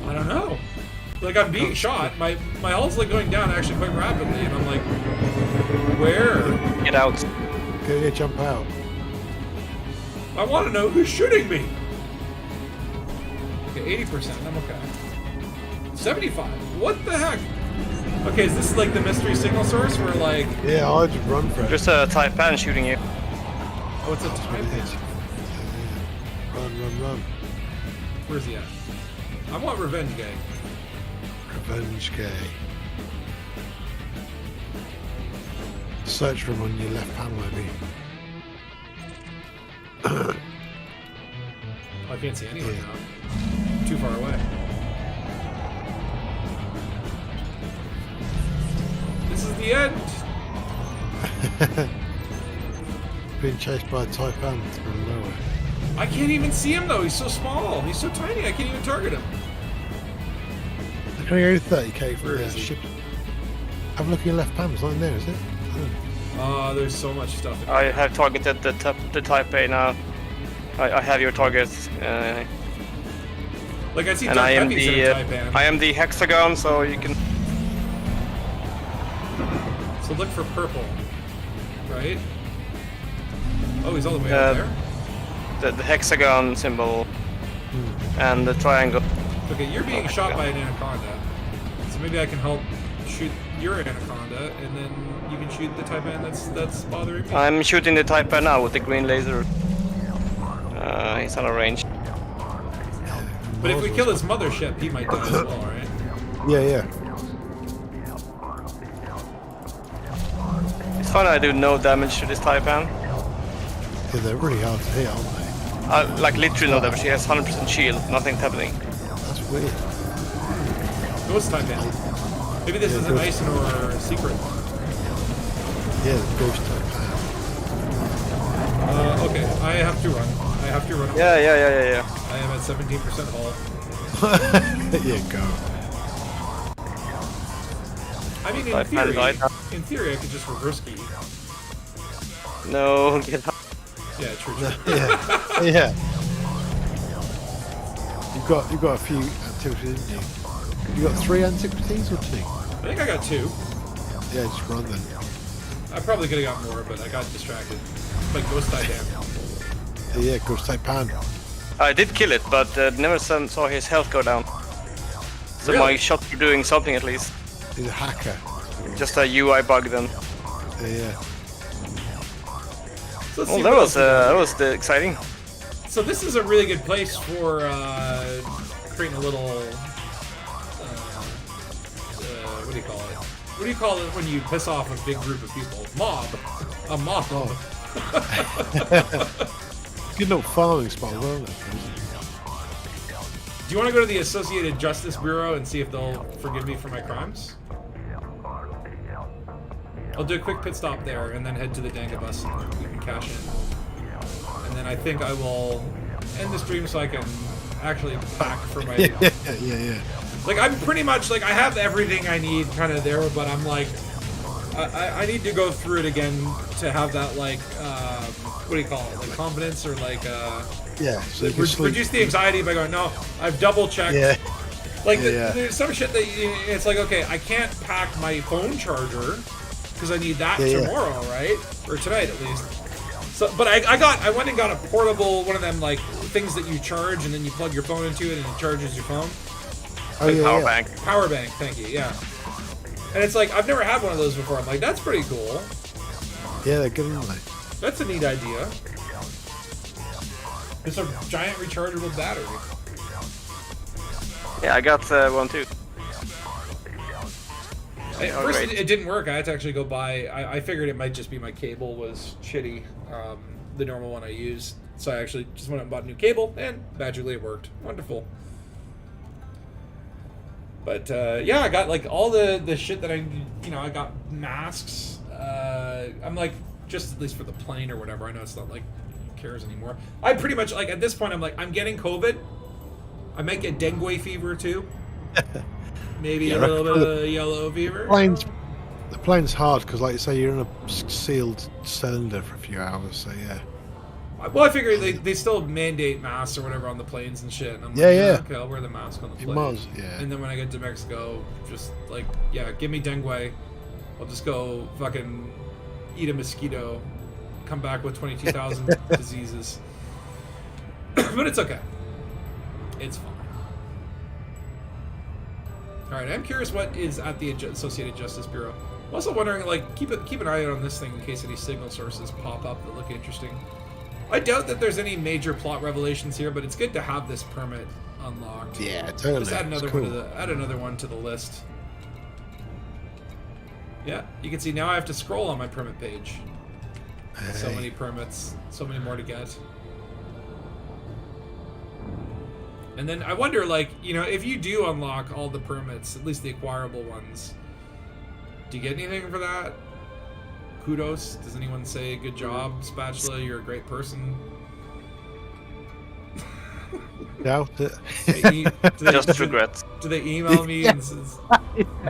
I don't know. Like, I'm being shot. My hull's like going down actually quite rapidly, and I'm like, where?
Get out.
Go here, jump out.
I want to know who's shooting me. Okay, 80%. I'm okay. 75. What the heck? Okay, is this like the mystery signal source where like?
Yeah, I'll just run for it.
There's a Taipan shooting you.
Oh, it's a Taipan.
Run.
Where's he at? I want Revenge Gay.
Revenge gay. Search for him on your left panel, maybe.
Oh, I can't see anyone now. Too far away. This is the end.
Being chased by a Taipan from nowhere.
I can't even see him though. He's so small. He's so tiny. I can't even target him.
They're going to go 30k for
Where
their
is he?
ship. Have a look at your left panel. It's not in there, is it? Oh.
There's so much stuff.
I have targeted the Type A now. I have your target.
Like I see
And
dark
I am
heavies
the
that are Taipan.
I am the hexagon, so you can.
So look for purple. Right? Oh, he's all the way up there?
The hexagon symbol and the triangle.
Okay, you're being shot by an anaconda. So maybe I can help shoot your anaconda, and then you can shoot the Taipan that's bothering me.
I'm shooting the Type A now with the green laser. He's out of range.
But if we kill his mothership, he might die as well, right?
Yeah.
It's fun I do no damage to this Taipan.
Yeah, they're really hard to hit, aren't they?
Like literally no damage. He has 100% shield. Nothing's happening.
That's weird.
Ghost Taipan. Maybe this is an Isinor secret.
Yeah, the ghost Taipan.
Okay, I have to run. Away.
Yeah.
I am at 17% hull.
Yeah, go.
I mean,
Taipan died.
in theory, I could just reverse key.
No, get out.
Yeah, true.
Yeah. You've got a few antiquities, didn't you? You got 3 antiquities or 2?
I think I got 2.
Yeah, just run then.
I probably could have got more, but I got distracted. Like Ghost Taipan.
Yeah, ghost Taipan.
I did kill it, but never saw his health go down. So
Really?
my shots were doing something at least.
He's a hacker.
Just a UI bug then.
Yeah.
So let's
Well,
see
that
what
was
else
exciting.
So this is a really good place for creating a little. What do you call it? What do you call it when you piss off a big group of people? Mob. A mob.
Good little farming spot, wasn't it?
Do you want to go to the Associated Justice Bureau and see if they'll forgive me for my crimes? I'll do a quick pit stop there and then head to the Dangus and we can cash in. And then I think I will end the stream so I can actually pack for my...
Yeah.
Like, I'm pretty much, like, I have everything I need kind of there, but I'm like... I need to go through it again to have that, like, what do you call it? Like, confidence or, like,
Yeah. So you can sleep.
reduce the anxiety by going, no, I've double-checked.
Yeah.
Like,
Yeah.
there's some shit that it's like, okay, I can't pack my phone charger because I need that
Yeah.
tomorrow, right? Or tonight at least. So, but I went and got a portable one of them like things that you charge and then you plug your phone into it and it charges your phone.
Oh, yeah,
Power
yeah.
bank.
Power bank, thank you. Yeah. And it's like I've never had one of those before. I'm like, that's pretty cool.
Yeah, they're good, aren't they?
That's a neat idea. It's a giant rechargeable battery.
Yeah, I got one too.
At first, it didn't work. I had to actually go buy. I figured it might just be my cable was shitty. the normal one I use. So I actually just went out and bought a new cable, and magically it worked. Wonderful. But yeah, I got like all the shit that I got masks. I'm like, just at least for the plane or whatever. I know it's not like who cares anymore. I pretty much like at this point I'm like, I'm getting COVID. I might get dengue fever too. Maybe a little bit of yellow fever.
The plane's hard because, like you say, you're in a sealed cylinder for a few hours. So yeah.
Well, I figure they still mandate masks or whatever on the planes and shit. And I'm like,
Yeah.
okay, I'll wear the mask on the plane.
You must, yeah.
And then when I get to Mexico, just like, yeah, give me dengue. I'll just go fucking eat a mosquito, come back with 22,000 diseases. But it's okay. It's fine. All right, I'm curious what is at the Associated Justice Bureau. I'm also wondering, like, keep an eye out on this thing in case any signal sources pop up that look interesting. I doubt that there's any major plot revelations here, but it's good to have this permit unlocked.
Yeah, totally.
Just add another
It's cool.
one to the list. Yeah, you can see now I have to scroll on my permit page. So
Hey.
many permits, so many more to get. And then I wonder, like, if you do unlock all the permits, at least the acquirable ones, do you get anything for that? Kudos. Does anyone say, good job, Spatula, you're a great person?
Doubt it.
Just regrets.
Do they email me and says,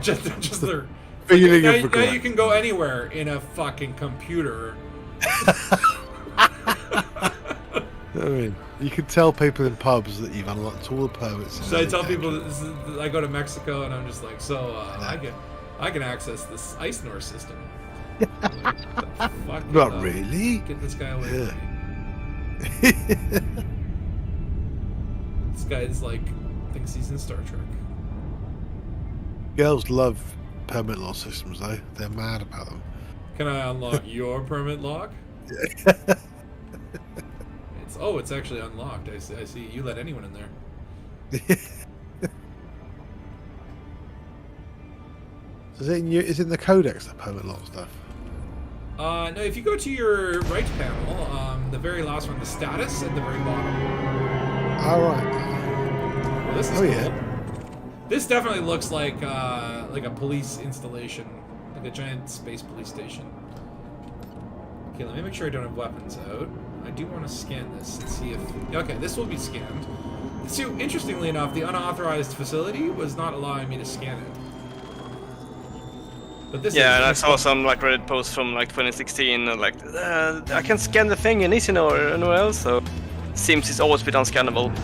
just their...
Feeling
Now,
of
now
regret.
you can go anywhere in a fucking computer.
I mean, you can tell people in pubs that you've unlocked all the permits. and
So I tell
everything.
people that I go to Mexico and I'm just like, I can access this Isinor system. Like, the fuck,
Not really.
Get this guy away
Yeah.
from me. This guy's like, thinks he's in Star Trek.
Girls love permit law systems, though. They're mad about them.
Can I unlock your permit lock? It's actually unlocked. I see. You let anyone in there.
So is it in the codex, the permit law stuff?
No, if you go to your right panel, the very last one, the status at the very bottom.
All right.
Well, this is
Oh,
cool.
yeah.
This definitely looks like a police installation, like a giant space police station. Okay, let me make sure I don't have weapons out. I do want to scan this and see if... Okay, this will be scanned. So, interestingly enough, the unauthorized facility was not allowing me to scan it. But this
Yeah,
is...
and I saw some like Reddit posts from like 2016, I can scan the thing in Isinor or anywhere else, so seems it's always been unscannable.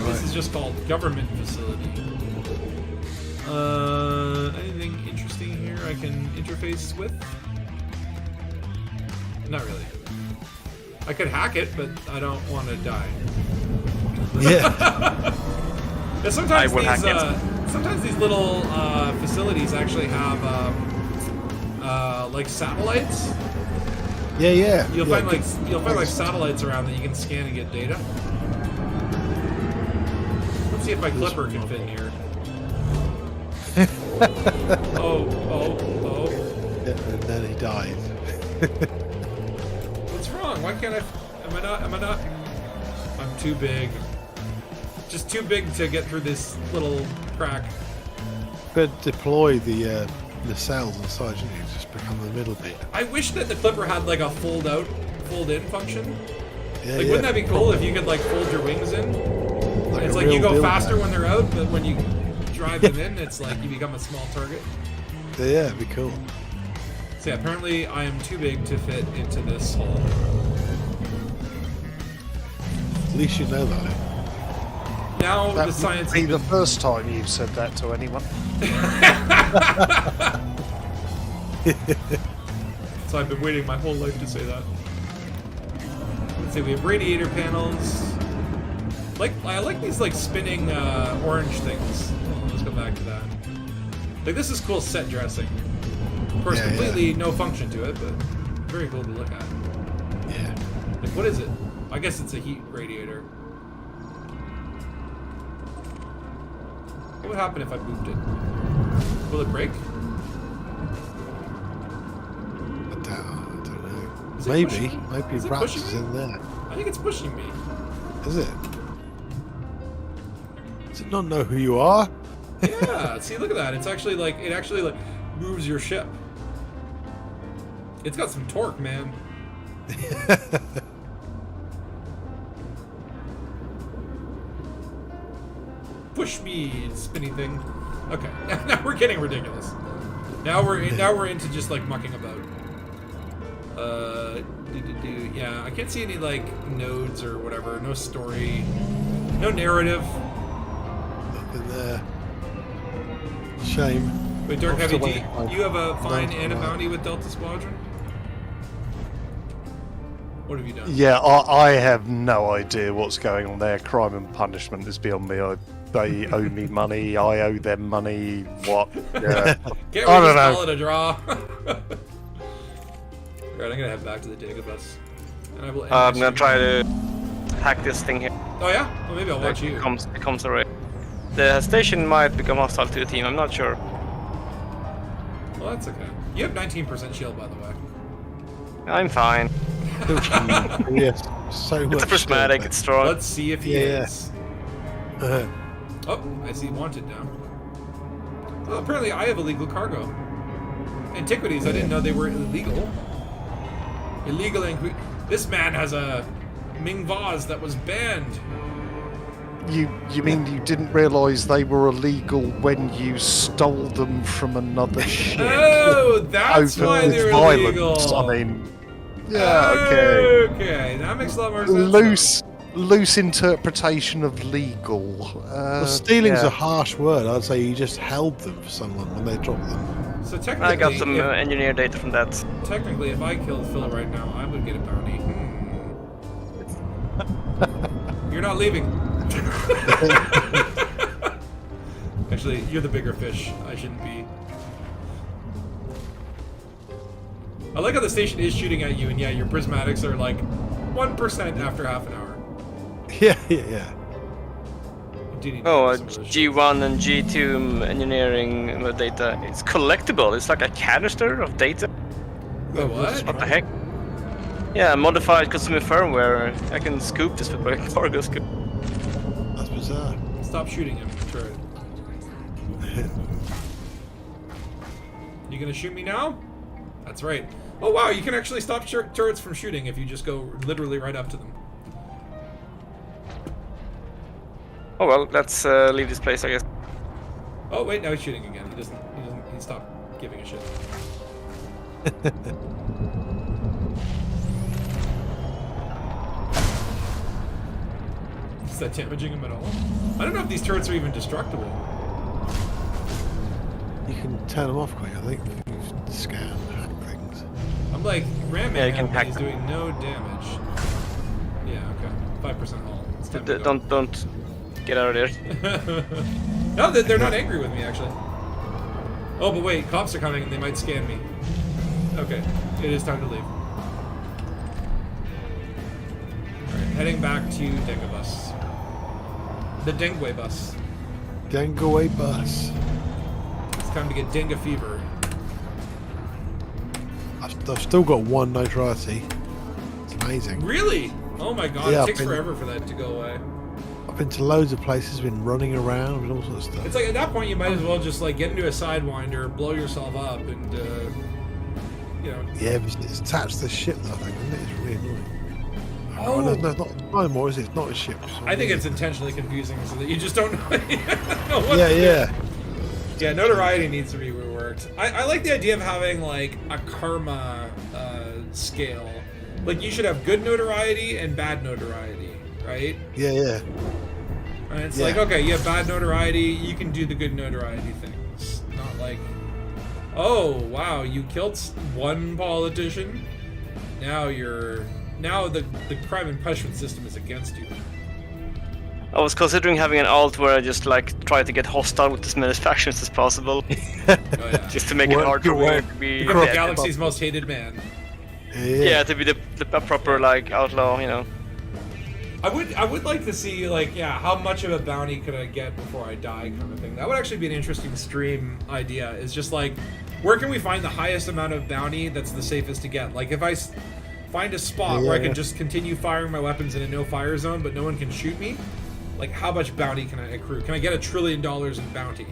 This is just called government facility. Anything interesting here I can interface with? Not really. I could hack it, but I don't want to die.
Yeah.
Yeah, sometimes
I will hack
sometimes these little facilities actually have like satellites.
Yeah.
You'll
Yeah,
find like satellites around that you can scan and get data. Let's see if my clipper can fit in here. oh.
Yeah, and then he died.
What's wrong? Why can't I? Am I not? I'm too big. Just too big to get through this little crack.
But deploy the cells inside, shouldn't you? Just become the middle bit.
I wish that the clipper had like a fold out, fold in function.
Yeah,
Like, wouldn't that be cool if you could like fold your wings in?
Like
It's
a
like you
real
go
build
faster
man.
when they're out, but when you drive them in, it's like you become a small target.
Yeah, it'd be cool.
So yeah, apparently I am too big to fit into this hole.
At least you know that.
Now
That
the science
would be
has
the
been-
first time you've said that to anyone.
So I've been waiting my whole life to say that. Let's see, we have radiator panels. I like these like spinning orange things. Let's go back to that. Like this is cool set dressing. Of course,
Yeah,
completely no function to it, but very cool to look at.
Yeah.
Like what is it? I guess it's a heat radiator. What would happen if I moved it? Will it break?
I don't know.
Is it
Maybe
pushing me? Is it
rats
pushing
is
me?
in there.
I think it's pushing me.
Is it? Does it not know who you are?
Yeah, see, look at that. It actually moves your ship. It's got some torque, man. Push me, spinny thing. Okay, now we're getting ridiculous. Now we're into just like mucking about. Yeah, I can't see any like nodes or whatever. No story, no narrative.
Nothing there. Shame.
Wait, Dark
I'm
Heavy,
still
do
waiting for my
you have a fine
mountain
and a
lion.
bounty with Delta Squadron? What have you done?
Yeah, I have no idea what's going on there. Crime and punishment is beyond me. They owe me money. I owe them money. What? Yeah.
Can't we
I don't
just
know.
call it a draw? Alright, I'm gonna head back to the Dagobus. And I will end
I'm
my
gonna
stream.
try to hack this thing here.
Oh yeah? Well, maybe I'll watch
It
you.
becomes a raid. The station might become hostile to the team. I'm not sure.
Well, that's okay. You have 19% shield, by the way.
I'm fine.
Yes, so much.
It's a prismatic. It's strong.
Let's see if he
Yeah.
is.
Uh,
Oh, I see wanted now. Oh, apparently I have illegal cargo. Antiquities, I didn't know they were illegal. Illegal This man has a Ming vase that was banned.
You mean you didn't realise they were illegal when you stole them from another ship?
Oh, that's
Open
why
with
they're
violence.
illegal.
I mean, yeah, okay.
Okay, that makes a lot more sense.
Loose interpretation of legal.
well, stealing's
yeah.
a harsh word. I'd say you just held them for someone when they dropped them.
So technically,
I got some engineer data from that.
technically, if I killed Phil right now, I would get a bounty. You're not leaving. Actually, you're the bigger fish. I shouldn't be. I like how the station is shooting at you, and yeah, your prismatics are like 1% after half an hour.
Yeah.
You do need to
Oh,
use some of those
G1 and G2 engineering data. It's collectible. It's like a canister of data.
ships. Wait, what?
What the heck? Yeah, modified consumer firmware. I can scoop this with my cargo scoop.
That's bizarre.
Stop shooting him. Turret. You gonna shoot me now? That's right. Oh wow, you can actually stop turrets from shooting if you just go literally right up to them.
Oh well, let's leave this place, I guess.
Oh wait, now he's shooting again. He stopped giving a shit. Is that damaging him at all? I don't know if these turrets are even destructible.
You can turn them off quick, I think. You scan, hack things.
I'm like ramming
Yeah, you can
him,
hack
and he's
them.
doing no damage. Yeah, okay. 5% hull. It's time to go.
Don't get out of there.
No, they're not angry with me, actually. Oh, but wait, cops are coming and they might scan me. Okay, it is time to leave. Alright, heading back to Dengabus. The Dengwe bus.
Gangaway bus.
It's time to get Denga fever.
I've still got one notoriety. It's amazing.
Really? Oh my god,
Yeah,
it takes
I've been-
forever for that to go away.
I've been to loads of places, been running around and all sorts of stuff.
It's like at that point you might as well just like get into a sidewinder, blow yourself up, and you know.
Yeah, but it's attached to the ship, though, I think, isn't it? It's really annoying.
Oh.
No, it's not anymore, is it? It's not a ship.
I think it's intentionally confusing so that you just don't know what
Yeah,
to do.
yeah.
Yeah, notoriety needs to be reworked. I like the idea of having like a karma scale. Like you should have good notoriety and bad notoriety, right?
Yeah, yeah.
And it's
Yeah.
like, okay, you have bad notoriety, you can do the good notoriety things. Not like, oh wow, you killed one politician. Now the crime and punishment system is against you.
I was considering having an alt where I just like try to get hostile with as many factions as possible,
Oh yeah.
just to make it
Work
hard for
your
me
way.
to be
Become the
yeah,
galaxy's most hated man.
yeah, to be the proper like outlaw, you know.
I would like to see like how much of a bounty could I get before I die kind of thing. That would actually be an interesting stream idea. Is just like where can we find the highest amount of bounty that's the safest to get? Like if find a spot where I can just continue firing my weapons in a no-fire zone, but no one can shoot me. Like, how much bounty can I accrue? Can I get $1 trillion in bounty?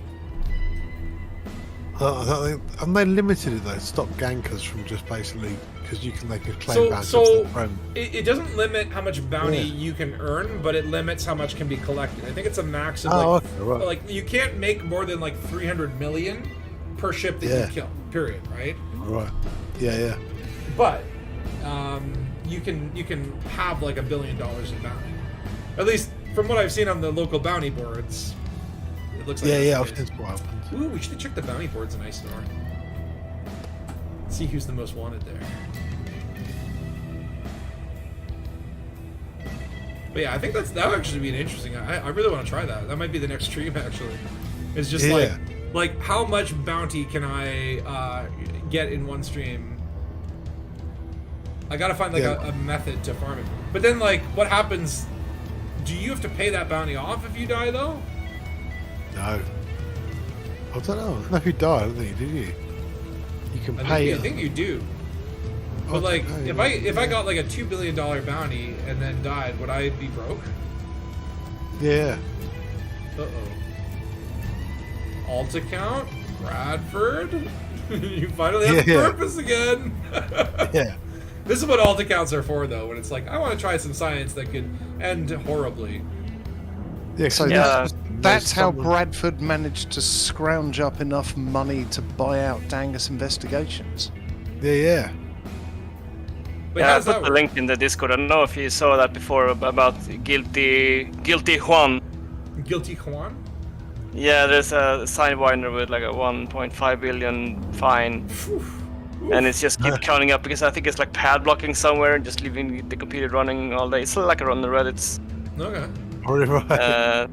And they limited it though, stop gankers from just basically because they could claim bounty.
So it doesn't limit how much bounty you can earn, but it limits how much can be collected. I think it's a max of like you can't make more than like 300 million per ship that you kill. Period. Right.
Right. Yeah.
But you can have like $1 billion in bounty. At least from what I've seen on the local bounty boards, it looks like
I've seen what happens.
Ooh, we should check the bounty boards in Isinor. See who's the most wanted there. But yeah, I think that would actually be an interesting. I really want to try that. That might be the next stream actually. It's just like how much bounty can I get in one stream? I gotta find like a method to farm it. But then like, what happens? Do you have to pay that bounty off if you die though?
No. I don't know. If you die, I don't think you do. You can pay.
I think you do. But like, if I got like a $2 billion bounty and then died, would I be broke?
Yeah.
Alt account, Bradford. You finally have purpose again.
Yeah.
This is what alt accounts are for, though. When it's like, I want to try some science that could end horribly.
Yeah. So
that's how Bradford managed to scrounge up enough money to buy out Dangus Investigations.
Yeah.
But
I put the link in the Discord. I don't know if you saw that before about Guilty Juan.
Guilty Juan?
Yeah, there's a sidewinder with like a 1.5 billion fine. And it's just keep counting up because I think it's like pad blocking somewhere and just leaving the computer running all day. It's like on the Reddits.
Okay.
Right.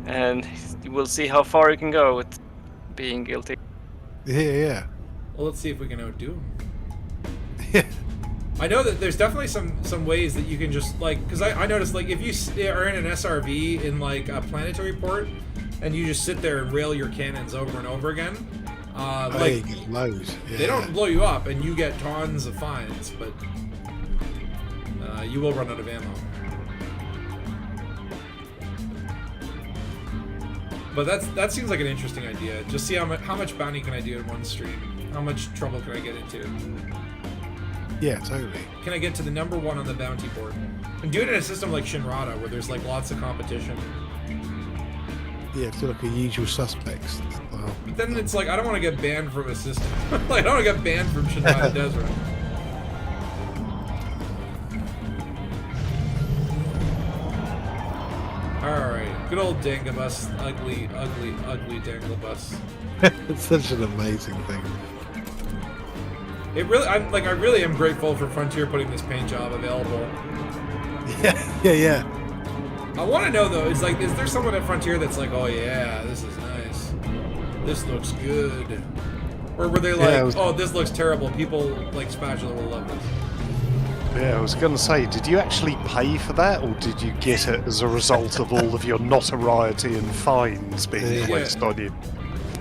And we'll see how far you can go with being guilty.
Yeah.
Well, let's see if we can outdo him.
Yeah.
I know that there's definitely some ways that you can just like, because I noticed like if you are in an SRV in like a planetary port and you just sit there and rail your cannons over and over again, like
you get loads. Yeah.
They don't blow you up and you get tons of fines, but you will run out of ammo. But that seems like an interesting idea. Just see how much bounty can I do in one stream? How much trouble can I get into?
Yeah, totally.
Can I get to the number one on the bounty board? And do it in a system like Shinrada, where there's like lots of competition.
Yeah, it's like a usual suspects.
But then it's like, I don't want to get banned from a system. Like, I don't want to get banned from Shinrada Desert. Alright, good old Dangus, ugly Danglebus.
It's such an amazing thing.
I really am grateful for Frontier putting this paint job available.
Yeah.
I want to know though, is there someone at Frontier that's like, oh yeah, this is nice, this looks good, or were they like, oh this looks terrible, people like Spatula will love this?
Yeah, I was going to say, did you actually pay for that, or did you get it as a result of all of your notoriety and fines being placed on you?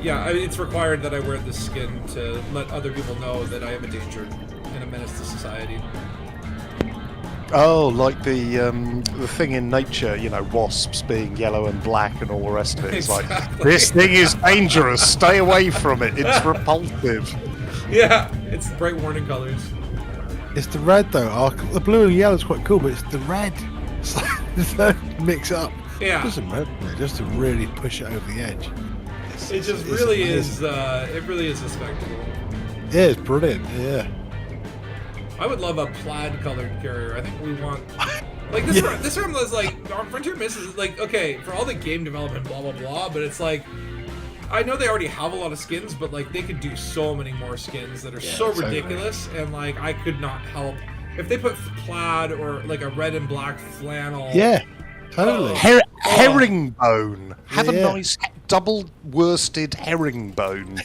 Yeah, it's required that I wear this skin to let other people know that I am a danger and a menace to society.
Oh, like the thing in nature, you know, wasps being yellow and black and all the rest of it. It's
Exactly.
like, this thing is dangerous, stay away from it, it's repulsive.
Yeah, it's bright warning colors.
It's the red though. The blue and yellow is quite cool, but it's the red. It's like mix up.
Yeah.
Just to really push it over the edge.
It just really is. It really is a spectacle.
Yeah, it's brilliant. Yeah.
I would love a plaid-colored carrier. I think we want like this. This room was like Frontier misses like okay for all the game development blah blah blah, but it's like I know they already have a lot of skins, but like they could do so many more skins that are so ridiculous, and like I could not help if they put plaid or like a red and black flannel.
Yeah. Totally.
Herringbone. Have a nice double-worsted herringbone.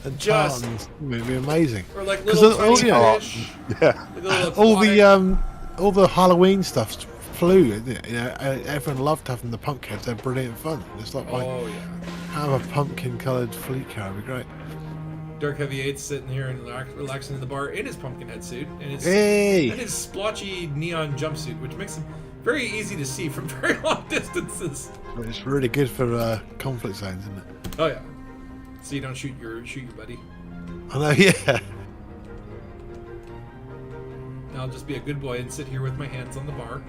And
Just-
tartans. It would be amazing.
Or like little tiny fish.
Yeah.
Like
All the Halloween stuff flew. Isn't it? You know, everyone loved having the pumpkins. They're brilliant fun. It's like
Oh yeah.
have a pumpkin-coloured fleet car. It'd be great.
Dark Heavy 8's sitting here and relaxing in the bar in his pumpkin head suit and his splotchy neon jumpsuit, which makes him very easy to see from very long distances.
It's really good for conflict zones, isn't it?
Oh yeah. So you don't shoot your buddy.
I know, yeah.
I'll just be a good boy and sit here with my hands on the bar.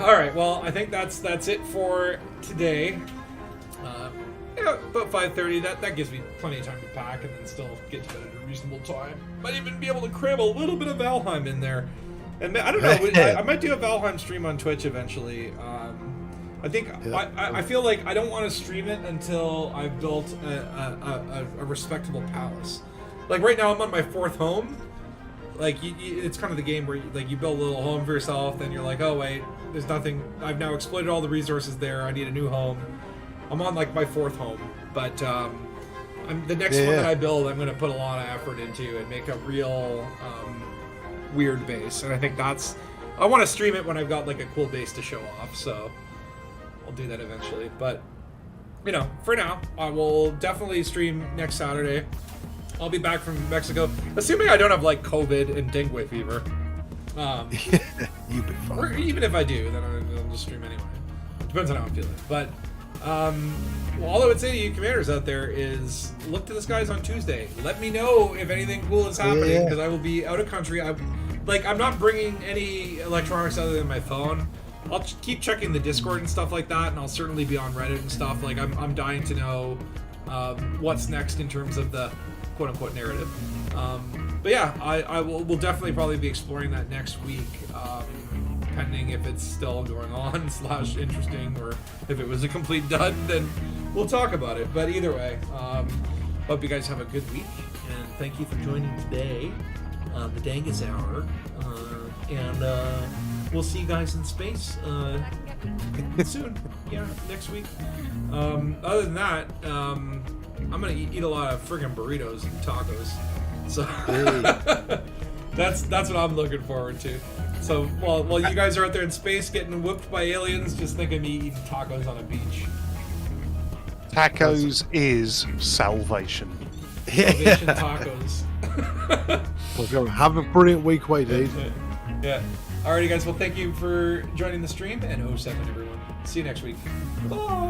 All right. Well, I think that's it for today. Yeah, about 5:30. That gives me plenty of time to pack and then still get to bed at a reasonable time. Might even be able to cram a little bit of Valheim in there. And I don't know. I might do a Valheim stream on Twitch eventually. I think I feel like I don't want to stream it until I've built a respectable palace. Like right now, I'm on my 4th home. Like it's kind of the game where you build a little home for yourself, then you're like, oh wait, there's nothing. I've now exploited all the resources there. I need a new home. I'm on like my 4th home, but the next one that I build, I'm going to put a lot of effort into and make a real weird base. And I think I want to stream it when I've got like a cool base to show off. So I'll do that eventually. But for now, I will definitely stream next Saturday. I'll be back from Mexico, assuming I don't have like COVID and dengue fever.
You'd be fine.
Or even if I do, then I'll just stream anyway. Depends on how I'm feeling. But all I would say to you commanders out there is look to the skies on Tuesday. Let me know if anything cool is happening because I will be out of country. I'm not bringing any electronics other than my phone. I'll keep checking the Discord and stuff like that, and I'll certainly be on Reddit and stuff. Like I'm dying to know what's next in terms of the quote-unquote narrative. But yeah, we'll definitely probably be exploring that next week, pending if it's still going on / interesting, or if it was a complete dud, then we'll talk about it. But either way, hope you guys have a good week, and thank you for joining today, the Dangus Hour, and we'll see you guys in space soon. Yeah, next week. Other than that, I'm gonna eat a lot of friggin' burritos and tacos. So that's what I'm looking forward to. So while you guys are out there in space getting whooped by aliens, just think of me eating tacos on a beach.
Tacos is salvation.
Salvation tacos.
Well, have a brilliant week away, dude.
Yeah. Alrighty, guys. Well, thank you for joining the stream, and 07, everyone. See you next week. Bye.